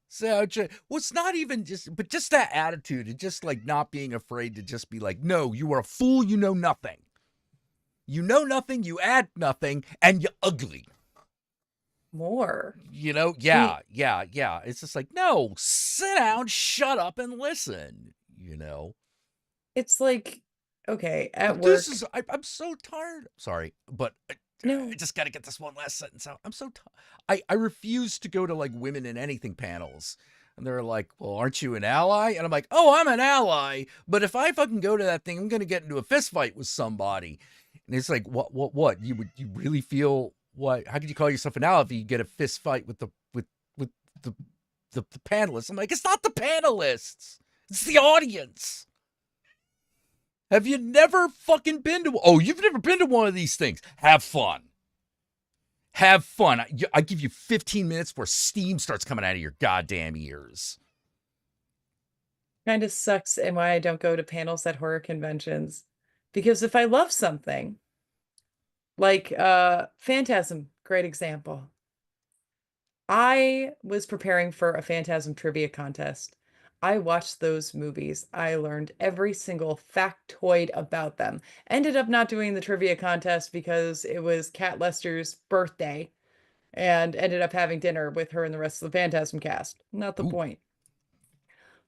[SPEAKER 1] So, well, it's not even just, but just that attitude and just like not being afraid to just be like, no, you are a fool. You know nothing. You know nothing. You add nothing, and you're ugly.
[SPEAKER 2] More.
[SPEAKER 1] You know? Yeah. It's just like, no, sit down, shut up, and listen. You know?
[SPEAKER 2] It's like, okay, at work.
[SPEAKER 1] I'm so tired. Sorry, but
[SPEAKER 2] no,
[SPEAKER 1] I just got to get this one last sentence out. I'm so tired. I refuse to go to like women in anything panels. And they're like, well, aren't you an ally? And I'm like, oh, I'm an ally. But if I fucking go to that thing, I'm going to get into a fist fight with somebody. And it's like, what? You really feel what? How could you call yourself an ally if you get a fist fight with the panelists? I'm like, it's not the panelists. It's the audience. Have you never fucking been to... Oh, you've never been to one of these things. Have fun. Have fun. I give you 15 minutes before steam starts coming out of your goddamn ears.
[SPEAKER 2] Kind of sucks and why I don't go to panels at horror conventions. Because if I love something, like Phantasm, great example. I was preparing for a Phantasm trivia contest. I watched those movies. I learned every single factoid about them. Ended up not doing the trivia contest because it was Kat Lester's birthday and ended up having dinner with her and the rest of the Phantasm cast. Not the point.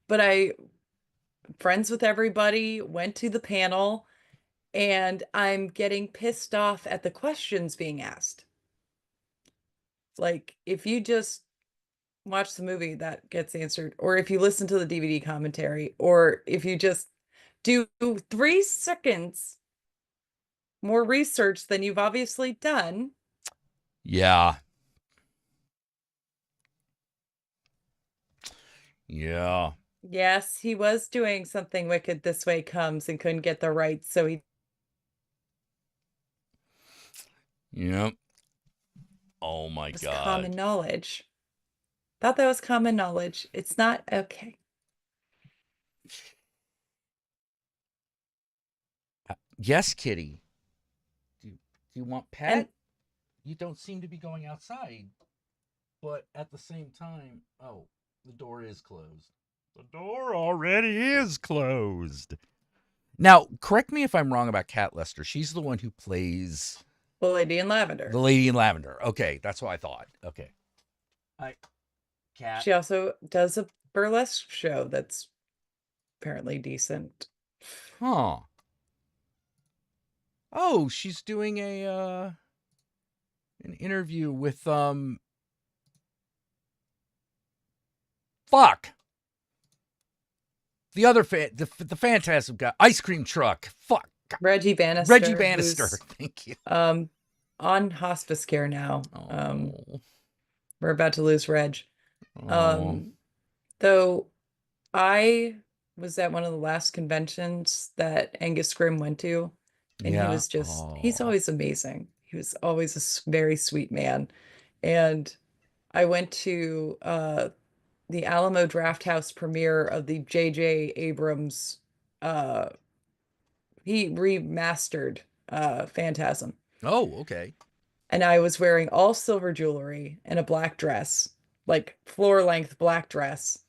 [SPEAKER 2] but I friends with everybody, went to the panel, and I'm getting pissed off at the questions being asked. Like, if you just watch the movie, that gets answered, or if you listen to the DVD commentary, or if you just do 3 seconds more research than you've obviously done.
[SPEAKER 1] Yeah. Yeah.
[SPEAKER 2] Yes, he was doing something wicked this way comes and couldn't get the rights, so he
[SPEAKER 1] Yep. Oh my
[SPEAKER 2] was
[SPEAKER 1] God.
[SPEAKER 2] common knowledge. Thought that was common knowledge. It's not okay.
[SPEAKER 1] Yes, Kitty. Do you want pet?
[SPEAKER 2] And
[SPEAKER 1] You don't seem to be going outside. But at the same time, oh, the door is closed. The door already is closed. Now, correct me if I'm wrong about Cat Lester. She's the one who plays
[SPEAKER 2] the Lady in Lavender.
[SPEAKER 1] the Lady in Lavender. Okay, that's what I thought. Okay. Hi, Cat.
[SPEAKER 2] She also does a burlesque show that's apparently decent.
[SPEAKER 1] Huh. Oh, she's doing an interview with fuck. The other the Phantasm guy, ice cream truck. Fuck.
[SPEAKER 2] Reggie Bannister.
[SPEAKER 1] Reggie Bannister. Thank you.
[SPEAKER 2] On hospice care now.
[SPEAKER 1] Oh.
[SPEAKER 2] We're about to lose Reg.
[SPEAKER 1] Oh.
[SPEAKER 2] Though I was at one of the last conventions that Angus Scrimm went to, and he was just, he's always amazing. He was always a very sweet man. And I went to the Alamo Drafthouse premiere of the J.J. Abrams, he remastered Phantasm.
[SPEAKER 1] Oh, okay.
[SPEAKER 2] And I was wearing all silver jewelry and a black dress, like floor-length black dress.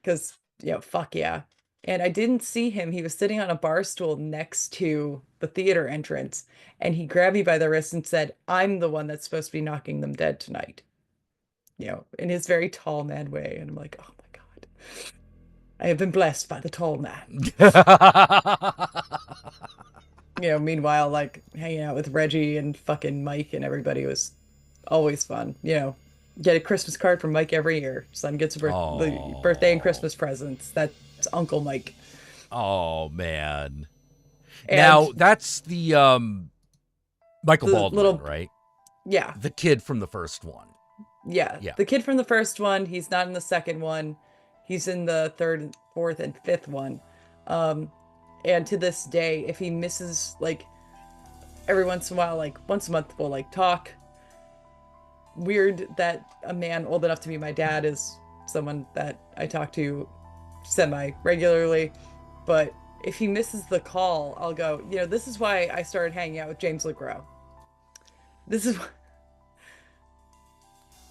[SPEAKER 2] Because, fuck yeah. And I didn't see him. He was sitting on a bar stool next to the theater entrance. And he grabbed me by the wrist and said, "I'm the one that's supposed to be knocking them dead tonight." In his very tall man way. And I'm like, oh my God. I have been blessed by the tall man. Meanwhile, like hanging out with Reggie and fucking Mike and everybody was always fun. Get a Christmas card from Mike every year. Son gets the birthday and Christmas presents. That's Uncle Mike.
[SPEAKER 1] Oh man.
[SPEAKER 2] And
[SPEAKER 1] now that's the Michael Baldwin, right?
[SPEAKER 2] Yeah.
[SPEAKER 1] The kid from the first one.
[SPEAKER 2] Yeah. The kid from the first one. He's not in the second one. He's in the third, fourth, and fifth one. And to this day, if he misses, like, every once in a while, like, once a month, we'll, like, talk. Weird that a man old enough to be my dad is someone that I talk to semi-regularly. But if he misses the call, I'll go, this is why I started hanging out with James LeGros. This is why...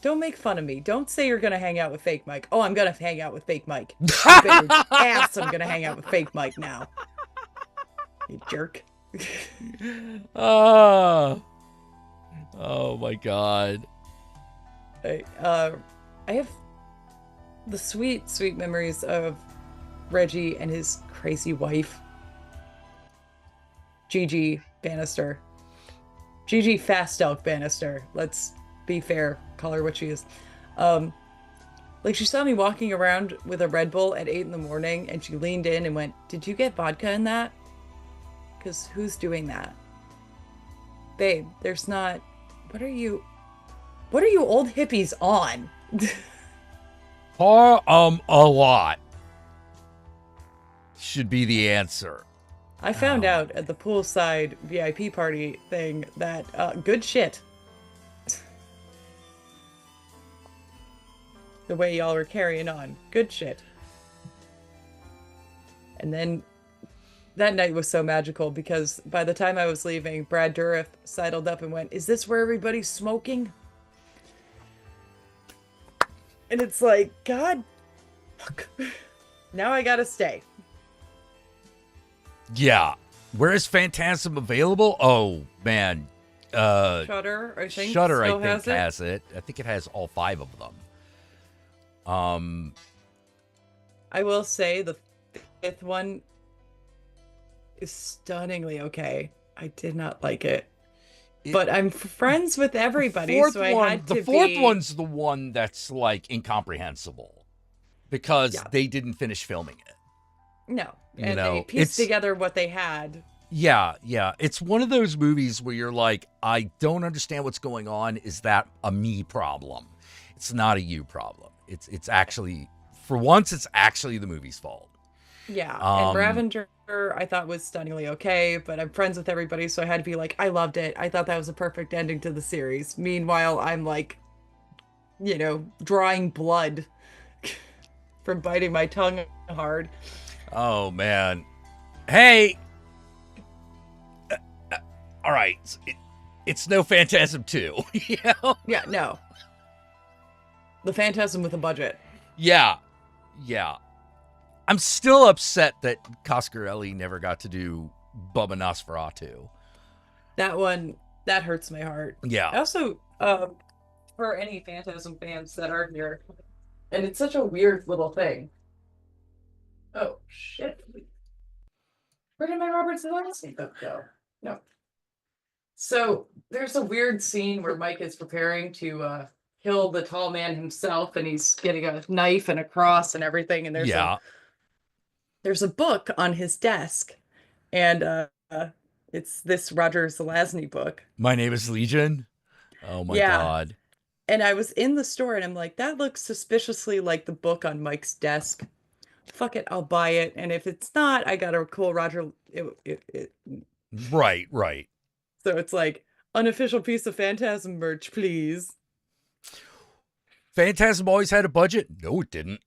[SPEAKER 2] Don't make fun of me. Don't say you're going to hang out with fake Mike. Oh, I'm going to hang out with fake Mike. I bet your ass I'm going to hang out with fake Mike now. You jerk.
[SPEAKER 1] Oh my God.
[SPEAKER 2] I have the sweet, sweet memories of Reggie and his crazy wife, Gigi Bannister. Gigi Fast Elk Bannister. Let's be fair. Call her what she is. Like, she saw me walking around with a Red Bull at 8 a.m, and she leaned in and went, "Did you get vodka in that? Because who's doing that? Babe, there's not... What are you old hippies on?"
[SPEAKER 1] A lot should be the answer.
[SPEAKER 2] I found out at the poolside VIP party thing that good shit. The way y'all were carrying on. Good shit. And then that night was so magical because by the time I was leaving, Brad Dourif sidled up and went, "Is this where everybody's smoking?" And it's like, God, fuck. Now I gotta stay.
[SPEAKER 1] Yeah. Where is Phantasm available? Oh, man.
[SPEAKER 2] Shudder, I think.
[SPEAKER 1] Shudder, I think, has it. I think it has all 5 of them.
[SPEAKER 2] I will say the fifth one is stunningly okay. I did not like it. But I'm friends with everybody, so I had
[SPEAKER 1] The
[SPEAKER 2] to
[SPEAKER 1] fourth
[SPEAKER 2] be.
[SPEAKER 1] one's the one that's like incomprehensible because
[SPEAKER 2] Yeah.
[SPEAKER 1] they didn't finish filming it.
[SPEAKER 2] No.
[SPEAKER 1] You
[SPEAKER 2] And they
[SPEAKER 1] know,
[SPEAKER 2] pieced together what they had.
[SPEAKER 1] Yeah. It's one of those movies where you're like, I don't understand what's going on. Is that a me problem? It's not a you problem. It's actually, for once, it's actually the movie's fault.
[SPEAKER 2] Yeah. And Ravager, I thought was stunningly okay, but I'm friends with everybody, so I had to be like, I loved it. I thought that was a perfect ending to the series. Meanwhile, I'm like, drawing blood from biting my tongue hard.
[SPEAKER 1] Oh man. Hey. All right. It's no Phantasm 2. You know?
[SPEAKER 2] Yeah, no. The Phantasm with a budget.
[SPEAKER 1] Yeah. I'm still upset that Coscarelli never got to do Bubba Nosferatu.
[SPEAKER 2] That one, that hurts my heart.
[SPEAKER 1] Yeah.
[SPEAKER 2] Also, for any Phantasm fans that are here, and it's such a weird little thing. Oh, shit. Where did my Robert Zelensky book go? No. So there's a weird scene where Mike is preparing to kill the tall man himself, and he's getting a knife and a cross and everything. And there's a book on his desk, and it's this Roger Zelazny book.
[SPEAKER 1] My Name is Legion. Oh my God.
[SPEAKER 2] And I was in the store, and I'm like, that looks suspiciously like the book on Mike's desk. Fuck it, I'll buy it. And if it's not, I got a cool Roger.
[SPEAKER 1] Right.
[SPEAKER 2] So it's like, unofficial piece of Phantasm merch, please.
[SPEAKER 1] Phantasm always had a budget? No, it didn't.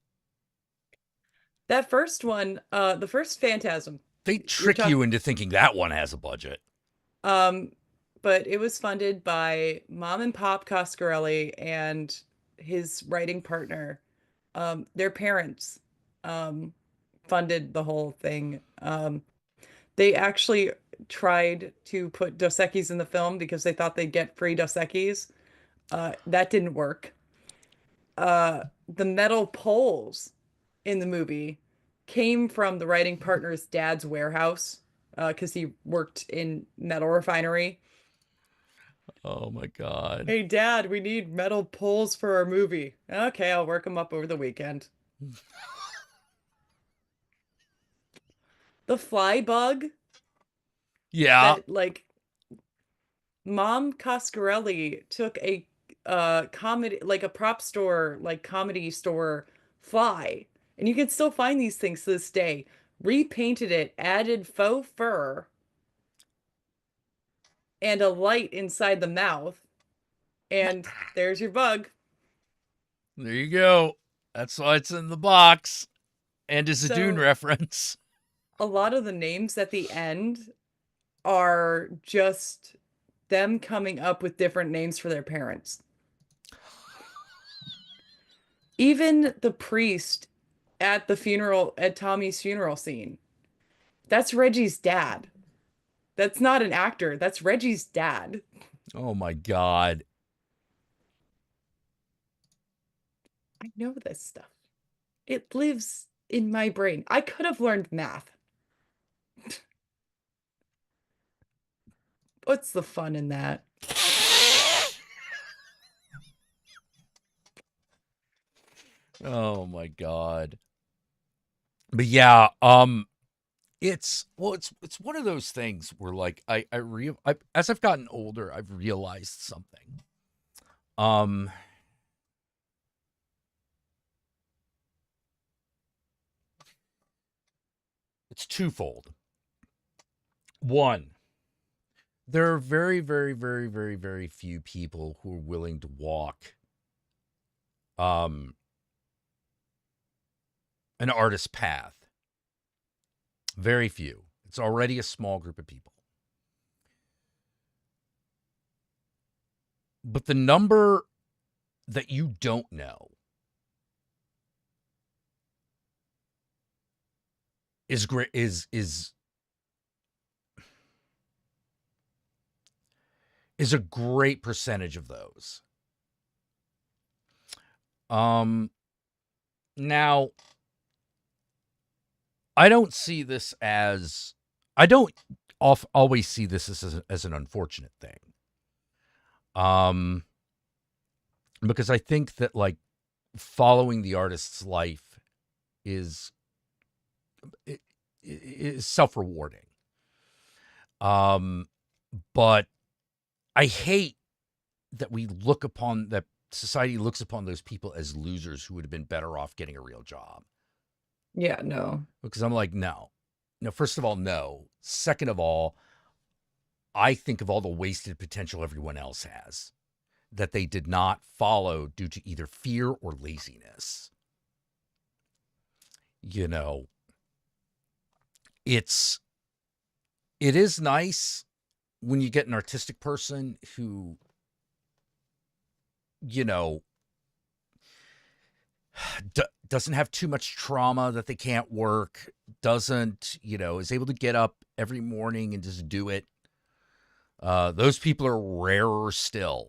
[SPEAKER 2] That first one, the first Phantasm.
[SPEAKER 1] They trick you into thinking that one has a budget.
[SPEAKER 2] But it was funded by Mom and Pop Coscarelli and his writing partner. Their parents funded the whole thing. They actually tried to put Dos Equis in the film because they thought they'd get free Dos Equis. That didn't work. The metal poles in the movie came from the writing partner's dad's warehouse because he worked in metal refinery.
[SPEAKER 1] Oh my God.
[SPEAKER 2] Hey, Dad, we need metal poles for our movie. Okay, I'll work them up over the weekend. The fly bug.
[SPEAKER 1] Yeah.
[SPEAKER 2] That, like, Mom Coscarelli took a comedy, like a prop store, like comedy store fly, and you can still find these things to this day. Repainted it, added faux fur and a light inside the mouth, and there's your bug.
[SPEAKER 1] There you go. That's why it's in the box. And is a Dune
[SPEAKER 2] So,
[SPEAKER 1] reference.
[SPEAKER 2] a lot of the names at the end are just them coming up with different names for their parents. Even the priest at the funeral, at Tommy's funeral scene, that's Reggie's dad. That's not an actor. That's Reggie's dad.
[SPEAKER 1] Oh my God.
[SPEAKER 2] I know this stuff. It lives in my brain. I could have learned math. What's the fun in that?
[SPEAKER 1] Oh my God. But yeah, it's one of those things where like as I've gotten older, I've realized something. It's twofold. One, there are very, very, very, very, very few people who are willing to walk an artist's path. Very few. It's already a small group of people. But the number that you don't know is great is a great percentage of those. Now I don't see this as I don't always see this as an unfortunate thing. Because I think that like following the artist's life is is self-rewarding. But I hate that that society looks upon those people as losers who would have been better off getting a real job.
[SPEAKER 2] Yeah, no.
[SPEAKER 1] Because I'm like, no. No, first of all, no. Second of all, I think of all the wasted potential everyone else has that they did not follow due to either fear or laziness. You know, it is nice when you get an artistic person who, you know, doesn't have too much trauma that they can't work, doesn't, is able to get up every morning and just do it. Those people are rarer still,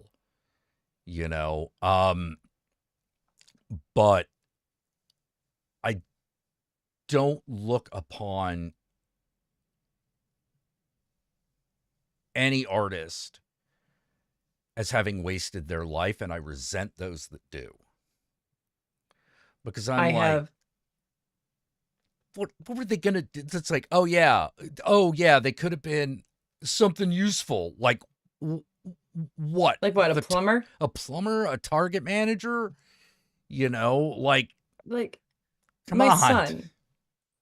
[SPEAKER 1] but I don't look upon any artist as having wasted their life, and I resent those that do. Because I'm what were they gonna do? It's like, oh yeah, they could have been something useful, like what?
[SPEAKER 2] Like what? A plumber?
[SPEAKER 1] A plumber? A Target manager? Like come
[SPEAKER 2] my
[SPEAKER 1] on.
[SPEAKER 2] son,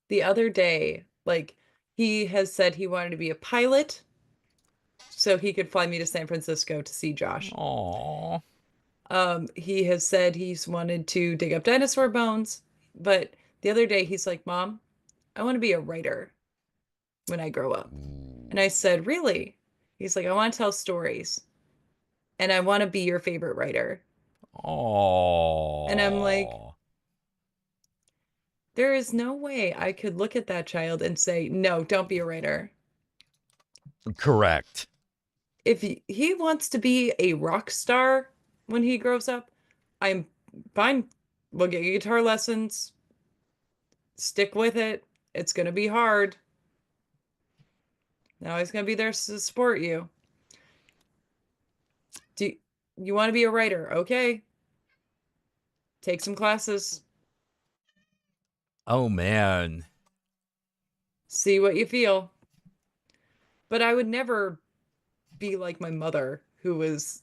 [SPEAKER 2] the other day, he has said he wanted to be a pilot, so he could fly me to San Francisco to see Josh.
[SPEAKER 1] Aww.
[SPEAKER 2] He has said he's wanted to dig up dinosaur bones, but the other day he's like, Mom, I want to be a writer when I grow up. And I said, really? He's like, I want to tell stories and I want to be your favorite writer.
[SPEAKER 1] Aww.
[SPEAKER 2] And I'm like, there is no way I could look at that child and say, no, don't be a writer.
[SPEAKER 1] Correct.
[SPEAKER 2] If he wants to be a rock star when he grows up, I'm fine. We'll get you guitar lessons. Stick with it. It's going to be hard. Now he's going to be there to support you. Do you want to be a writer? Okay. Take some classes.
[SPEAKER 1] Oh, man.
[SPEAKER 2] See what you feel. But I would never be like my mother, who was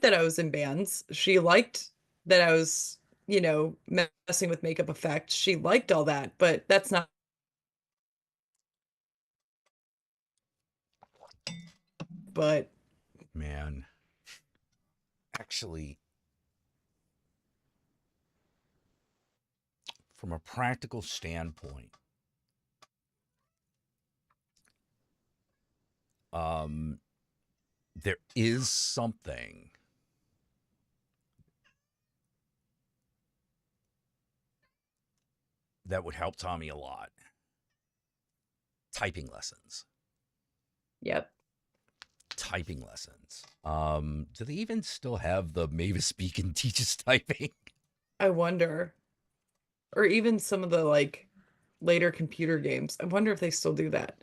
[SPEAKER 2] that I was in bands. She liked that I was, messing with makeup effects. She liked all that, but that's not. But
[SPEAKER 1] man, actually, from a practical standpoint, there is something that would help Tommy a lot. Typing lessons.
[SPEAKER 2] Yep.
[SPEAKER 1] Typing lessons. Do they even still have the Mavis Beacon teaches typing?
[SPEAKER 2] I wonder. Or even some of the later computer games. I wonder if they still do that.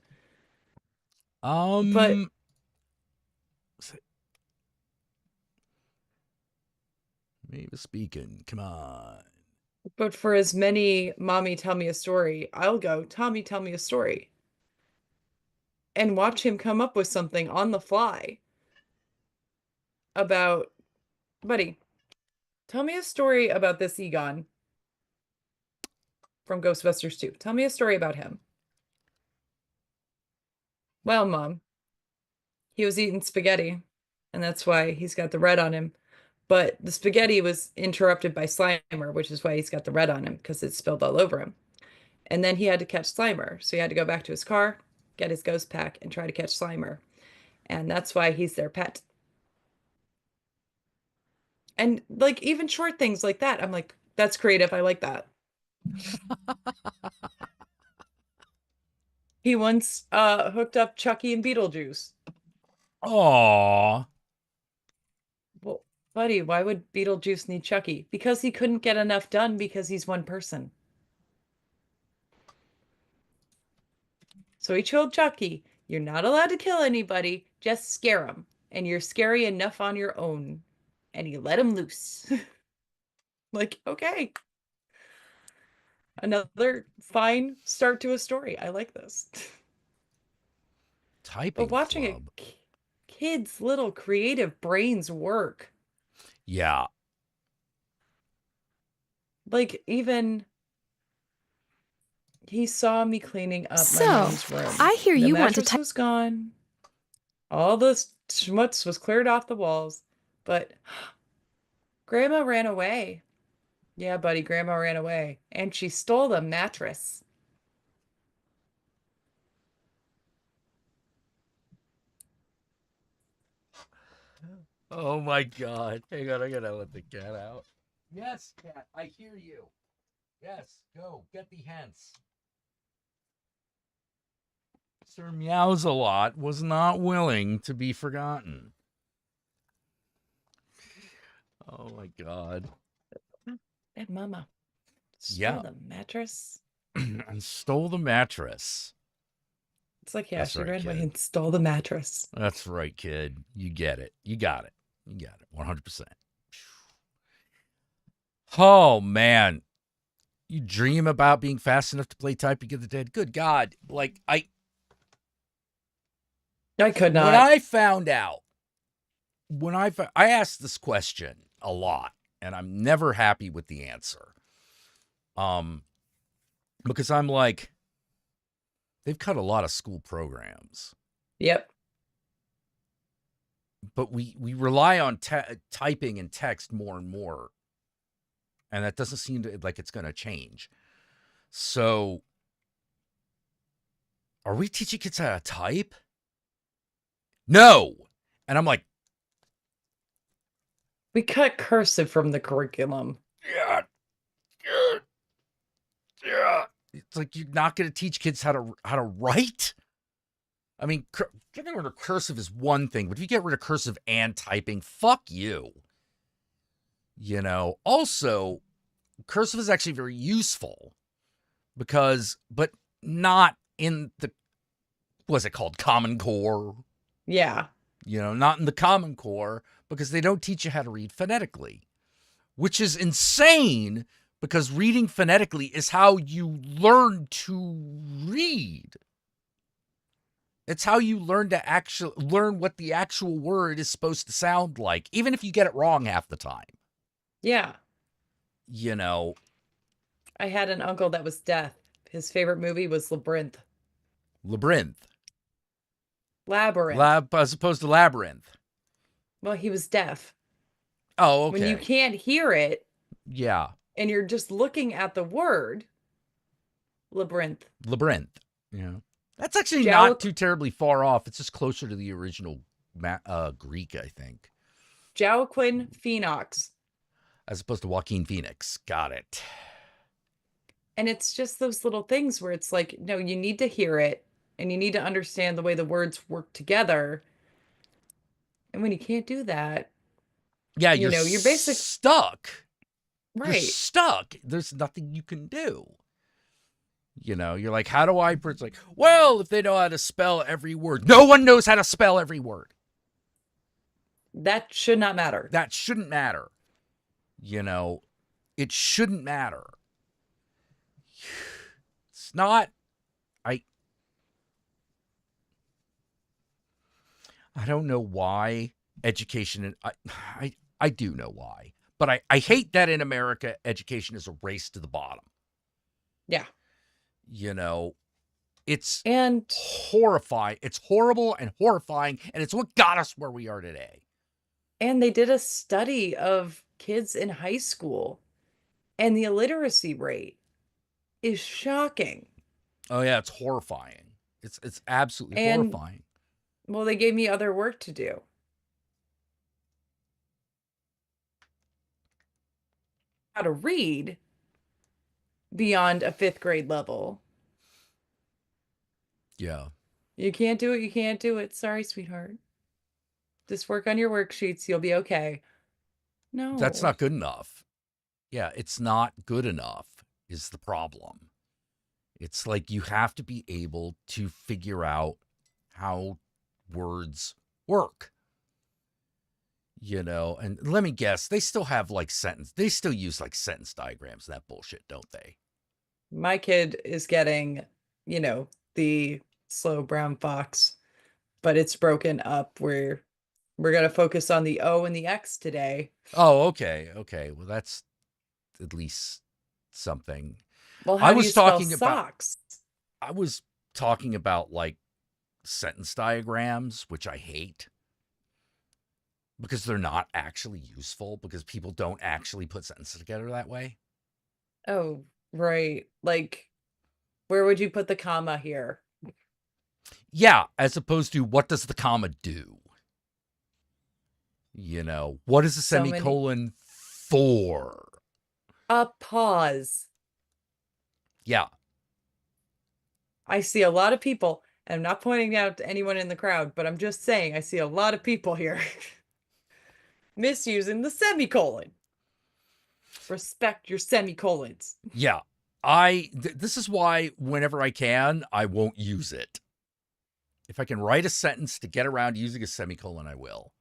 [SPEAKER 2] But
[SPEAKER 1] Mavis Beacon, come on.
[SPEAKER 2] But for as many mommy tell me a story, I'll go, Tommy, tell me a story. And watch him come up with something on the fly about, buddy, tell me a story about this Egon from Ghostbusters 2. Tell me a story about him. Well, Mom, he was eating spaghetti, and that's why he's got the red on him. But the spaghetti was interrupted by Slimer, which is why he's got the red on him, because it spilled all over him. And then he had to catch Slimer. So he had to go back to his car, get his ghost pack, and try to catch Slimer. And that's why he's their pet. And even short things like that, I'm like, that's creative. I like that. He once hooked up Chucky and Beetlejuice.
[SPEAKER 1] Aww.
[SPEAKER 2] Well, Buddy, why would Beetlejuice need Chucky? Because he couldn't get enough done because he's one person. So he told Chucky, you're not allowed to kill anybody, just scare him. And you're scary enough on your own. And he let him loose. Like, okay. Another fine start to a story. I like this.
[SPEAKER 1] Typing
[SPEAKER 2] But watching
[SPEAKER 1] club.
[SPEAKER 2] a kid's little creative brains work.
[SPEAKER 1] Yeah.
[SPEAKER 2] Like, even he saw me cleaning up my
[SPEAKER 5] So,
[SPEAKER 2] mom's room.
[SPEAKER 5] I hear
[SPEAKER 2] The
[SPEAKER 5] you want to
[SPEAKER 2] mattress was gone. All the schmutz was cleared off the walls. But Grandma ran away. Yeah, buddy, Grandma ran away. And she stole the mattress.
[SPEAKER 1] Oh my God. Hang on, I gotta let the cat out. Yes, cat, I hear you. Yes, go, get thee hence. Sir Meows-a-Lot was not willing to be forgotten. Oh my God.
[SPEAKER 2] That mama stole
[SPEAKER 1] Yeah.
[SPEAKER 2] the mattress.
[SPEAKER 1] And stole the mattress.
[SPEAKER 2] It's like, yeah,
[SPEAKER 1] That's
[SPEAKER 2] she
[SPEAKER 1] right,
[SPEAKER 2] ran away
[SPEAKER 1] kid.
[SPEAKER 2] and stole the mattress.
[SPEAKER 1] That's right, kid. You get it. You got it. You got it. 100%. Oh, man. You dream about being fast enough to play Typing of the Dead? Good God. Like,
[SPEAKER 2] I could not.
[SPEAKER 1] when I found out, I asked this question a lot, and I'm never happy with the answer. Because I'm like, they've cut a lot of school programs.
[SPEAKER 2] Yep.
[SPEAKER 1] But we rely on typing and text more and more. And that doesn't seem to, like it's going to change. So, are we teaching kids how to type? No. And I'm like,
[SPEAKER 2] We cut cursive from the curriculum.
[SPEAKER 1] yeah. It's like you're not going to teach kids how to write. I mean, getting rid of cursive is one thing, but if you get rid of cursive and typing, fuck you. You know, also, cursive is actually very useful but not in the, what's it called? Common Core.
[SPEAKER 2] Yeah.
[SPEAKER 1] You know, not in the Common Core because they don't teach you how to read phonetically, which is insane because reading phonetically is how you learn to read. It's how you learn to actually learn what the actual word is supposed to sound like, even if you get it wrong half the time.
[SPEAKER 2] Yeah.
[SPEAKER 1] You know,
[SPEAKER 2] I had an uncle that was deaf. His favorite movie was Labyrinth.
[SPEAKER 1] Labyrinth.
[SPEAKER 2] Labyrinth.
[SPEAKER 1] As opposed to Labyrinth.
[SPEAKER 2] Well, he was deaf.
[SPEAKER 1] Oh, okay.
[SPEAKER 2] When you can't hear it
[SPEAKER 1] Yeah.
[SPEAKER 2] and you're just looking at the word, Labyrinth.
[SPEAKER 1] Labyrinth. Yeah. That's actually
[SPEAKER 2] Jack-
[SPEAKER 1] not too terribly far off. It's just closer to the original Greek, I think.
[SPEAKER 2] Joaquin Phoenix.
[SPEAKER 1] As opposed to Joaquin Phoenix. Got it.
[SPEAKER 2] And it's just those little things where it's like, no, you need to hear it and you need to understand the way the words work together. And when you can't do that,
[SPEAKER 1] Yeah,
[SPEAKER 2] you know, you're basically
[SPEAKER 1] stuck. You're
[SPEAKER 2] right.
[SPEAKER 1] stuck. There's nothing you can do. You know, you're like, how do I? It's like, well, if they know how to spell every word. No one knows how to spell every word.
[SPEAKER 2] That should not matter.
[SPEAKER 1] That shouldn't matter. You know, it shouldn't matter. It's not. I don't know why education. I do know why, but I hate that in America education is a race to the bottom.
[SPEAKER 2] Yeah.
[SPEAKER 1] You know, it's
[SPEAKER 2] And
[SPEAKER 1] horrifying. It's horrible and horrifying, and it's what got us where we are today.
[SPEAKER 2] and they did a study of kids in high school, and the illiteracy rate is shocking.
[SPEAKER 1] Oh yeah, it's horrifying. It's absolutely
[SPEAKER 2] And-
[SPEAKER 1] horrifying.
[SPEAKER 2] Well, they gave me other work to do. How to read beyond a 5th grade level.
[SPEAKER 1] Yeah.
[SPEAKER 2] You can't do it. You can't do it. Sorry, sweetheart. Just work on your worksheets. You'll be okay. No.
[SPEAKER 1] That's not good enough. Yeah, it's not good enough is the problem. It's like you have to be able to figure out how words work. And let me guess, they still have they still use like sentence diagrams and that bullshit, don't they?
[SPEAKER 2] My kid is getting, the slow brown fox, but it's broken up. We're gonna focus on the O and the X today.
[SPEAKER 1] Oh, okay. Okay. Well, that's at least something.
[SPEAKER 2] Well,
[SPEAKER 1] I
[SPEAKER 2] how do you
[SPEAKER 1] was
[SPEAKER 2] spell
[SPEAKER 1] talking about
[SPEAKER 2] socks?
[SPEAKER 1] I was talking about like sentence diagrams, which I hate because they're not actually useful because people don't actually put sentences together that way.
[SPEAKER 2] Oh, right. Like, where would you put the comma here?
[SPEAKER 1] Yeah, as opposed to what does the comma do? What is a
[SPEAKER 2] So many.
[SPEAKER 1] semicolon for?
[SPEAKER 2] A pause.
[SPEAKER 1] Yeah.
[SPEAKER 2] I see a lot of people, and I'm not pointing out to anyone in the crowd, but I'm just saying I see a lot of people here misusing the semicolon. Respect your semicolons.
[SPEAKER 1] Yeah. This is why whenever I can, I won't use it. If I can write a sentence to get around using a semicolon, I will.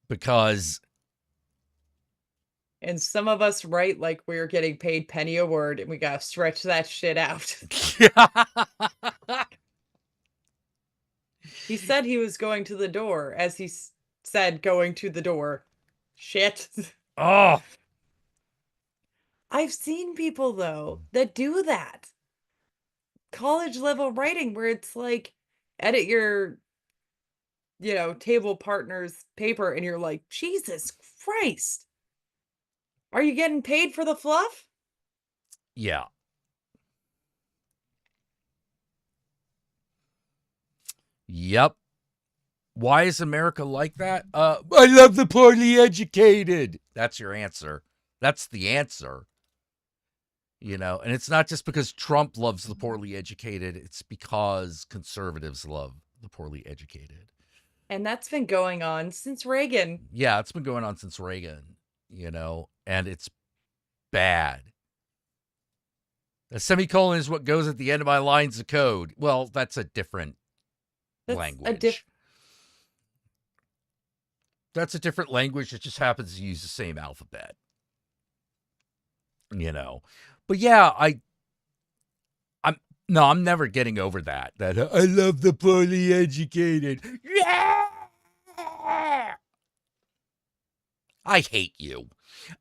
[SPEAKER 1] Because
[SPEAKER 2] And some of us write like we're getting paid penny a word, and we gotta stretch that shit out. He said he was going to the door, as he said going to the door. Shit.
[SPEAKER 1] Oh,
[SPEAKER 2] I've seen people though that do that. College level writing where it's like edit your, table partner's paper and you're like, Jesus Christ. Are you getting paid for the fluff?
[SPEAKER 1] yeah. Yep. Why is America like that? I love the poorly educated. That's your answer. That's the answer. And it's not just because Trump loves the poorly educated, it's because conservatives love the poorly educated.
[SPEAKER 2] And that's been going on since Reagan.
[SPEAKER 1] Yeah, it's been going on since Reagan, and it's bad. A semicolon is what goes at the end of my lines of code. Well, that's a different language. That's a different language that just happens to use the same alphabet. But yeah, I'm never getting over that. That I love the poorly educated. Yeah. I hate you.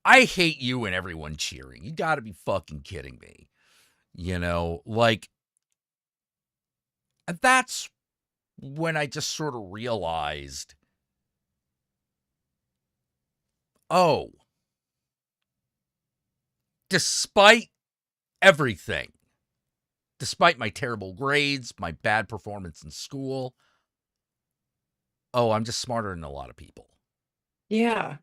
[SPEAKER 1] I hate you and everyone cheering. You got to be fucking kidding me. That's when I just sort of realized, oh, despite everything, despite my terrible grades, my bad performance in school, I'm just smarter than a lot of people.
[SPEAKER 2] Yeah.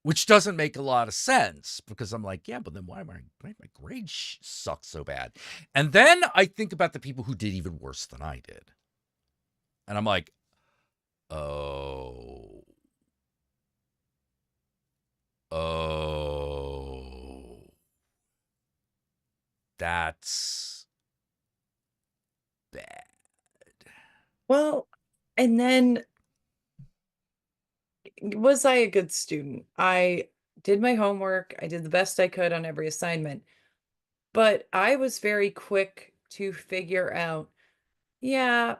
[SPEAKER 1] Which doesn't make a lot of sense because I'm like, yeah, but then why my grades suck so bad? And then I think about the people who did even worse than I did. And I'm like, oh, that's bad.
[SPEAKER 2] Well, and then was I a good student? I did my homework. I did the best I could on every assignment. But I was very quick to figure out, yeah,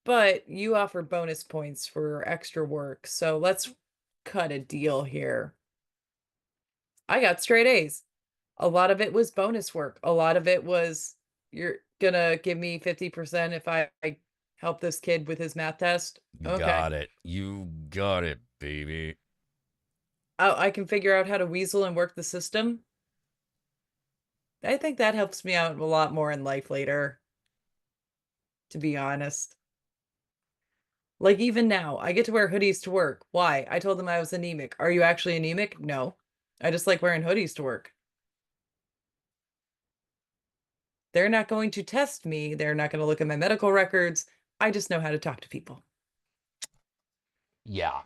[SPEAKER 2] but you offer bonus points for extra work. So let's cut a deal here. I got straight A's. A lot of it was bonus work. A lot of it was, you're gonna give me 50% if I help this kid with his math test.
[SPEAKER 1] You
[SPEAKER 2] Okay.
[SPEAKER 1] got it. You got it, baby.
[SPEAKER 2] Oh, I can figure out how to weasel and work the system. I think that helps me out a lot more in life later, to be honest. Like even now, I get to wear hoodies to work. Why? I told them I was anemic. Are you actually anemic? No. I just like wearing hoodies to work. They're not going to test me. They're not going to look at my medical records. I just know how to talk to people.
[SPEAKER 1] Yeah.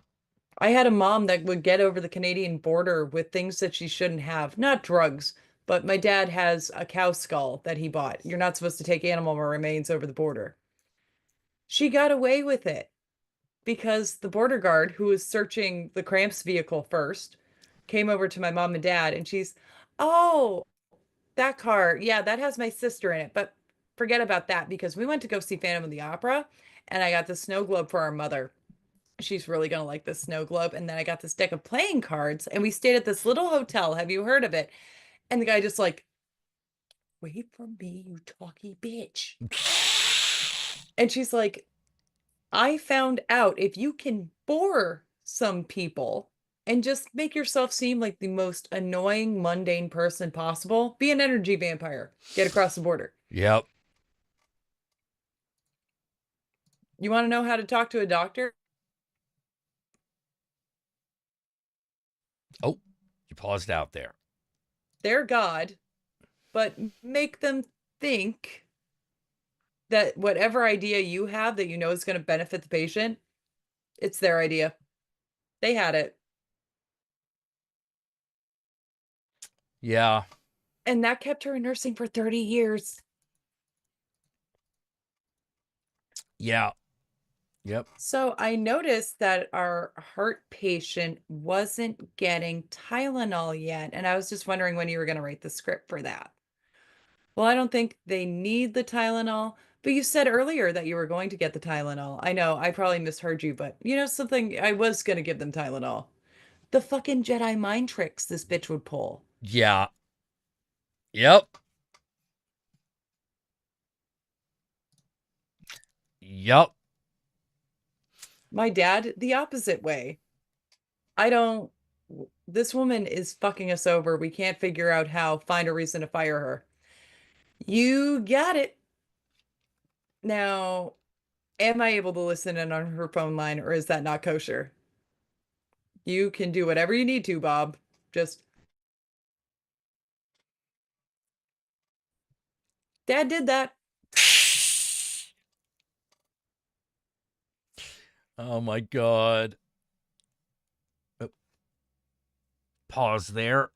[SPEAKER 2] I had a mom that would get over the Canadian border with things that she shouldn't have, not drugs, but my dad has a cow skull that he bought. You're not supposed to take animal remains over the border. She got away with it because the border guard who was searching the Cramps vehicle first came over to my mom and dad and she's, "Oh, that car, yeah, that has my sister in it, but forget about that because we went to go see Phantom of the Opera and I got the snow globe for our mother. She's really gonna like this snow globe. And then I got this deck of playing cards and we stayed at this little hotel. Have you heard of it?" And the guy just like, "Wait for me, you talky bitch." And she's like, "I found out if you can bore some people and just make yourself seem like the most annoying, mundane person possible, be an energy vampire, get across the border.
[SPEAKER 1] Yep.
[SPEAKER 2] You want to know how to talk to a doctor?
[SPEAKER 1] Oh, you paused out there.
[SPEAKER 2] They're God, but make them think that whatever idea you have that you know is going to benefit the patient, it's their idea. They had it.
[SPEAKER 1] Yeah.
[SPEAKER 2] And that kept her in nursing for 30 years.
[SPEAKER 1] Yeah. Yep.
[SPEAKER 2] So I noticed that our heart patient wasn't getting Tylenol yet. And I was just wondering when you were going to write the script for that. Well, I don't think they need the Tylenol, but you said earlier that you were going to get the Tylenol. I know, I probably misheard you, but you know something? I was going to give them Tylenol. The fucking Jedi mind tricks this bitch would pull.
[SPEAKER 1] Yeah. Yep. Yep.
[SPEAKER 2] My dad, the opposite way. I don't, this woman is fucking us over. We can't figure out how, find a reason to fire her. You got it. Now, am I able to listen in on her phone line or is that not kosher? You can do whatever you need to, Bob. Just, Dad did that.
[SPEAKER 1] Oh my God. Oh, pause there.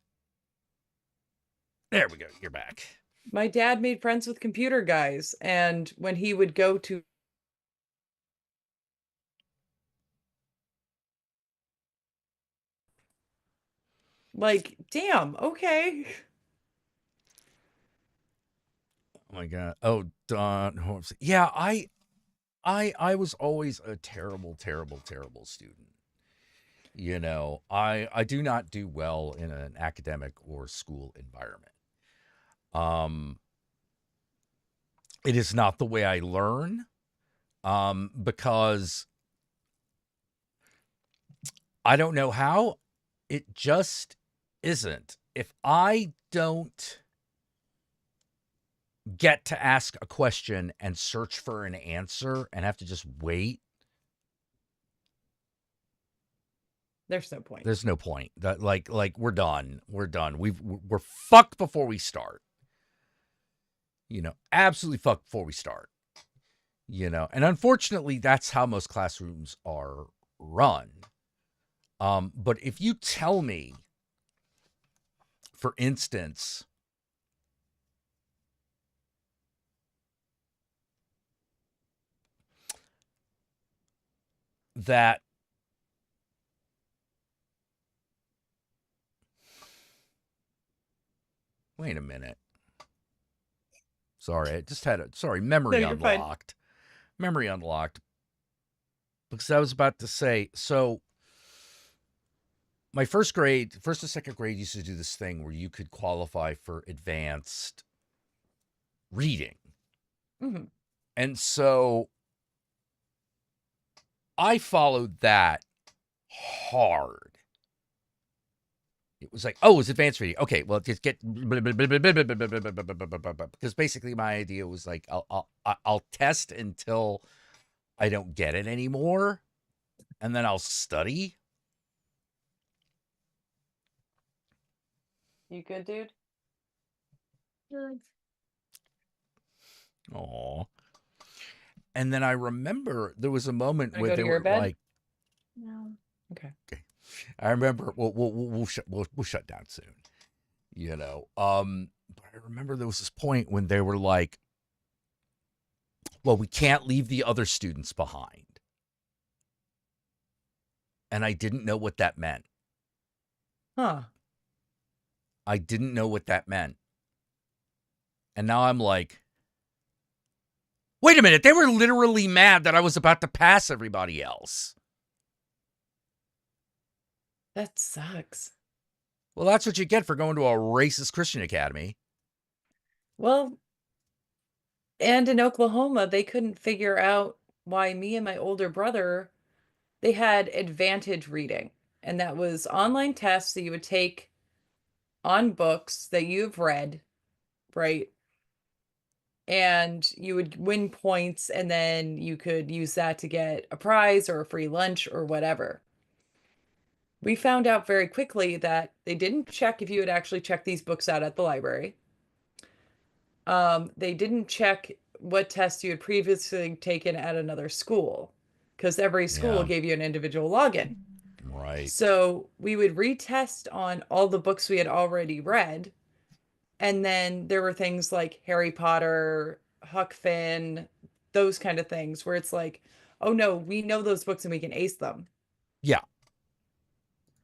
[SPEAKER 1] There we go. You're back.
[SPEAKER 2] My dad made friends with computer guys, and when he would go to like, damn, okay.
[SPEAKER 1] Oh my God. Oh, Don. Yeah, I was always a terrible, terrible, terrible student. You know, I do not do well in an academic or school environment. Um, it is not the way I learn. Because I don't know how. It just isn't. If I don't get to ask a question and search for an answer and have to just wait,
[SPEAKER 2] There's no point.
[SPEAKER 1] there's no point. That like we're done. We're done. We're fucked before we start. You know, absolutely fucked before we start. You know, and unfortunately, that's how most classrooms are run. But if you tell me, for instance, that wait a minute. Sorry, I just had memory
[SPEAKER 2] No, you're fine.
[SPEAKER 1] unlocked. Memory unlocked. Because I was about to say, so my first and second grade used to do this thing where you could qualify for advanced reading.
[SPEAKER 2] Mhm.
[SPEAKER 1] And so I followed that hard. It was like, oh, it's advanced reading. Okay, well, just get because basically my idea was like, I'll test until I don't get it anymore, and then I'll study.
[SPEAKER 2] You good, dude?
[SPEAKER 4] Good.
[SPEAKER 1] Aw. And then I remember there was a moment
[SPEAKER 2] Wanna
[SPEAKER 1] where
[SPEAKER 2] go to
[SPEAKER 1] they
[SPEAKER 2] your
[SPEAKER 1] were
[SPEAKER 2] bed?
[SPEAKER 1] like,
[SPEAKER 4] No.
[SPEAKER 2] Okay.
[SPEAKER 1] I remember we'll shut down soon. But I remember there was this point when they were like, well, we can't leave the other students behind. And I didn't know what that meant.
[SPEAKER 2] Huh.
[SPEAKER 1] I didn't know what that meant. And now I'm like, wait a minute, they were literally mad that I was about to pass everybody else.
[SPEAKER 2] That sucks.
[SPEAKER 1] Well, that's what you get for going to a racist Christian academy.
[SPEAKER 2] Well, and in Oklahoma, they couldn't figure out why me and my older brother, they had advantage reading. And that was online tests that you would take on books that you've read, right? And you would win points, and then you could use that to get a prize or a free lunch or whatever. We found out very quickly that they didn't check if you had actually checked these books out at the library. They didn't check what tests you had previously taken at another school, because every school
[SPEAKER 1] Yeah.
[SPEAKER 2] gave you an individual login.
[SPEAKER 1] Right.
[SPEAKER 2] So we would retest on all the books we had already read. And then there were things like Harry Potter, Huck Finn, those kind of things where it's like, oh no, we know those books and we can ace them
[SPEAKER 1] Yeah.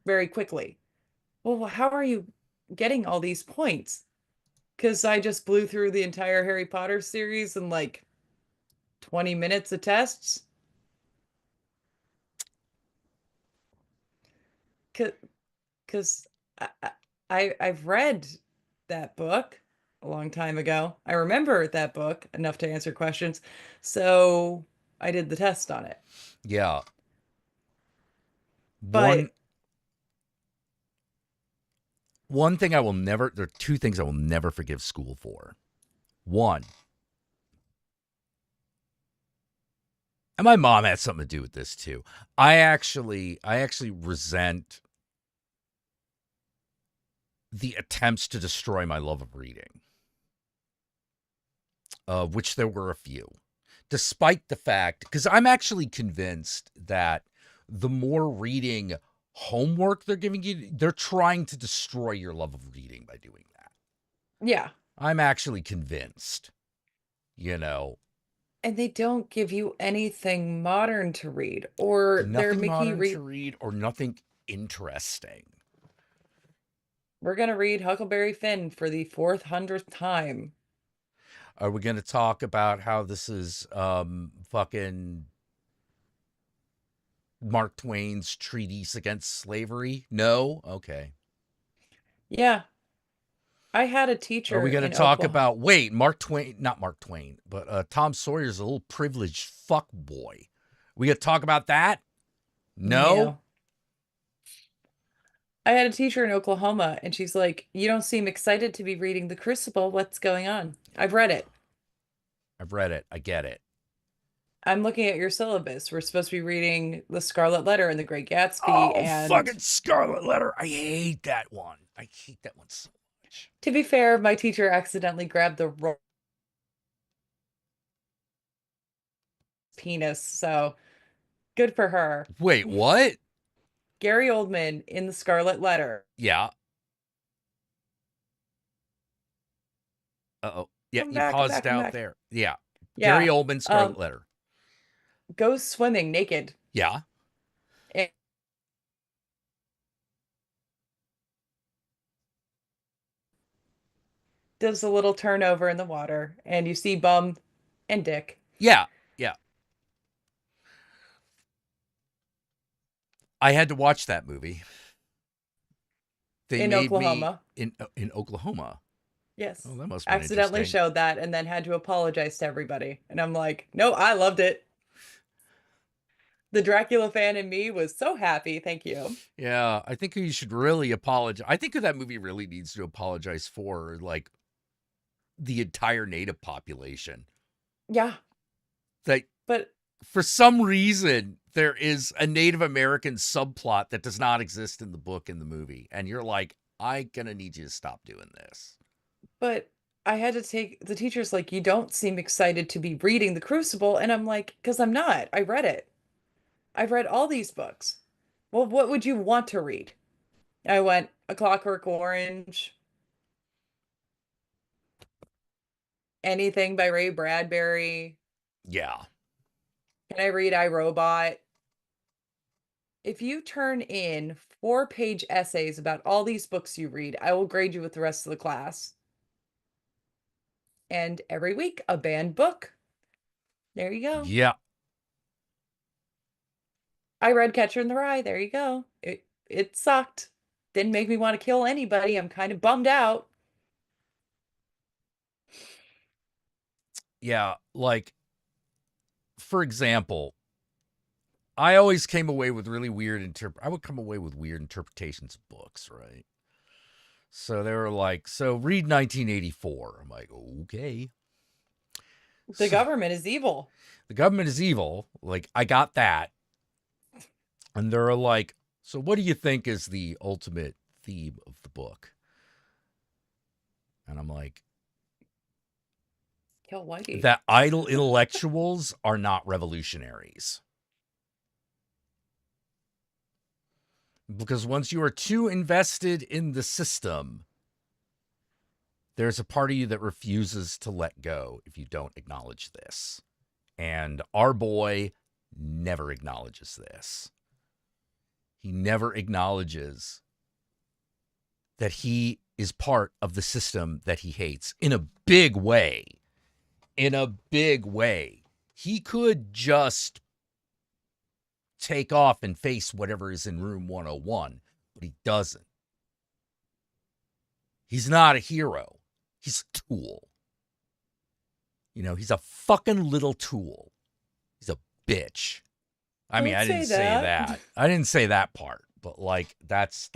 [SPEAKER 2] very quickly. Well, how are you getting all these points? Because I just blew through the entire Harry Potter series in like 20 minutes of tests. Because I've read that book a long time ago. I remember that book enough to answer questions. So I did the test on it.
[SPEAKER 1] Yeah.
[SPEAKER 2] But
[SPEAKER 1] One thing I will never, there are two things I will never forgive school for. One, and my mom had something to do with this too. I actually resent the attempts to destroy my love of reading, of which there were a few, despite the fact, because I'm actually convinced that the more reading homework they're giving you, they're trying to destroy your love of reading by doing that.
[SPEAKER 2] yeah.
[SPEAKER 1] I'm actually convinced,
[SPEAKER 2] And they don't give you anything modern to read, or they're
[SPEAKER 1] nothing
[SPEAKER 2] making you
[SPEAKER 1] modern to
[SPEAKER 2] read.
[SPEAKER 1] read or nothing interesting.
[SPEAKER 2] We're going to read Huckleberry Finn for the 400th time.
[SPEAKER 1] Are we going to talk about how this is fucking Mark Twain's treatise against slavery? No? Okay.
[SPEAKER 2] Yeah. I had a
[SPEAKER 1] Are
[SPEAKER 2] teacher
[SPEAKER 1] we going to
[SPEAKER 2] in
[SPEAKER 1] talk
[SPEAKER 2] Oklahoma.
[SPEAKER 1] about, wait, Mark Twain, not Mark Twain, but Tom Sawyer's a little privileged fuck boy. We going to talk about that? No?
[SPEAKER 2] I had a teacher in Oklahoma, and she's like, "You don't seem excited to be reading The Crucible. What's going on?" I've read it.
[SPEAKER 1] I've read it. I get it.
[SPEAKER 2] I'm looking at your syllabus. We're supposed to be reading The Scarlet Letter and The Great Gatsby.
[SPEAKER 1] Oh,
[SPEAKER 2] And
[SPEAKER 1] fucking Scarlet Letter. I hate that one. I hate that one so much.
[SPEAKER 2] to be fair, my teacher accidentally grabbed the wrong penis. So good for her.
[SPEAKER 1] Wait, what?
[SPEAKER 2] Gary Oldman in The Scarlet Letter.
[SPEAKER 1] Yeah. Uh-oh. Yeah,
[SPEAKER 2] Come
[SPEAKER 1] you
[SPEAKER 2] back,
[SPEAKER 1] paused
[SPEAKER 2] come
[SPEAKER 1] out
[SPEAKER 2] back.
[SPEAKER 1] there. Yeah.
[SPEAKER 2] Yeah.
[SPEAKER 1] Gary Oldman, Scarlet Letter.
[SPEAKER 2] Goes swimming naked.
[SPEAKER 1] Yeah.
[SPEAKER 2] And does a little turnover in the water, and you see bum and dick.
[SPEAKER 1] Yeah. Yeah. I had to watch that movie. They
[SPEAKER 2] In
[SPEAKER 1] made
[SPEAKER 2] Oklahoma.
[SPEAKER 1] me in Oklahoma.
[SPEAKER 2] Yes.
[SPEAKER 1] Oh, that must have been
[SPEAKER 2] Accidentally
[SPEAKER 1] interesting.
[SPEAKER 2] showed that and then had to apologize to everybody. And I'm like, no, I loved it. The Dracula fan in me was so happy. Thank you.
[SPEAKER 1] Yeah, I think you should really apologize. I think that movie really needs to apologize for like the entire native population.
[SPEAKER 2] Yeah.
[SPEAKER 1] Like,
[SPEAKER 2] But
[SPEAKER 1] for some reason, there is a Native American subplot that does not exist in the book in the movie. And you're like, I'm going to need you to stop doing this.
[SPEAKER 2] but I had to take the teacher's like, you don't seem excited to be reading The Crucible. And I'm like, because I'm not. I read it. I've read all these books. Well, what would you want to read? I went A Clockwork Orange, anything by Ray Bradbury.
[SPEAKER 1] Yeah.
[SPEAKER 2] Can I read I, Robot? If you turn in 4-page essays about all these books you read, I will grade you with the rest of the class. And every week, a banned book. There you go.
[SPEAKER 1] Yeah.
[SPEAKER 2] I read Catcher in the Rye. There you go. It sucked. Didn't make me want to kill anybody. I'm kind of bummed out.
[SPEAKER 1] Yeah. Like, for example, I always came away with really weird I would come away with weird interpretations of books, right? So they were like, so read 1984. I'm like, okay.
[SPEAKER 2] The government is evil.
[SPEAKER 1] The government is evil. Like, I got that. And they're like, so what do you think is the ultimate theme of the book? And I'm like,
[SPEAKER 2] Kill Whitey.
[SPEAKER 1] that idle intellectuals are not revolutionaries. Because once you are too invested in the system, there's a part of you that refuses to let go if you don't acknowledge this. And our boy never acknowledges this. He never acknowledges that he is part of the system that he hates in a big way. In a big way. He could just take off and face whatever is in room 101, but he doesn't. He's not a hero. He's a tool. You know, he's a fucking little tool. He's a bitch. I mean, I didn't say that. I didn't say that part, but like that's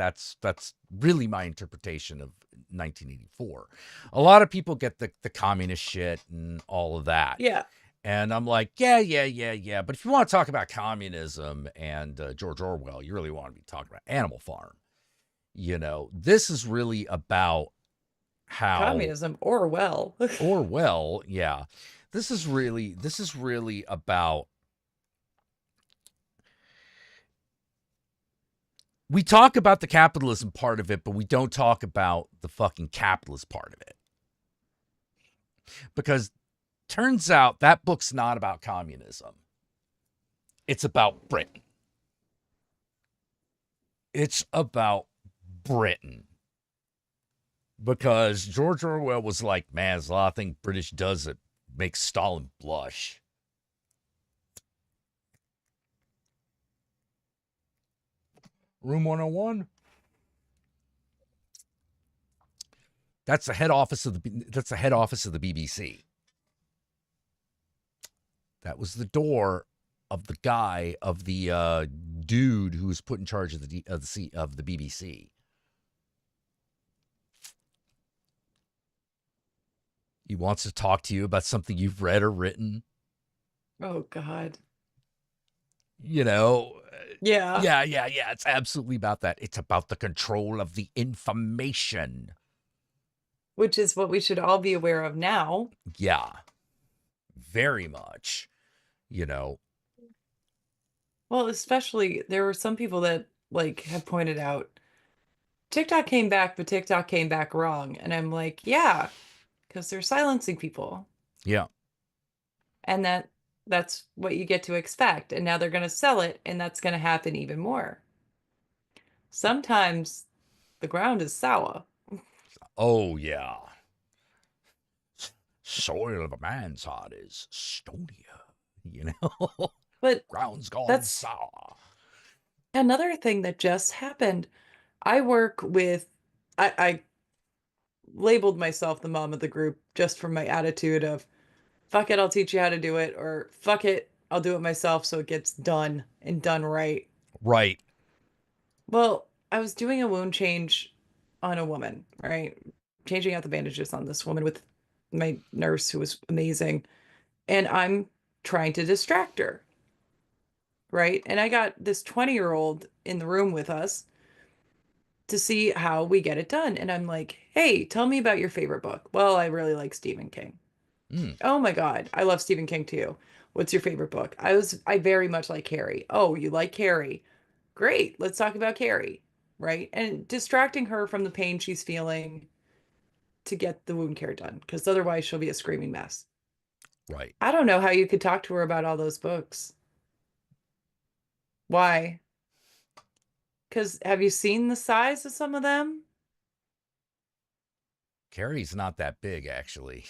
[SPEAKER 1] really my interpretation of 1984. A lot of people get the communist shit and all of that.
[SPEAKER 2] Yeah.
[SPEAKER 1] And I'm like, yeah. But if you want to talk about communism and George Orwell, you really want to be talking about Animal Farm. You know, this is really about how
[SPEAKER 2] communism, Orwell.
[SPEAKER 1] Orwell, yeah. This is really about. We talk about the capitalism part of it, but we don't talk about the fucking capitalist part of it. Because turns out that book's not about communism. It's about Britain. It's about Britain. Because George Orwell was like, man, there's a lot of things British does that makes Stalin blush. Room 101. That's the head office of the BBC. That was the door of the guy of the dude who was put in charge of the BBC. He wants to talk to you about something you've read or written.
[SPEAKER 2] Oh God.
[SPEAKER 1] You know.
[SPEAKER 2] Yeah.
[SPEAKER 1] Yeah. It's absolutely about that. It's about the control of the information.
[SPEAKER 2] Which is what we should all be aware of now.
[SPEAKER 1] Yeah. Very much. You know.
[SPEAKER 2] Well, especially there were some people that like have pointed out TikTok came back, but TikTok came back wrong. And I'm like, yeah, because they're silencing people.
[SPEAKER 1] Yeah.
[SPEAKER 2] And that's what you get to expect. And now they're going to sell it, and that's going to happen even more. Sometimes the ground is sour.
[SPEAKER 1] Oh, yeah. Soil of a man's heart is stonier, you know?
[SPEAKER 2] But
[SPEAKER 1] ground's gone
[SPEAKER 2] that's
[SPEAKER 1] sour.
[SPEAKER 2] Another thing that just happened. I work with, I labeled myself the mom of the group just from my attitude of, fuck it, I'll teach you how to do it, or fuck it, I'll do it myself so it gets done and done right.
[SPEAKER 1] Right.
[SPEAKER 2] Well, I was doing a wound change on a woman, right? Changing out the bandages on this woman with my nurse who was amazing. And I'm trying to distract her, right? And I got this 20-year-old in the room with us to see how we get it done. And I'm like, hey, tell me about your favorite book. Well, I really like Stephen King. Oh my God, I love Stephen King too. What's your favorite book? I very much like Carrie. Oh, you like Carrie. Great. Let's talk about Carrie, right? And distracting her from the pain she's feeling to get the wound care done, because otherwise she'll be a screaming mess.
[SPEAKER 1] Right.
[SPEAKER 2] I don't know how you could talk to her about all those books. Why? Because have you seen the size of some of them?
[SPEAKER 1] Carrie's not that big, actually.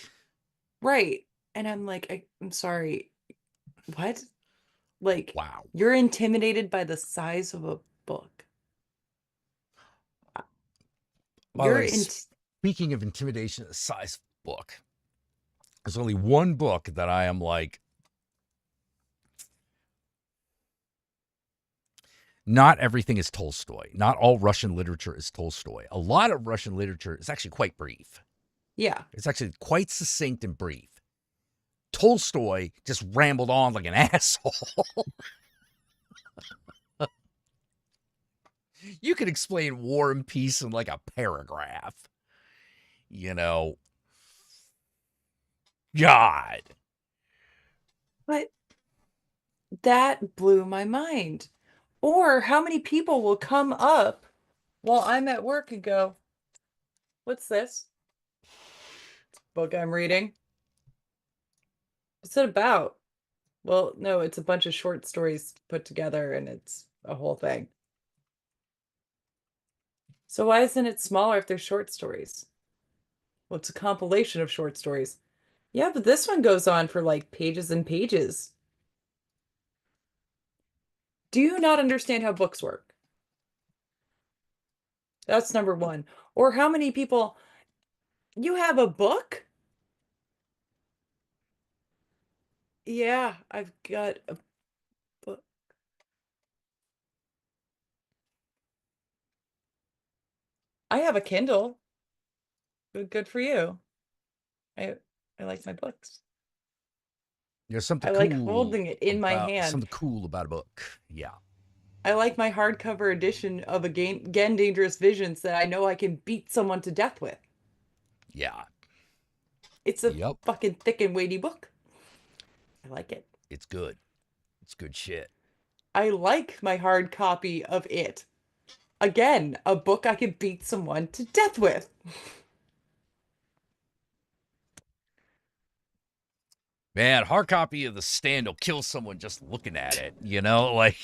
[SPEAKER 2] Right. And I'm like, I'm sorry. What? Like,
[SPEAKER 1] Wow.
[SPEAKER 2] you're intimidated by the size of a book.
[SPEAKER 1] By the
[SPEAKER 2] You're
[SPEAKER 1] way,
[SPEAKER 2] in.
[SPEAKER 1] speaking of intimidation, the size of the book, there's only one book that I am like, not everything is Tolstoy. Not all Russian literature is Tolstoy. A lot of Russian literature is actually quite brief.
[SPEAKER 2] Yeah.
[SPEAKER 1] It's actually quite succinct and brief. Tolstoy just rambled on like an asshole. You could explain War and Peace in like a paragraph. You know, God.
[SPEAKER 2] But that blew my mind. Or how many people will come up while I'm at work and go, "What's this book I'm reading? What's it about?" Well, no, it's a bunch of short stories put together and it's a whole thing. So why isn't it smaller if they're short stories? Well, it's a compilation of short stories. Yeah, but this one goes on for like pages and pages. Do you not understand how books work? That's number one. Or how many people, you have a book? Yeah, I've got a book. I have a Kindle. Good for you. I I like my books.
[SPEAKER 1] There's something
[SPEAKER 2] I like
[SPEAKER 1] cool
[SPEAKER 2] holding it in my hand.
[SPEAKER 1] about a book. Yeah.
[SPEAKER 2] I like my hardcover edition of Again Dangerous Visions that I know I can beat someone to death with.
[SPEAKER 1] Yeah.
[SPEAKER 2] It's a
[SPEAKER 1] Yep.
[SPEAKER 2] fucking thick and weighty book. I like it.
[SPEAKER 1] It's good. It's good shit.
[SPEAKER 2] I like my hard copy of it. Again, a book I could beat someone to death with.
[SPEAKER 1] Man, hard copy of The Stand will kill someone just looking at it, you know? Like,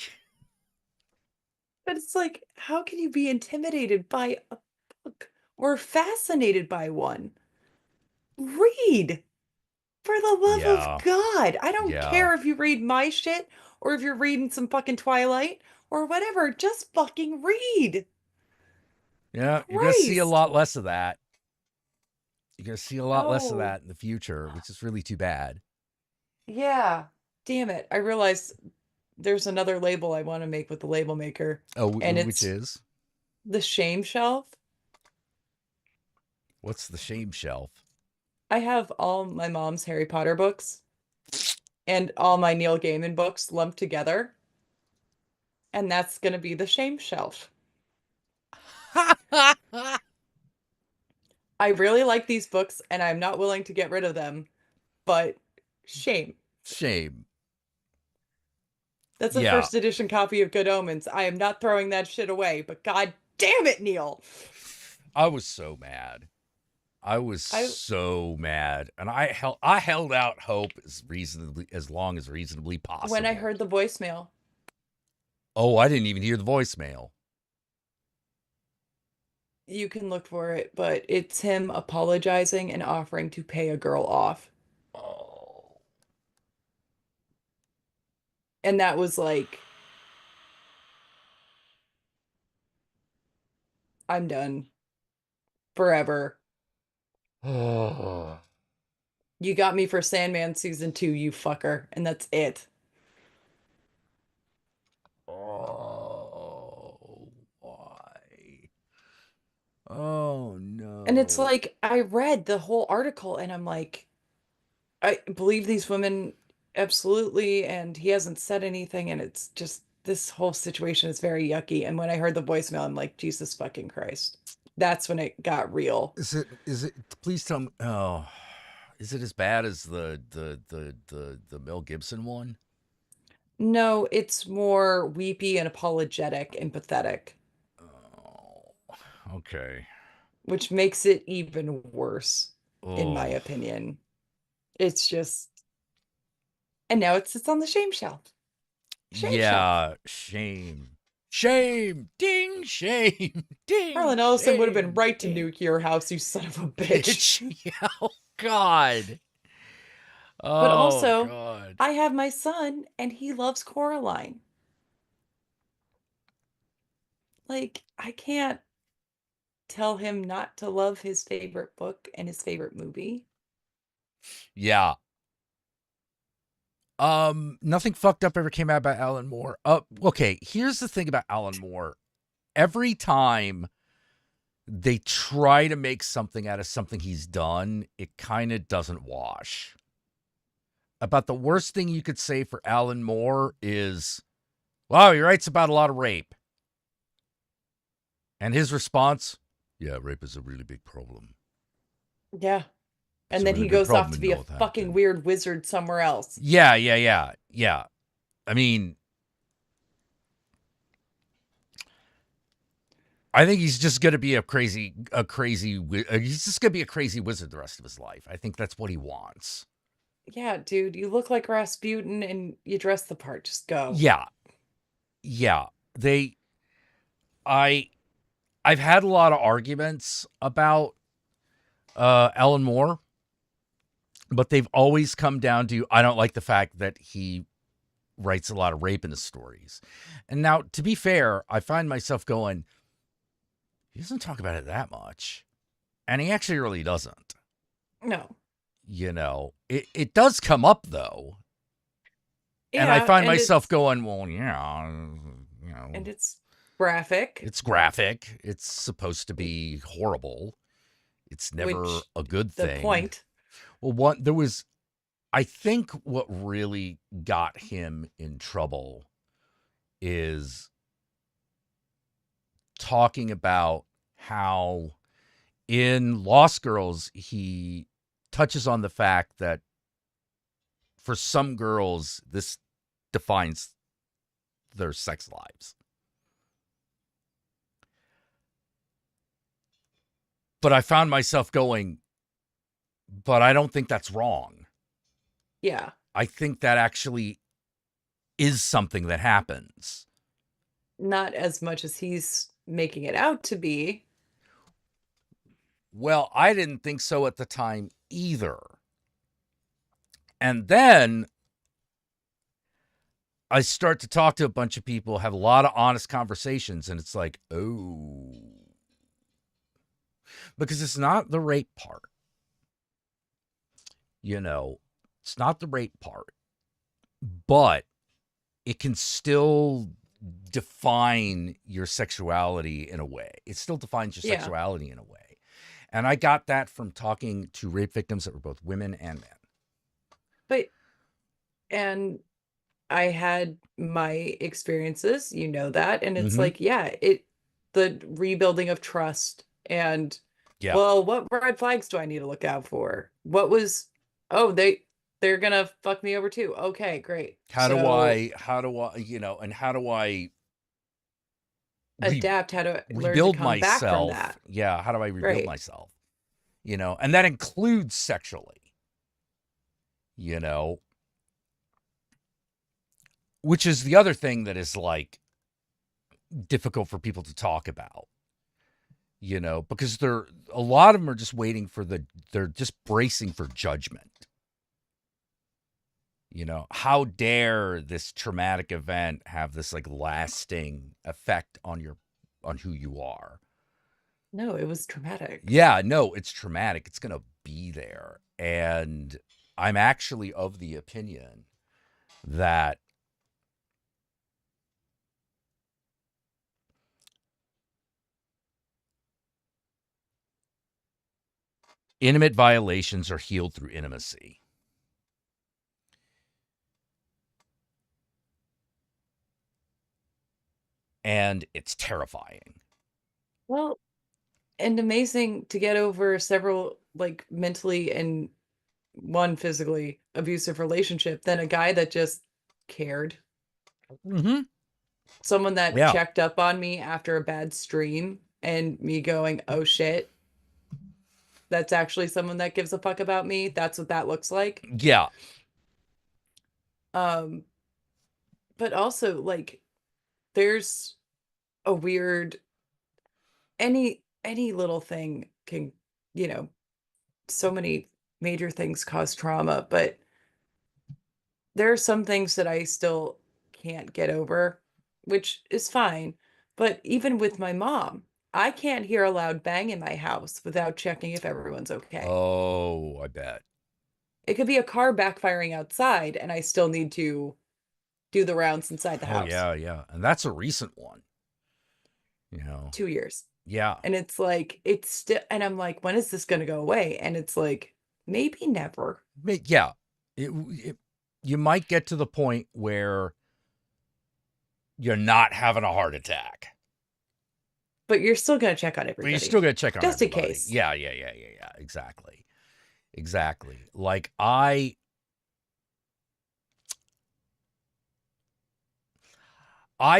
[SPEAKER 2] But it's like, how can you be intimidated by a book or fascinated by one? Read, for the love of
[SPEAKER 1] yeah.
[SPEAKER 2] God. I don't
[SPEAKER 1] Yeah.
[SPEAKER 2] care if you read my shit or if you're reading some fucking Twilight or whatever. Just fucking read.
[SPEAKER 1] Yeah. You're going to see a
[SPEAKER 2] Christ.
[SPEAKER 1] lot less of that. You're going to see a lot less of
[SPEAKER 2] Oh,
[SPEAKER 1] that in the future, which is really too bad.
[SPEAKER 2] yeah. Damn it. I realized there's another label I want to make with the label maker,
[SPEAKER 1] Oh,
[SPEAKER 2] and
[SPEAKER 1] which
[SPEAKER 2] it's
[SPEAKER 1] is?
[SPEAKER 2] the shame shelf.
[SPEAKER 1] What's the shame shelf?
[SPEAKER 2] I have all my mom's Harry Potter books and all my Neil Gaiman books lumped together, and that's going to be the shame shelf. I really like these books and I'm not willing to get rid of them, but shame.
[SPEAKER 1] Shame.
[SPEAKER 2] That's a
[SPEAKER 1] Yeah.
[SPEAKER 2] first edition copy of Good Omens. I am not throwing that shit away, but god damn it, Neil.
[SPEAKER 1] I was so mad. I was
[SPEAKER 2] I
[SPEAKER 1] so mad, and I held out hope as long as reasonably possible.
[SPEAKER 2] when I heard the voicemail,
[SPEAKER 1] Oh, I didn't even hear the voicemail.
[SPEAKER 2] you can look for it, but it's him apologizing and offering to pay a girl off.
[SPEAKER 1] Oh.
[SPEAKER 2] And that was like, I'm done forever.
[SPEAKER 1] Oh.
[SPEAKER 2] You got me for Sandman season 2, you fucker, and that's it.
[SPEAKER 1] Oh. Why? Oh
[SPEAKER 2] And it's
[SPEAKER 1] no.
[SPEAKER 2] like I read the whole article and I'm like, I believe these women absolutely, and he hasn't said anything, and it's just this whole situation is very yucky. And when I heard the voicemail, I'm like, Jesus fucking Christ. That's when it got real.
[SPEAKER 1] Is it please tell me, oh, Is it as bad as the Mel Gibson one?
[SPEAKER 2] No, it's more weepy and apologetic and pathetic,
[SPEAKER 1] Oh, okay.
[SPEAKER 2] which makes it even worse, in my
[SPEAKER 1] Oh,
[SPEAKER 2] opinion. It's just, and now it sits on the shame shelf. Shame shelf.
[SPEAKER 1] yeah. Shame. Shame. Ding. Shame. Ding.
[SPEAKER 2] Harlan Ellison would have been
[SPEAKER 1] Shame.
[SPEAKER 2] right to
[SPEAKER 1] Ding.
[SPEAKER 2] nuke your house, you son of a bitch.
[SPEAKER 1] Bitch. Yeah. Oh God.
[SPEAKER 2] But
[SPEAKER 1] Oh
[SPEAKER 2] also,
[SPEAKER 1] God.
[SPEAKER 2] I have my son and he loves Coraline. Like, I can't tell him not to love his favorite book and his favorite movie.
[SPEAKER 1] Yeah. Nothing fucked up ever came out about Alan Moore. Okay, here's the thing about Alan Moore. Every time they try to make something out of something he's done, it kind of doesn't wash. About the worst thing you could say for Alan Moore is, wow, he writes about a lot of rape. And his response, yeah, rape is a really big problem.
[SPEAKER 2] Yeah.
[SPEAKER 1] It's
[SPEAKER 2] And
[SPEAKER 1] a
[SPEAKER 2] then
[SPEAKER 1] really
[SPEAKER 2] he
[SPEAKER 1] big
[SPEAKER 2] goes off
[SPEAKER 1] problem
[SPEAKER 2] to
[SPEAKER 1] in
[SPEAKER 2] be a
[SPEAKER 1] Northampton.
[SPEAKER 2] fucking weird wizard somewhere else.
[SPEAKER 1] Yeah. I mean, I think he's just going to be he's just going to be a crazy wizard the rest of his life. I think that's what he wants.
[SPEAKER 2] Yeah, dude, you look like Rasputin and you dress the part. Just go.
[SPEAKER 1] Yeah. They, I, I've had a lot of arguments about Alan Moore, but they've always come down to I don't like the fact that he writes a lot of rape in his stories. And now, to be fair, I find myself going, he doesn't talk about it that much. And he actually really doesn't.
[SPEAKER 2] No.
[SPEAKER 1] It does come up though. And I
[SPEAKER 2] Yeah,
[SPEAKER 1] find
[SPEAKER 2] and
[SPEAKER 1] myself
[SPEAKER 2] it's
[SPEAKER 1] going, well, yeah,
[SPEAKER 2] and it's graphic,
[SPEAKER 1] it's graphic. It's supposed to be horrible. It's never
[SPEAKER 2] which
[SPEAKER 1] a good
[SPEAKER 2] the
[SPEAKER 1] thing.
[SPEAKER 2] point.
[SPEAKER 1] Well, I think what really got him in trouble is talking about how in Lost Girls, he touches on the fact that for some girls, this defines their sex lives. But I found myself going, but I don't think that's wrong.
[SPEAKER 2] Yeah.
[SPEAKER 1] I think that actually is something that happens.
[SPEAKER 2] Not as much as he's making it out to be.
[SPEAKER 1] Well, I didn't think so at the time either. And then I start to talk to a bunch of people, have a lot of honest conversations, and it's like, oh, because it's not the rape part. It's not the rape part, but it can still define your sexuality in a way. It still defines your
[SPEAKER 2] Yeah.
[SPEAKER 1] sexuality in a way. And I got that from talking to rape victims that were both women and men.
[SPEAKER 2] But and I had my experiences, you know that, and it's
[SPEAKER 1] Mhm.
[SPEAKER 2] like, yeah, the rebuilding of trust and
[SPEAKER 1] Yeah.
[SPEAKER 2] well, what red flags do I need to look out for? What was oh, they're gonna fuck me over too. Okay, great.
[SPEAKER 1] How do
[SPEAKER 2] So
[SPEAKER 1] I, and how do I
[SPEAKER 2] adapt how to learn to
[SPEAKER 1] rebuild
[SPEAKER 2] come back from
[SPEAKER 1] myself?
[SPEAKER 2] that.
[SPEAKER 1] Yeah. How do I rebuild
[SPEAKER 2] Right.
[SPEAKER 1] myself? And that includes sexually, which is the other thing that is like difficult for people to talk about, because a lot of them are just waiting for they're just bracing for judgment. How dare this traumatic event have this like lasting effect on who you are?
[SPEAKER 2] No, it was traumatic.
[SPEAKER 1] Yeah, no, it's traumatic. It's going to be there. And I'm actually of the opinion that intimate violations are healed through intimacy. And it's terrifying.
[SPEAKER 2] Well, and amazing to get over several like mentally and one physically abusive relationship than a guy that just cared.
[SPEAKER 1] Mm-hmm.
[SPEAKER 2] Someone that
[SPEAKER 1] Yeah.
[SPEAKER 2] checked up on me after a bad stream and me going, oh shit, that's actually someone that gives a fuck about me. That's what that looks like.
[SPEAKER 1] Yeah.
[SPEAKER 2] Um, but also like there's a weird any little thing can, you know, so many major things cause trauma, but there are some things that I still can't get over, which is fine. But even with my mom, I can't hear a loud bang in my house without checking if everyone's okay.
[SPEAKER 1] Oh, I bet.
[SPEAKER 2] It could be a car backfiring outside, and I still need to do the rounds inside the
[SPEAKER 1] Oh,
[SPEAKER 2] house.
[SPEAKER 1] yeah, yeah. And that's a recent one. You know.
[SPEAKER 2] 2 years.
[SPEAKER 1] Yeah.
[SPEAKER 2] And it's like, it's still, and I'm like, when is this going to go away? And it's like, maybe never.
[SPEAKER 1] Yeah. You might get to the point where you're not having a heart attack.
[SPEAKER 2] But you're still going to check on
[SPEAKER 1] But
[SPEAKER 2] everybody.
[SPEAKER 1] you're still going to check on
[SPEAKER 2] just
[SPEAKER 1] everybody.
[SPEAKER 2] in case.
[SPEAKER 1] Yeah. Exactly. Exactly. Like I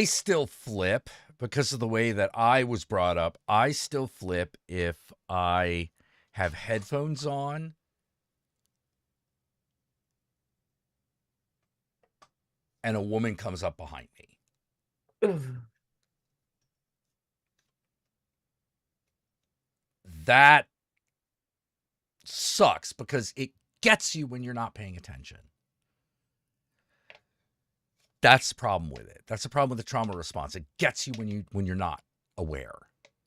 [SPEAKER 1] still flip because of the way that I was brought up. I still flip if I have headphones on and a woman comes up behind me.
[SPEAKER 2] Ugh.
[SPEAKER 1] That sucks because it gets you when you're not paying attention. That's the problem with it. That's the problem with the trauma response. It gets you when you're not aware,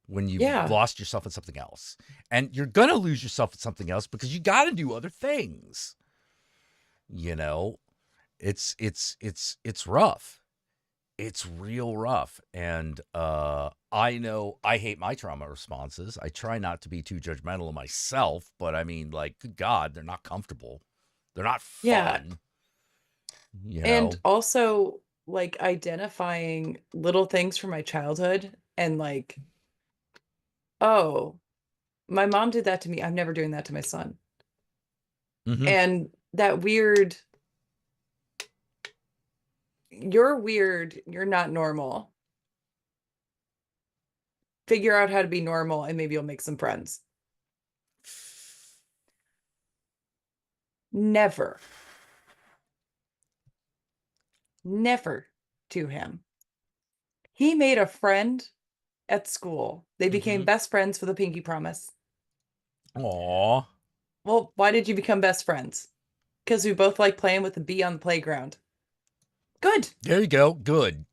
[SPEAKER 1] when you've lost yourself in something else. And you're going to lose yourself in something else because you got to do other things. You know, it's rough. It's real rough. And I know I hate my trauma responses. I try not to be too judgmental of myself, but I mean, like, good God, they're not comfortable. They're not fun.
[SPEAKER 2] Yeah.
[SPEAKER 1] You know?
[SPEAKER 2] And also like identifying little things from my childhood and like, oh, my mom did that to me. I'm never doing that to my son.
[SPEAKER 1] Mhm.
[SPEAKER 2] And that weird, you're weird, you're not normal. Figure out how to be normal and maybe you'll make some friends. Never to him. He made a friend at school. They became
[SPEAKER 1] Mhm.
[SPEAKER 2] best friends for the pinky promise.
[SPEAKER 1] Aw.
[SPEAKER 2] Well, why did you become best friends? Because we both like playing with the bee on the playground. Good.
[SPEAKER 1] There you go. Good.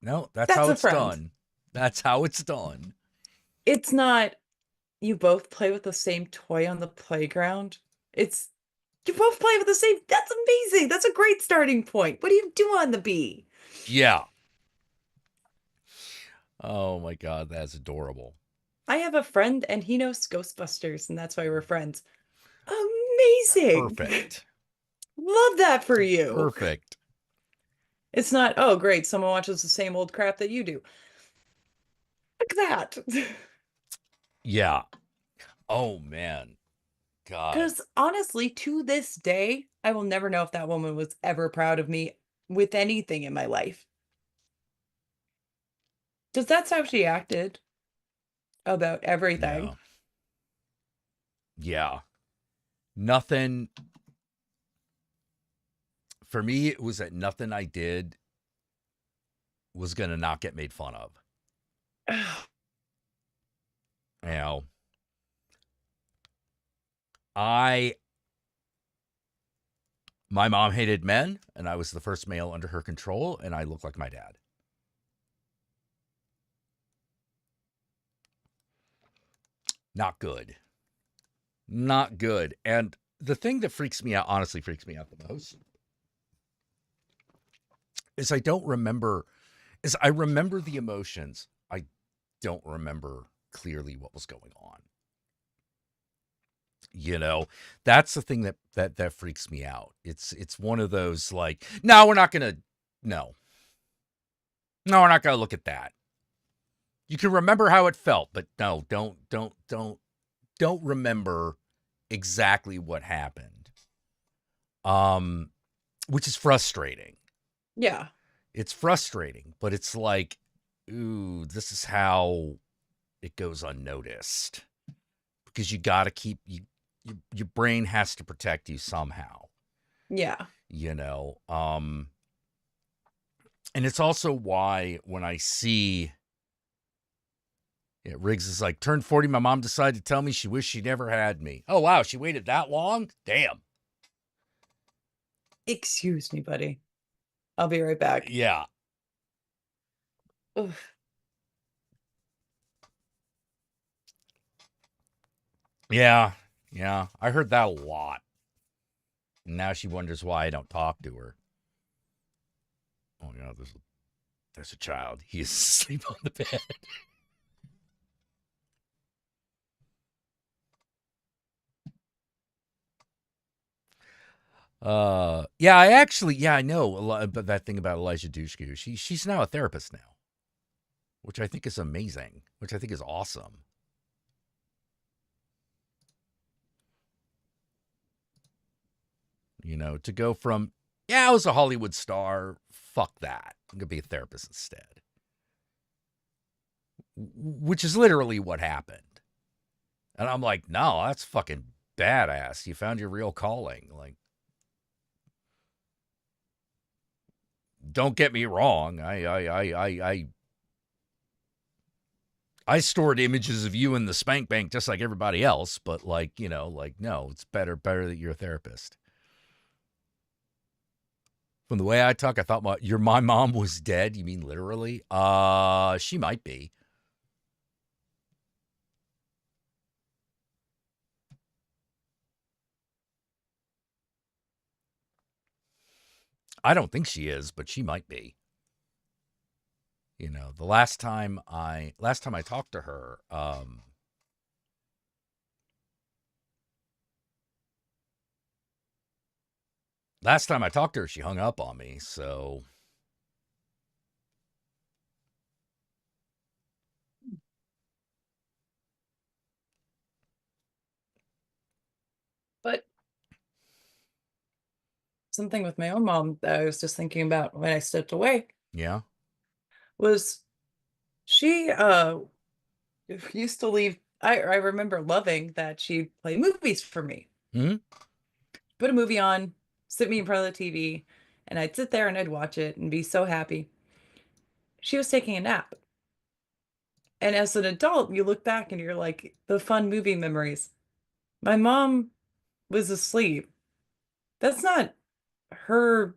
[SPEAKER 1] No, that's how
[SPEAKER 2] That's a
[SPEAKER 1] it's
[SPEAKER 2] friend.
[SPEAKER 1] done. That's how it's done.
[SPEAKER 2] It's not you both play with the same toy on the playground. It's you both play with the same. That's amazing. That's a great starting point. What do you do on the bee?
[SPEAKER 1] Yeah. Oh my God, that's adorable.
[SPEAKER 2] I have a friend and he knows Ghostbusters, and that's why we're friends. Amazing.
[SPEAKER 1] Perfect.
[SPEAKER 2] Love that for you.
[SPEAKER 1] Perfect.
[SPEAKER 2] It's not, oh, great, someone watches the same old crap that you do. Like that.
[SPEAKER 1] Yeah. Oh man. God.
[SPEAKER 2] Because honestly, to this day, I will never know if that woman was ever proud of me with anything in my life. Because that's how she acted about everything.
[SPEAKER 1] Yeah. Yeah. Nothing. For me, it was that nothing I did was going to not get made fun of. You know, my mom hated men, and I was the first male under her control, and I looked like my dad. Not good. Not good. And the thing that freaks me out, honestly freaks me out the most, is I remember the emotions. I don't remember clearly what was going on. You know, that's the thing that freaks me out. It's one of those like, no, we're not going to, no, we're not going to look at that. You can remember how it felt, but no, don't remember exactly what happened. which is frustrating.
[SPEAKER 2] Yeah.
[SPEAKER 1] It's frustrating, but it's like, ooh, this is how it goes unnoticed because you got to keep your brain has to protect you somehow,
[SPEAKER 2] Yeah.
[SPEAKER 1] you know. And it's also why when I see Riggs is like, turned 40, my mom decided to tell me she wished she never had me. Oh, wow, she waited that long? Damn.
[SPEAKER 2] Excuse me, buddy. I'll be right back.
[SPEAKER 1] Yeah.
[SPEAKER 2] Oof.
[SPEAKER 1] Yeah. Yeah. I heard that a lot. And now she wonders why I don't talk to her. Oh, yeah, there's a child. He is asleep on the bed. Yeah, I know a lot about that thing about Elijah Dushku. She's now a therapist now, which I think is amazing, which I think is awesome. You know, to go from, I was a Hollywood star, fuck that. I'm going to be a therapist instead. Which is literally what happened. And I'm like, no, that's fucking badass. You found your real calling. Like, don't get me wrong. I stored images of you in the spank bank just like everybody else, but like, you know, like, no, it's better that you're a therapist. From the way I talk, I thought my mom was dead. You mean literally? She might be. I don't think she is, but she might be. You know, the last time I talked to her, she hung up on me. So,
[SPEAKER 2] But something with my own mom that I was just thinking about when I stepped away
[SPEAKER 1] yeah.
[SPEAKER 2] was she used to leave. I remember loving that she'd play movies for me.
[SPEAKER 1] Hmm?
[SPEAKER 2] Put a movie on, sit me in front of the TV, and I'd sit there and I'd watch it and be so happy. She was taking a nap. And as an adult, you look back and you're like, the fun movie memories. My mom was asleep. That's not her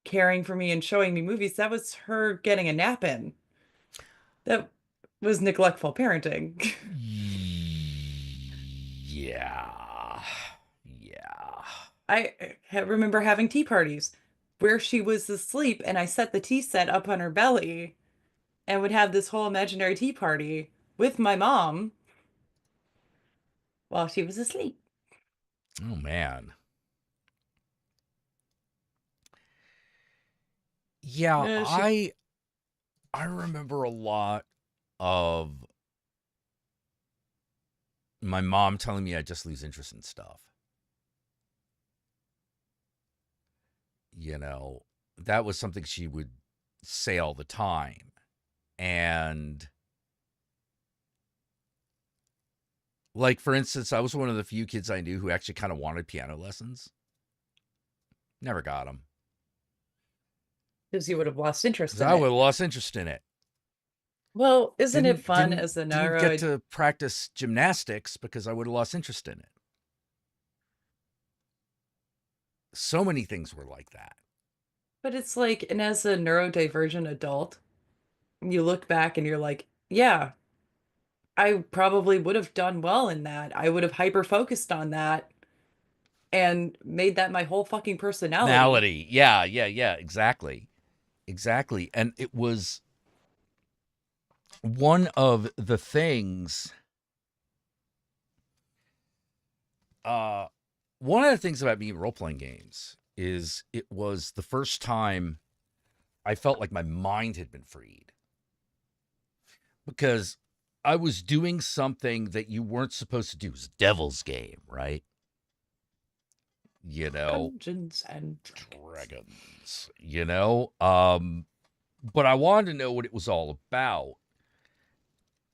[SPEAKER 2] caring for me and showing me movies. That was her getting a nap in. That was neglectful parenting.
[SPEAKER 1] Yeah. Yeah.
[SPEAKER 2] I remember having tea parties where she was asleep and I set the tea set up on her belly and would have this whole imaginary tea party with my mom while she was asleep.
[SPEAKER 1] Oh man. Yeah,
[SPEAKER 2] She
[SPEAKER 1] I remember a lot of my mom telling me I just lose interest in stuff. You know, that was something she would say all the time. And like, for instance, I was one of the few kids I knew who actually kind of wanted piano lessons. Never got them.
[SPEAKER 2] because you would have lost interest
[SPEAKER 1] Because
[SPEAKER 2] in
[SPEAKER 1] I would
[SPEAKER 2] it.
[SPEAKER 1] have lost interest in it.
[SPEAKER 2] Well, isn't it fun
[SPEAKER 1] Didn't,
[SPEAKER 2] as a
[SPEAKER 1] didn't
[SPEAKER 2] neuro?
[SPEAKER 1] get to practice gymnastics because I would have lost interest in it. So many things were like that.
[SPEAKER 2] But it's like, and as a neurodivergent adult, you look back and you're like, yeah, I probably would have done well in that. I would have hyper focused on that and made that my whole fucking personality.
[SPEAKER 1] Personality. Yeah, exactly. Exactly. And it was one of the things uh one of the things about me in role-playing games is it was the first time I felt like my mind had been freed. Because I was doing something that you weren't supposed to do. It was a devil's game, right? you know,
[SPEAKER 2] Dungeons and
[SPEAKER 1] dragons, you know. But I wanted to know what it was all about.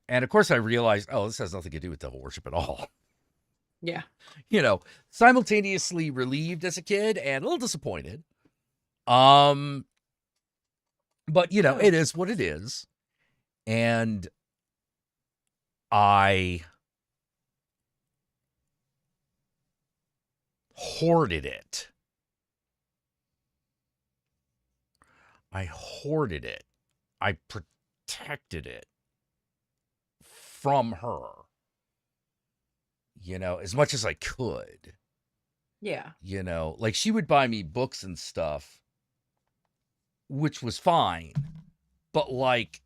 [SPEAKER 1] And of course I realized, oh, this has nothing to do with devil worship at all.
[SPEAKER 2] Yeah.
[SPEAKER 1] You know, simultaneously relieved as a kid and a little disappointed. But you know,
[SPEAKER 2] Oh.
[SPEAKER 1] it is what it is. And I hoarded it. I hoarded it. I protected it from her, you know, as much as I could.
[SPEAKER 2] Yeah.
[SPEAKER 1] You know, like she would buy me books and stuff, which was fine. But like,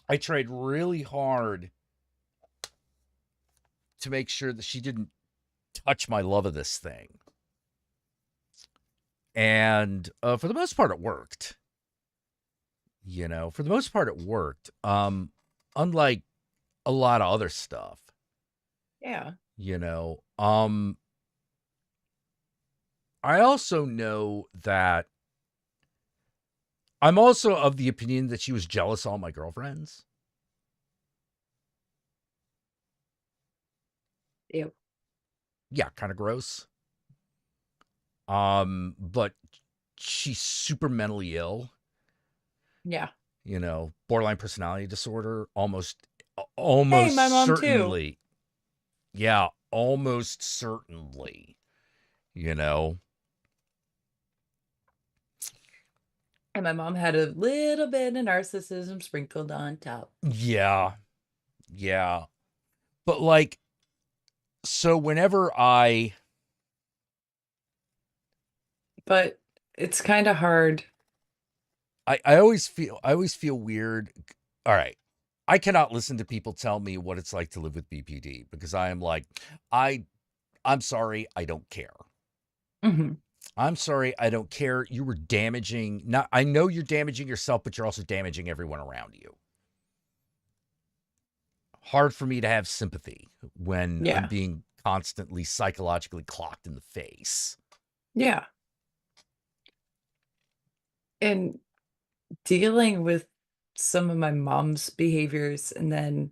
[SPEAKER 1] I tried really hard to make sure that she didn't touch my love of this thing. And for the most part, it worked. You know, for the most part, it worked. Unlike a lot of other stuff,
[SPEAKER 2] Yeah.
[SPEAKER 1] you know. I also know that I'm also of the opinion that she was jealous of all my girlfriends.
[SPEAKER 2] Ew.
[SPEAKER 1] Yeah, kind of gross. But she's super mentally ill.
[SPEAKER 2] Yeah.
[SPEAKER 1] You know, borderline personality disorder, almost
[SPEAKER 2] Hey, my mom too.
[SPEAKER 1] certainly. Yeah, almost certainly. You know.
[SPEAKER 2] And my mom had a little bit of narcissism sprinkled on top.
[SPEAKER 1] Yeah. Yeah. But like, so whenever
[SPEAKER 2] But it's kind of hard.
[SPEAKER 1] I always feel weird. All right. I cannot listen to people tell me what it's like to live with BPD because I am like, I'm sorry, I don't care.
[SPEAKER 2] Mhm.
[SPEAKER 1] I'm sorry, I don't care. You were damaging, not I know you're damaging yourself, but you're also damaging everyone around you. Hard for me to have sympathy when I'm
[SPEAKER 2] Yeah.
[SPEAKER 1] being constantly psychologically clocked in the face.
[SPEAKER 2] Yeah. And dealing with some of my mom's behaviors, and then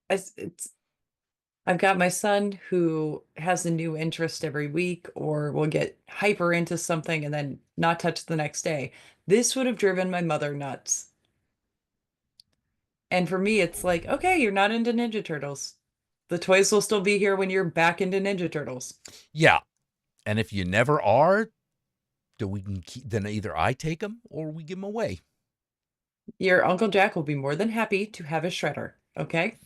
[SPEAKER 2] I've got my son who has a new interest every week or will get hyper into something and then not touch the next day. This would have driven my mother nuts. And for me, it's like, okay, you're not into Ninja Turtles. The toys will still be here when you're back into Ninja Turtles.
[SPEAKER 1] Yeah. And if you never are, then either I take them or we give them away.
[SPEAKER 2] Your Uncle Jack will be more than happy to have a shredder, okay?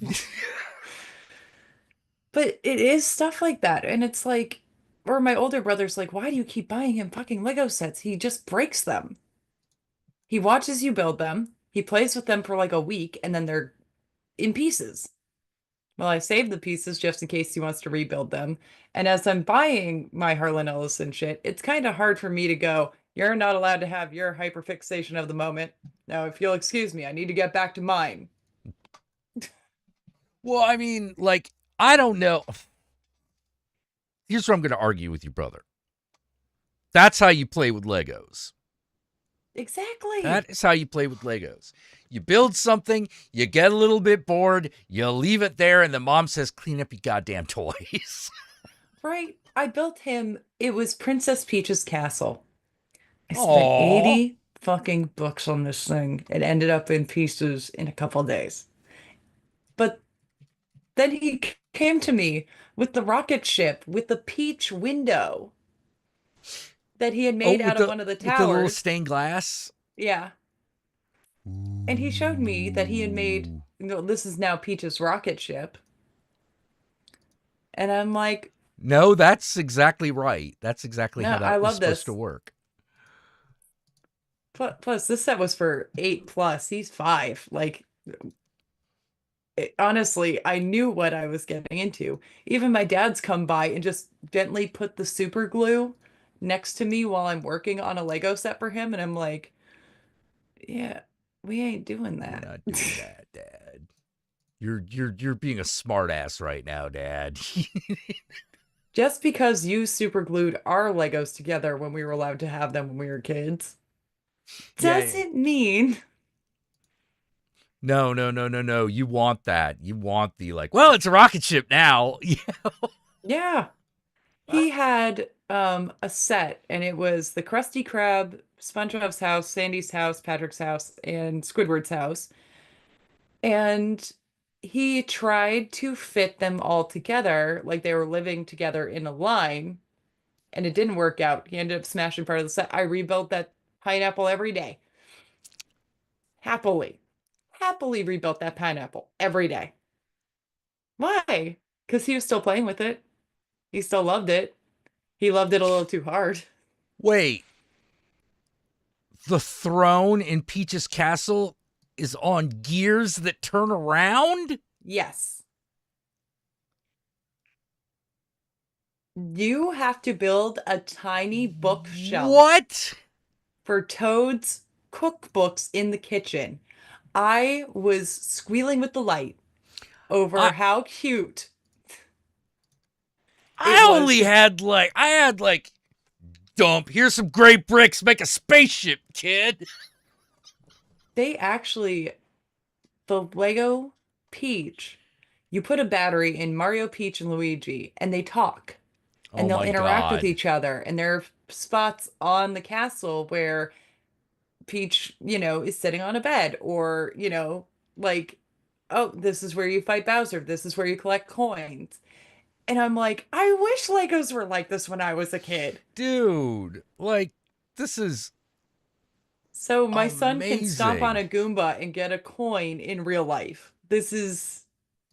[SPEAKER 2] But it is stuff like that. And it's like, or my older brother's like, why do you keep buying him fucking Lego sets? He just breaks them. He watches you build them, he plays with them for like a week, and then they're in pieces. Well, I saved the pieces just in case he wants to rebuild them. And as I'm buying my Harlan Ellison shit, it's kind of hard for me to go, you're not allowed to have your hyperfixation of the moment. Now, if you'll excuse me, I need to get back to mine.
[SPEAKER 1] Well, I mean, like, I don't know. Here's where I'm going to argue with you, brother. That's how you play with Legos.
[SPEAKER 2] Exactly.
[SPEAKER 1] That is how you play with Legos. You build something, you get a little bit bored, you leave it there, and the mom says, clean up your goddamn toys.
[SPEAKER 2] Right. I built him, it was Princess Peach's castle. I spent
[SPEAKER 1] Aww.
[SPEAKER 2] 80 fucking bucks on this thing. It ended up in pieces in a couple days. But then he came to me with the rocket ship with the peach window that he had made out of one of the
[SPEAKER 1] with the little
[SPEAKER 2] towers.
[SPEAKER 1] stained glass.
[SPEAKER 2] Yeah. And he showed me that he had made, this is now Peach's rocket ship. And I'm like,
[SPEAKER 1] no, that's exactly right. That's exactly
[SPEAKER 2] no,
[SPEAKER 1] how
[SPEAKER 2] I
[SPEAKER 1] that was
[SPEAKER 2] love
[SPEAKER 1] supposed
[SPEAKER 2] this.
[SPEAKER 1] to work.
[SPEAKER 2] Plus, this set was for 8 plus. He's 5. Like, honestly, I knew what I was getting into. Even my dad's come by and just gently put the super glue next to me while I'm working on a Lego set for him. And I'm like, yeah, we ain't doing
[SPEAKER 1] We're
[SPEAKER 2] that.
[SPEAKER 1] not doing that, Dad. You're being a smartass right now, Dad.
[SPEAKER 2] Just because you super glued our Legos together when we were allowed to have them when we were kids
[SPEAKER 1] Yeah.
[SPEAKER 2] doesn't mean.
[SPEAKER 1] No. You want that. You want the like, well, it's a rocket ship now.
[SPEAKER 2] Yeah. He had a set, and it was the Krusty Krab, SpongeBob's house, Sandy's house, Patrick's house, and Squidward's house. And he tried to fit them all together like they were living together in a line, and it didn't work out. He ended up smashing part of the set. I rebuilt that pineapple every day. Happily. Happily rebuilt that pineapple every day. Why? Because he was still playing with it. He still loved it. He loved it a little too hard.
[SPEAKER 1] Wait. The throne in Peach's castle is on gears that turn around?
[SPEAKER 2] Yes. You have to build a tiny bookshelf
[SPEAKER 1] What?
[SPEAKER 2] for Toad's cookbooks in the kitchen. I was squealing with delight over how cute it
[SPEAKER 1] I
[SPEAKER 2] was.
[SPEAKER 1] only had like dump. Here's some great bricks. Make a spaceship, kid.
[SPEAKER 2] They actually, the Lego Peach, you put a battery in Mario, Peach, and Luigi, and they talk. And
[SPEAKER 1] Oh
[SPEAKER 2] they'll
[SPEAKER 1] my
[SPEAKER 2] interact with
[SPEAKER 1] God.
[SPEAKER 2] each other. And there are spots on the castle where Peach, is sitting on a bed, or, like, oh, this is where you fight Bowser. This is where you collect coins. And I'm like, I wish Legos were like this when I was a kid.
[SPEAKER 1] Dude, like, this is
[SPEAKER 2] So my son can stomp on
[SPEAKER 1] amazing.
[SPEAKER 2] a Goomba and get a coin in real life. This is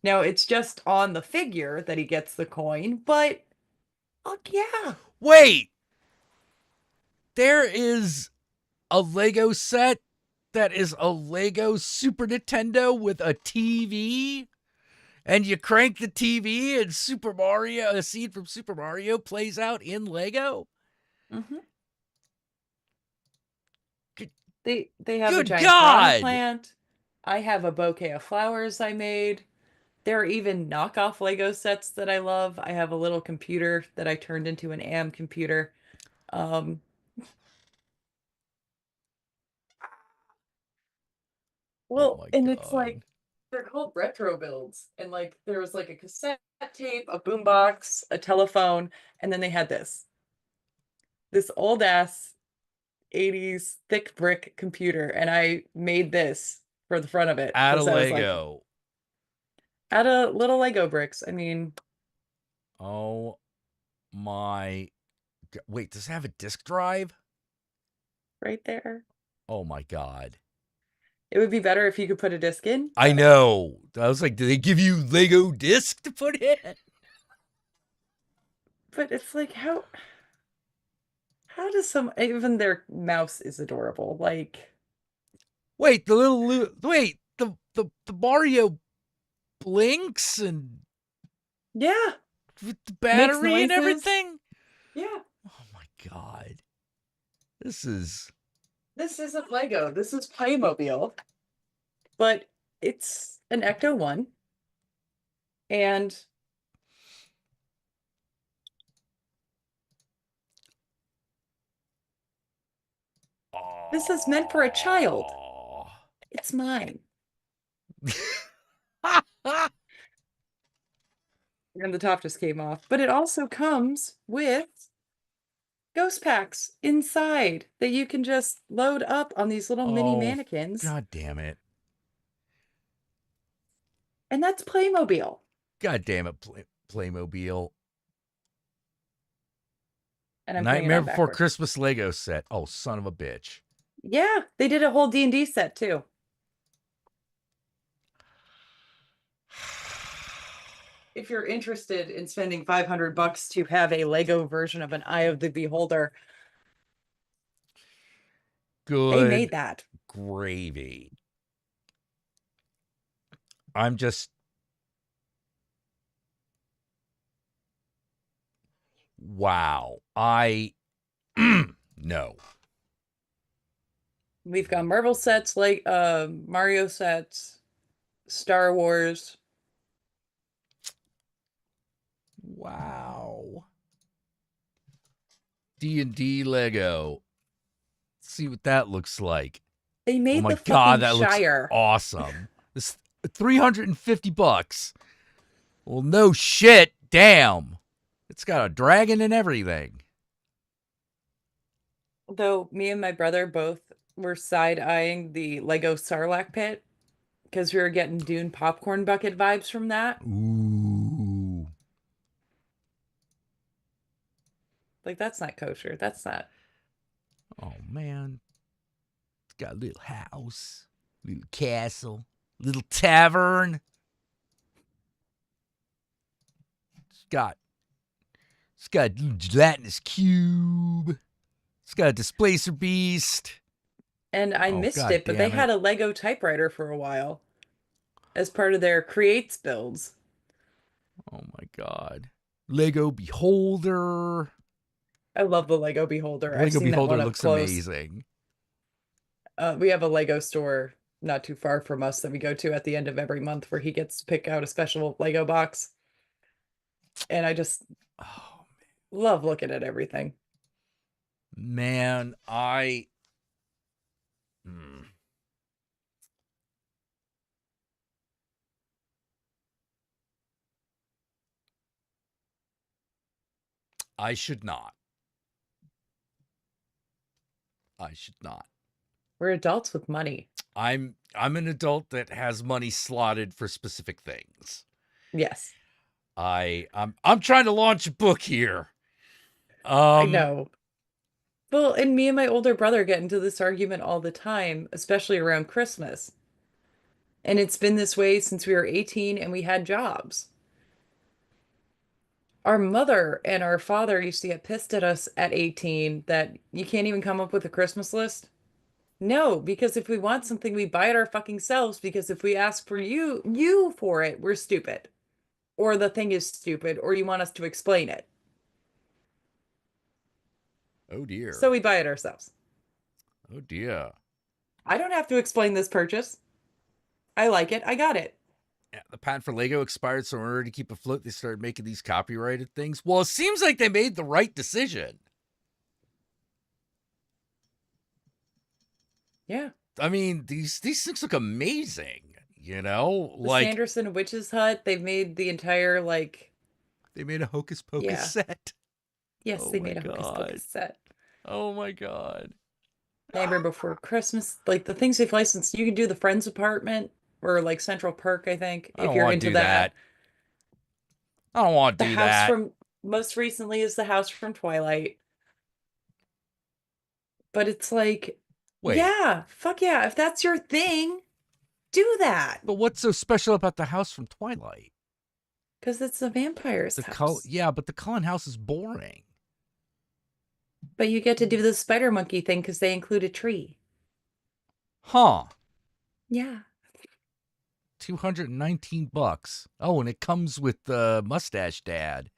[SPEAKER 2] now it's just on the figure that he gets the coin, but yeah.
[SPEAKER 1] Wait, there is a Lego set that is a Lego Super Nintendo with a TV, and you crank the TV and Super Mario, a scene from Super Mario plays out in Lego.
[SPEAKER 2] Mm-hmm.
[SPEAKER 1] Good,
[SPEAKER 2] They have a
[SPEAKER 1] good
[SPEAKER 2] giant piranha
[SPEAKER 1] God.
[SPEAKER 2] plant. I have a bouquet of flowers I made. There are even knockoff Lego sets that I love. I have a little computer that I turned into an AM computer. Um,
[SPEAKER 1] Oh
[SPEAKER 2] well,
[SPEAKER 1] my
[SPEAKER 2] and it's like
[SPEAKER 1] God.
[SPEAKER 2] they're called retro builds. And like there was like a cassette tape, a boombox, a telephone, and then they had this old ass 80s thick brick computer, and I made this for the front of it
[SPEAKER 1] Out of
[SPEAKER 2] because I was like,
[SPEAKER 1] Lego.
[SPEAKER 2] out of little Lego bricks. I mean,
[SPEAKER 1] Oh my. Wait, does it have a disk drive?
[SPEAKER 2] right there.
[SPEAKER 1] Oh my God.
[SPEAKER 2] It would be better if you could put a disc in,
[SPEAKER 1] I know. I was like, do they give you Lego disc to put in?
[SPEAKER 2] but it's like how does some even their mouse is adorable. Like,
[SPEAKER 1] Wait, the Mario blinks and
[SPEAKER 2] yeah,
[SPEAKER 1] with the
[SPEAKER 2] makes
[SPEAKER 1] battery and
[SPEAKER 2] noises.
[SPEAKER 1] everything.
[SPEAKER 2] Yeah.
[SPEAKER 1] Oh my God. This is
[SPEAKER 2] This isn't Lego. This is Playmobil. But it's an Ecto 1. And this is meant for a child. It's mine. And the top just came off. But it also comes with ghost packs inside that you can just load up on these little mini mannequins.
[SPEAKER 1] God damn it.
[SPEAKER 2] And that's Playmobil.
[SPEAKER 1] God damn it, Playmobil.
[SPEAKER 2] And I'm putting it
[SPEAKER 1] Nightmare
[SPEAKER 2] on
[SPEAKER 1] Before
[SPEAKER 2] backwards.
[SPEAKER 1] Christmas Lego set. Oh, son of a bitch.
[SPEAKER 2] Yeah, they did a whole D&D set too. If you're interested in spending $500 to have a Lego version of an Eye of the Beholder,
[SPEAKER 1] Good
[SPEAKER 2] they made that.
[SPEAKER 1] gravy. I'm just wow. I no.
[SPEAKER 2] We've got Marvel sets, like Mario sets, Star Wars,
[SPEAKER 1] Wow. D&D Lego. Let's see what that looks like.
[SPEAKER 2] They
[SPEAKER 1] Oh
[SPEAKER 2] made
[SPEAKER 1] my
[SPEAKER 2] the
[SPEAKER 1] god,
[SPEAKER 2] fucking
[SPEAKER 1] that looks
[SPEAKER 2] Shire.
[SPEAKER 1] awesome. This $350. Well, no shit. Damn. It's got a dragon and everything.
[SPEAKER 2] Though me and my brother both were side-eyeing the Lego Sarlacc pit because we were getting Dune popcorn bucket vibes from that.
[SPEAKER 1] Ooh.
[SPEAKER 2] Like, that's not kosher. That's not.
[SPEAKER 1] Oh, man. It's got a little house, little castle, little tavern. It's got a little gelatinous cube. It's got a displacer beast.
[SPEAKER 2] And I
[SPEAKER 1] Oh,
[SPEAKER 2] missed
[SPEAKER 1] God
[SPEAKER 2] it, but they
[SPEAKER 1] damn
[SPEAKER 2] had
[SPEAKER 1] it.
[SPEAKER 2] a Lego typewriter for a while as part of their creates builds.
[SPEAKER 1] Oh my god. Lego Beholder.
[SPEAKER 2] I love the Lego Beholder. I've
[SPEAKER 1] Lego
[SPEAKER 2] seen that
[SPEAKER 1] Beholder
[SPEAKER 2] one up
[SPEAKER 1] looks
[SPEAKER 2] close.
[SPEAKER 1] amazing.
[SPEAKER 2] We have a Lego store not too far from us that we go to at the end of every month where he gets to pick out a special Lego box. And I just
[SPEAKER 1] Oh
[SPEAKER 2] love looking at everything.
[SPEAKER 1] man, I I should not. I should not.
[SPEAKER 2] We're adults with money.
[SPEAKER 1] I'm an adult that has money slotted for specific things.
[SPEAKER 2] Yes,
[SPEAKER 1] I'm trying to launch a book here.
[SPEAKER 2] I know. Well, and me and my older brother get into this argument all the time, especially around Christmas. And it's been this way since we were 18 and we had jobs. Our mother and our father used to get pissed at us at 18 that you can't even come up with a Christmas list. No, because if we want something, we buy it our fucking selves. Because if we ask for you for it, we're stupid. Or the thing is stupid, or you want us to explain it.
[SPEAKER 1] Oh dear.
[SPEAKER 2] So we buy it ourselves.
[SPEAKER 1] Oh dear.
[SPEAKER 2] I don't have to explain this purchase. I like it. I got it.
[SPEAKER 1] Yeah, the patent for Lego expired, so in order to keep afloat, they started making these copyrighted things. Well, it seems like they made the right decision.
[SPEAKER 2] Yeah.
[SPEAKER 1] I mean, these things look amazing, you know?
[SPEAKER 2] The
[SPEAKER 1] Like
[SPEAKER 2] Sanderson Witch's Hut, they've made the entire, like,
[SPEAKER 1] they made a Hocus Pocus
[SPEAKER 2] Yeah.
[SPEAKER 1] set.
[SPEAKER 2] yes,
[SPEAKER 1] Oh
[SPEAKER 2] they
[SPEAKER 1] my
[SPEAKER 2] made a Hocus
[SPEAKER 1] God.
[SPEAKER 2] Pocus set.
[SPEAKER 1] Oh my god.
[SPEAKER 2] Neighbor Before Christmas, like the things we've licensed. You can do the Friends Apartment or like Central Perk, I think,
[SPEAKER 1] I
[SPEAKER 2] if
[SPEAKER 1] don't
[SPEAKER 2] you're
[SPEAKER 1] want
[SPEAKER 2] into
[SPEAKER 1] to do that. I don't want to
[SPEAKER 2] The
[SPEAKER 1] do
[SPEAKER 2] house
[SPEAKER 1] that.
[SPEAKER 2] from most recently is the house from Twilight. But it's like,
[SPEAKER 1] Wait,
[SPEAKER 2] yeah, fuck yeah. If that's your thing, do that.
[SPEAKER 1] but what's so special about the house from Twilight?
[SPEAKER 2] Because it's a vampire's house.
[SPEAKER 1] Yeah, but the Cullen house is boring.
[SPEAKER 2] But you get to do the spider monkey thing because they include a tree.
[SPEAKER 1] Huh.
[SPEAKER 2] Yeah.
[SPEAKER 1] $219. Oh, and it comes with the Mustache Dad.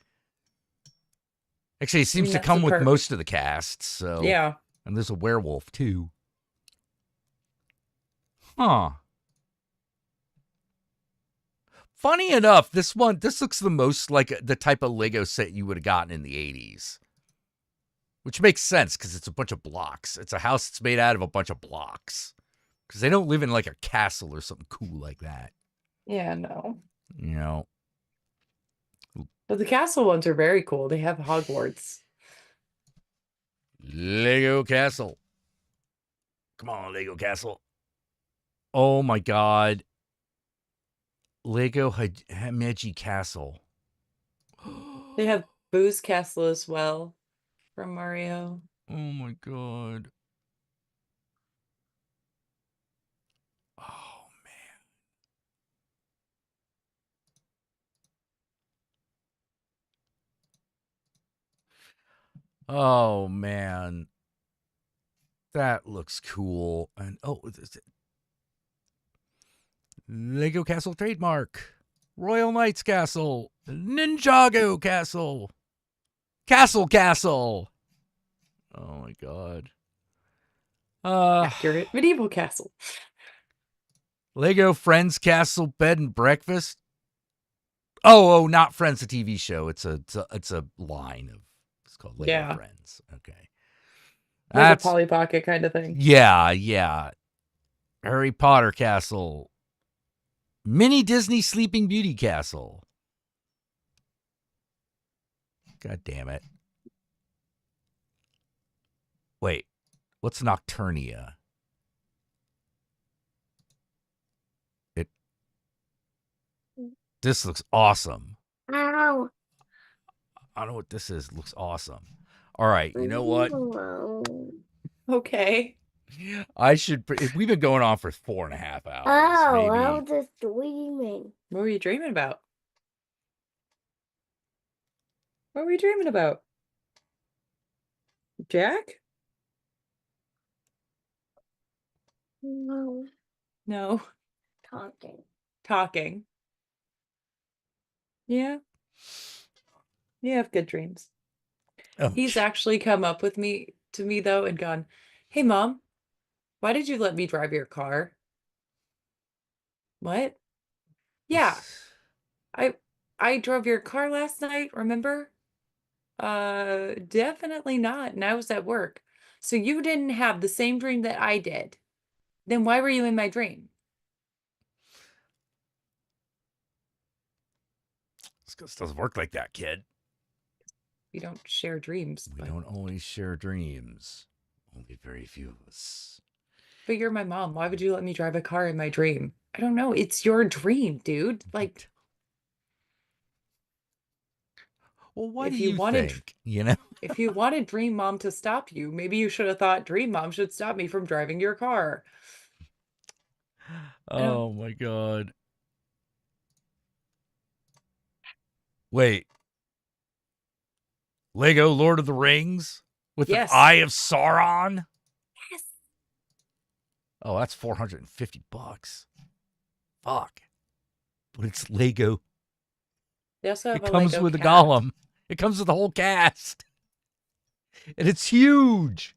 [SPEAKER 1] Actually, it seems to
[SPEAKER 2] that's
[SPEAKER 1] come
[SPEAKER 2] the
[SPEAKER 1] with
[SPEAKER 2] perk.
[SPEAKER 1] most of the cast, so
[SPEAKER 2] Yeah.
[SPEAKER 1] and there's a werewolf too. Huh. Funny enough, this looks the most like the type of Lego set you would have gotten in the 80s. Which makes sense because it's a bunch of blocks. It's a house that's made out of a bunch of blocks. Because they don't live in like a castle or something cool like that.
[SPEAKER 2] Yeah, no.
[SPEAKER 1] You know.
[SPEAKER 2] But the castle ones are very cool. They have Hogwarts.
[SPEAKER 1] Lego Castle. Come on, Lego Castle. Oh my god. Lego Himeji Castle.
[SPEAKER 2] They have Boo's Castle as well from Mario.
[SPEAKER 1] Oh my god. Oh man. Oh man. That looks cool. And Lego Castle trademark. Royal Knights Castle. Ninjago Castle. Castle. Oh my god.
[SPEAKER 2] Accurate medieval castle.
[SPEAKER 1] Lego Friends Castle Bed and Breakfast. Oh, not Friends, the TV show. It's a line of. It's called Lego
[SPEAKER 2] Yeah.
[SPEAKER 1] Friends. Okay.
[SPEAKER 2] Like a
[SPEAKER 1] That's
[SPEAKER 2] Polly Pocket kind of thing.
[SPEAKER 1] yeah. Harry Potter Castle. Mini Disney Sleeping Beauty Castle. God damn it. Wait, what's Nocturnia? This looks awesome.
[SPEAKER 4] Ow.
[SPEAKER 1] I don't know what this is. It looks awesome. All right, you know what?
[SPEAKER 2] Okay.
[SPEAKER 1] We've been going on for 4.5 hours.
[SPEAKER 4] Oh, I
[SPEAKER 1] Maybe.
[SPEAKER 4] was just dreaming.
[SPEAKER 2] What were you dreaming about? What were you dreaming about? Jack?
[SPEAKER 4] No,
[SPEAKER 2] No.
[SPEAKER 4] talking.
[SPEAKER 2] Talking. Yeah. You have good dreams.
[SPEAKER 1] Oh,
[SPEAKER 2] He's actually come up with me to me though and gone, "Hey mom, why did you let me drive your car?" What? Yeah, I I drove your car last night, remember? Definitely not. And I was at work. So you didn't have the same dream that I did. Then why were you in my dream?
[SPEAKER 1] This doesn't work like that, kid.
[SPEAKER 2] We don't share dreams,
[SPEAKER 1] We don't always share dreams. Only very few of us.
[SPEAKER 2] but you're my mom. Why would you let me drive a car in my dream? I don't know. It's your dream, dude. Like,
[SPEAKER 1] Well, what
[SPEAKER 2] if
[SPEAKER 1] do
[SPEAKER 2] you
[SPEAKER 1] you
[SPEAKER 2] wanted
[SPEAKER 1] think? You know?
[SPEAKER 2] if you wanted Dream Mom to stop you, maybe you should have thought Dream Mom should stop me from driving your car. I don't
[SPEAKER 1] Oh my god. Wait. Lego Lord of the Rings with an
[SPEAKER 2] Yes.
[SPEAKER 1] Eye of Sauron?
[SPEAKER 2] Yes.
[SPEAKER 1] Oh, that's $450. Fuck. But it's Lego.
[SPEAKER 2] They also have
[SPEAKER 1] It
[SPEAKER 2] a
[SPEAKER 1] comes
[SPEAKER 2] Lego
[SPEAKER 1] with a
[SPEAKER 2] cat.
[SPEAKER 1] golem. It comes with the whole cast. And it's huge.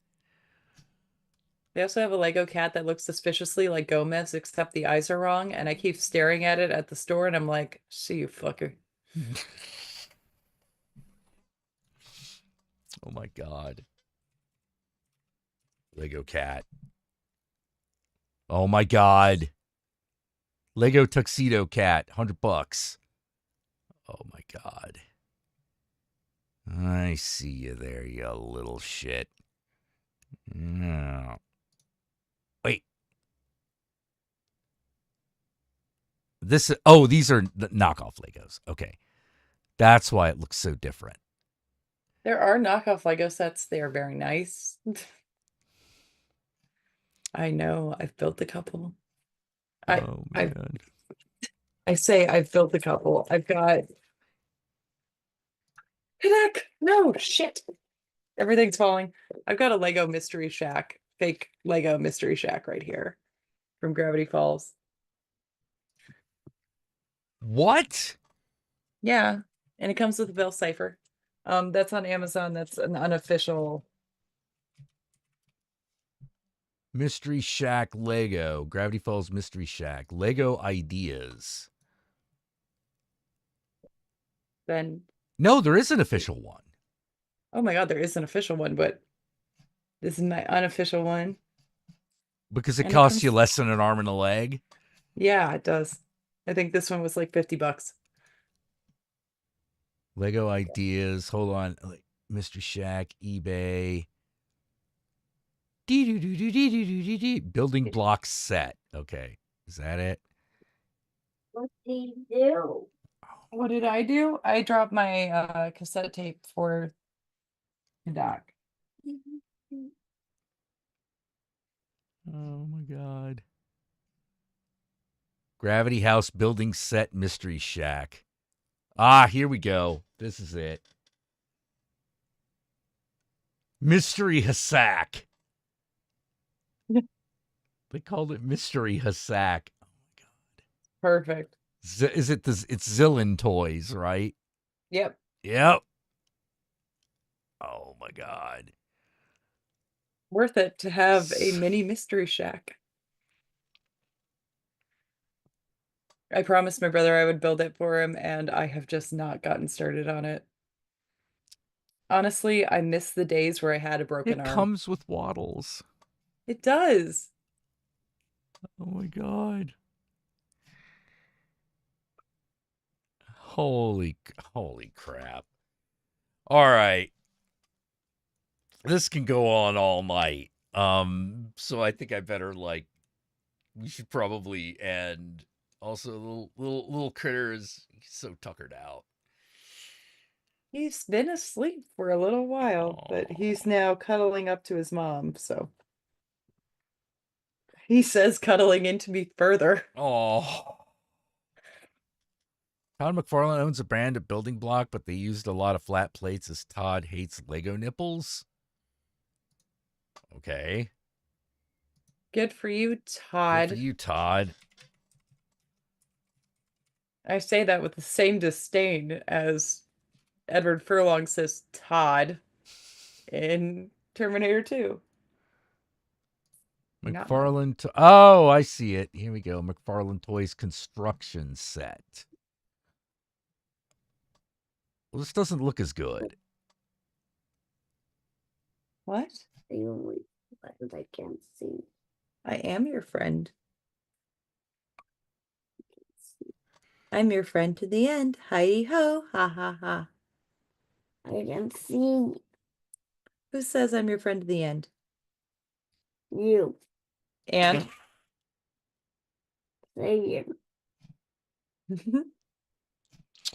[SPEAKER 2] They also have a Lego cat that looks suspiciously like Gomez, except the eyes are wrong. And I keep staring at it at the store and I'm like, see you fucker.
[SPEAKER 1] Oh my god. Lego cat. Oh my god. Lego tuxedo cat, $100. Oh my god. I see you there, you little shit. No. Wait. These are the knockoff Legos. Okay. That's why it looks so different.
[SPEAKER 2] There are knockoff Lego sets. They are very nice. I know. I've built a couple.
[SPEAKER 1] Oh my
[SPEAKER 2] I
[SPEAKER 1] god.
[SPEAKER 2] I say I've built a couple. I've got Heck, no shit. Everything's falling. I've got a Lego Mystery Shack, fake Lego Mystery Shack right here from Gravity Falls.
[SPEAKER 1] What?
[SPEAKER 2] Yeah, and it comes with a Bill Cipher. That's on Amazon. That's an unofficial.
[SPEAKER 1] Mystery Shack Lego. Gravity Falls Mystery Shack. Lego Ideas.
[SPEAKER 2] Then,
[SPEAKER 1] No, there is an official one.
[SPEAKER 2] oh my God, there is an official one, but this is my unofficial one.
[SPEAKER 1] Because it
[SPEAKER 2] And it
[SPEAKER 1] costs you
[SPEAKER 2] comes-
[SPEAKER 1] less than an arm and a leg.
[SPEAKER 2] Yeah, it does. I think this one was like $50.
[SPEAKER 1] Lego Ideas. Hold on. Mystery Shack, eBay. Building blocks set. Okay. Is that it?
[SPEAKER 4] What do you do?
[SPEAKER 2] What did I do? I dropped my cassette tape for the doc.
[SPEAKER 1] Oh my god. Gravity House Building Set Mystery Shack. Ah, here we go. This is it. Mystery Hassack. They called it Mystery Hassack. Oh my god.
[SPEAKER 2] Perfect.
[SPEAKER 1] Is it this? It's Zillin Toys, right?
[SPEAKER 2] Yep.
[SPEAKER 1] Yep. Oh my god.
[SPEAKER 2] Worth it to have a mini mystery shack. I promised my brother I would build it for him, and I have just not gotten started on it. Honestly, I miss the days where I had a broken
[SPEAKER 1] It
[SPEAKER 2] arm.
[SPEAKER 1] comes with waddles.
[SPEAKER 2] It does.
[SPEAKER 1] Oh my god. Holy crap. All right. This can go on all night. So I think I better we should probably end. Also, little critter is so tuckered out.
[SPEAKER 2] He's been asleep for a little while, but he's now cuddling up to his mom, so he says cuddling into me further.
[SPEAKER 1] Oh. Todd McFarlane owns a brand of building block, but they used a lot of flat plates as Todd hates Lego nipples. Okay.
[SPEAKER 2] Good for you, Todd.
[SPEAKER 1] Good for you, Todd.
[SPEAKER 2] I say that with the same disdain as Edward Furlong says Todd in Terminator 2. Not mine.
[SPEAKER 1] McFarlane. Oh, I see it. Here we go. McFarlane Toys construction set. Well, this doesn't look as good.
[SPEAKER 2] What?
[SPEAKER 4] The only buttons I can't see.
[SPEAKER 2] I am your friend. I'm your friend to the end. Hi ho, ha ha ha.
[SPEAKER 4] I can see
[SPEAKER 2] Who says I'm your friend to the end?
[SPEAKER 4] you.
[SPEAKER 2] And
[SPEAKER 4] Say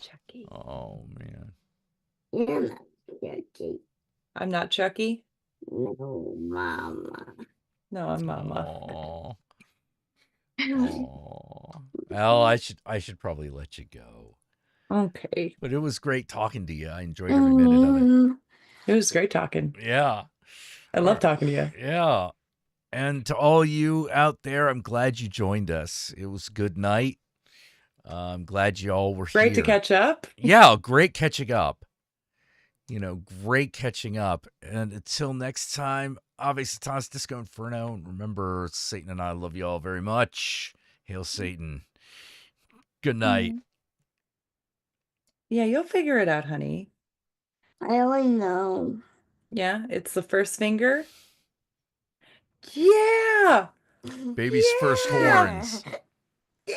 [SPEAKER 2] Chucky.
[SPEAKER 1] Oh man.
[SPEAKER 4] you're not Chucky.
[SPEAKER 2] I'm not Chucky.
[SPEAKER 4] No, Mama.
[SPEAKER 2] No, I'm Mama.
[SPEAKER 1] Aw. Aw. Well, I should probably let you go.
[SPEAKER 2] Okay.
[SPEAKER 1] But it was great talking to you. I enjoyed every minute of it.
[SPEAKER 2] It was great talking.
[SPEAKER 1] Yeah.
[SPEAKER 2] I love talking to you.
[SPEAKER 1] Yeah. And to all you out there, I'm glad you joined us. It was a good night. I'm glad you all were
[SPEAKER 2] Great to
[SPEAKER 1] here.
[SPEAKER 2] catch up.
[SPEAKER 1] Yeah, great catching up. Great catching up. And until next time, obviously, Tom's Disco Inferno. And remember, Satan and I love you all very much. Hail Satan. Good night.
[SPEAKER 2] Yeah, you'll figure it out, honey.
[SPEAKER 4] I only know.
[SPEAKER 2] Yeah, it's the first finger. Yeah.
[SPEAKER 1] Baby's first horns.
[SPEAKER 2] Yeah.